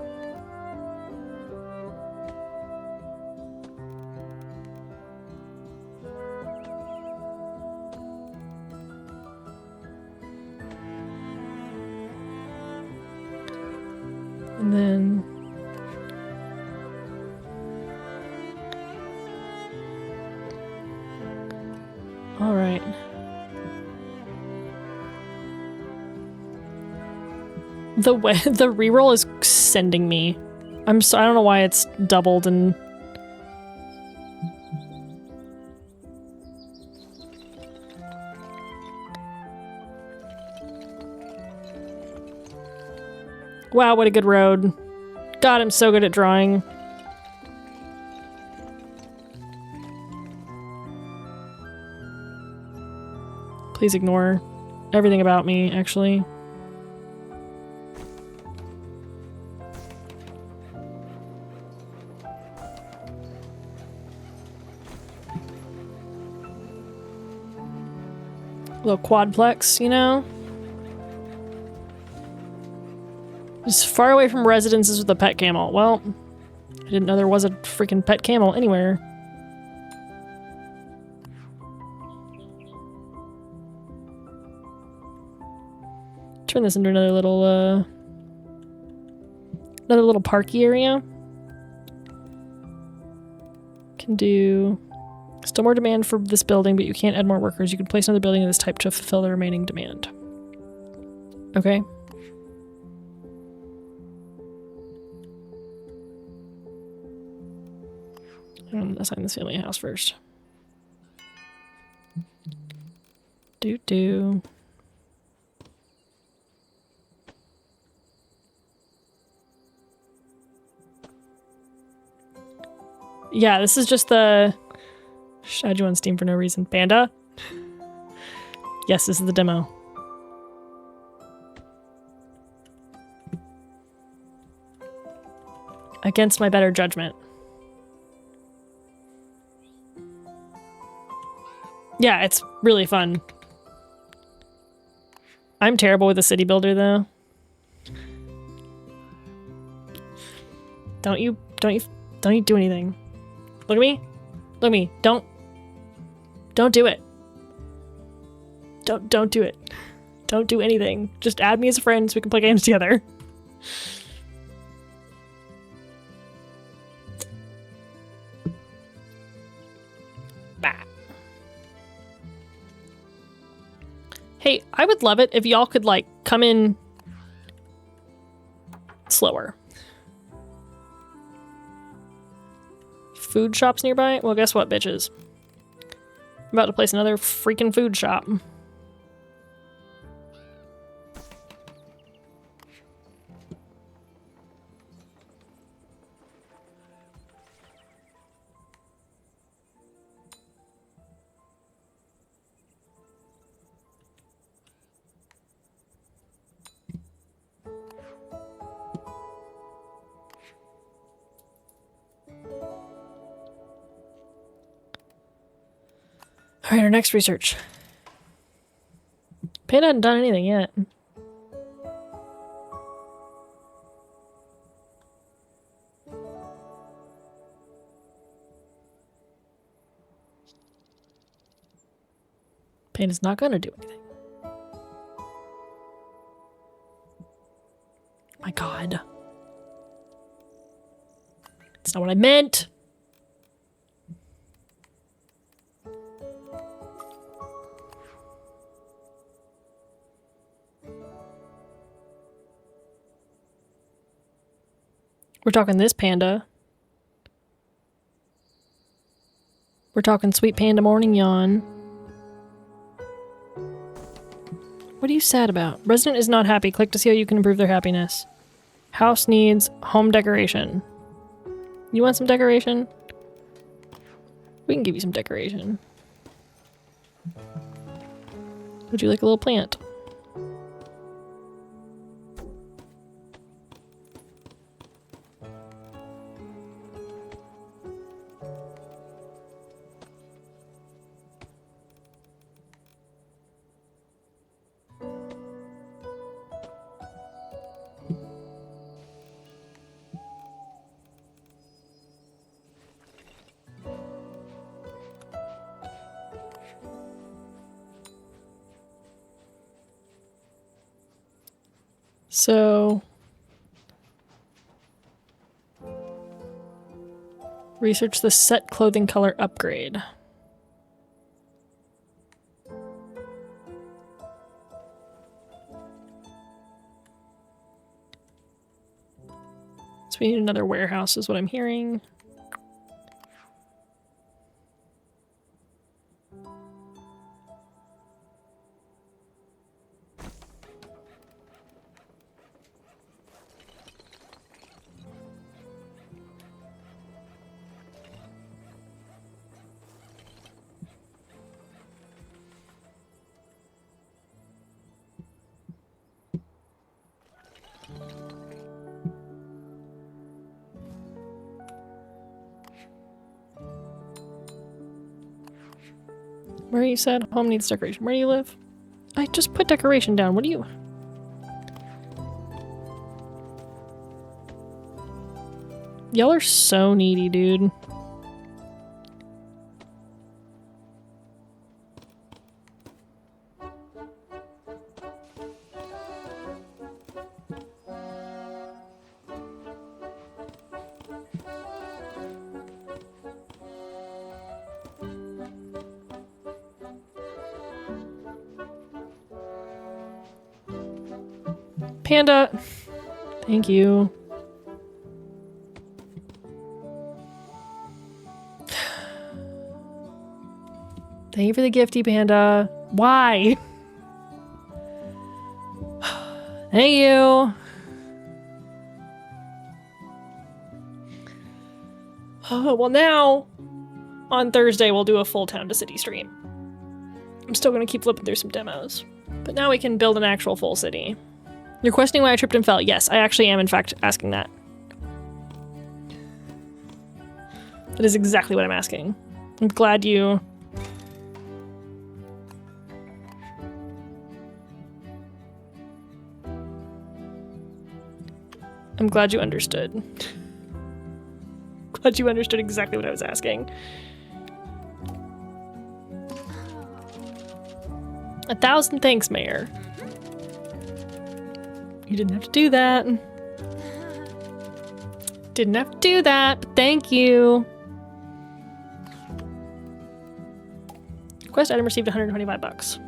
And then all right. The reroll is sending me. I don't know why it's doubled and wow, what a good road. God, I'm so good at drawing. Please ignore everything about me, actually. Little quadplex, you know? Just far away from residences with a pet camel. Well, I didn't know there was a freaking pet camel anywhere. Turn this into another little parky area. Can do still more demand for this building, but you can't add more workers. You can place another building of this type to fulfill the remaining demand. Okay. I'm gonna assign this family a house first. Do. Yeah, this is just the... Should add you on Steam for no reason. Panda? Yes, this is the demo. Against my better judgment. Yeah, it's really fun. I'm terrible with a city builder, though. Don't you do anything. Look at me. Look at me. Don't do it. Don't do it. Don't do anything. Just add me as a friend so we can play games together. Bah. Hey, I would love it if y'all could, like, come in slower. Food shops nearby? Well, guess what, bitches? I'm about to place another freaking food shop. All right, our next research. Panda hadn't done anything yet. Panda's not gonna do anything. My God. That's not what I meant. We're talking this panda. We're talking sweet panda morning yawn. What are you sad about? Resident is not happy. Click to see how you can improve their happiness. House needs home decoration. You want some decoration? We can give you some decoration. Would you like a little plant? So, research the set clothing color upgrade. So we need another warehouse is what I'm hearing. Where you said home needs decoration. Where do you live? I just put decoration down. What do you... Y'all are so needy, dude. Panda! Thank you. Thank you for the gifty, Panda. Why? Thank you. Well, now, on Thursday, we'll do a full Town to City stream. I'm still going to keep flipping through some demos. But now we can build an actual full city. You're questioning why I tripped and fell. Yes, I actually am, in fact, asking that. That is exactly what I'm asking. I'm glad you... I'm glad you understood. Glad you understood exactly what I was asking. 1,000 thanks, Mayor. You didn't have to do that. Didn't have to do that, but thank you. Quest item received 125 bucks.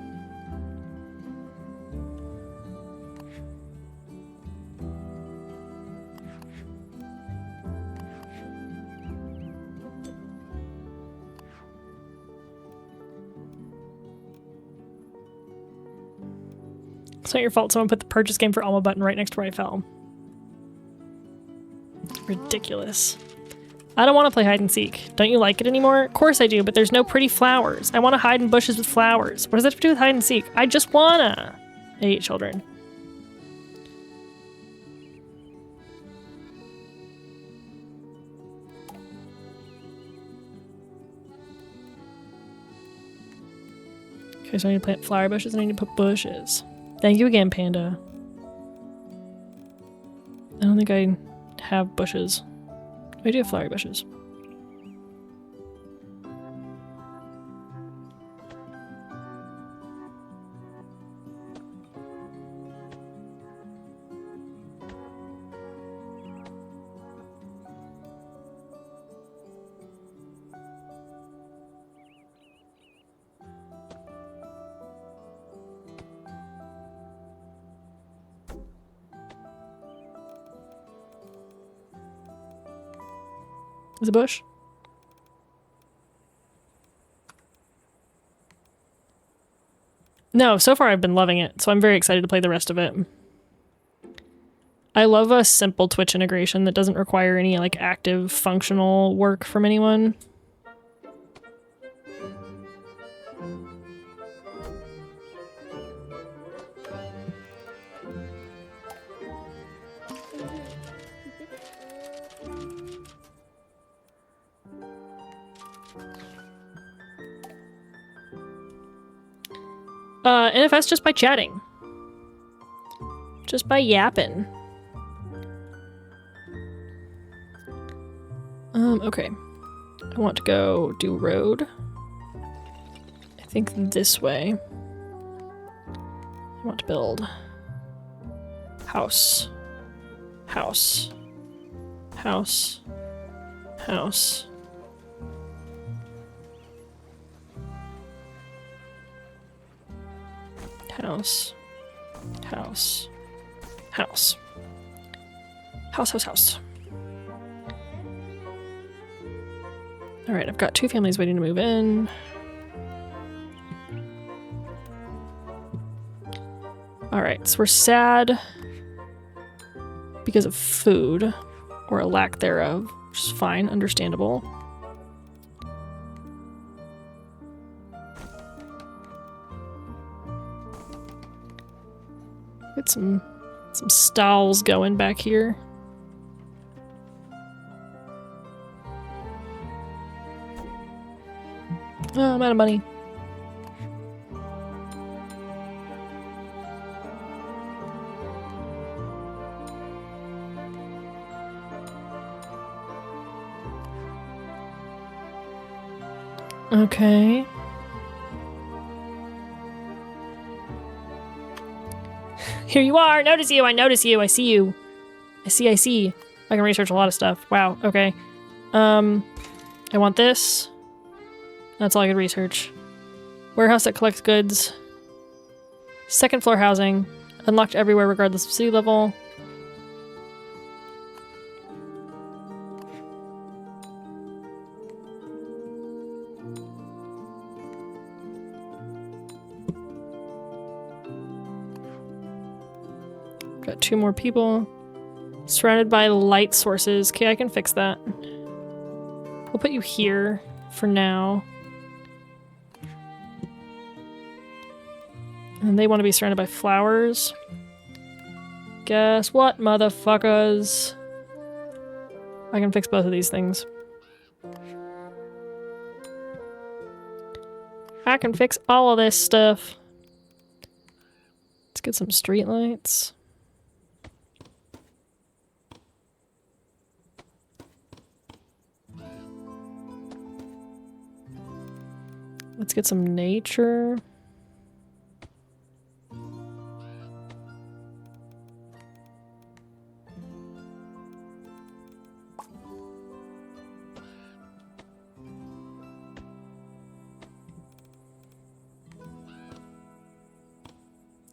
It's not your fault someone put the purchase game for Alma button right next to where I fell. Ridiculous. I don't want to play hide and seek. Don't you like it anymore? Of course I do, but there's no pretty flowers. I want to hide in bushes with flowers. What does that have to do with hide and seek? I just wanna. I hate children. Okay, so I need to plant flower bushes and I need to put bushes. Thank you again, Panda. I don't think I have bushes. I do have flower bushes. Is a bush? No, so far I've been loving it, so I'm very excited to play the rest of it. I love a simple Twitch integration that doesn't require any like active functional work from anyone. NFS just by chatting. Just by yapping. Okay. I want to go do road. I think this way. I want to build house. House. House. House. House. House. House. House, house, house. Alright, I've got 2 families waiting to move in. Alright, so we're sad because of food, or a lack thereof, which is fine, understandable. Get some stalls going back here. Oh, I'm out of money. Okay. Here you are! Notice you! I notice you! I see you! I see. I can research a lot of stuff. Wow, okay. I want this. That's all I could research. Warehouse that collects goods. 2nd floor housing. Unlocked everywhere regardless of city level. Got 2 more people. Surrounded by light sources. Okay, I can fix that. We'll put you here for now. And they want to be surrounded by flowers. Guess what, motherfuckers? I can fix both of these things. I can fix all of this stuff. Let's get some streetlights. Let's get some nature.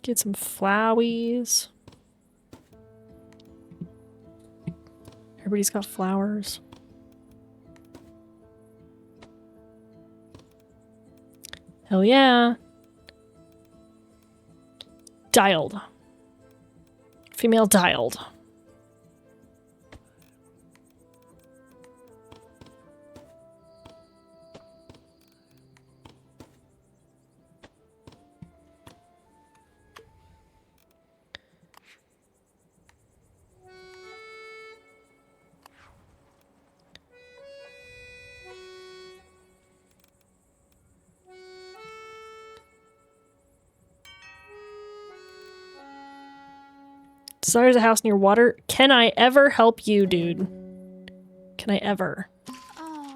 Get some flowies. Everybody's got flowers. Hell yeah. Dialed. Female dialed. Desires a house near water. Can I ever help you, dude? Can I ever? Oh.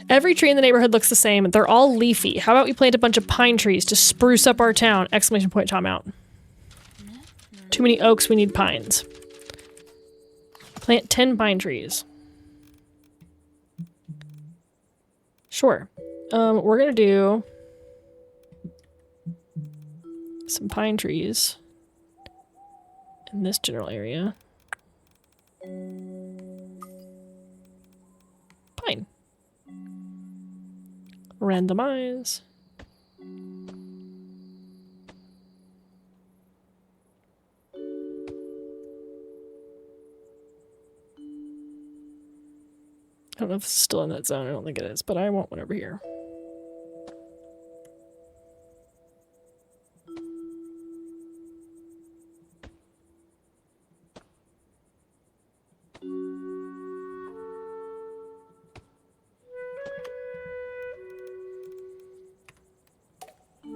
Every tree in the neighborhood looks the same. They're all leafy. How about we plant a bunch of pine trees to spruce up our town? Exclamation point, time out. Too many oaks, we need pines. Plant 10 pine trees. Sure. We're gonna do some pine trees in this general area. Pine. Randomize. I don't know if it's still in that zone. I don't think it is, but I want one over here.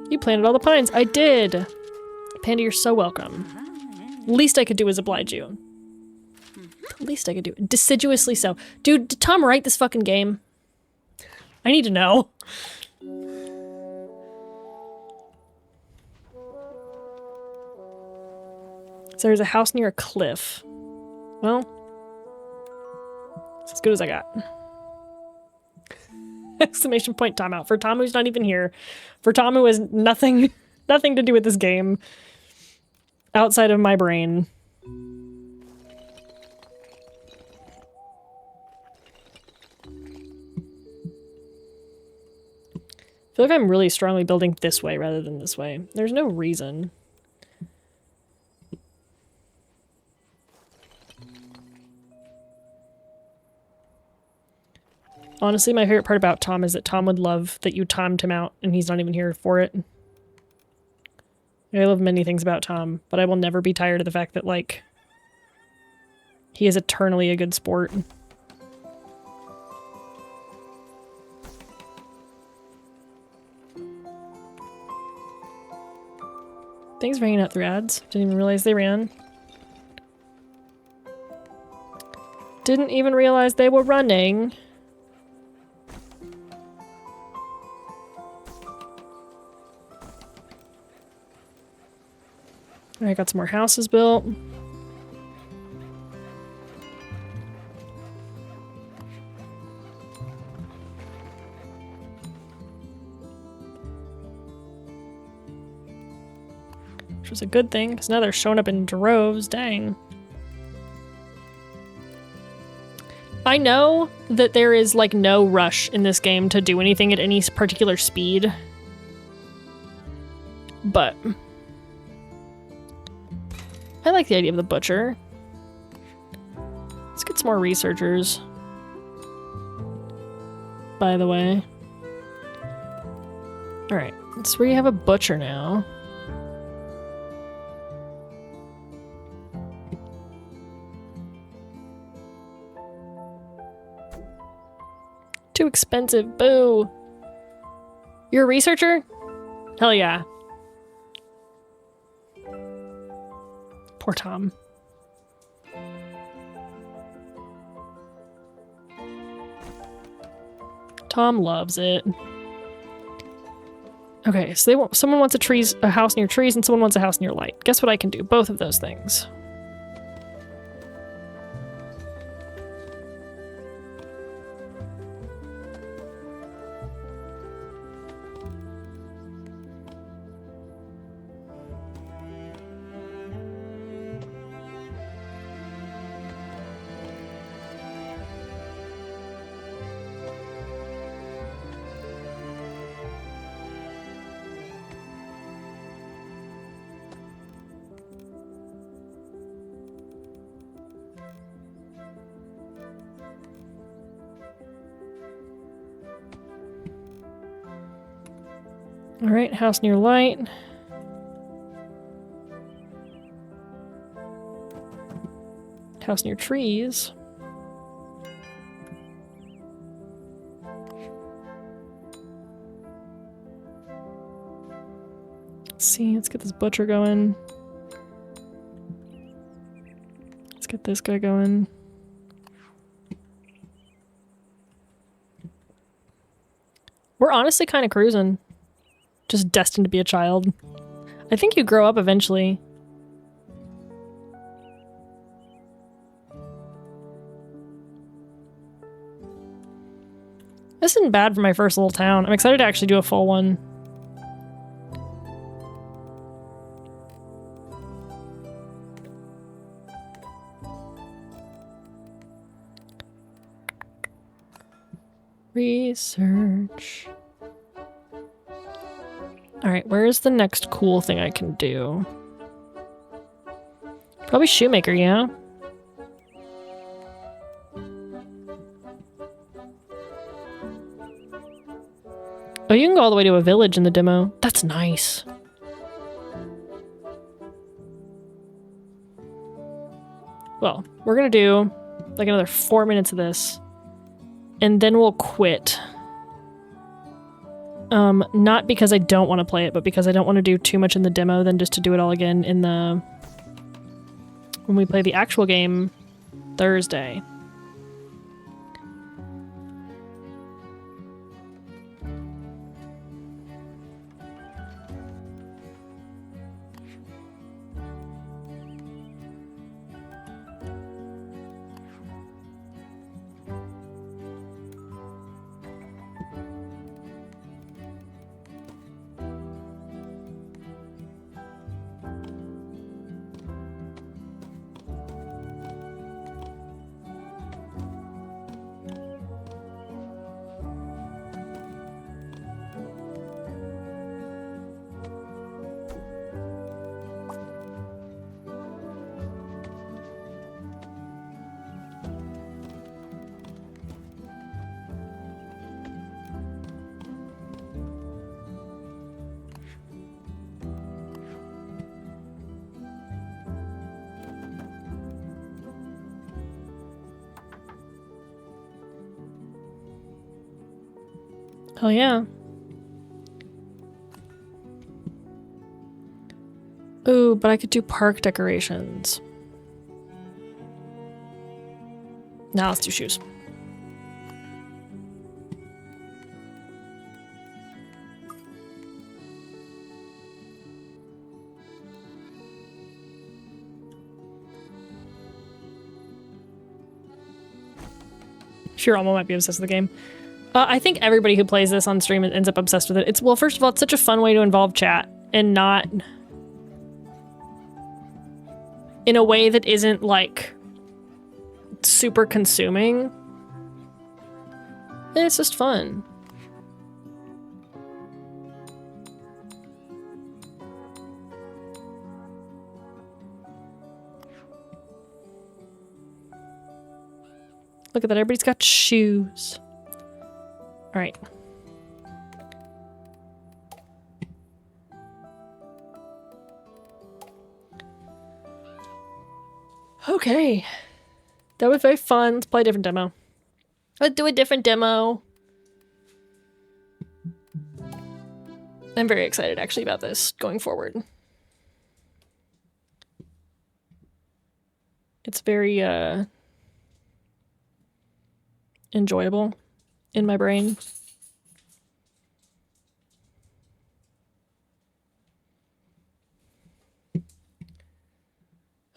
You planted all the pines. I did. Panda, you're so welcome. Least I could do is oblige you. Least I could do. Deciduously so. Dude, did Tom write this fucking game? I need to know. So there's a house near a cliff. Well, it's as good as I got. Exclamation point timeout. For Tom who's not even here. For Tom who has nothing to do with this game. Outside of my brain. I feel like I'm really strongly building this way rather than this way. There's no reason. Honestly, my favorite part about Tom is that Tom would love that you timed him out and he's not even here for it. I love many things about Tom, but I will never be tired of the fact that, like, he is eternally a good sport. Thanks for hanging out through ads. Didn't even realize they ran. Didn't even realize they were running. I got some more houses built. Which was a good thing, because now they're showing up in droves. Dang. I know that there is, like, no rush in this game to do anything at any particular speed. But I like the idea of the butcher. Let's get some more researchers. By the way. Alright, so we have a butcher now. Too expensive, boo. You're a researcher? Hell yeah. Poor Tom. Tom loves it. Okay, so they want, someone wants a house near trees and someone wants a house near light. Guess what I can do? Both of those things. Alright, house near light. House near trees. Let's see, let's get this butcher going. Let's get this guy going. We're honestly kind of cruising. Just destined to be a child. I think you grow up eventually. This isn't bad for my first little town. I'm excited to actually do a full one. Research. Alright, where's the next cool thing I can do? Probably shoemaker, yeah? Oh, you can go all the way to a village in the demo. That's nice. Well, we're gonna do like another 4 minutes of this, and then we'll quit. Not because I don't want to play it, but because I don't want to do too much in the demo than just to do it all again in the... when we play the actual game Thursday. Oh yeah. Ooh, but I could do park decorations. Now let's do shoes. Sure, Alma might be obsessed with the game. I think everybody who plays this on stream ends up obsessed with it. It's, well, first of all, it's such a fun way to involve chat and not in a way that isn't like super consuming. And it's just fun. Look at that, everybody's got shoes. All right. Okay. That was very fun. Let's play a different demo. Let's do a different demo. I'm very excited actually about this going forward. It's very enjoyable in my brain.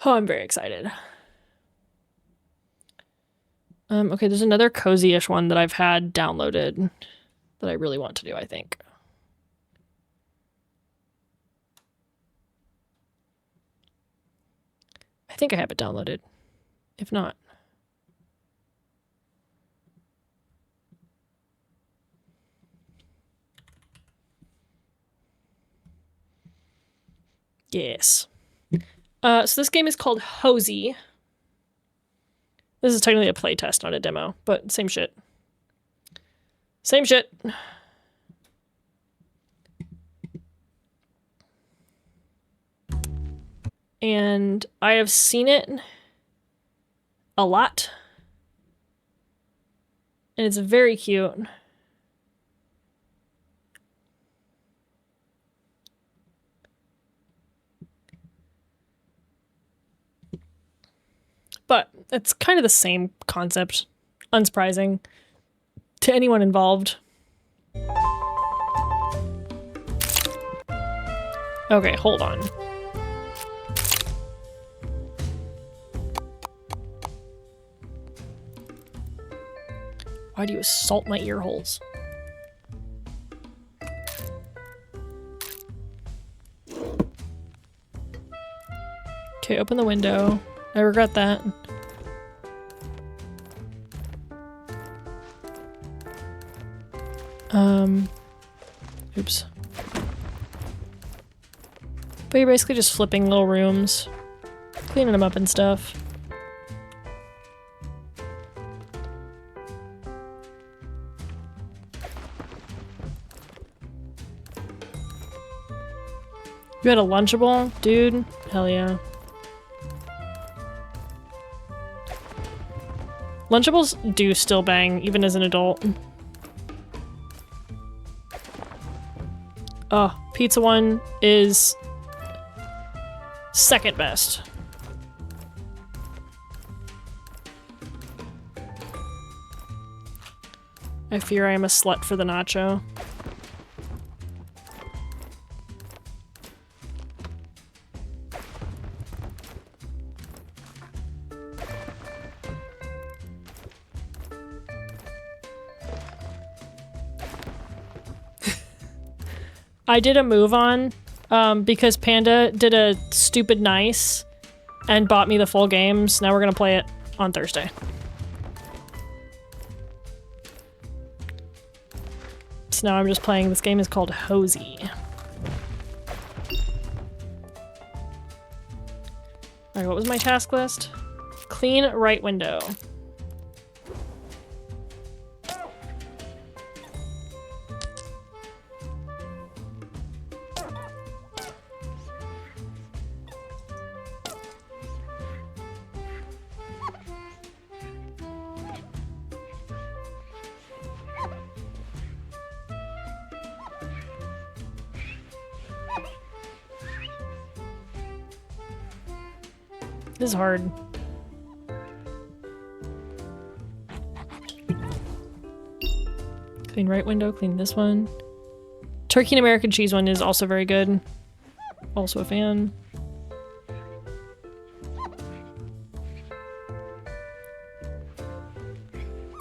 Oh, I'm very excited. Okay, there's another cozy-ish one that I've had downloaded that I really want to do, I think. I think I have it downloaded. If not. Yes. So this game is called Hosey. This is technically a playtest, not a demo, but same shit. Same shit. And I have seen it a lot. And it's very cute. But it's kind of the same concept. Unsurprising to anyone involved. Okay, hold on. Why do you assault my ear holes? Okay, open the window. I regret that. Oops. But you're basically just flipping little rooms, cleaning them up and stuff. You had a Lunchable? Dude, hell yeah. Lunchables do still bang, even as an adult. Oh, Pizza One is second best. I fear I am a slut for the nacho. I did a move on because Panda did a stupid nice and bought me the full games. Now we're gonna play it on Thursday. So now I'm just playing, this game is called Hosey. Alright, what was my task list? Clean right window. This is hard. Clean right window, clean this one. Turkey and American cheese one is also very good. Also a fan.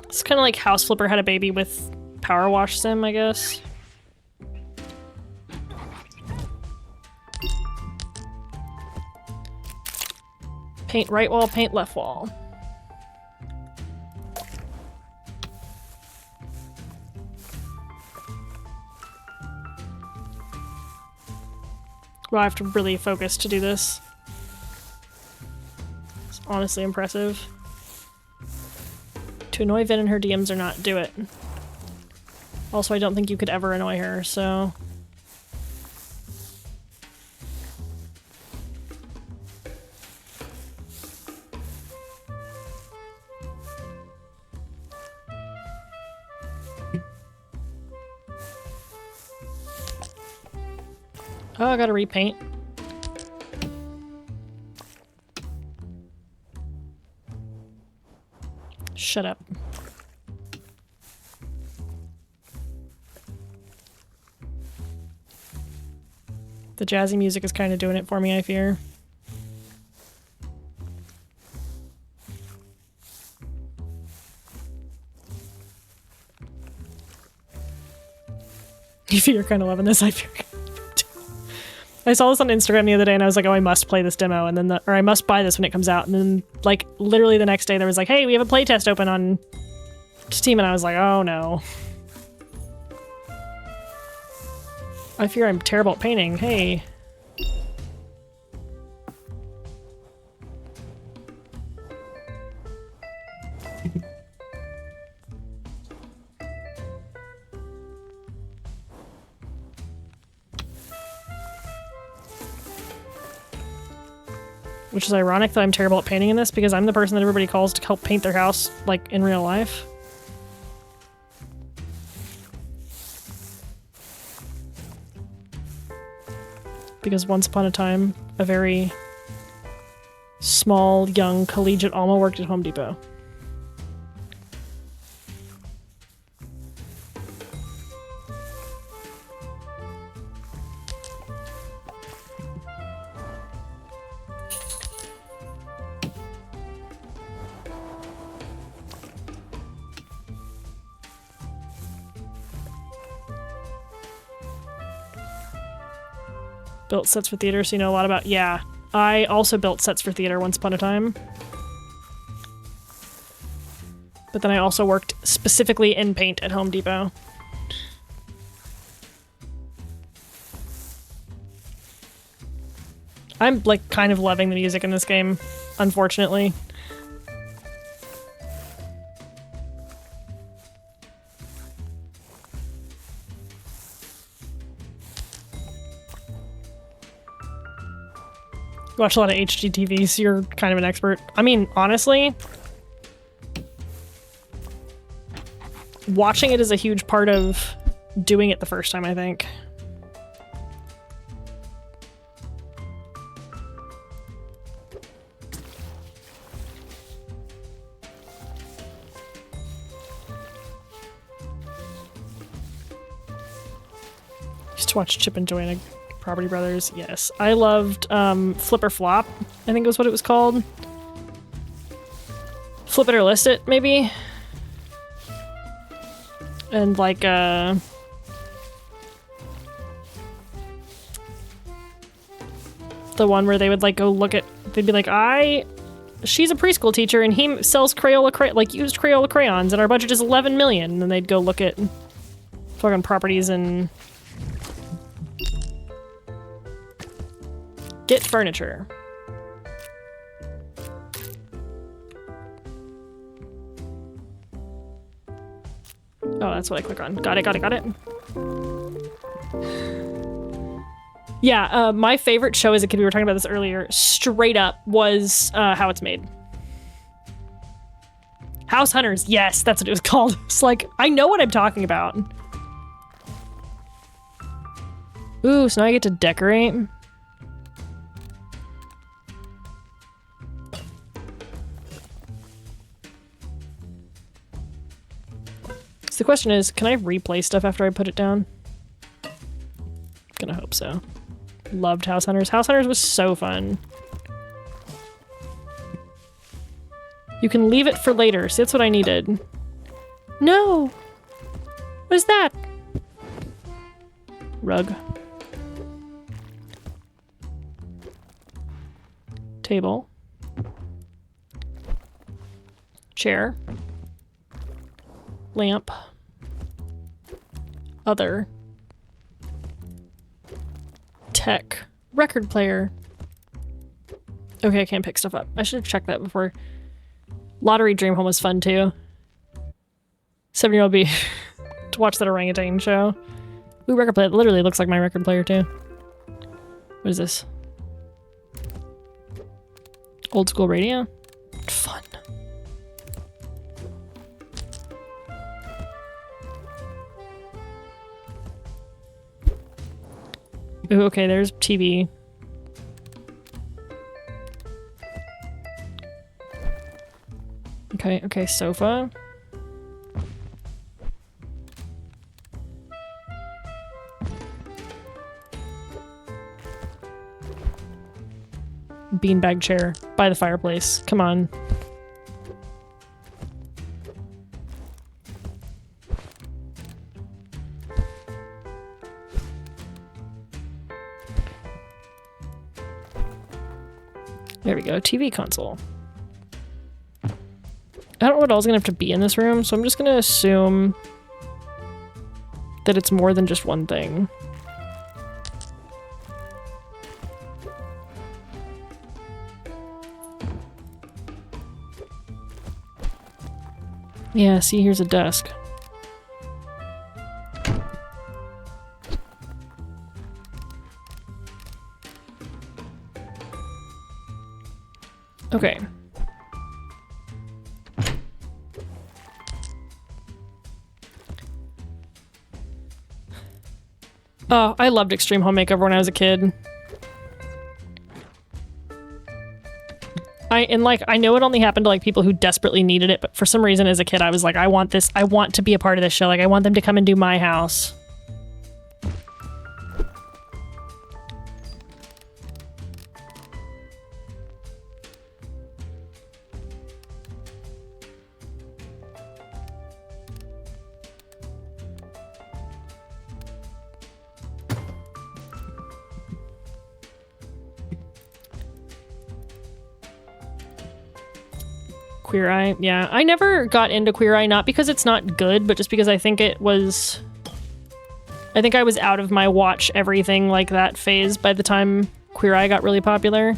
It's kind of like House Flipper had a baby with Power Wash Sim, I guess. Paint right wall, paint left wall. Well, I have to really focus to do this. It's honestly impressive. To annoy Vin in her DMs or not, do it. Also, I don't think you could ever annoy her, so... Oh, I gotta repaint. Shut up. The jazzy music is kind of doing it for me, I fear. You feel you're kind of loving this, I fear. I saw this on Instagram the other day and I was like, oh, I must play this demo, and then or I must buy this when it comes out. And then like literally the next day there was like, hey, we have a playtest open on Steam, and I was like, oh no. I fear I'm terrible at painting. Hey. Which is ironic that I'm terrible at painting in this, because I'm the person that everybody calls to help paint their house, like, in real life. Because once upon a time, a very small, young, collegiate Alma worked at Home Depot. Built sets for theater, so you know a lot about... Yeah, I also built sets for theater once upon a time. But then I also worked specifically in paint at Home Depot. I'm, like, kind of loving the music in this game, unfortunately. watch a lot of HGTV, so you're kind of an expert. I mean, honestly, watching it is a huge part of doing it the first time, I think. Used to watch Chip and Joanna Property Brothers. Yes. I loved Flip or Flop, I think was what it was called. Flip It or List It, maybe? And like the one where they would like go look at, they'd be like, she's a preschool teacher and he sells used Crayola crayons and our budget is 11 million. And then they'd go look at fucking properties and get furniture. Oh, that's what I click on. Got it. Yeah, my favorite show as a kid, we were talking about this earlier, straight up, was How It's Made. House Hunters, yes, that's what it was called. It's like, I know what I'm talking about. Ooh, so now I get to decorate. So the question is, can I replay stuff after I put it down? Gonna hope so. Loved House Hunters. House Hunters was so fun. You can leave it for later. See, that's what I needed. No! What is that? Rug. Table. Chair. Lamp. Other. Tech. Record player. Okay, I can't pick stuff up. I should have checked that before. Lottery Dream Home was fun too. 7-year-old B to watch that orangutan show. Ooh, record player. It literally looks like my record player too. What is this? Old school radio? Fun. Ooh, okay, there's TV. Okay, sofa. Beanbag chair by the fireplace. Come on. There we go, TV console. I don't know what all's gonna have to be in this room, so I'm just gonna assume that it's more than just one thing. Yeah, see, here's a desk. Okay. Oh, I loved Extreme Home Makeover when I was a kid. I know it only happened to like people who desperately needed it, but for some reason as a kid I was like, I want this, I want to be a part of this show. Like I want them to come and do my house. Queer Eye, yeah. I never got into Queer Eye, not because it's not good, but just because I think I was out of my watch everything like that phase by the time Queer Eye got really popular.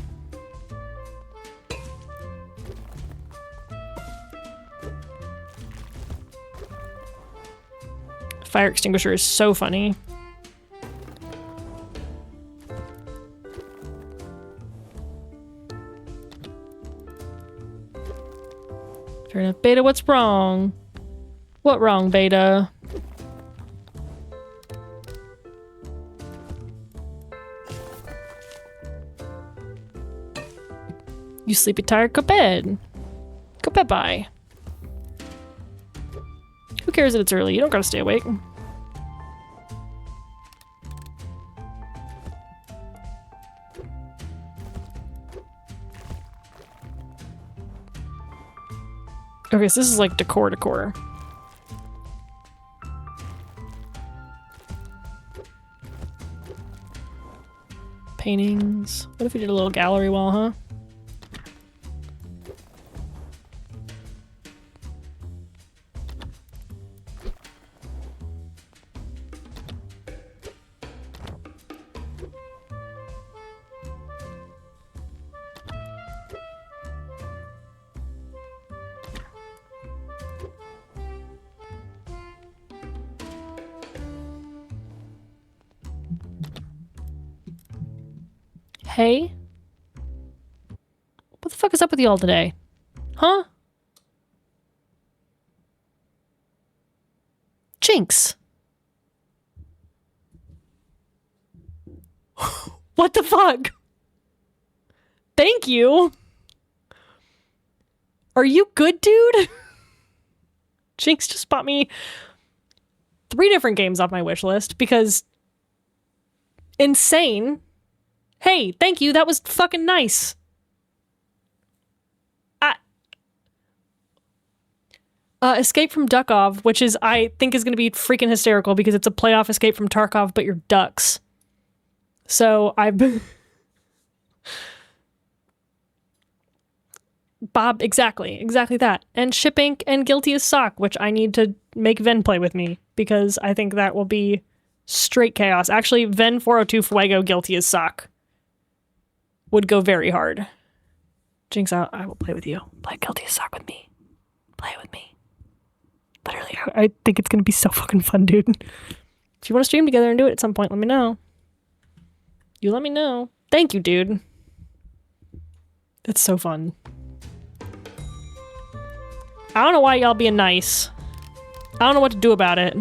Fire extinguisher is so funny. enough. Beta, what's wrong? What wrong, Beta? You sleepy tired? Go bed. Go bed bye. Who cares that it's early? You don't gotta stay awake. Okay, so this is like decor. Paintings. What if we did a little gallery wall, huh? Hey? What the fuck is up with y'all today? Huh? Jinx. What the fuck? Thank you. Are you good, dude? Jinx just bought me 3 different games off my wish list because insane. Hey, thank you. That was fucking nice. Escape from Duckov, which is, I think, is going to be freaking hysterical because it's a playoff Escape from Tarkov, but you're ducks. So I've... Bob, exactly that. And Ship Inc. and Guilty as Sock, which I need to make Ven play with me because I think that will be straight chaos. Actually, Ven 402 Fuego Guilty as Sock would go very hard. Jinx, I will play with you. Play Guilty as Sock with me. Play with me. Literally, I think it's gonna be so fucking fun, dude. If you want to stream together and do it at some point, let me know. You let me know. Thank you, dude. It's so fun. I don't know why y'all being nice. I don't know what to do about it.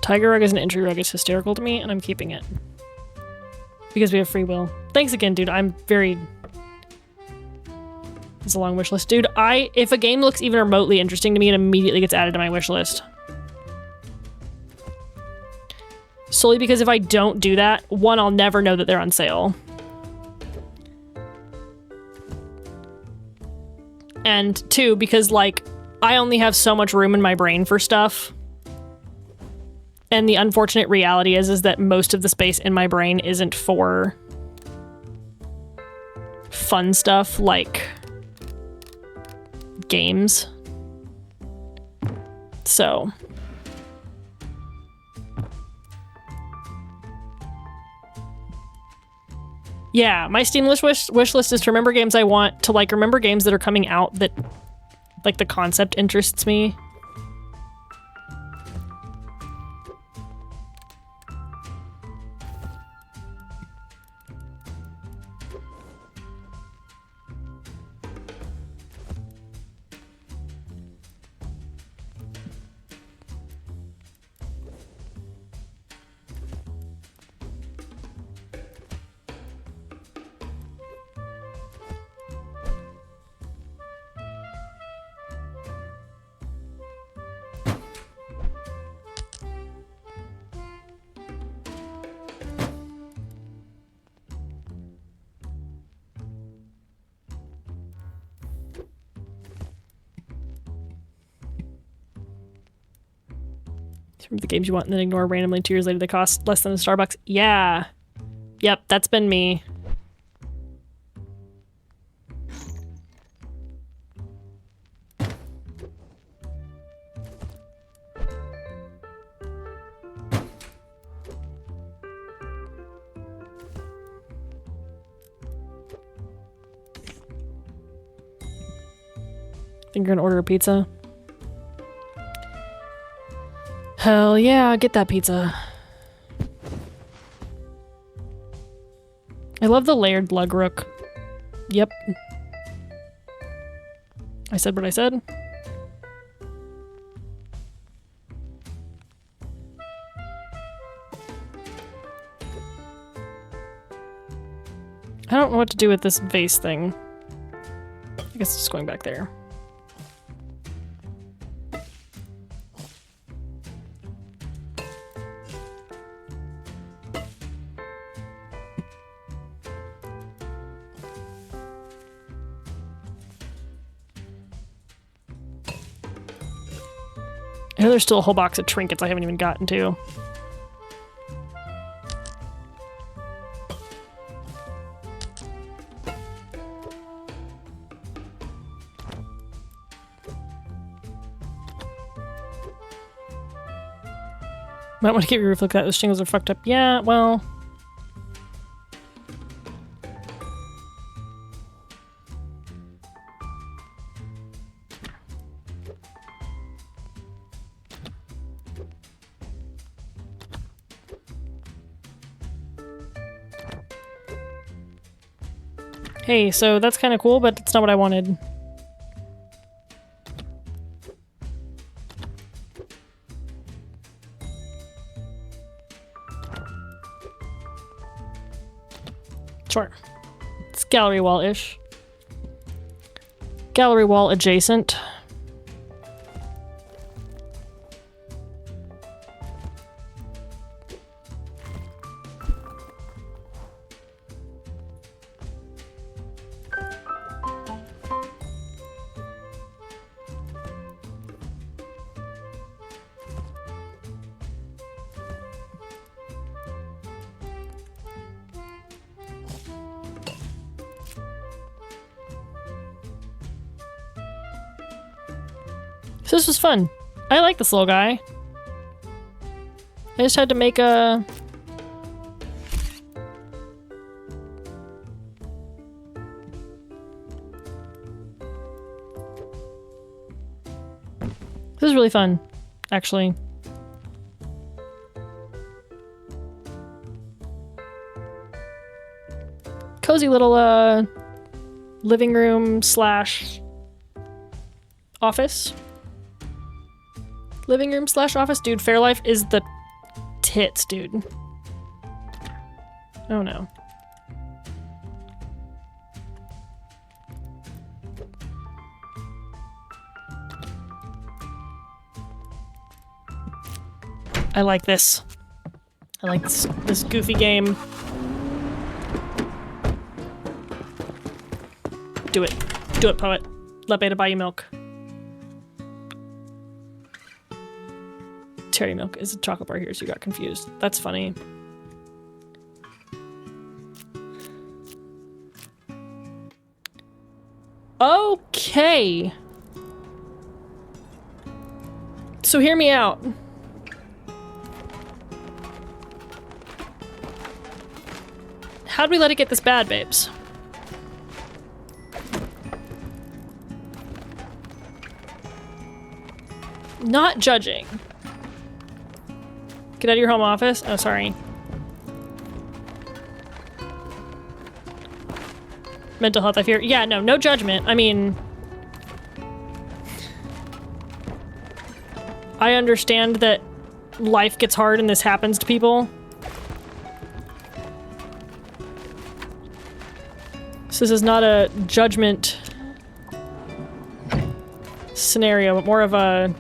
Tiger Rug as an entry rug is hysterical to me, and I'm keeping it. Because we have free will. Thanks again, dude. I'm very... It's a long wish list. Dude, if a game looks even remotely interesting to me, it immediately gets added to my wish list. Solely because if I don't do that, 1, I'll never know that they're on sale. And 2, because, like, I only have so much room in my brain for stuff. And the unfortunate reality is that most of the space in my brain isn't for fun stuff like games. So. Yeah, my Steam wish list is to remember games I want, to like remember games that are coming out that like the concept interests me. Remember the games you want and then ignore randomly 2 years later they cost less than a Starbucks. Yeah. Yep, that's been me. Think you're gonna order a pizza? Hell yeah, get that pizza. I love the layered lug rook. Yep. I said what I said. I don't know what to do with this vase thing. I guess it's just going back there. I know there's still a whole box of trinkets I haven't even gotten to. Might want to get your roof looked at. Those shingles are fucked up. Yeah, well... Hey, so that's kind of cool, but it's not what I wanted. Sure. It's gallery wall-ish. Gallery wall adjacent. So this was fun. I like this little guy. I just had to make a... This is really fun, actually. Cozy little, living room slash office. Living room slash office. Dude, Fairlife is the tits, dude. Oh no. I like this. I like this goofy game. Do it. Do it, poet. Let Beta buy you milk. Cherry milk is a chocolate bar here, so you got confused. That's funny. Okay. So hear me out. How'd we let it get this bad, babes? Not judging. Get out of your home office? Oh, sorry. Mental health, I fear. Yeah, no judgment. I mean... I understand that life gets hard and this happens to people. So this is not a judgment scenario, but more of a...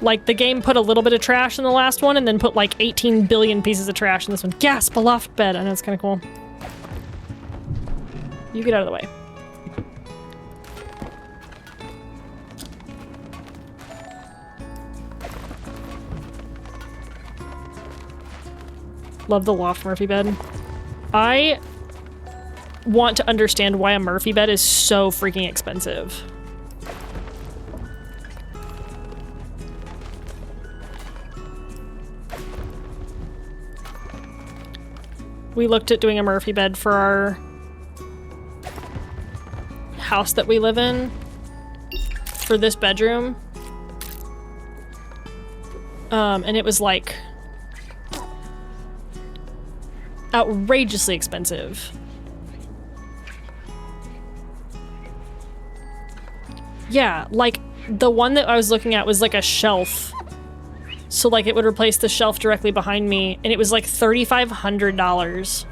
Like, the game put a little bit of trash in the last one and then put like 18 billion pieces of trash in this one. Gasp, a loft bed. I know, it's kind of cool. You get out of the way. Love the loft Murphy bed. I want to understand why a Murphy bed is so freaking expensive. We looked at doing a Murphy bed for our house that we live in for this bedroom. And it was like outrageously expensive. Yeah, like the one that I was looking at was like a shelf. So like it would replace the shelf directly behind me, and it was like $3,500.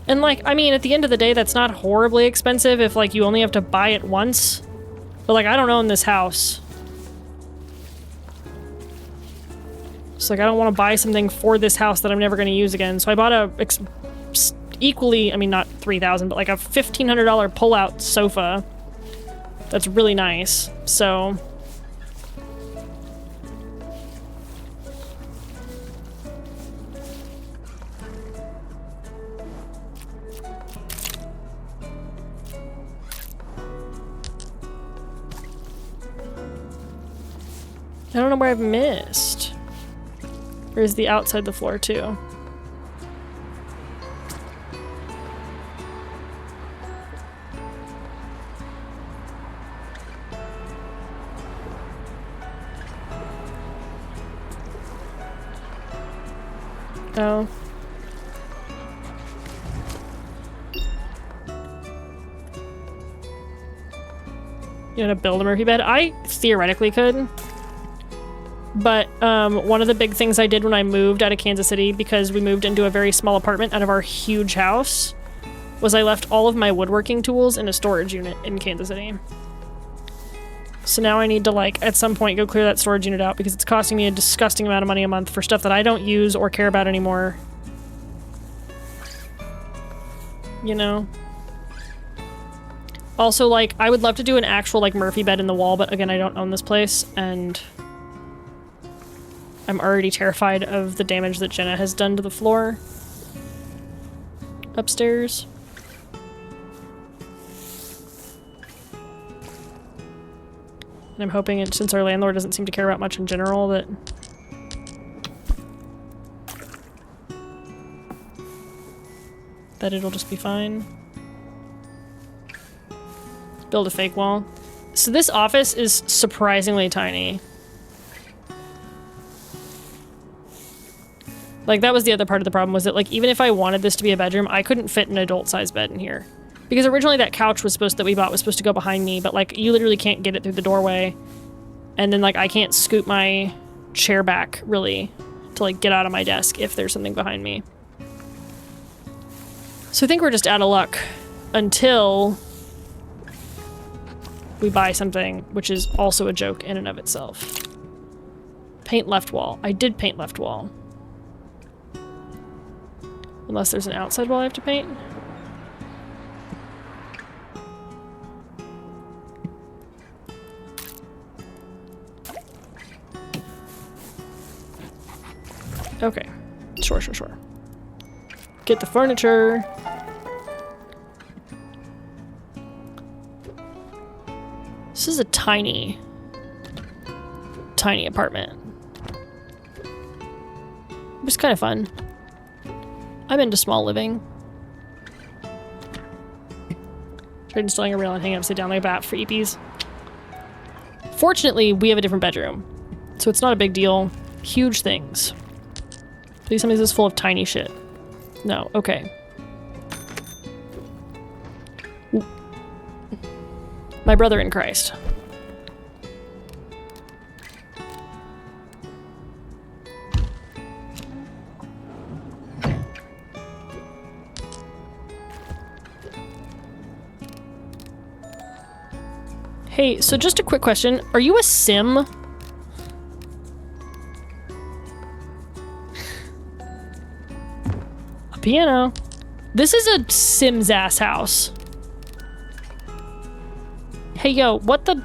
And like, I mean, at the end of the day, that's not horribly expensive if like you only have to buy it once. But like, I don't own this house. So like, I don't want to buy something for this house that I'm never going to use again. So I bought a equally, I mean, not 3,000, but like a $1,500 pull-out sofa. That's really nice. So I don't know where I've missed. Or is the outside the floor too? Oh. You want to build a Murphy bed? I theoretically could. But one of the big things I did when I moved out of Kansas City, because we moved into a very small apartment out of our huge house, was I left all of my woodworking tools in a storage unit in Kansas City. So now I need to, like, at some point go clear that storage unit out because it's costing me a disgusting amount of money a month for stuff that I don't use or care about anymore. You know? Also, like, I would love to do an actual, like, Murphy bed in the wall, but again, I don't own this place, and I'm already terrified of the damage that Jenna has done to the floor upstairs. And I'm hoping, since our landlord doesn't seem to care about much in general, that it'll just be fine. Build a fake wall. So this office is surprisingly tiny. Like, that was the other part of the problem, was that, like, even if I wanted this to be a bedroom, I couldn't fit an adult-sized bed in here. Because originally that couch that we bought was supposed to go behind me, but, like, you literally can't get it through the doorway. And then, like, I can't scoot my chair back, really, to, like, get out of my desk if there's something behind me. So I think we're just out of luck until we buy something, which is also a joke in and of itself. Paint left wall. I did paint left wall. Unless there's an outside wall I have to paint. Okay. Sure. Get the furniture. This is a tiny apartment. It's kind of fun. I'm into small living. Tried installing a rail and hanging upside down like a bat for EPs. Fortunately, we have a different bedroom, so it's not a big deal. Huge things. Please tell me this is full of tiny shit. No, okay. Ooh. My brother in Christ. Hey, so just a quick question. Are you a sim? A piano. This is a Sims ass house. Hey, yo, what the...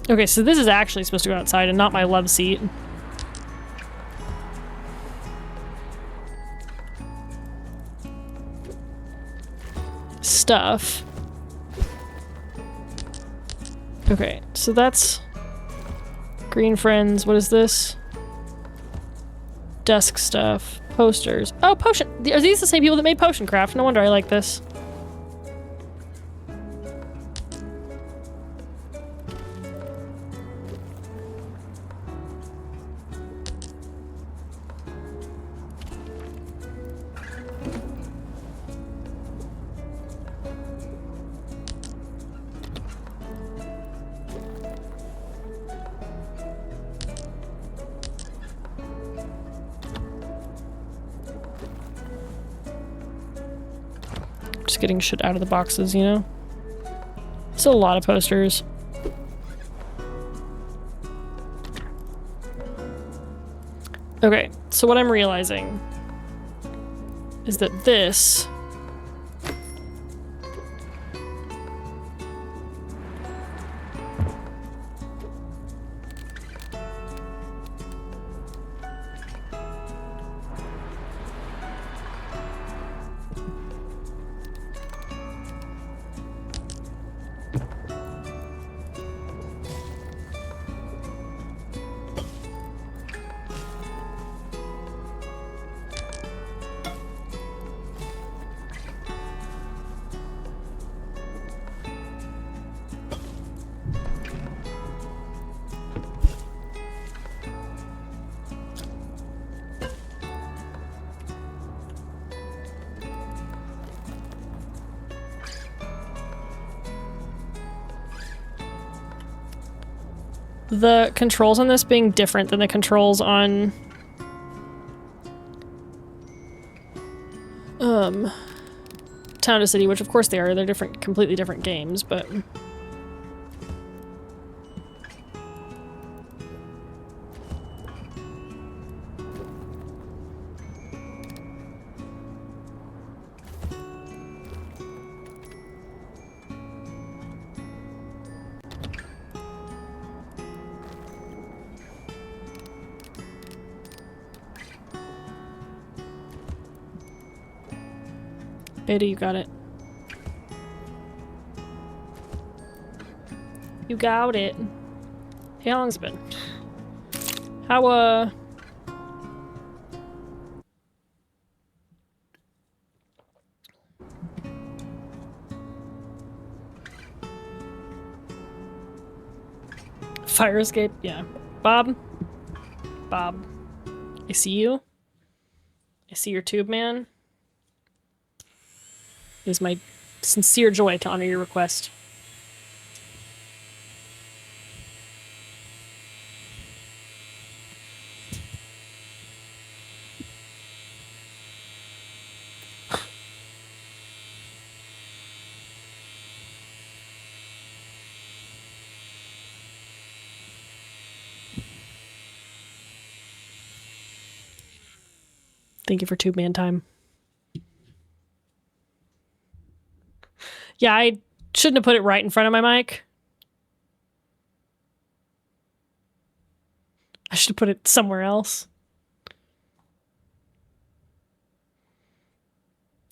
Okay, so this is actually supposed to go outside and not my love seat. Stuff. Okay, so that's green friends. What is this? Desk stuff. Posters. Oh, potion. Are these the same people that made Potion Craft? No wonder I like this. Just getting shit out of the boxes, you know? Still a lot of posters. Okay, so what I'm realizing is that this the controls on this being different than the controls on Town to City, which of course they are. They're different, completely different games, but Beta, you got it. You got it. Hey, how long's it been? How, Fire escape? Yeah. Bob? Bob. I see you. I see your tube, man. It is my sincere joy to honor your request. Thank you for Tube Man time. Yeah, I shouldn't have put it right in front of my mic. I should have put it somewhere else.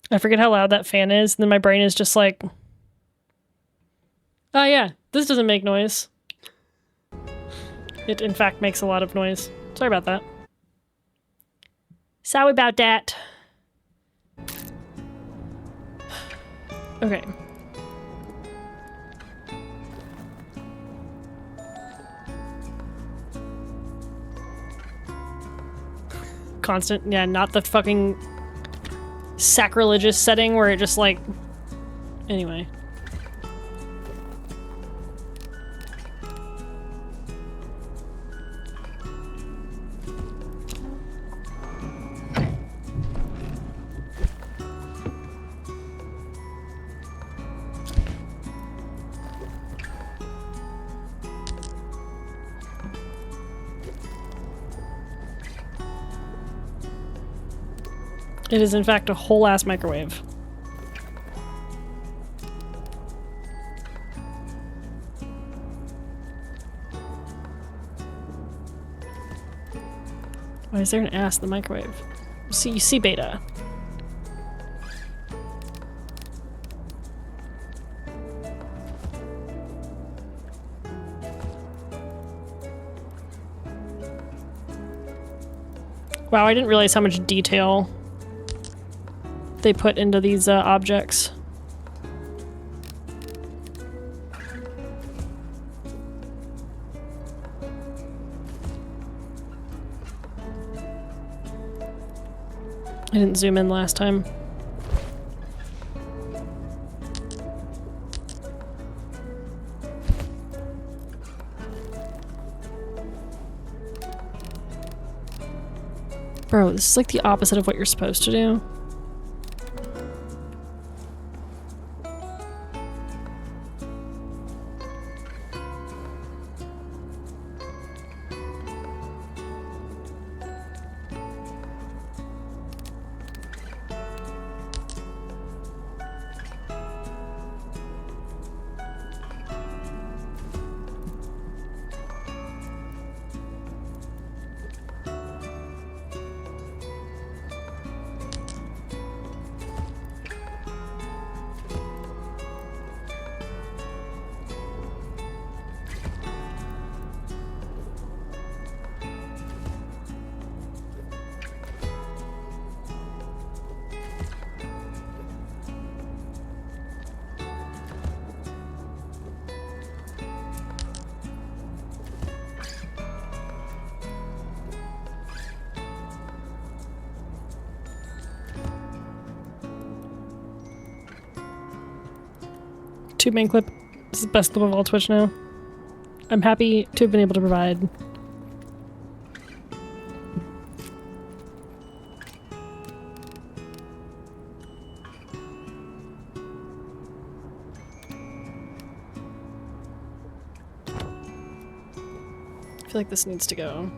I forget how loud that fan is, and then my brain is just like, oh yeah, this doesn't make noise. It in fact makes a lot of noise. Sorry about that. Sorry about that. Okay. Constant, yeah, not the fucking sacrilegious setting where it just like... Anyway. It is in fact a whole ass microwave. Why is there an ass in the microwave? See, you see beta. Wow, I didn't realize how much detail they put into these objects. I didn't zoom in last time. Bro, this is like the opposite of what you're supposed to do. Two main clip. This is the best clip of all Twitch now. I'm happy to have been able to provide. I feel like this needs to go.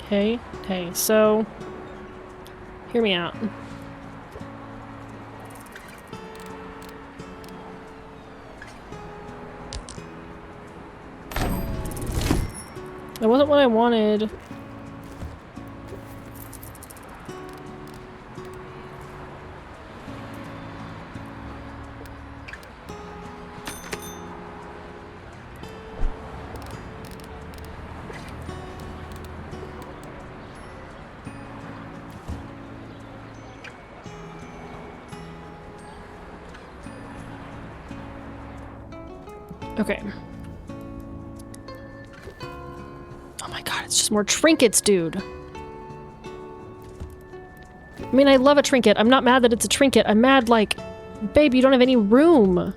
Hey, so hear me out. That wasn't what I wanted. Okay. Oh my god, it's just more trinkets, dude. I mean, I love a trinket. I'm not mad that it's a trinket. I'm mad, like, babe, you don't have any room.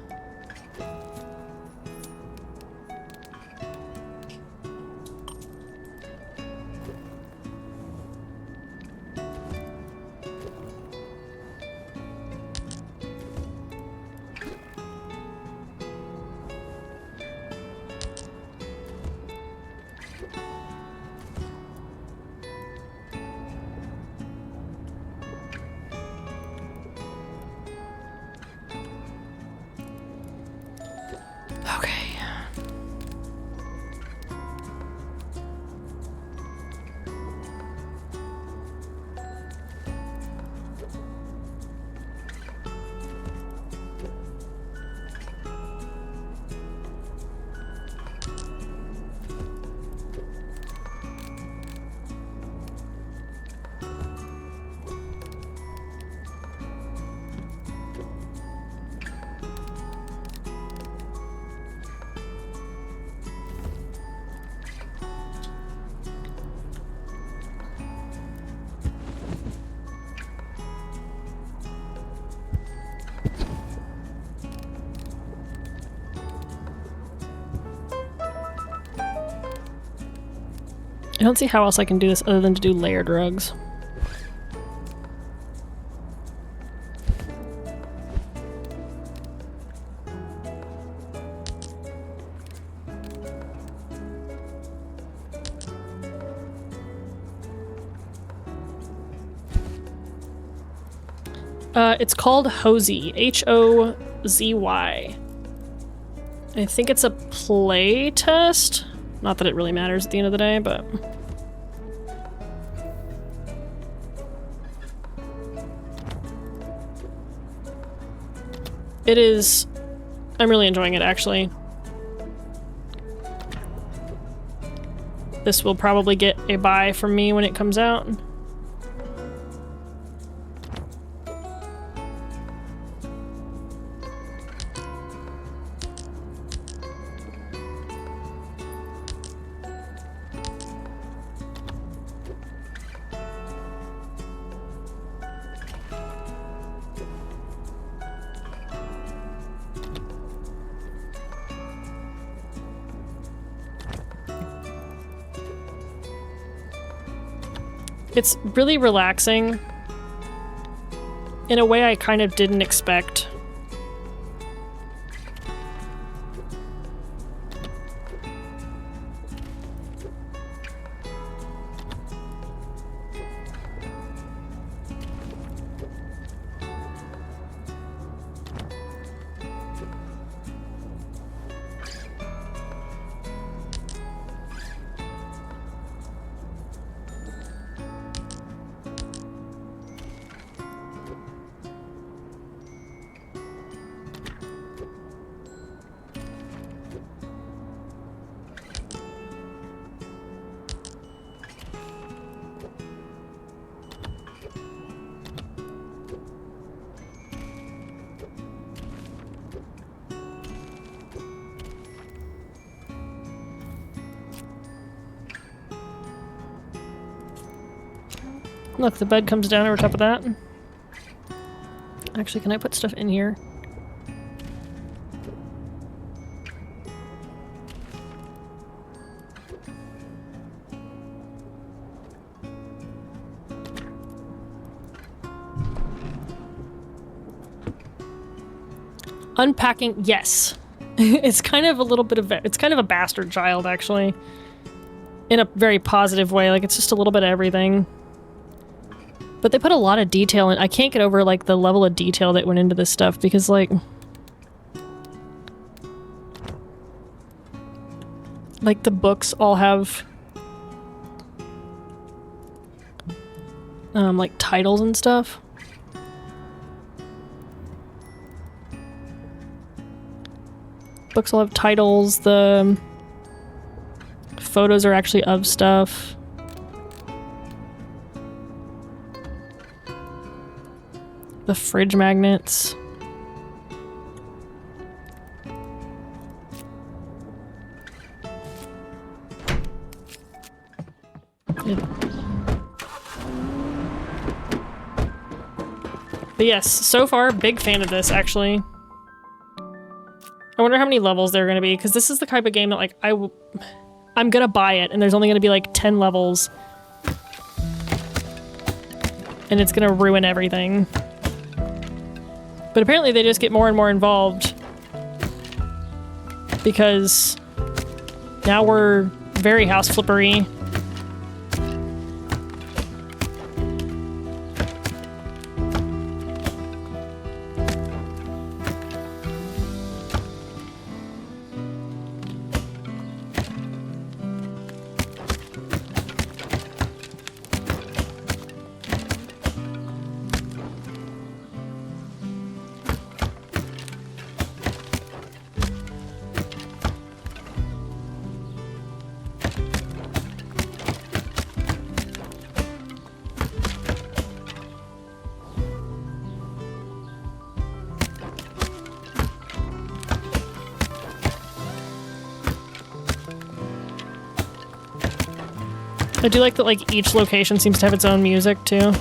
I don't see how else I can do this other than to do layered rugs. It's called Hozy. H-O-Z-Y. I think it's a play test. Not that it really matters at the end of the day, but... It is... I'm really enjoying it, actually. This will probably get a buy from me when it comes out. It's really relaxing in a way I kind of didn't expect. Look, the bed comes down over top of that. Actually, can I put stuff in here? Unpacking, yes. It's kind of a little bit of... It's kind of a bastard child, actually. In a very positive way. Like, it's just a little bit of everything. But they put a lot of detail in. I can't get over, like, the level of detail that went into this stuff because, like... Like, the books all have... like, titles and stuff. Books all have titles. The photos are actually of stuff. The fridge magnets. But yes, so far, big fan of this, actually. I wonder how many levels there are going to be, because this is the type of game that, like, I'm gonna buy it, and there's only going to be, like, 10 levels. And it's going to ruin everything. But apparently they just get more and more involved. Because now we're very house flippery. I do like that, like, each location seems to have its own music, too.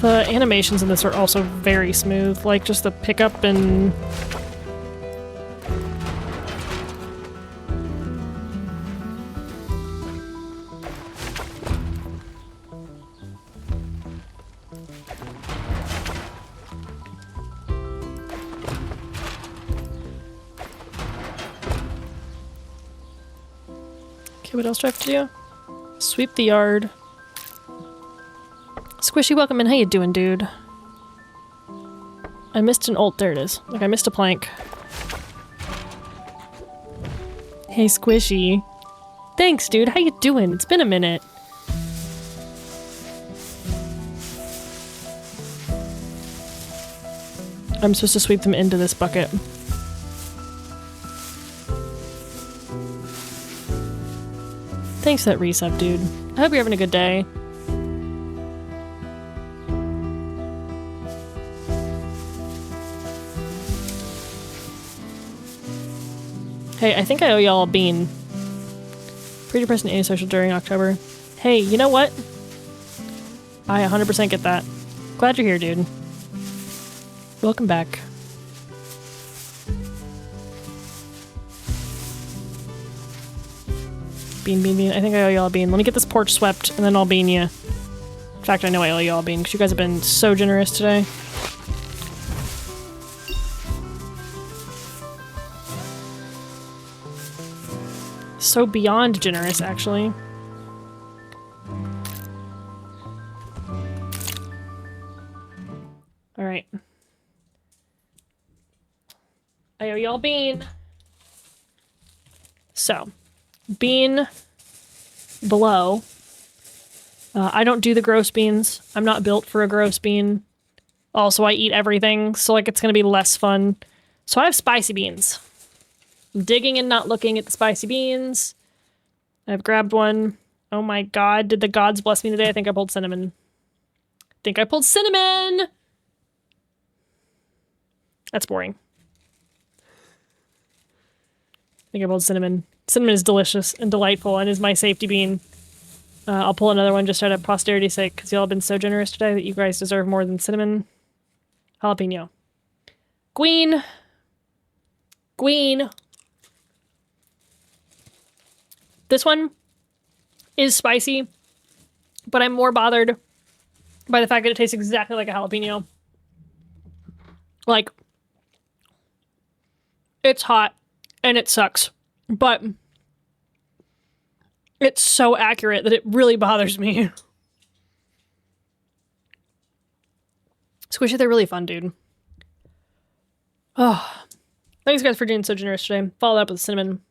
The animations in this are also very smooth, like just the pickup and... Okay, what else do I have to do? Sweep the yard. Squishy, welcome in. How you doing, dude? I missed an ult. There it is. Like, I missed a plank. Hey, Squishy. Thanks, dude. How you doing? It's been a minute. I'm supposed to sweep them into this bucket. Thanks for that resub, dude. I hope you're having a good day. Hey, I think I owe y'all a bean. Pretty depressed and antisocial during October. Hey, you know what? I 100% get that. Glad you're here, dude. Welcome back. Bean, bean, bean. I think I owe y'all a bean. Let me get this porch swept, and then I'll bean you. In fact, I know I owe y'all a bean, because you guys have been so generous today. So beyond generous, actually. Alright. I owe y'all bean. So, bean below. I don't do the gross beans. I'm not built for a gross bean. Also, I eat everything, so like it's gonna be less fun. So I have spicy beans. I'm digging and not looking at the spicy beans. I've grabbed one. Oh my god, did the gods bless me today? I think I pulled cinnamon. That's boring. I think I pulled cinnamon. Cinnamon is delicious and delightful and is my safety bean. I'll pull another one just out of posterity's sake because y'all have been so generous today that you guys deserve more than cinnamon. Jalapeno. Queen. This one is spicy, but I'm more bothered by the fact that it tastes exactly like a jalapeno. Like, it's hot and it sucks, but it's so accurate that it really bothers me. Squishy, they're really fun, dude. Oh, thanks guys for being so generous today. Followed up with cinnamon.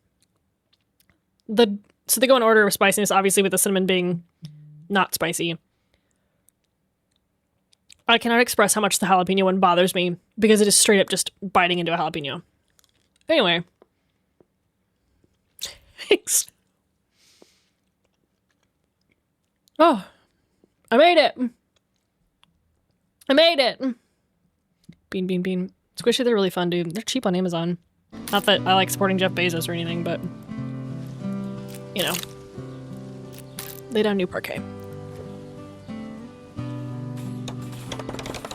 So they go in order of spiciness, obviously with the cinnamon being not spicy. I cannot express how much the jalapeno one bothers me because it is straight up just biting into a jalapeno. Anyway. Thanks. Oh, I made it. Bean. Squishy, they're really fun, dude. They're cheap on Amazon. Not that I like supporting Jeff Bezos or anything, but you know. Lay down new parquet.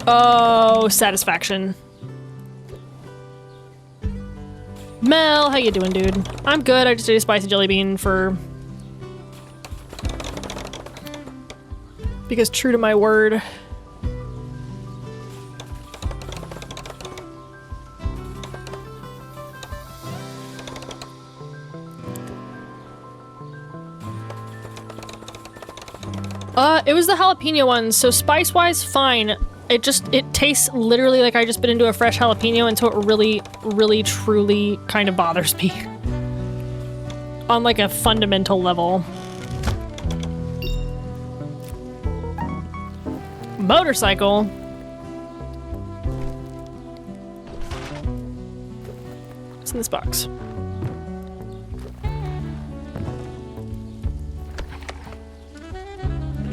Oh, satisfaction. Mel, how you doing, dude? I'm good. I just ate a spicy jelly bean because true to my word. It was the jalapeno one, so spice-wise, fine. It tastes literally like I just bit into a fresh jalapeno, and so it really, really, truly kind of bothers me. On like a fundamental level. Motorcycle? What's in this box?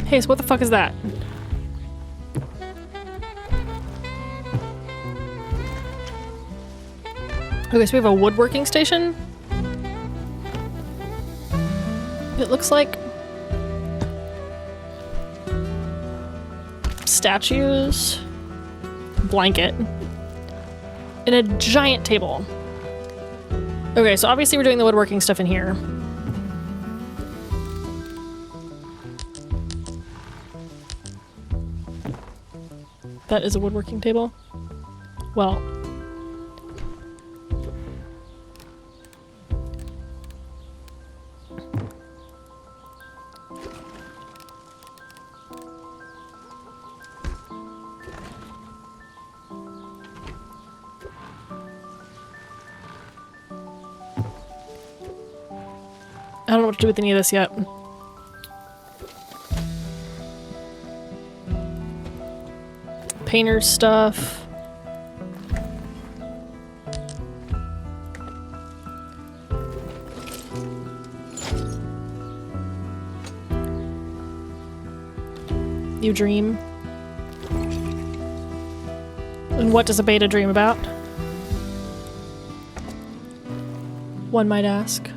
Hey, so what the fuck is that? Okay, so we have a woodworking station. It looks like statues, blanket, and a giant table. Okay, so obviously we're doing the woodworking stuff in here. That is a woodworking table. Well. I don't know what to do with any of this yet. Painter's stuff. You dream. And what does a beta dream about? One might ask.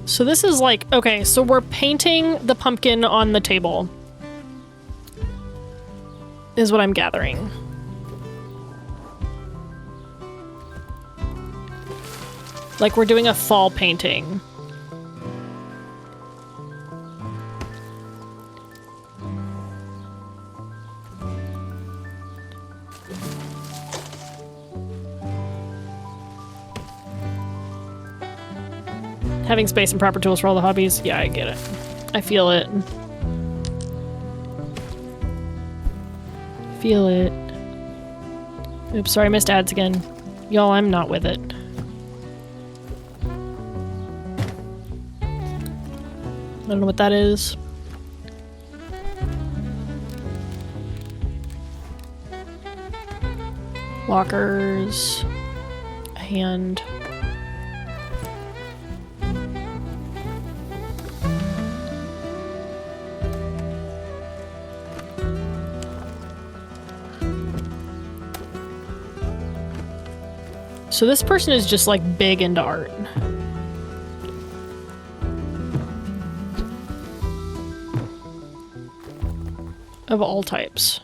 So this is like, okay, so we're painting the pumpkin on the table, is what I'm gathering. Like we're doing a fall painting. Having space and proper tools for all the hobbies. Yeah, I get it. I feel it. Feel it. Oops, sorry, I missed ads again. Y'all, I'm not with it. I don't know what that is. Lockers. A hand. So this person is just like big into art. Of all types.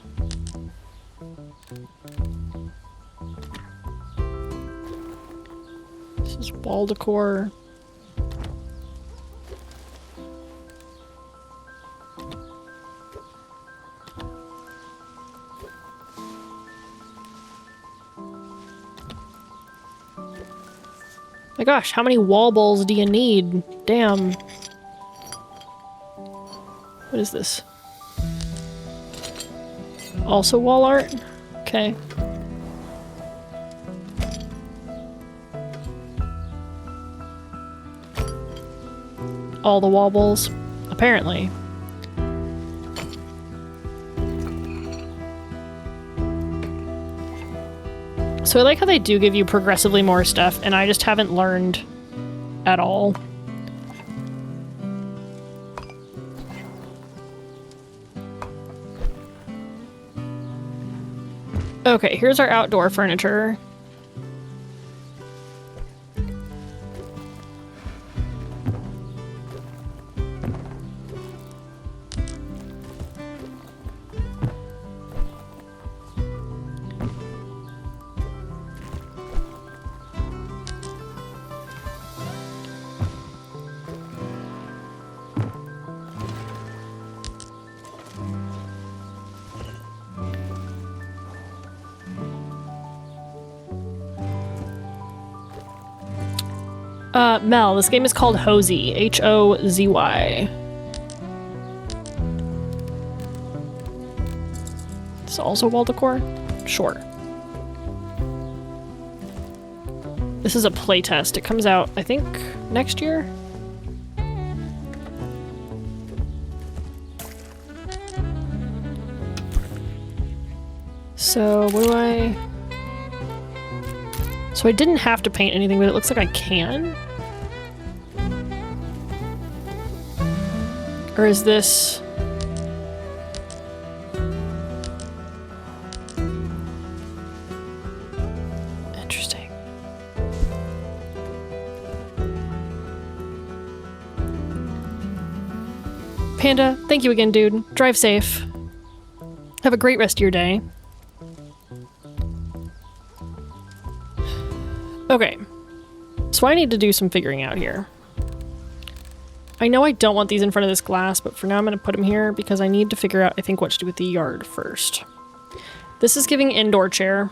This is wall decor. My gosh, how many wall bowls do you need? Damn. What is this? Also wall art? Okay. All the wall bowls? Apparently. So I like how they do give you progressively more stuff, and I just haven't learned at all. Okay, here's our outdoor furniture. Mel, this game is called Hozy. H-O-Z-Y. It's also wall decor? Sure. This is a playtest. It comes out, I think, next year? So, what do I... So I didn't have to paint anything, but it looks like I can? Or is this... Panda, thank you again, dude. Drive safe. Have a great rest of your day. Okay. So I need to do some figuring out here. I know I don't want these in front of this glass, but for now I'm going to put them here because I need to figure out, I think, what to do with the yard first. This is giving indoor chair.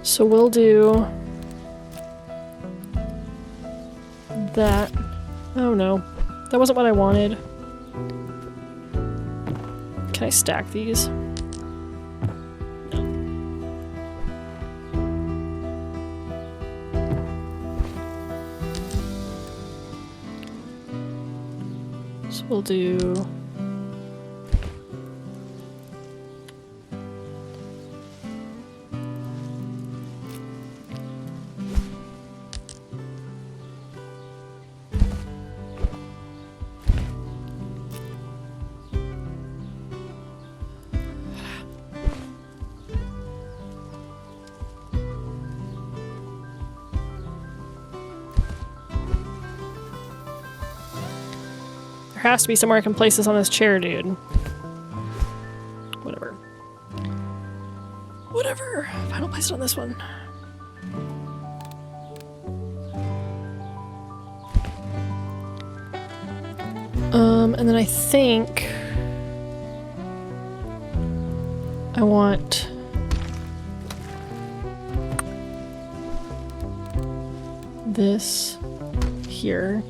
So we'll do that. Oh no, that wasn't what I wanted. Can I stack these? No. So we'll do... There has to be somewhere I can place this on this chair, dude. Whatever. Whatever. I don't place it on this one. And then I think I want this here.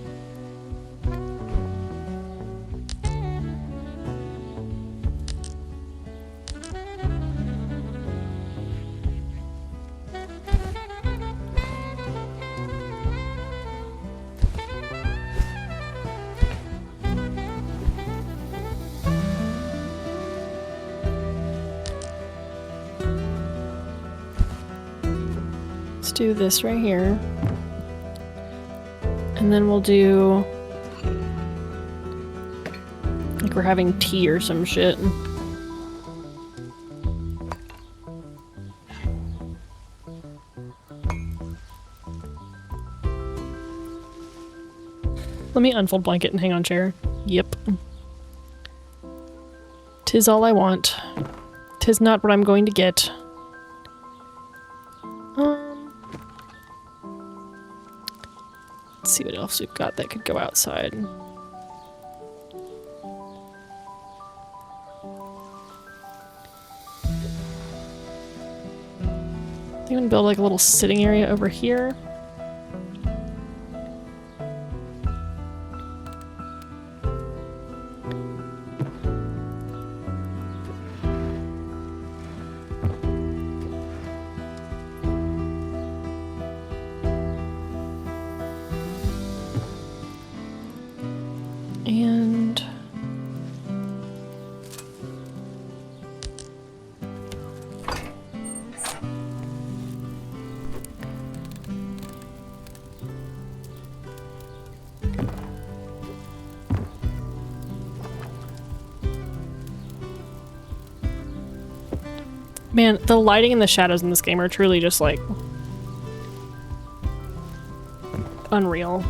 Do this right here, and then we'll do like we're having tea or some shit. Let me unfold blanket and hang on chair. Yep. 'Tis all I want. 'Tis not what I'm going to get. Let's see what else we've got that could go outside. I'm gonna build like a little sitting area over here. And man, the lighting and the shadows in this game are truly just like unreal.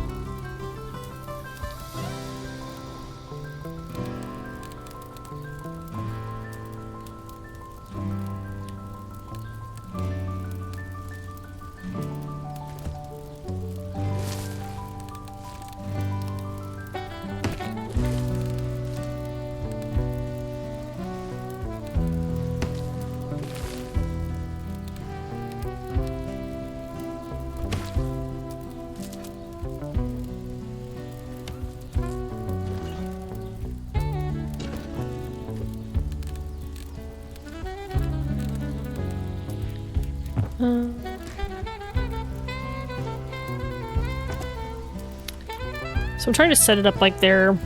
So I'm trying to set it up like they're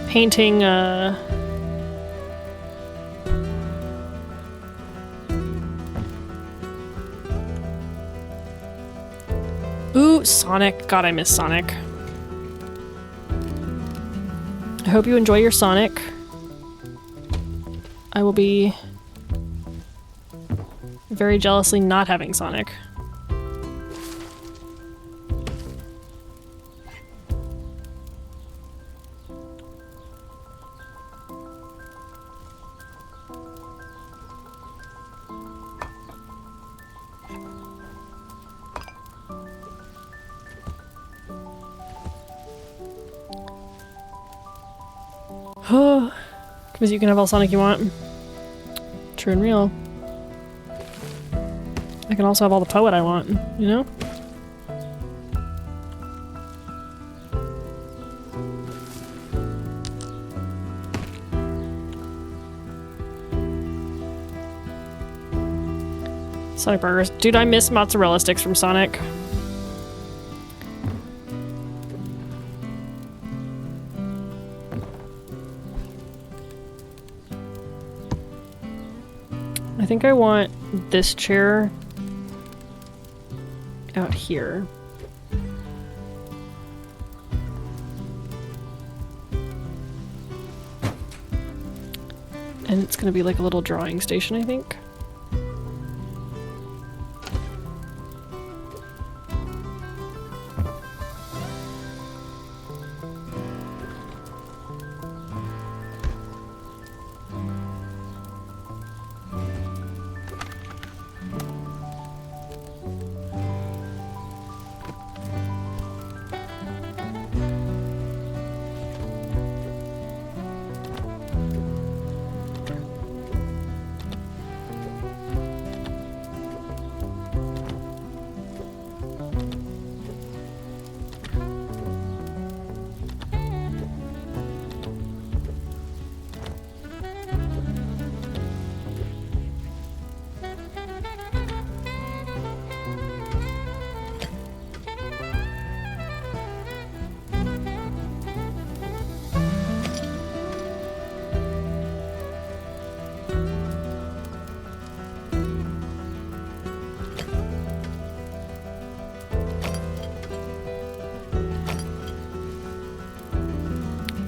painting Ooh, Sonic. God, I miss Sonic. I hope you enjoy your Sonic. I will be very jealously not having Sonic. Because you can have all Sonic you want. True and real. I can also have all the poet I want, you know? Sonic burgers. Dude, I miss mozzarella sticks from Sonic. I think I want this chair out here. And it's gonna be like a little drawing station, I think.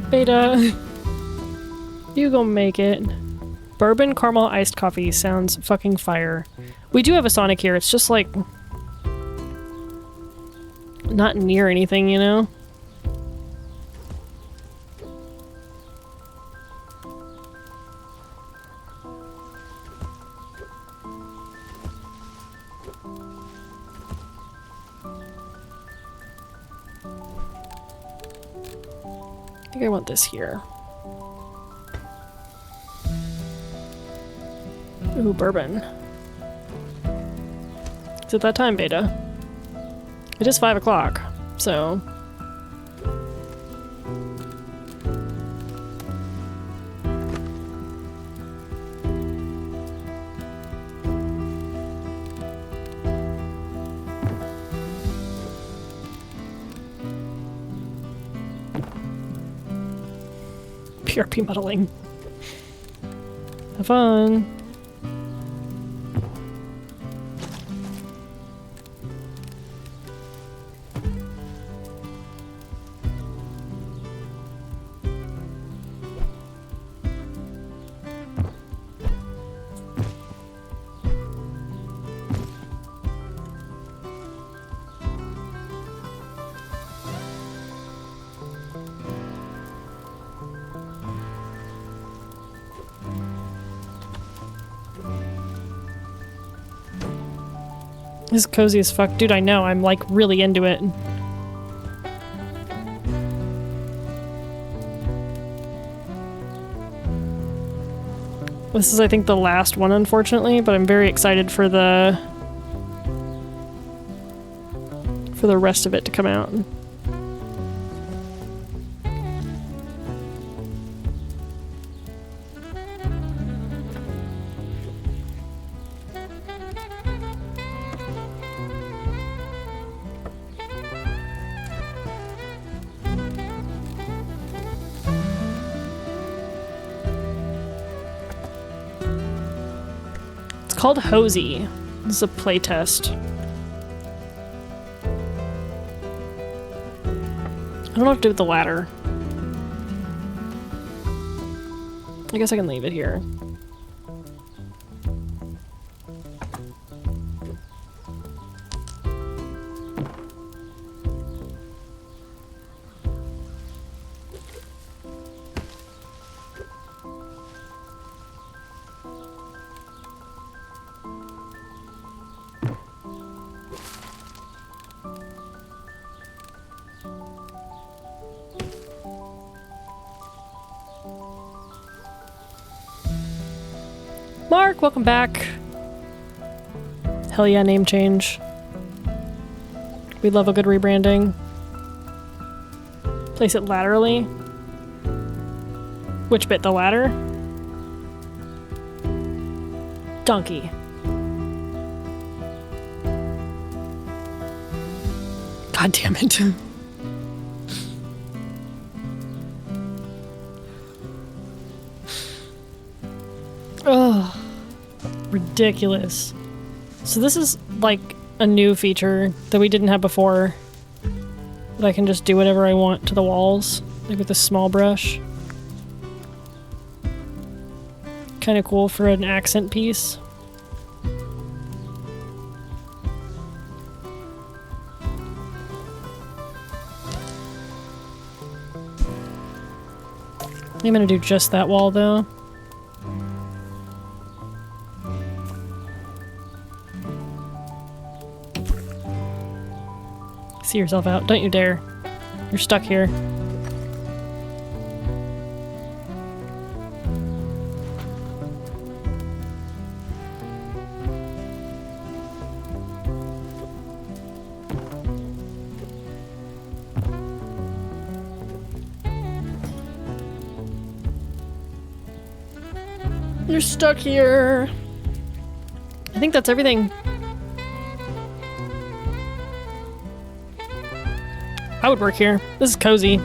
Beta. You go make it. Bourbon caramel iced coffee sounds fucking fire. We do have a Sonic here, it's just like not near anything, you know? I think I want this here. Ooh, bourbon. It's at that time, Beta. It is 5 o'clock, so... PRP modeling. Have fun. This is cozy as fuck. Dude, I know. I'm like really into it. This is, I think, the last one, unfortunately, but I'm very excited for the rest of it to come out. It's called Hosey. This is a playtest. I don't know what to do with the ladder. I guess I can leave it here. Mark, welcome back. Hell yeah, name change. We love a good rebranding. Place it laterally. Which bit? The ladder? Donkey. God damn it. Ugh. Ridiculous. So this is like a new feature that we didn't have before. That I can just do whatever I want to the walls, like with a small brush. Kind of cool for an accent piece. I'm gonna do just that wall though. See yourself out. Don't you dare. You're stuck here. You're stuck here. I think that's everything. I would work here. This is cozy.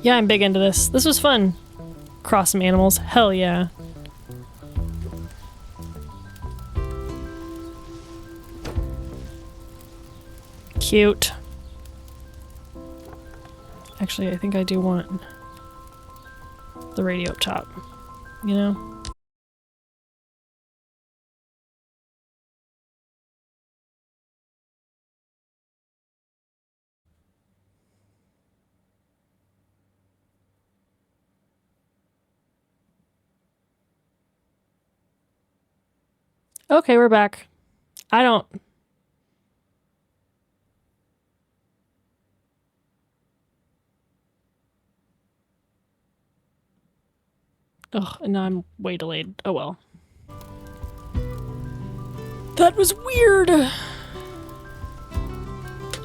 Yeah, I'm big into this. This was fun. Cross some animals. Hell yeah. Cute. Actually, I think I do want the radio up top, you know? Okay, we're back. I don't... Ugh, and now I'm way delayed. Oh well. That was weird!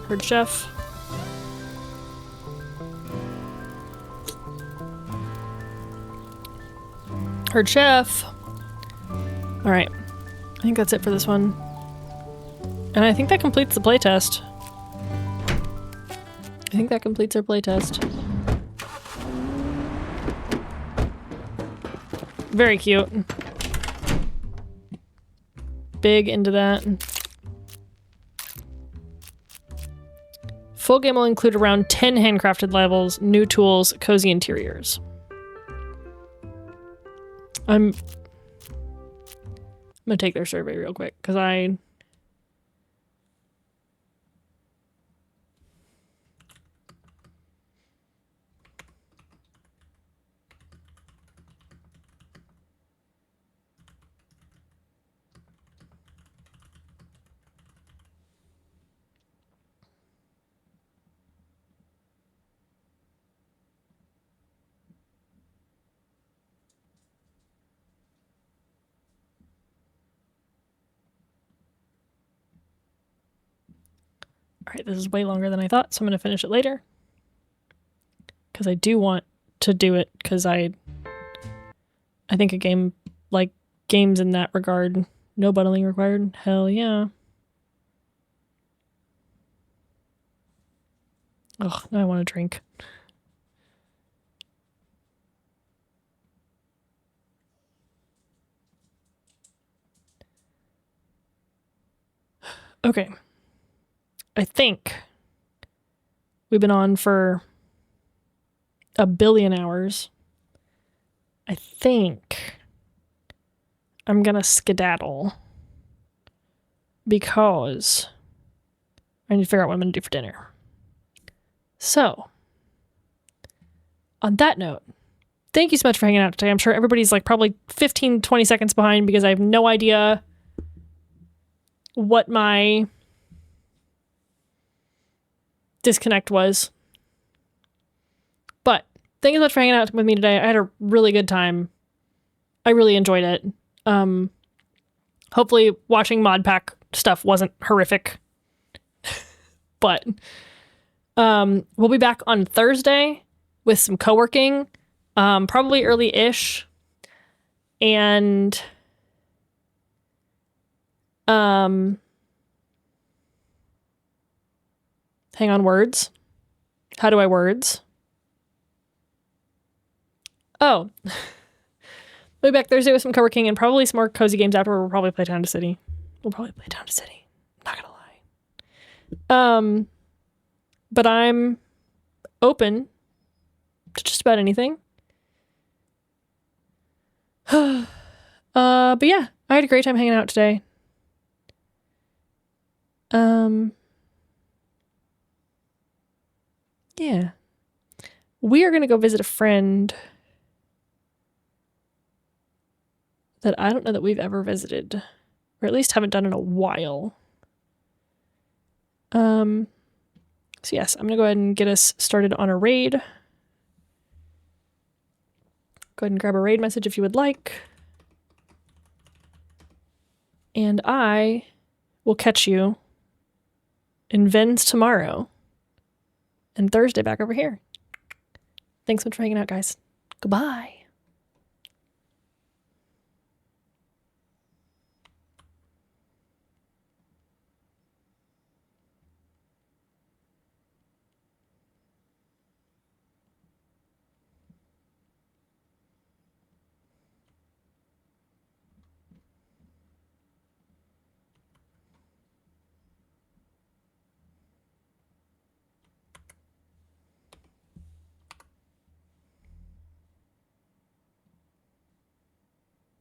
Heard chef. Heard chef. Alright. I think that's it for this one. And I think that completes the playtest. I think that completes our playtest. Very cute. Big into that. Full game will include around 10 handcrafted levels, new tools, cozy interiors. I'm gonna take their survey real quick, because I... Alright, this is way longer than I thought, so I'm gonna finish it later. Because I do want to do it, because I think a game, like, games in that regard, no bundling required, hell yeah. Ugh, now I want to drink. Okay. I think we've been on for a billion hours. I think I'm gonna skedaddle because I need to figure out what I'm gonna do for dinner. So, on that note, thank you so much for hanging out today. I'm sure everybody's like probably 15, 20 seconds behind because I have no idea what my disconnect was. But thank you so much for hanging out with me today. I had a really good time. I really enjoyed it. Hopefully watching modpack stuff wasn't horrific. But we'll be back on Thursday with some co-working, probably early-ish. And hang on, words. How do I words? Oh. We'll be back Thursday with some co-working and probably some more cozy games after. We'll probably play Town to City. I'm not gonna lie. But I'm open to just about anything. But yeah, I had a great time hanging out today. Yeah. We are gonna go visit a friend that I don't know that we've ever visited, or at least haven't done in a while. So yes, I'm gonna go ahead and get us started on a raid. Go ahead and grab a raid message if you would like. And I will catch you in Vens tomorrow and Thursday back over here. Thanks so much for hanging out, guys. Goodbye.